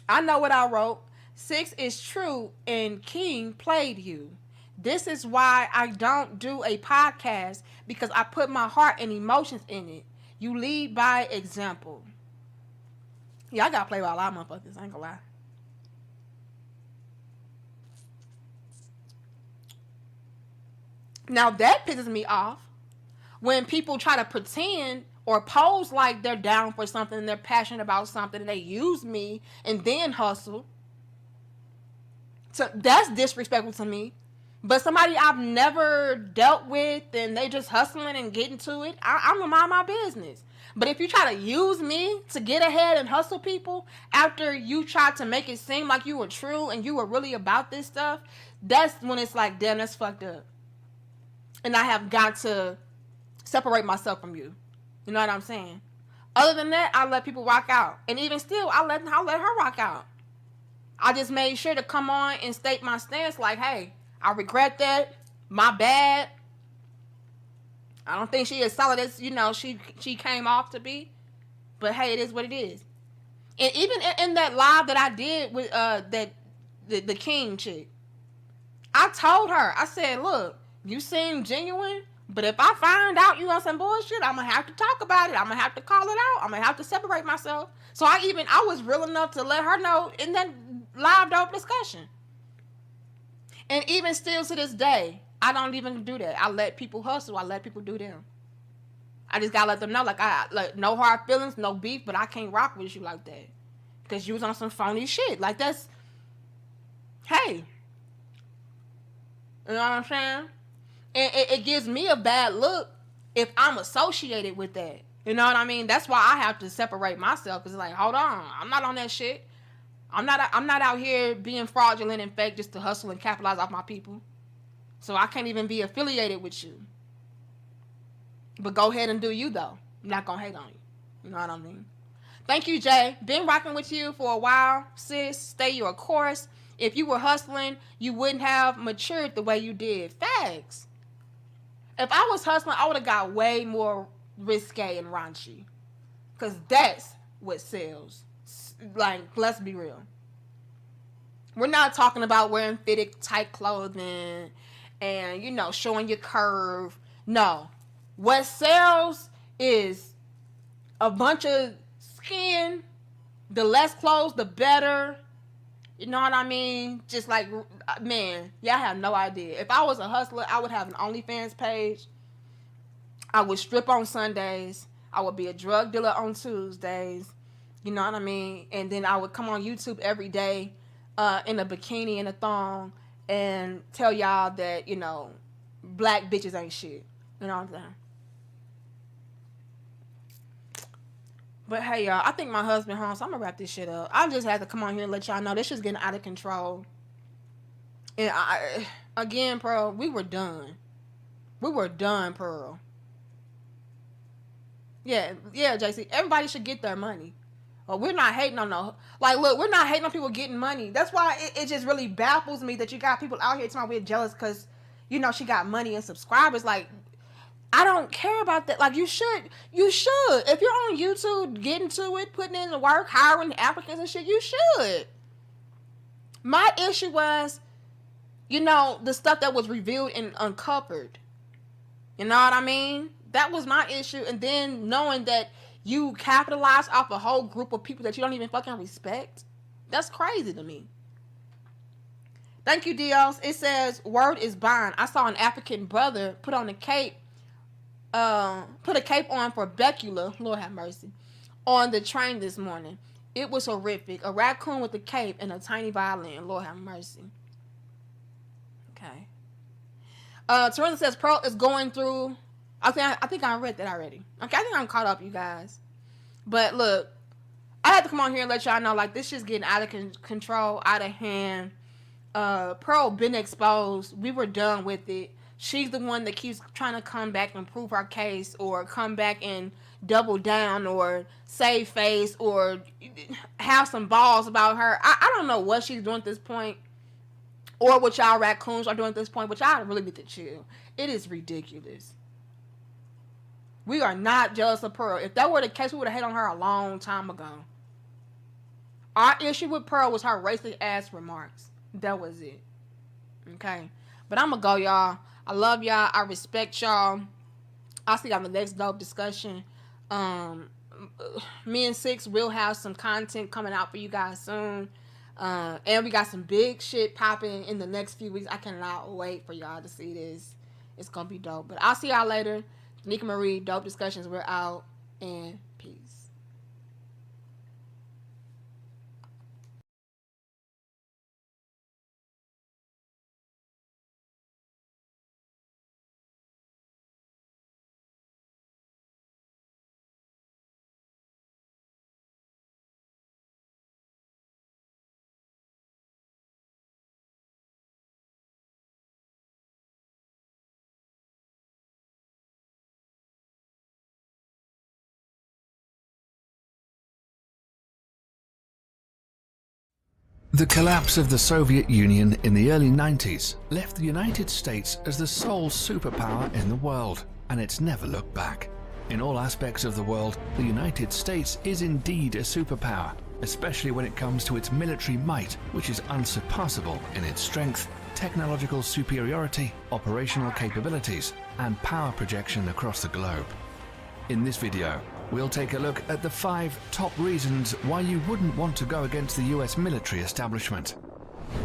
I know what I wrote. 6 is true and King played you. This is why I don't do a podcast, because I put my heart and emotions in it. You lead by example. Yeah, I gotta play by a lot of motherfuckers. I ain't gonna lie. Now that pisses me off when people try to pretend or pose like they're down for something and they're passionate about something and they use me and then hustle. So that's disrespectful to me. But somebody I've never dealt with and they just hustling and getting to it, I'm gonna mind my business. But if you try to use me to get ahead and hustle people after you try to make it seem like you were true and you were really about this stuff, that's when it's like, damn, that's fucked up. And I have got to separate myself from you. You know what I'm saying? Other than that, I let people rock out. And even still, I let her rock out. I just made sure to come on and state my stance like, hey, I regret that. My bad. I don't think she is solid as, she came off to be. But hey, it is what it is. And even in that live that I did with the King chick, I told her, I said, look, you seem genuine, but if I find out you on some bullshit, I'm going to have to talk about it. I'm going to have to call it out. I'm going to have to separate myself. So I was real enough to let her know in that live dope discussion. And even still to this day, I don't even do that. I let people hustle. I let people do them. I just got to let them know, like, no hard feelings, no beef, but I can't rock with you like that. Because you was on some phony shit. Like, that's, hey. You know what I'm saying? And it gives me a bad look if I'm associated with that. You know what I mean? That's why I have to separate myself. Because it's like, hold on. I'm not on that shit. I'm not out here being fraudulent and fake just to hustle and capitalize off my people. So I can't even be affiliated with you. But go ahead and do you, though. I'm not going to hate on you. You know what I mean? Thank you, Jay. Been rocking with you for a while, sis. Stay your course. If you were hustling, you wouldn't have matured the way you did. Facts. If I was hustling, I would have got way more risque and raunchy. Because that's what sells. Like, let's be real. We're not talking about wearing fitted, tight clothing and, showing your curve. No. What sells is a bunch of skin. The less clothes, the better. You know what I mean? Just like, man, y'all have no idea. If I was a hustler, I would have an OnlyFans page. I would strip on Sundays. I would be a drug dealer on Tuesdays. You know what I mean? And then I would come on YouTube every day in a bikini and a thong and tell y'all that, black bitches ain't shit. You know what I'm saying? But hey, y'all, I think my husband home, so I'm going to wrap this shit up. I just had to come on here and let y'all know this shit's getting out of control. And again, Pearl, we were done. We were done, Pearl. Yeah, JC. Everybody should get their money. Well, we're not hating on look, we're not hating on people getting money. That's why it just really baffles me that you got people out here talking we're jealous because, she got money and subscribers. Like, I don't care about that. Like, you should. If you're on YouTube getting to it, putting in the work, hiring applicants and shit, you should. My issue was, the stuff that was revealed and uncovered. You know what I mean? That was my issue. And then knowing that you capitalize off a whole group of people that you don't even fucking respect. That's crazy to me. Thank you, Dios. It says, word is bond. I saw an African brother put a cape on for Becula, Lord have mercy, on the train this morning. It was horrific. A raccoon with a cape and a tiny violin. Lord have mercy. Okay. Teresa says Pearl is going through. I think I read that already. Okay, I think I'm caught up, you guys. But look, I had to come on here and let y'all know, like, this shit's getting out of control, out of hand. Pearl been exposed. We were done with it. She's the one that keeps trying to come back and prove her case or come back and double down or save face or have some balls about her. I don't know what she's doing at this point or what y'all raccoons are doing at this point, but y'all really need to chill. It is ridiculous. We are not jealous of Pearl. If that were the case, we would have hate on her a long time ago. Our issue with Pearl was her racist ass remarks. That was it. Okay. But I'm going to go, y'all. I love y'all. I respect y'all. I'll see y'all in the next dope discussion. Me and Six will have some content coming out for you guys soon. And we got some big shit popping in the next few weeks. I cannot wait for y'all to see this. It's going to be dope. But I'll see y'all later. Nika Marie, Dope Discussions. We're out. And peace. The collapse of the Soviet Union in the early 90s left the United States as the sole superpower in the world, and it's never looked back. In all aspects of the world, the United States is indeed a superpower, especially when it comes to its military might, which is unsurpassable in its strength, technological superiority, operational capabilities, and power projection across the globe. In this video, we'll take a look at the 5 top reasons why you wouldn't want to go against the US military establishment.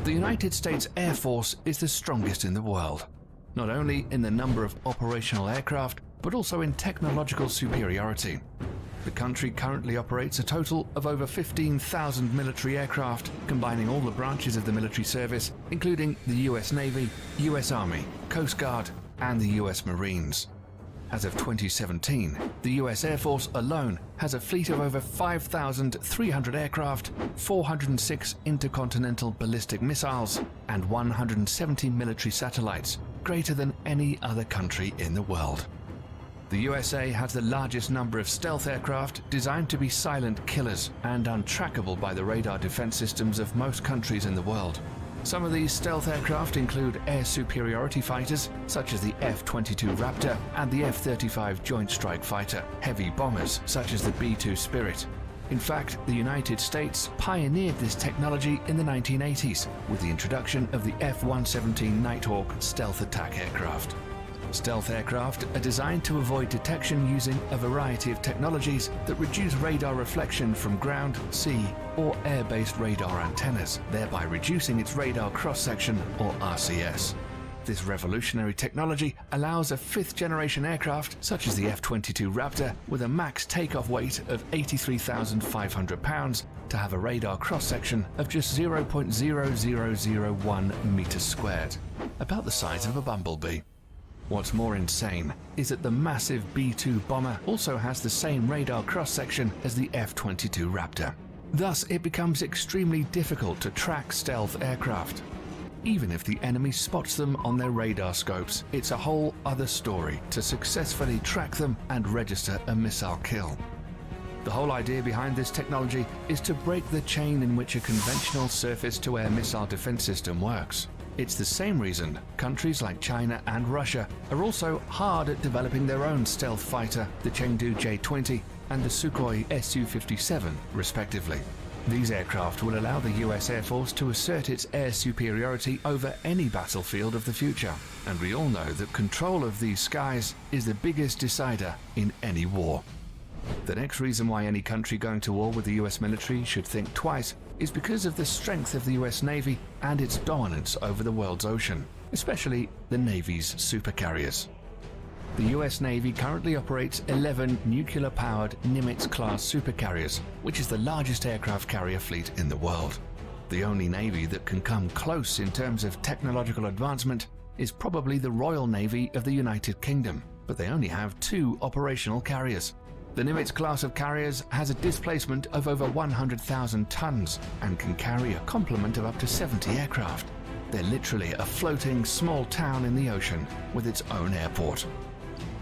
The United States Air Force is the strongest in the world, not only in the number of operational aircraft, but also in technological superiority. The country currently operates a total of over 15,000 military aircraft, combining all the branches of the military service, including the US Navy, US Army, Coast Guard, and the US Marines. As of 2017, the US Air Force alone has a fleet of over 5,300 aircraft, 406 intercontinental ballistic missiles, and 170 military satellites, greater than any other country in the world. The USA has the largest number of stealth aircraft designed to be silent killers and untrackable by the radar defense systems of most countries in the world. Some of these stealth aircraft include air superiority fighters, such as the F-22 Raptor and the F-35 Joint Strike Fighter, heavy bombers, such as the B-2 Spirit. In fact, the United States pioneered this technology in the 1980s with the introduction of the F-117 Nighthawk stealth attack aircraft. Stealth aircraft are designed to avoid detection using a variety of technologies that reduce radar reflection from ground, sea, or air-based radar antennas, thereby reducing its radar cross-section, or RCS. This revolutionary technology allows a 5th-generation aircraft, such as the F-22 Raptor, with a max takeoff weight of 83,500 pounds, to have a radar cross-section of just 0.0001 meters squared, about the size of a bumblebee. What's more insane is that the massive B-2 bomber also has the same radar cross-section as the F-22 Raptor. Thus, it becomes extremely difficult to track stealth aircraft. Even if the enemy spots them on their radar scopes, it's a whole other story to successfully track them and register a missile kill. The whole idea behind this technology is to break the chain in which a conventional surface-to-air missile defense system works. It's the same reason countries like China and Russia are also hard at developing their own stealth fighter, the Chengdu J-20 and the Sukhoi Su-57, respectively. These aircraft will allow the US Air Force to assert its air superiority over any battlefield of the future, and we all know that control of these skies is the biggest decider in any war. The next reason why any country going to war with the US military should think twice is because of the strength of the US Navy and its dominance over the world's ocean, especially the Navy's supercarriers. The US Navy currently operates 11 nuclear-powered Nimitz-class supercarriers, which is the largest aircraft carrier fleet in the world. The only Navy that can come close in terms of technological advancement is probably the Royal Navy of the United Kingdom, but they only have 2 operational carriers. The Nimitz class of carriers has a displacement of over 100,000 tons and can carry a complement of up to 70 aircraft. They're literally a floating small town in the ocean with its own airport.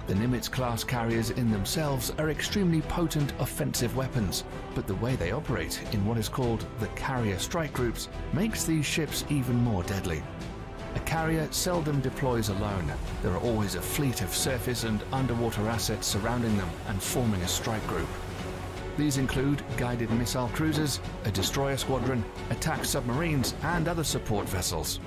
The Nimitz class carriers in themselves are extremely potent offensive weapons, but the way they operate in what is called the carrier strike groups makes these ships even more deadly. A carrier seldom deploys alone. There are always a fleet of surface and underwater assets surrounding them and forming a strike group. These include guided missile cruisers, a destroyer squadron, attack submarines, and other support vessels.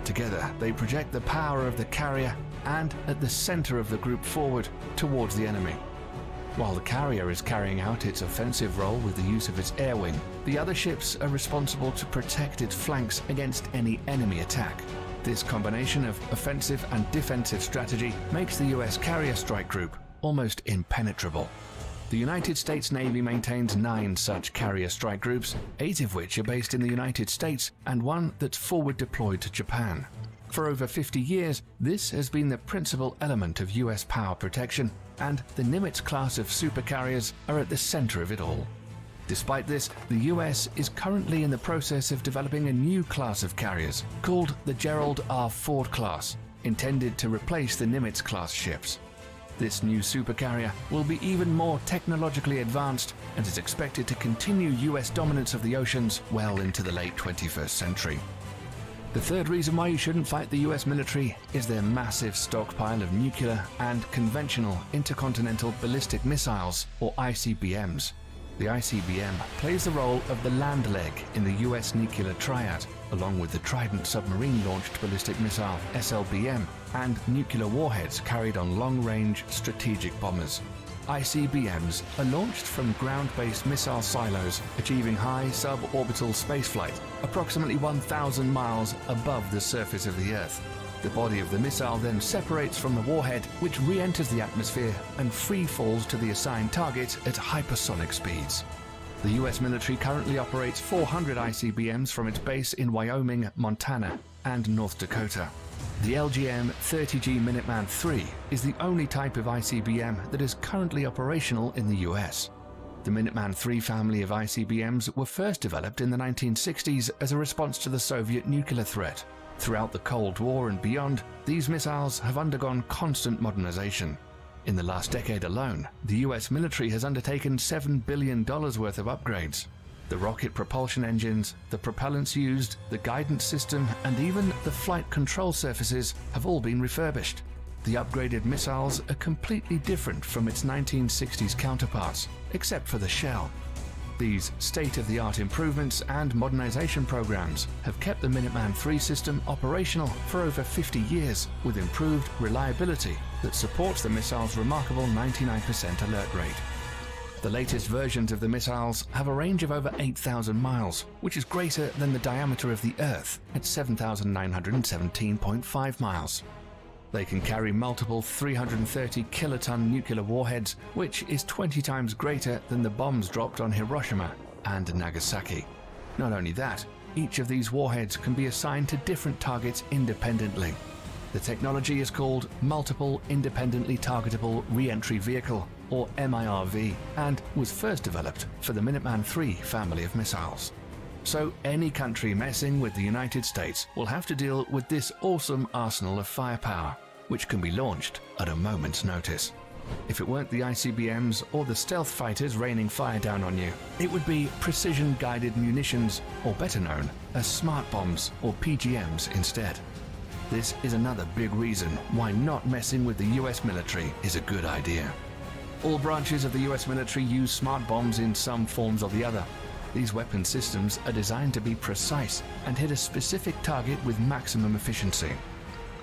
Together, they project the power of the carrier and at the center of the group forward towards the enemy. While the carrier is carrying out its offensive role with the use of its air wing, the other ships are responsible to protect its flanks against any enemy attack. This combination of offensive and defensive strategy makes the US Carrier Strike Group almost impenetrable. The United States Navy maintains 9 such carrier strike groups, 8 of which are based in the United States and 1 that's forward deployed to Japan. For over 50 years, this has been the principal element of US power protection, and the Nimitz class of supercarriers are at the center of it all. Despite this, the US is currently in the process of developing a new class of carriers called the Gerald R. Ford class, intended to replace the Nimitz class ships. This new supercarrier will be even more technologically advanced and is expected to continue US dominance of the oceans well into the late 21st century. The third reason why you shouldn't fight the US military is their massive stockpile of nuclear and conventional intercontinental ballistic missiles, or ICBMs. The ICBM plays the role of the land leg in the US nuclear triad, along with the Trident submarine-launched ballistic missile, SLBM, and nuclear warheads carried on long-range strategic bombers. ICBMs are launched from ground-based missile silos, achieving high suborbital spaceflight, approximately 1,000 miles above the surface of the Earth. The body of the missile then separates from the warhead, which re-enters the atmosphere and free falls to the assigned target at hypersonic speeds. The US military currently operates 400 ICBMs from its base in Wyoming, Montana, and North Dakota. The LGM-30G Minuteman III is the only type of ICBM that is currently operational in the US. The Minuteman III family of ICBMs were first developed in the 1960s as a response to the Soviet nuclear threat. Throughout the Cold War and beyond, these missiles have undergone constant modernization. In the last decade alone, the US military has undertaken $7 billion worth of upgrades. The rocket propulsion engines, the propellants used, the guidance system, and even the flight control surfaces have all been refurbished. The upgraded missiles are completely different from its 1960s counterparts, except for the shell. These state-of-the-art improvements and modernization programs have kept the Minuteman III system operational for over 50 years with improved reliability that supports the missile's remarkable 99% alert rate. The latest versions of the missiles have a range of over 8,000 miles, which is greater than the diameter of the Earth at 7,917.5 miles. They can carry multiple 330 kiloton nuclear warheads, which is 20 times greater than the bombs dropped on Hiroshima and Nagasaki. Not only that, each of these warheads can be assigned to different targets independently. The technology is called Multiple Independently Targetable Re-Entry Vehicle, or MIRV, and was first developed for the Minuteman III family of missiles. So any country messing with the United States will have to deal with this awesome arsenal of firepower, which can be launched at a moment's notice. If it weren't the ICBMs or the stealth fighters raining fire down on you, it would be precision-guided munitions, or better known as smart bombs or PGMs instead. This is another big reason why not messing with the US military is a good idea. All branches of the US military use smart bombs in some forms or the other. These weapon systems are designed to be precise and hit a specific target with maximum efficiency.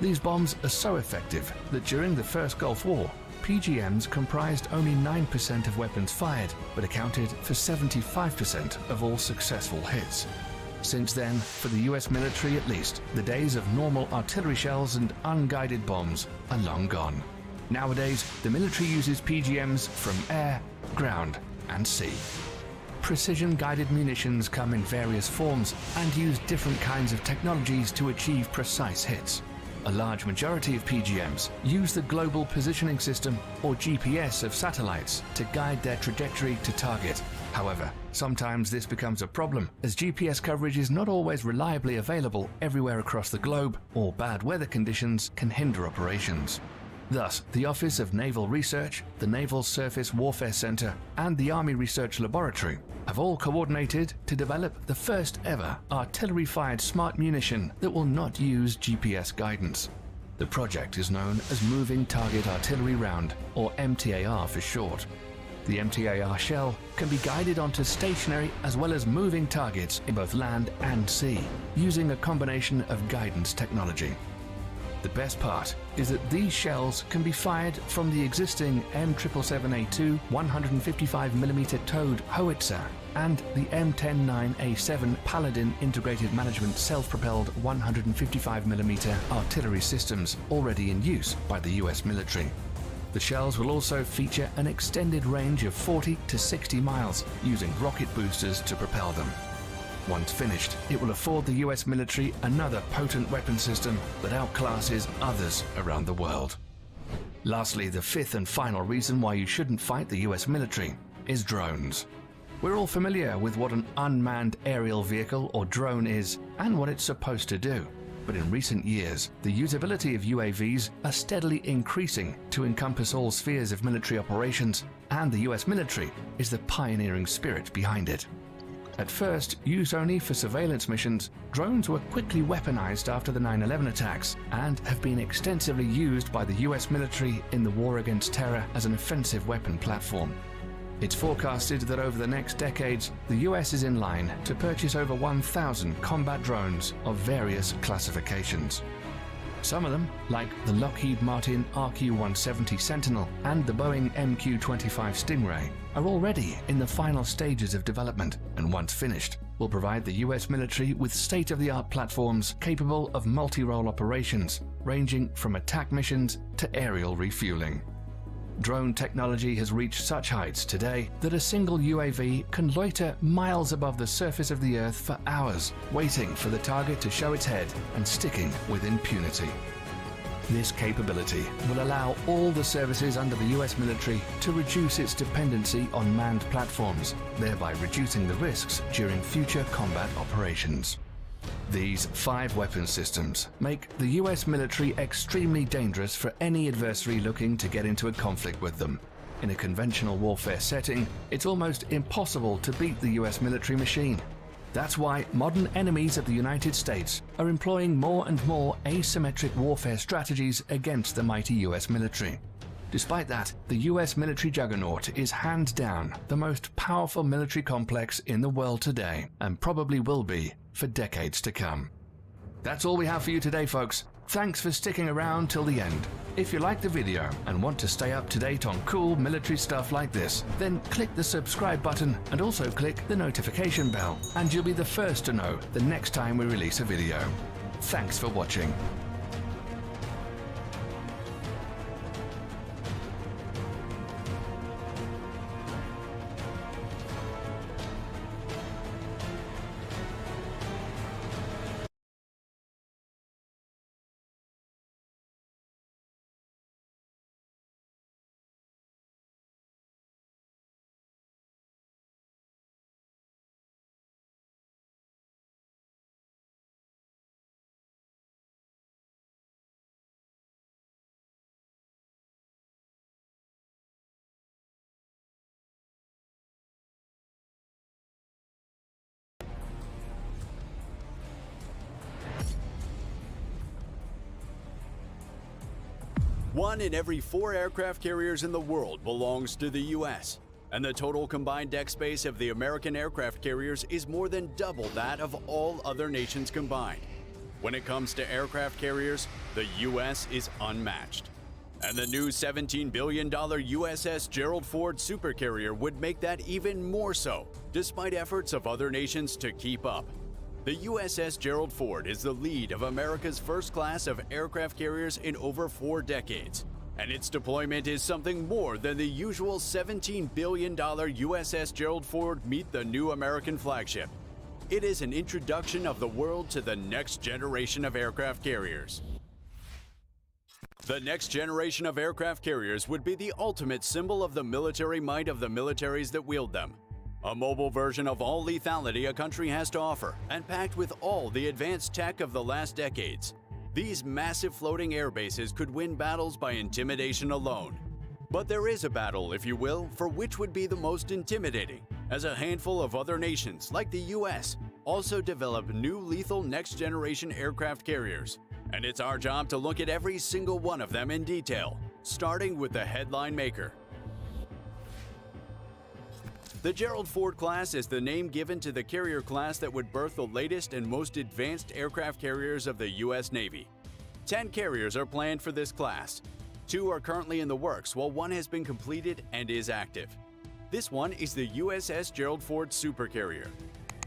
These bombs are so effective that during the First Gulf War, PGMs comprised only 9% of weapons fired, but accounted for 75% of all successful hits. Since then, for the US military at least, the days of normal artillery shells and unguided bombs are long gone. Nowadays, the military uses PGMs from air, ground, and sea. Precision-guided munitions come in various forms and use different kinds of technologies to achieve precise hits. A large majority of PGMs use the Global Positioning System, or GPS, of satellites to guide their trajectory to target. However, sometimes this becomes a problem, as GPS coverage is not always reliably available everywhere across the globe, or bad weather conditions can hinder operations. Thus, the Office of Naval Research, the Naval Surface Warfare Center, and the Army Research Laboratory have all coordinated to develop the first ever artillery-fired smart munition that will not use GPS guidance. The project is known as Moving Target Artillery Round, or MTAR for short. The MTAR shell can be guided onto stationary as well as moving targets in both land and sea, using a combination of guidance technology. The best part is that these shells can be fired from the existing M777A2 155mm towed howitzer and the M109A7 Paladin Integrated Management self-propelled 155mm artillery systems already in use by the US military. The shells will also feature an extended range of 40 to 60 miles using rocket boosters to propel them. Once finished, it will afford the US military another potent weapon system that outclasses others around the world. Lastly, the fifth and final reason why you shouldn't fight the US military is drones. We're all familiar with what an unmanned aerial vehicle or drone is and what it's supposed to do. But in recent years, the usability of UAVs are steadily increasing to encompass all spheres of military operations, and the US military is the pioneering spirit behind it. At first, used only for surveillance missions, drones were quickly weaponized after the 9/11 attacks and have been extensively used by the US military in the war against terror as an offensive weapon platform. It's forecasted that over the next decades, the US is in line to purchase over 1,000 combat drones of various classifications. Some of them, like the Lockheed Martin RQ-170 Sentinel and the Boeing MQ-25 Stingray, are already in the final stages of development, and once finished, will provide the US military with state-of-the-art platforms capable of multi-role operations, ranging from attack missions to aerial refueling. Drone technology has reached such heights today that a single UAV can loiter miles above the surface of the Earth for hours, waiting for the target to show its head and sticking with impunity. This capability will allow all the services under the US military to reduce its dependency on manned platforms, thereby reducing the risks during future combat operations. These 5 weapon systems make the US military extremely dangerous for any adversary looking to get into a conflict with them. In a conventional warfare setting, it's almost impossible to beat the US military machine. That's why modern enemies of the United States are employing more and more asymmetric warfare strategies against the mighty US military. Despite that, the US military juggernaut is hands down the most powerful military complex in the world today, and probably will be for decades to come. That's all we have for you today, folks. Thanks for sticking around till the end. If you like the video and want to stay up to date on cool military stuff like this, then click the subscribe button and also click the notification bell, and you'll be the first to know the next time we release a video. Thanks for watching. One in every 4 aircraft carriers in the world belongs to the U.S., and the total combined deck space of the American aircraft carriers is more than double that of all other nations combined. When it comes to aircraft carriers, the U.S. is unmatched. And the new $17 billion USS Gerald Ford supercarrier would make that even more so, despite efforts of other nations to keep up. The USS Gerald Ford is the lead of America's first class of aircraft carriers in over 4 decades, and its deployment is something more than the usual $17 billion USS Gerald Ford meet the new American flagship. It is an introduction of the world to the next generation of aircraft carriers. The next generation of aircraft carriers would be the ultimate symbol of the military might of the militaries that wield them. A mobile version of all lethality a country has to offer, and packed with all the advanced tech of the last decades. These massive floating air bases could win battles by intimidation alone. But there is a battle, if you will, for which would be the most intimidating, as a handful of other nations, like the US, also develop new lethal next-generation aircraft carriers. And it's our job to look at every single one of them in detail, starting with the headline maker. The Gerald Ford class is the name given to the carrier class that would birth the latest and most advanced aircraft carriers of the U.S. Navy. 10 carriers are planned for this class. 2 are currently in the works, while 1 has been completed and is active. This one is the USS Gerald Ford supercarrier.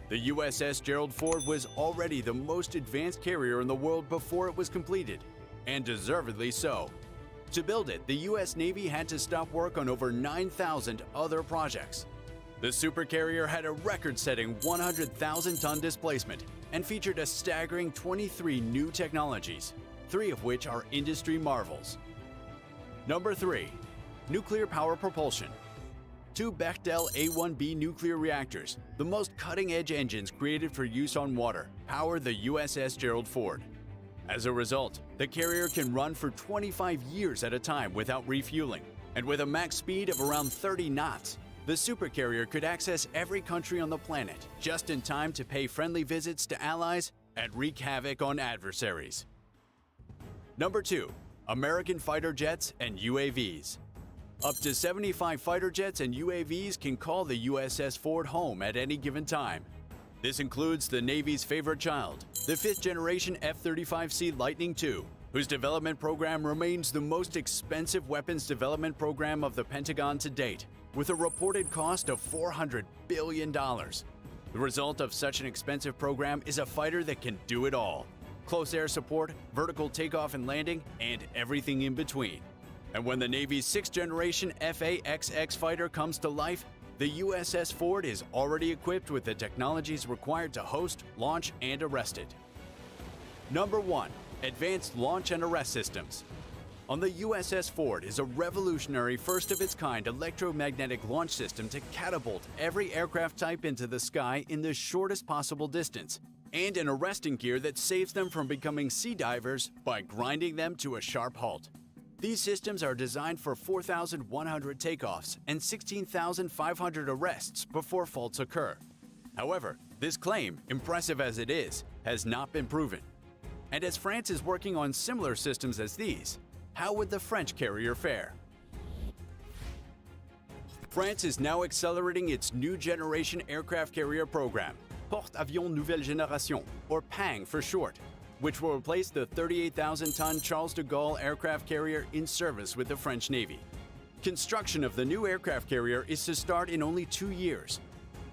The USS Gerald Ford was already the most advanced carrier in the world before it was completed, and deservedly so. To build it, the U.S. Navy had to stop work on over 9,000 other projects. The supercarrier had a record-setting 100,000-ton displacement and featured a staggering 23 new technologies, 3 of which are industry marvels. Number 3. Nuclear power propulsion. 2 Bechtel A-1B nuclear reactors, the most cutting-edge engines created for use on water, power the USS Gerald Ford. As a result, the carrier can run for 25 years at a time without refueling, and with a max speed of around 30 knots, the supercarrier could access every country on the planet just in time to pay friendly visits to allies and wreak havoc on adversaries. Number 2. American fighter jets and UAVs. Up to 75 fighter jets and UAVs can call the USS Ford home at any given time. This includes the Navy's favorite child, the 5th generation F-35C Lightning II, whose development program remains the most expensive weapons development program of the Pentagon to date, with a reported cost of $400 billion. The result of such an expensive program is a fighter that can do it all: close air support, vertical takeoff and landing, and everything in between. And when the Navy's 6th generation F/A-XX fighter comes to life, the USS Ford is already equipped with the technologies required to host, launch, and arrest it. Number 1. Advanced Launch and Arrest Systems. On the USS Ford is a revolutionary first-of-its-kind electromagnetic launch system to catapult every aircraft type into the sky in the shortest possible distance, and an arresting gear that saves them from becoming sea divers by grinding them to a sharp halt. These systems are designed for 4,100 takeoffs and 16,500 arrests before faults occur. However, this claim, impressive as it is, has not been proven. And as France is working on similar systems as these, how would the French carrier fare? France is now accelerating its new generation aircraft carrier program, Porte-Avions Nouvelle Génération, or PANG for short, which will replace the 38,000-ton Charles de Gaulle aircraft carrier in service with the French Navy. Construction of the new aircraft carrier is to start in only 2 years.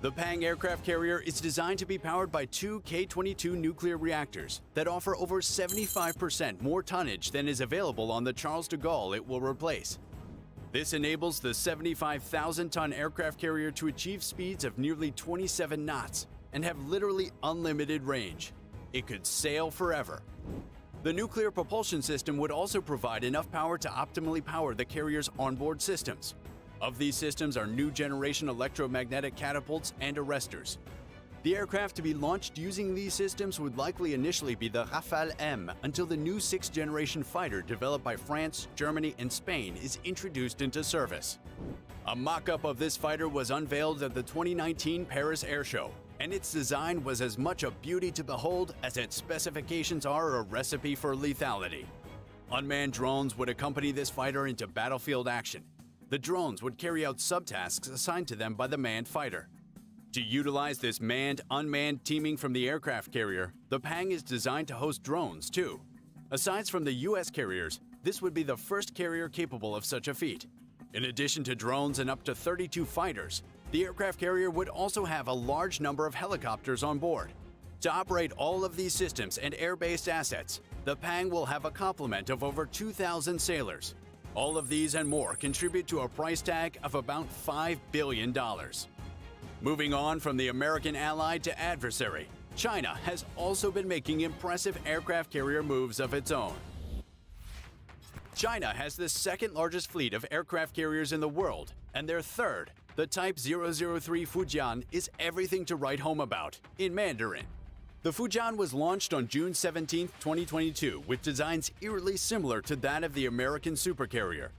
The PANG aircraft carrier is designed to be powered by 2 K-22 nuclear reactors that offer over 75% more tonnage than is available on the Charles de Gaulle it will replace. This enables the 75,000-ton aircraft carrier to achieve speeds of nearly 27 knots and have literally unlimited range. It could sail forever. The nuclear propulsion system would also provide enough power to optimally power the carrier's onboard systems. Of these systems are new generation electromagnetic catapults and arresters. The aircraft to be launched using these systems would likely initially be the Rafale M until the new 6th generation fighter developed by France, Germany, and Spain is introduced into service. A mock-up of this fighter was unveiled at the 2019 Paris Air Show, and its design was as much a beauty to behold as its specifications are a recipe for lethality. Unmanned drones would accompany this fighter into battlefield action. The drones would carry out subtasks assigned to them by the manned fighter. To utilize this manned-unmanned teaming from the aircraft carrier, the PANG is designed to host drones too. Aside from the US carriers, this would be the first carrier capable of such a feat. In addition to drones and up to 32 fighters, the aircraft carrier would also have a large number of helicopters on board. To operate all of these systems and air-based assets, the PANG will have a complement of over 2,000 sailors. All of these and more contribute to a price tag of about $5 billion. Moving on from the American ally to adversary, China has also been making impressive aircraft carrier moves of its own. China has the second largest fleet of aircraft carriers in the world, and their third, the Type 003 Fujian, is everything to write home about in Mandarin. The Fujian was launched on June 17, 2022, with designs eerily similar to that of the American supercarrier.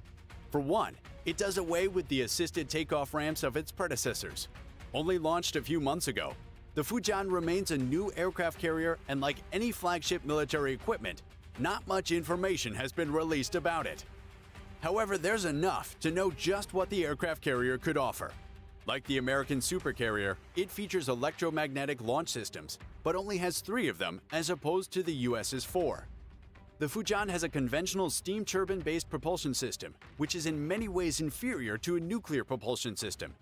For one, it does away with the assisted takeoff ramps of its predecessors. Only launched a few months ago, the Fujian remains a new aircraft carrier, and like any flagship military equipment, not much information has been released about it. However, there's enough to know just what the aircraft carrier could offer. Like the American supercarrier, it features electromagnetic launch systems, but only has 3 of them as opposed to the US's 4. The Fujian has a conventional steam turbine-based propulsion system, which is in many ways inferior to a nuclear propulsion system.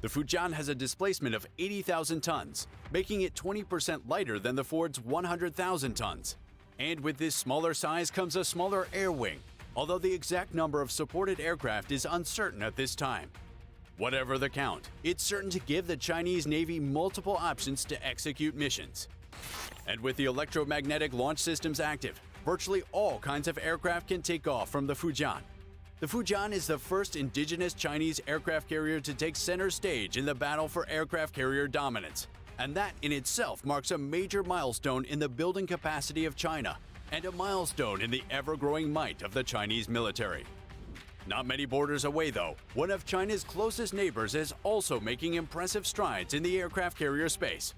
The Fujian has a displacement of 80,000 tons, making it 20% lighter than the Ford's 100,000 tons. And with this smaller size comes a smaller air wing, although the exact number of supported aircraft is uncertain at this time. Whatever the count, it's certain to give the Chinese Navy multiple options to execute missions. And with the electromagnetic launch systems active, virtually all kinds of aircraft can take off from the Fujian. The Fujian is the first indigenous Chinese aircraft carrier to take center stage in the battle for aircraft carrier dominance. And that in itself marks a major milestone in the building capacity of China, and a milestone in the ever-growing might of the Chinese military. Not many borders away, though, one of China's closest neighbors is also making impressive strides in the aircraft carrier space.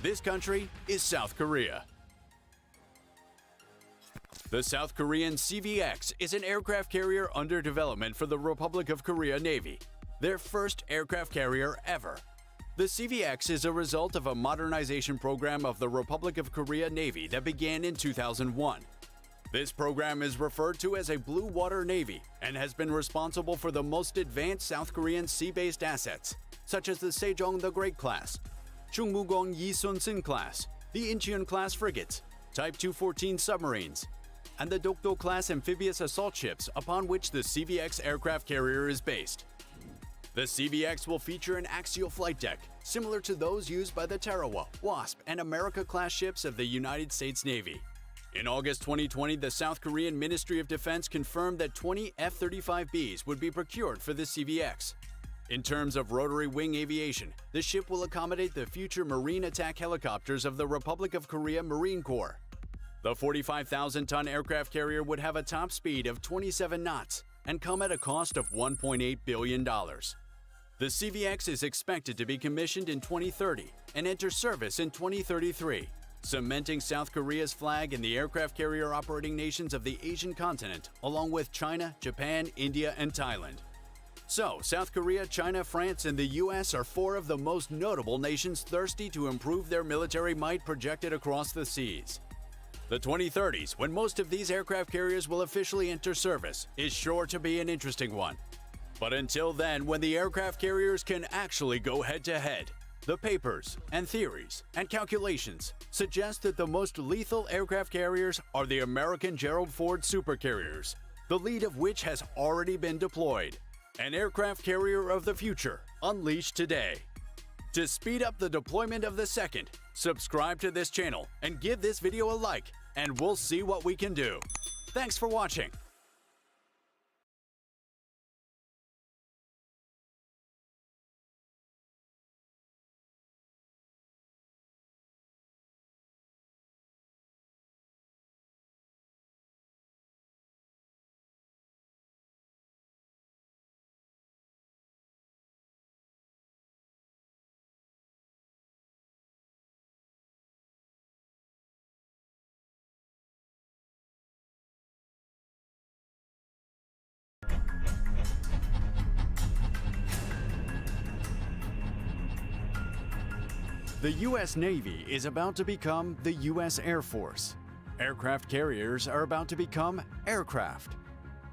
This country is South Korea. The South Korean CVX is an aircraft carrier under development for the Republic of Korea Navy, their first aircraft carrier ever. The CVX is a result of a modernization program of the Republic of Korea Navy that began in 2001. This program is referred to as a Blue Water Navy and has been responsible for the most advanced South Korean sea-based assets, such as the Sejong the Great class, Chungmugong Yi Sun-sin class, the Incheon class frigates, Type 214 submarines, and the Dokdo class amphibious assault ships upon which the CVX aircraft carrier is based. The CVX will feature an axial flight deck, similar to those used by the Tarawa, Wasp, and America class ships of the United States Navy. In August 2020, the South Korean Ministry of Defense confirmed that 20 F-35Bs would be procured for the CVX. In terms of rotary wing aviation, the ship will accommodate the future marine attack helicopters of the Republic of Korea Marine Corps. The 45,000-ton aircraft carrier would have a top speed of 27 knots and come at a cost of $1.8 billion. The CVX is expected to be commissioned in 2030 and enter service in 2033, cementing South Korea's flag in the aircraft carrier operating nations of the Asian continent, along with China, Japan, India, and Thailand. So, South Korea, China, France, and the US are four of the most notable nations thirsty to improve their military might projected across the seas. The 2030s, when most of these aircraft carriers will officially enter service, is sure to be an interesting one. But until then, when the aircraft carriers can actually go head-to-head, the papers and theories and calculations suggest that the most lethal aircraft carriers are the American Gerald Ford supercarriers, the lead of which has already been deployed. An aircraft carrier of the future, unleashed today. To speed up the deployment of the second, subscribe to this channel and give this video a like, and we'll see what we can do. Thanks for watching. The U.S. Navy is about to become the U.S. Air Force. Aircraft carriers are about to become aircraft.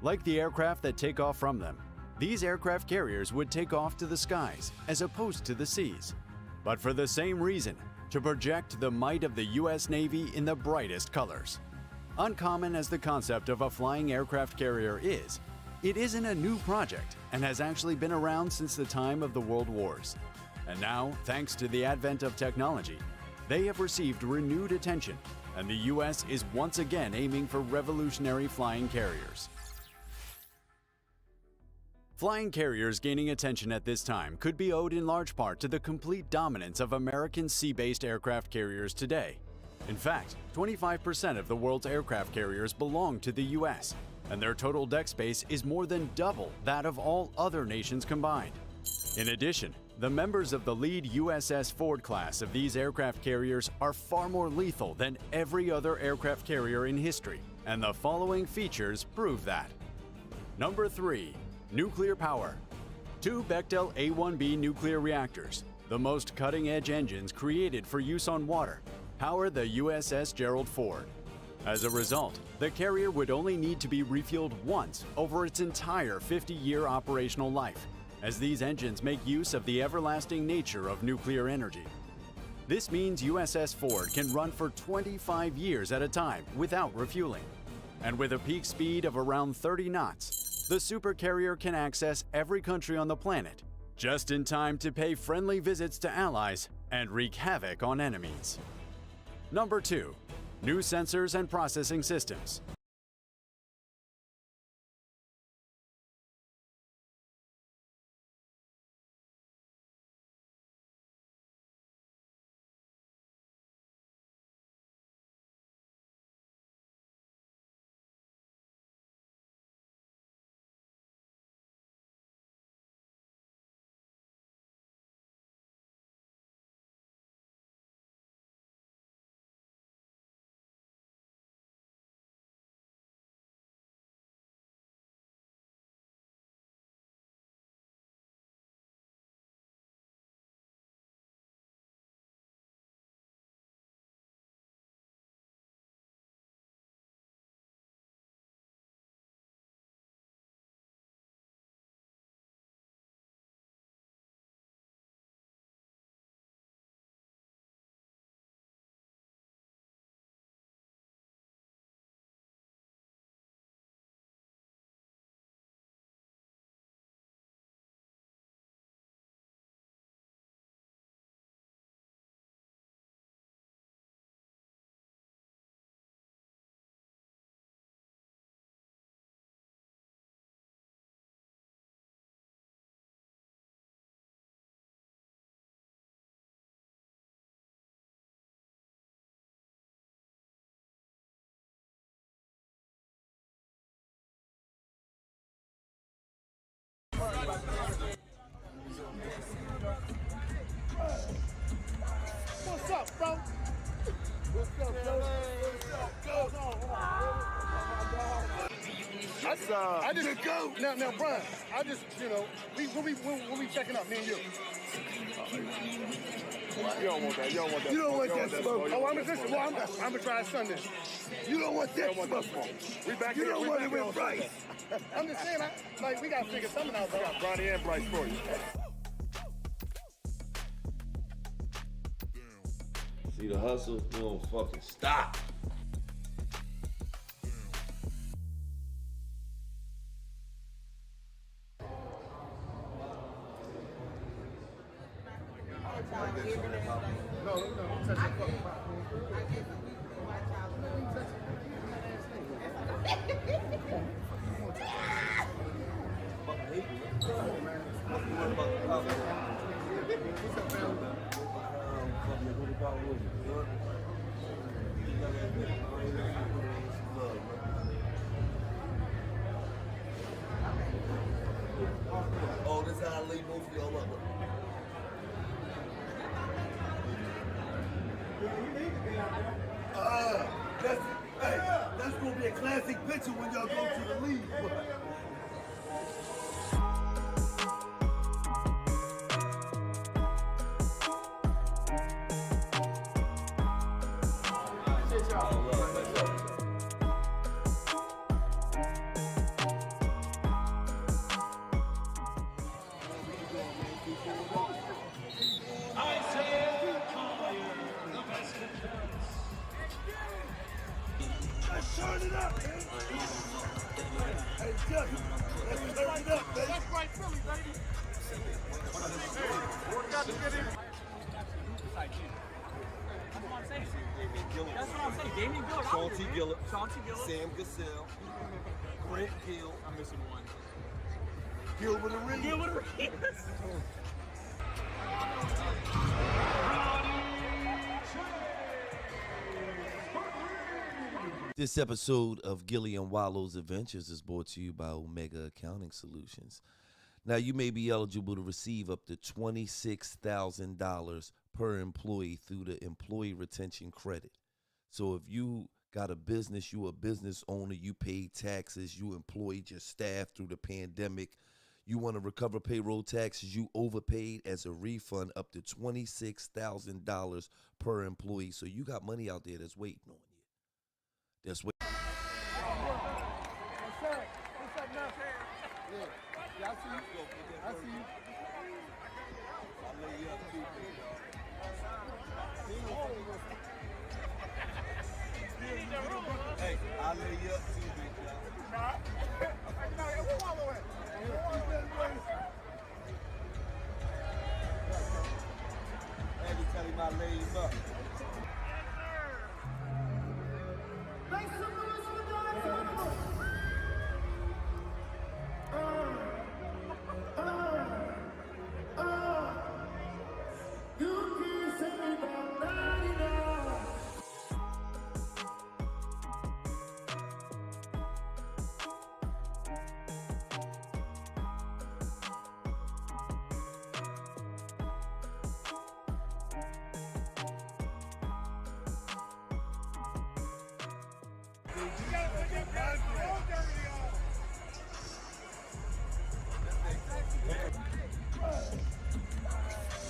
Like the aircraft that take off from them, these aircraft carriers would take off to the skies as opposed to the seas. But for the same reason, to project the might of the U.S. Navy in the brightest colors. Uncommon as the concept of a flying aircraft carrier is, it isn't a new project and has actually been around since the time of the World Wars. And now, thanks to the advent of technology, they have received renewed attention, and the U.S. is once again aiming for revolutionary flying carriers. Flying carriers gaining attention at this time could be owed in large part to the complete dominance of American sea-based aircraft carriers today. In fact, 25% of the world's aircraft carriers belong to the U.S., and their total deck space is more than double that of all other nations combined. In addition, the members of the lead USS Ford class of these aircraft carriers are far more lethal than every other aircraft carrier in history, and the following features prove that. Number 3. Nuclear power. 2 Bechtel A-1B nuclear reactors, the most cutting-edge engines created for use on water, power the USS Gerald Ford. As a result, the carrier would only need to be refueled once over its entire 50-year operational life, as these engines make use of the everlasting nature of nuclear energy. This means USS Ford can run for 25 years at a time without refueling. And with a peak speed of around 30 knots, the supercarrier can access every country on the planet, just in time to pay friendly visits to allies and wreak havoc on enemies. Number 2. New sensors and processing systems. I just go. Now, Brian, I just, when we checking up, me and you. You don't want that. You don't want that. You don't want that smoke. Oh, I'm gonna try Sunday. You don't want that smoke. We back here. You don't want it with Bryce. I'm just saying, we gotta figure something out. I got Bronny and Bryce for you. See the hustle, we don't fucking stop. Oh, this how I leave both of y'all up. That's gonna be a classic picture when y'all go to the league. Turn it up, man. Hey, Jeff, let's turn it up, baby. That's right, Philly, baby. Hey, what got to get in? That's what I'm saying. That's what I'm saying. Damian Gillett. Chauncey Gillett. Sam Cassell. Grant Gill. I'm missing one. Gill with a ring. Gill with a ring. This episode of Gilly and Wallow's Adventures is brought to you by Omega Accounting Solutions. Now, you may be eligible to receive up to $26,000 per employee through the Employee Retention Credit. So if you got a business, you a business owner, you paid taxes, you employed your staff through the pandemic, you want to recover payroll taxes, you overpaid as a refund up to $26,000 per employee. So you got money out there that's waiting on you. That's what. What's up? What's up now? Yeah, I see you. I see you. I'll lay you up too, Hey, I'll lay you up too, big guy. Every tell him I'll lay him up. Make some noise for the you can't say about 99.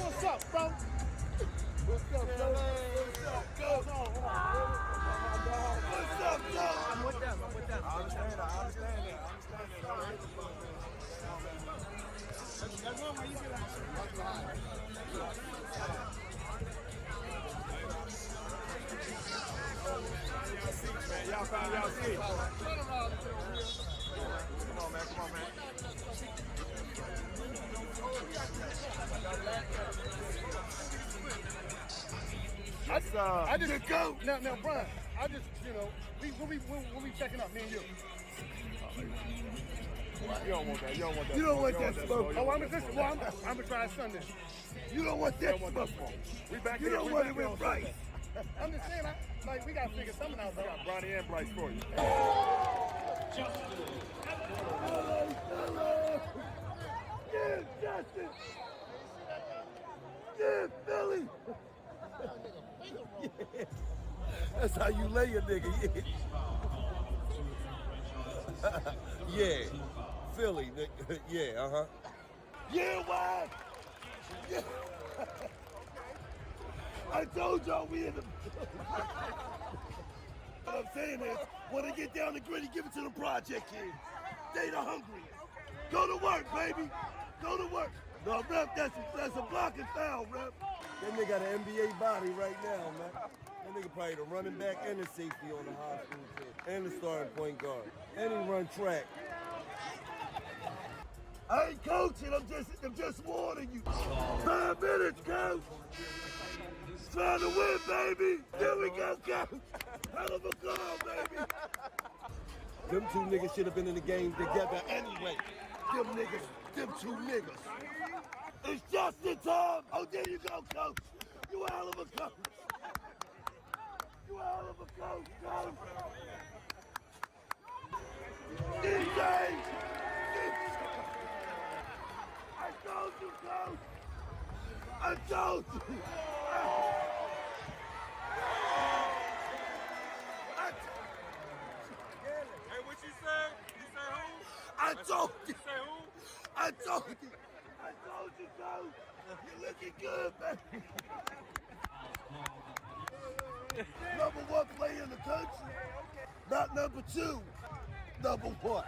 What's up, bro? What's up, bro? What's up, go? What's up, bro? I'm with them. I understand that. That's one way you get out. Y'all found y'all seat. Come on, man. I just go. Now, Brian, I just, when we checking up, me and you. You don't want that. You don't want that smoke. Oh, I'm gonna try Sunday. You don't want that smoke. We back here. You don't want it with Bryce. I'm just saying, we gotta figure something out. I got Bronny and Bryce for you. Yeah, Justin. Yeah, Philly. Yeah. That's how you lay a nigga. Yeah. Yeah, Philly. Yeah, uh-huh. Yeah, why? Yeah. I told y'all we in the... What I'm saying is, when they get down the gritty, give it to the project kids. They the hungriest. Go to work, baby. Go to work. No, rep, that's a blocking foul, rep. That nigga got an NBA body right now, man. That nigga probably the running back and the safety on the high school team. And the starting point guard. And he run track. I ain't coaching, I'm just warning you. 5 minutes, coach. Trying to win, baby. Here we go, coach. Hell of a goal, baby. Them two niggas should have been in the game together anyway. Them two niggas. It's just in time. Oh, there you go, coach. You a hell of a coach. You a hell of a coach, coach. DJ! I told you, coach. I told you. Hey, what you say? You say who? I told you. You say who? I told you. I told you, coach. You're looking good, baby. Number 1 player in the country. Not number 2. Number 1.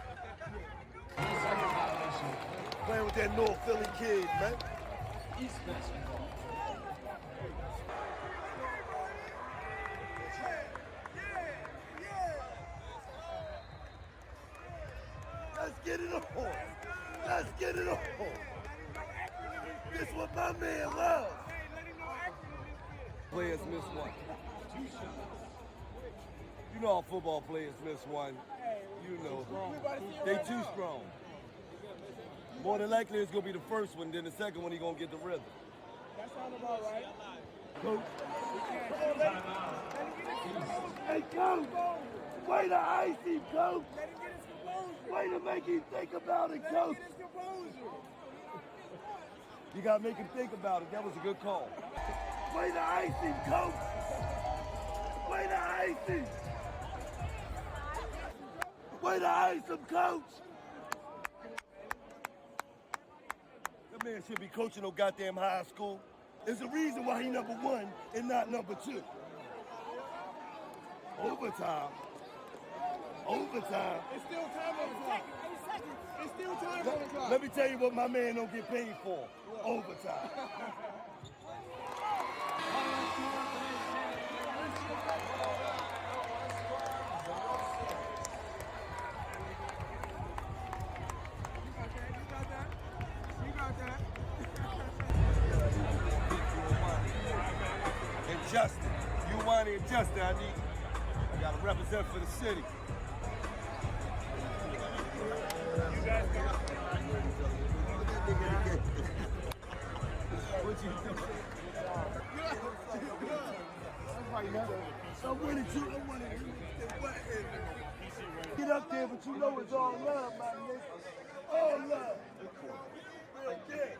Playing with that North Philly kid, man. East basketball. Let's get it on. Let's get it on. This is what my man loves. Players miss one. You know how football players miss one. You know. They too strong. More than likely it's gonna be the first one, then the second one he gonna get the rhythm. That sounds about right. Coach. Hey, coach. Way to ice him, coach. Way to make him think about it, coach. You gotta make him think about it. That was a good call. Way to ice him, coach. Way to ice him. Way to ice him, coach. That man should be coaching no goddamn high school. There's a reason why he number 1 and not number 2. Overtime. Overtime. It's still time on the clock. It's still time on the clock. Let me tell you what my man don't get paid for. Overtime. And Justin, Uwani and Justin, I gotta represent for the city. What you doing? I'm winning too. I'm winning. Get up there, but you know it's all love, my nigga. All love. Real deal.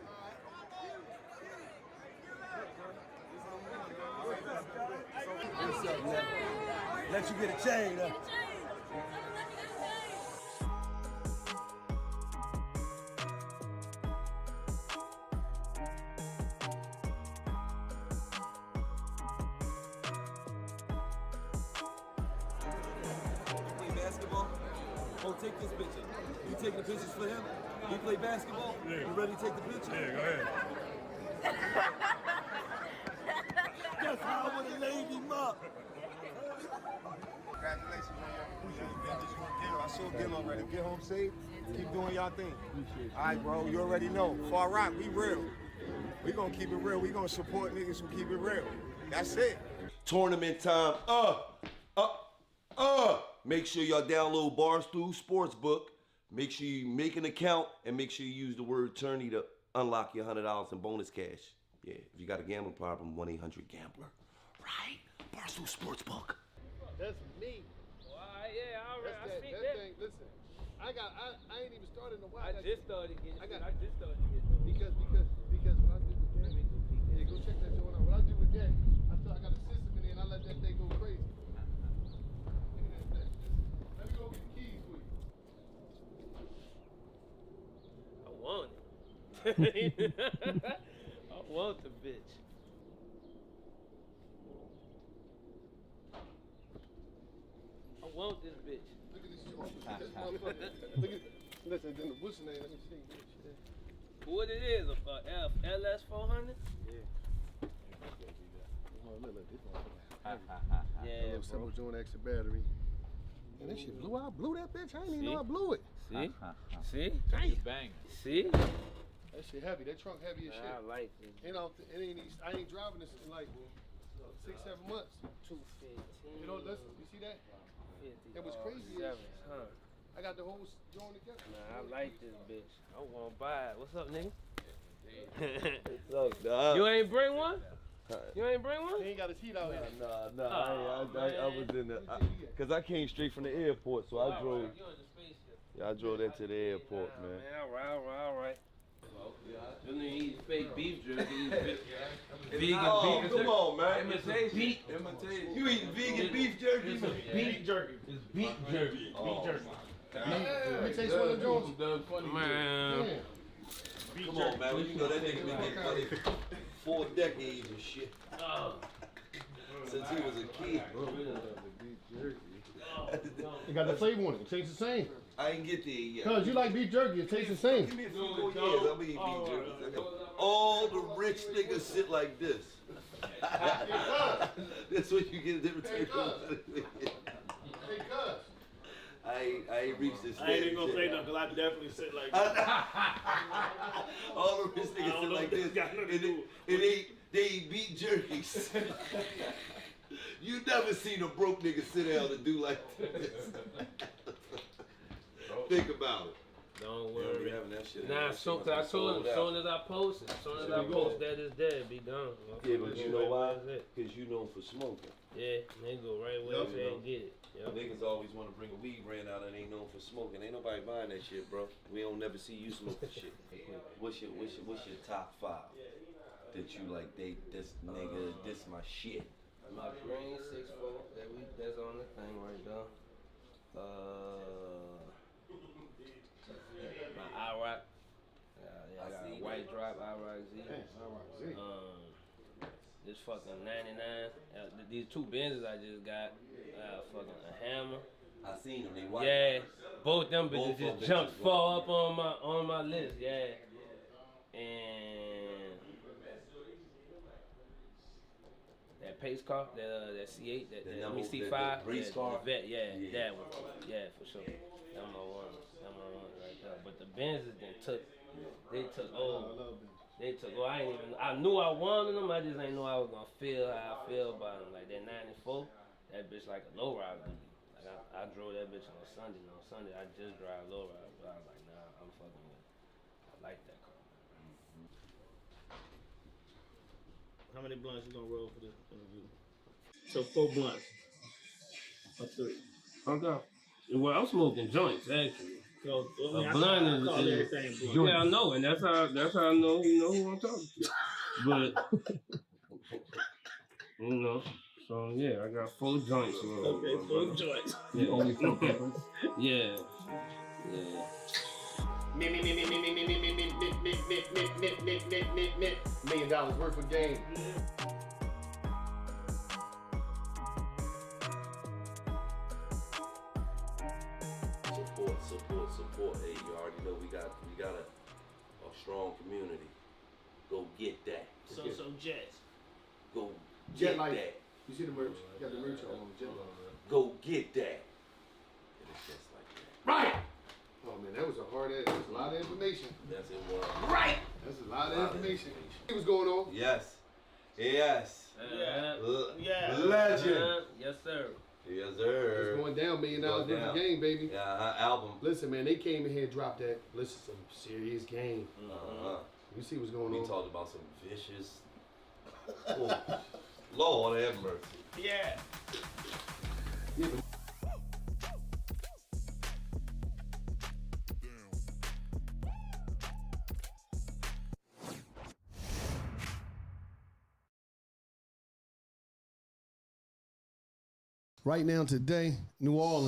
What's up, man? Let you get a chain, huh? Oh, take this picture. You taking the pictures for him? You play basketball? Yeah. You ready to take the picture? Yeah, go ahead. That's how I would have laid him up. Congratulations on your appreciate. I saw Gil already. Get home safe. Keep doing y'all thing. All right, bro. You already know. Far Rock, we real. We gonna keep it real. We gonna support niggas who keep it real. That's it. Tournament time. Make sure y'all download Barstool Sportsbook. Make sure you make an account and make sure you use the word tourney to unlock your $100 in bonus cash. Yeah, if you got a gambling problem, 1-800-GAMBLER. Right? Barstool Sportsbook. That's me. Yeah, I see that that. thing. Listen, I ain't even started in a while. I just started getting. Because when I do with that, yeah, go check that joint out. What I do with that, I got a system in there and I let that thing go crazy. Let me go get the keys for you. I want the bitch. I want this bitch. Look at this joint. This motherfucker. Look at. Listen, then the what's the name? Let me see. What it is? A LS 400? Yeah. Oh, look, this motherfucker. Yeah, Simple joint, extra battery. And this shit blew out. Blew that bitch. I didn't even know I blew it. See? See? Damn. Bang. See? That shit heavy. That trunk heavy as shit. I like this. You know, it ain't. I ain't driving this in like 6-7 months. 215. You know, listen. You see that? 50. It was crazy. 7, huh? I got the whole joint together. Nah, I like this bitch. I want to buy it. What's up, nigga? What's up, dog? You ain't bring one? You ain't bring one? He ain't got his heat out here. Nah. Oh, I was in the, cause I came straight from the airport, so I drove. Yeah, I drove that to the airport, man. All right. You need to eat fake beef jerky. Vegan beef. Come on, man. Imitation. You eating vegan beef jerky? It's beef jerky. It's beef jerky. Oh, Beef jerky. Let me taste one of the joints. Man. Come on, man. You know that nigga been getting money 4 decades and shit. Since he was a kid. You got the flavor on it. It tastes the same. I ain't get there yet. Cause you like beef jerky, it tastes the same. Give me a few more years, I'll be eating beef jerky. All the rich niggas sit like this. That's what you get in return. Hey, cuz. I ain't reached this stage. I ain't even gonna say nothing, cause I definitely sit like that. All the rich niggas sit like this. And they eat beef jerkies. You never seen a broke nigga sit down and do like this. Think about it. Don't Yeah, worry. we having that shit. Nah, so cause I told him, as soon as I post that it's dead, be done. Yeah, but you know why? Because you known for smoking. Yeah, they go right where they say and get it. Yep. Niggas always want to bring a weed brand out and ain't known for smoking. Ain't nobody buying that shit, bro. We don't never see you smoking shit. What's your top 5 that you like? This nigga, this my shit. My green 6-4 that's on the thing right there. My IROC. I got a white drop IROC Z. This fucking 99. These 2 Benzes I just got. Fucking a Hammer. I seen them. They white. Yeah, both them bitches just jumped fall up on my list. Yeah, and that pace car, that C8, that C5, the race car. The Vet, that one. Yeah, for sure. That's my one right there. But the Benzes I knew I wanted them, I just ain't know I was gonna feel how I feel about them. Like that 94, that bitch like a low rider to me. Like I drove that bitch on Sunday. And on Sunday I just drive low rider, but I was like, nah, I'm fucking with it. I like that car. How many blunts you gonna roll for this interview? So 4 blunts. Or 3. Okay. Well, I'm smoking joints actually. So, I mean, a blunt I call is everything blunt. yeah, I know, and that's how I know who I'm talking to. But so yeah, I got 4 joints. Okay, 4 joints. Yeah. Only 4 peppers. Yeah. $1 million worth of game. Support. Hey, you already know we got a strong community. Go get that. So Jets. Go Jet get Life. that. You see the merch? You got the merch on Jet Life. Go get that. And it's just like that. Right. Oh man, that was a hard ass. That's a lot of information. That's it. Was. Right. That's a lot of information. What's going on? Yes. Yeah. Legend. Yes, sir. Yes, sir. It's going down, $1 million worth of game, baby. Yeah, album. Listen, man, they came in here and dropped that. Listen, some serious game. You see what's going on? We talked about some vicious. Oh, Lord have mercy. Yeah. Right now, today, New Orleans.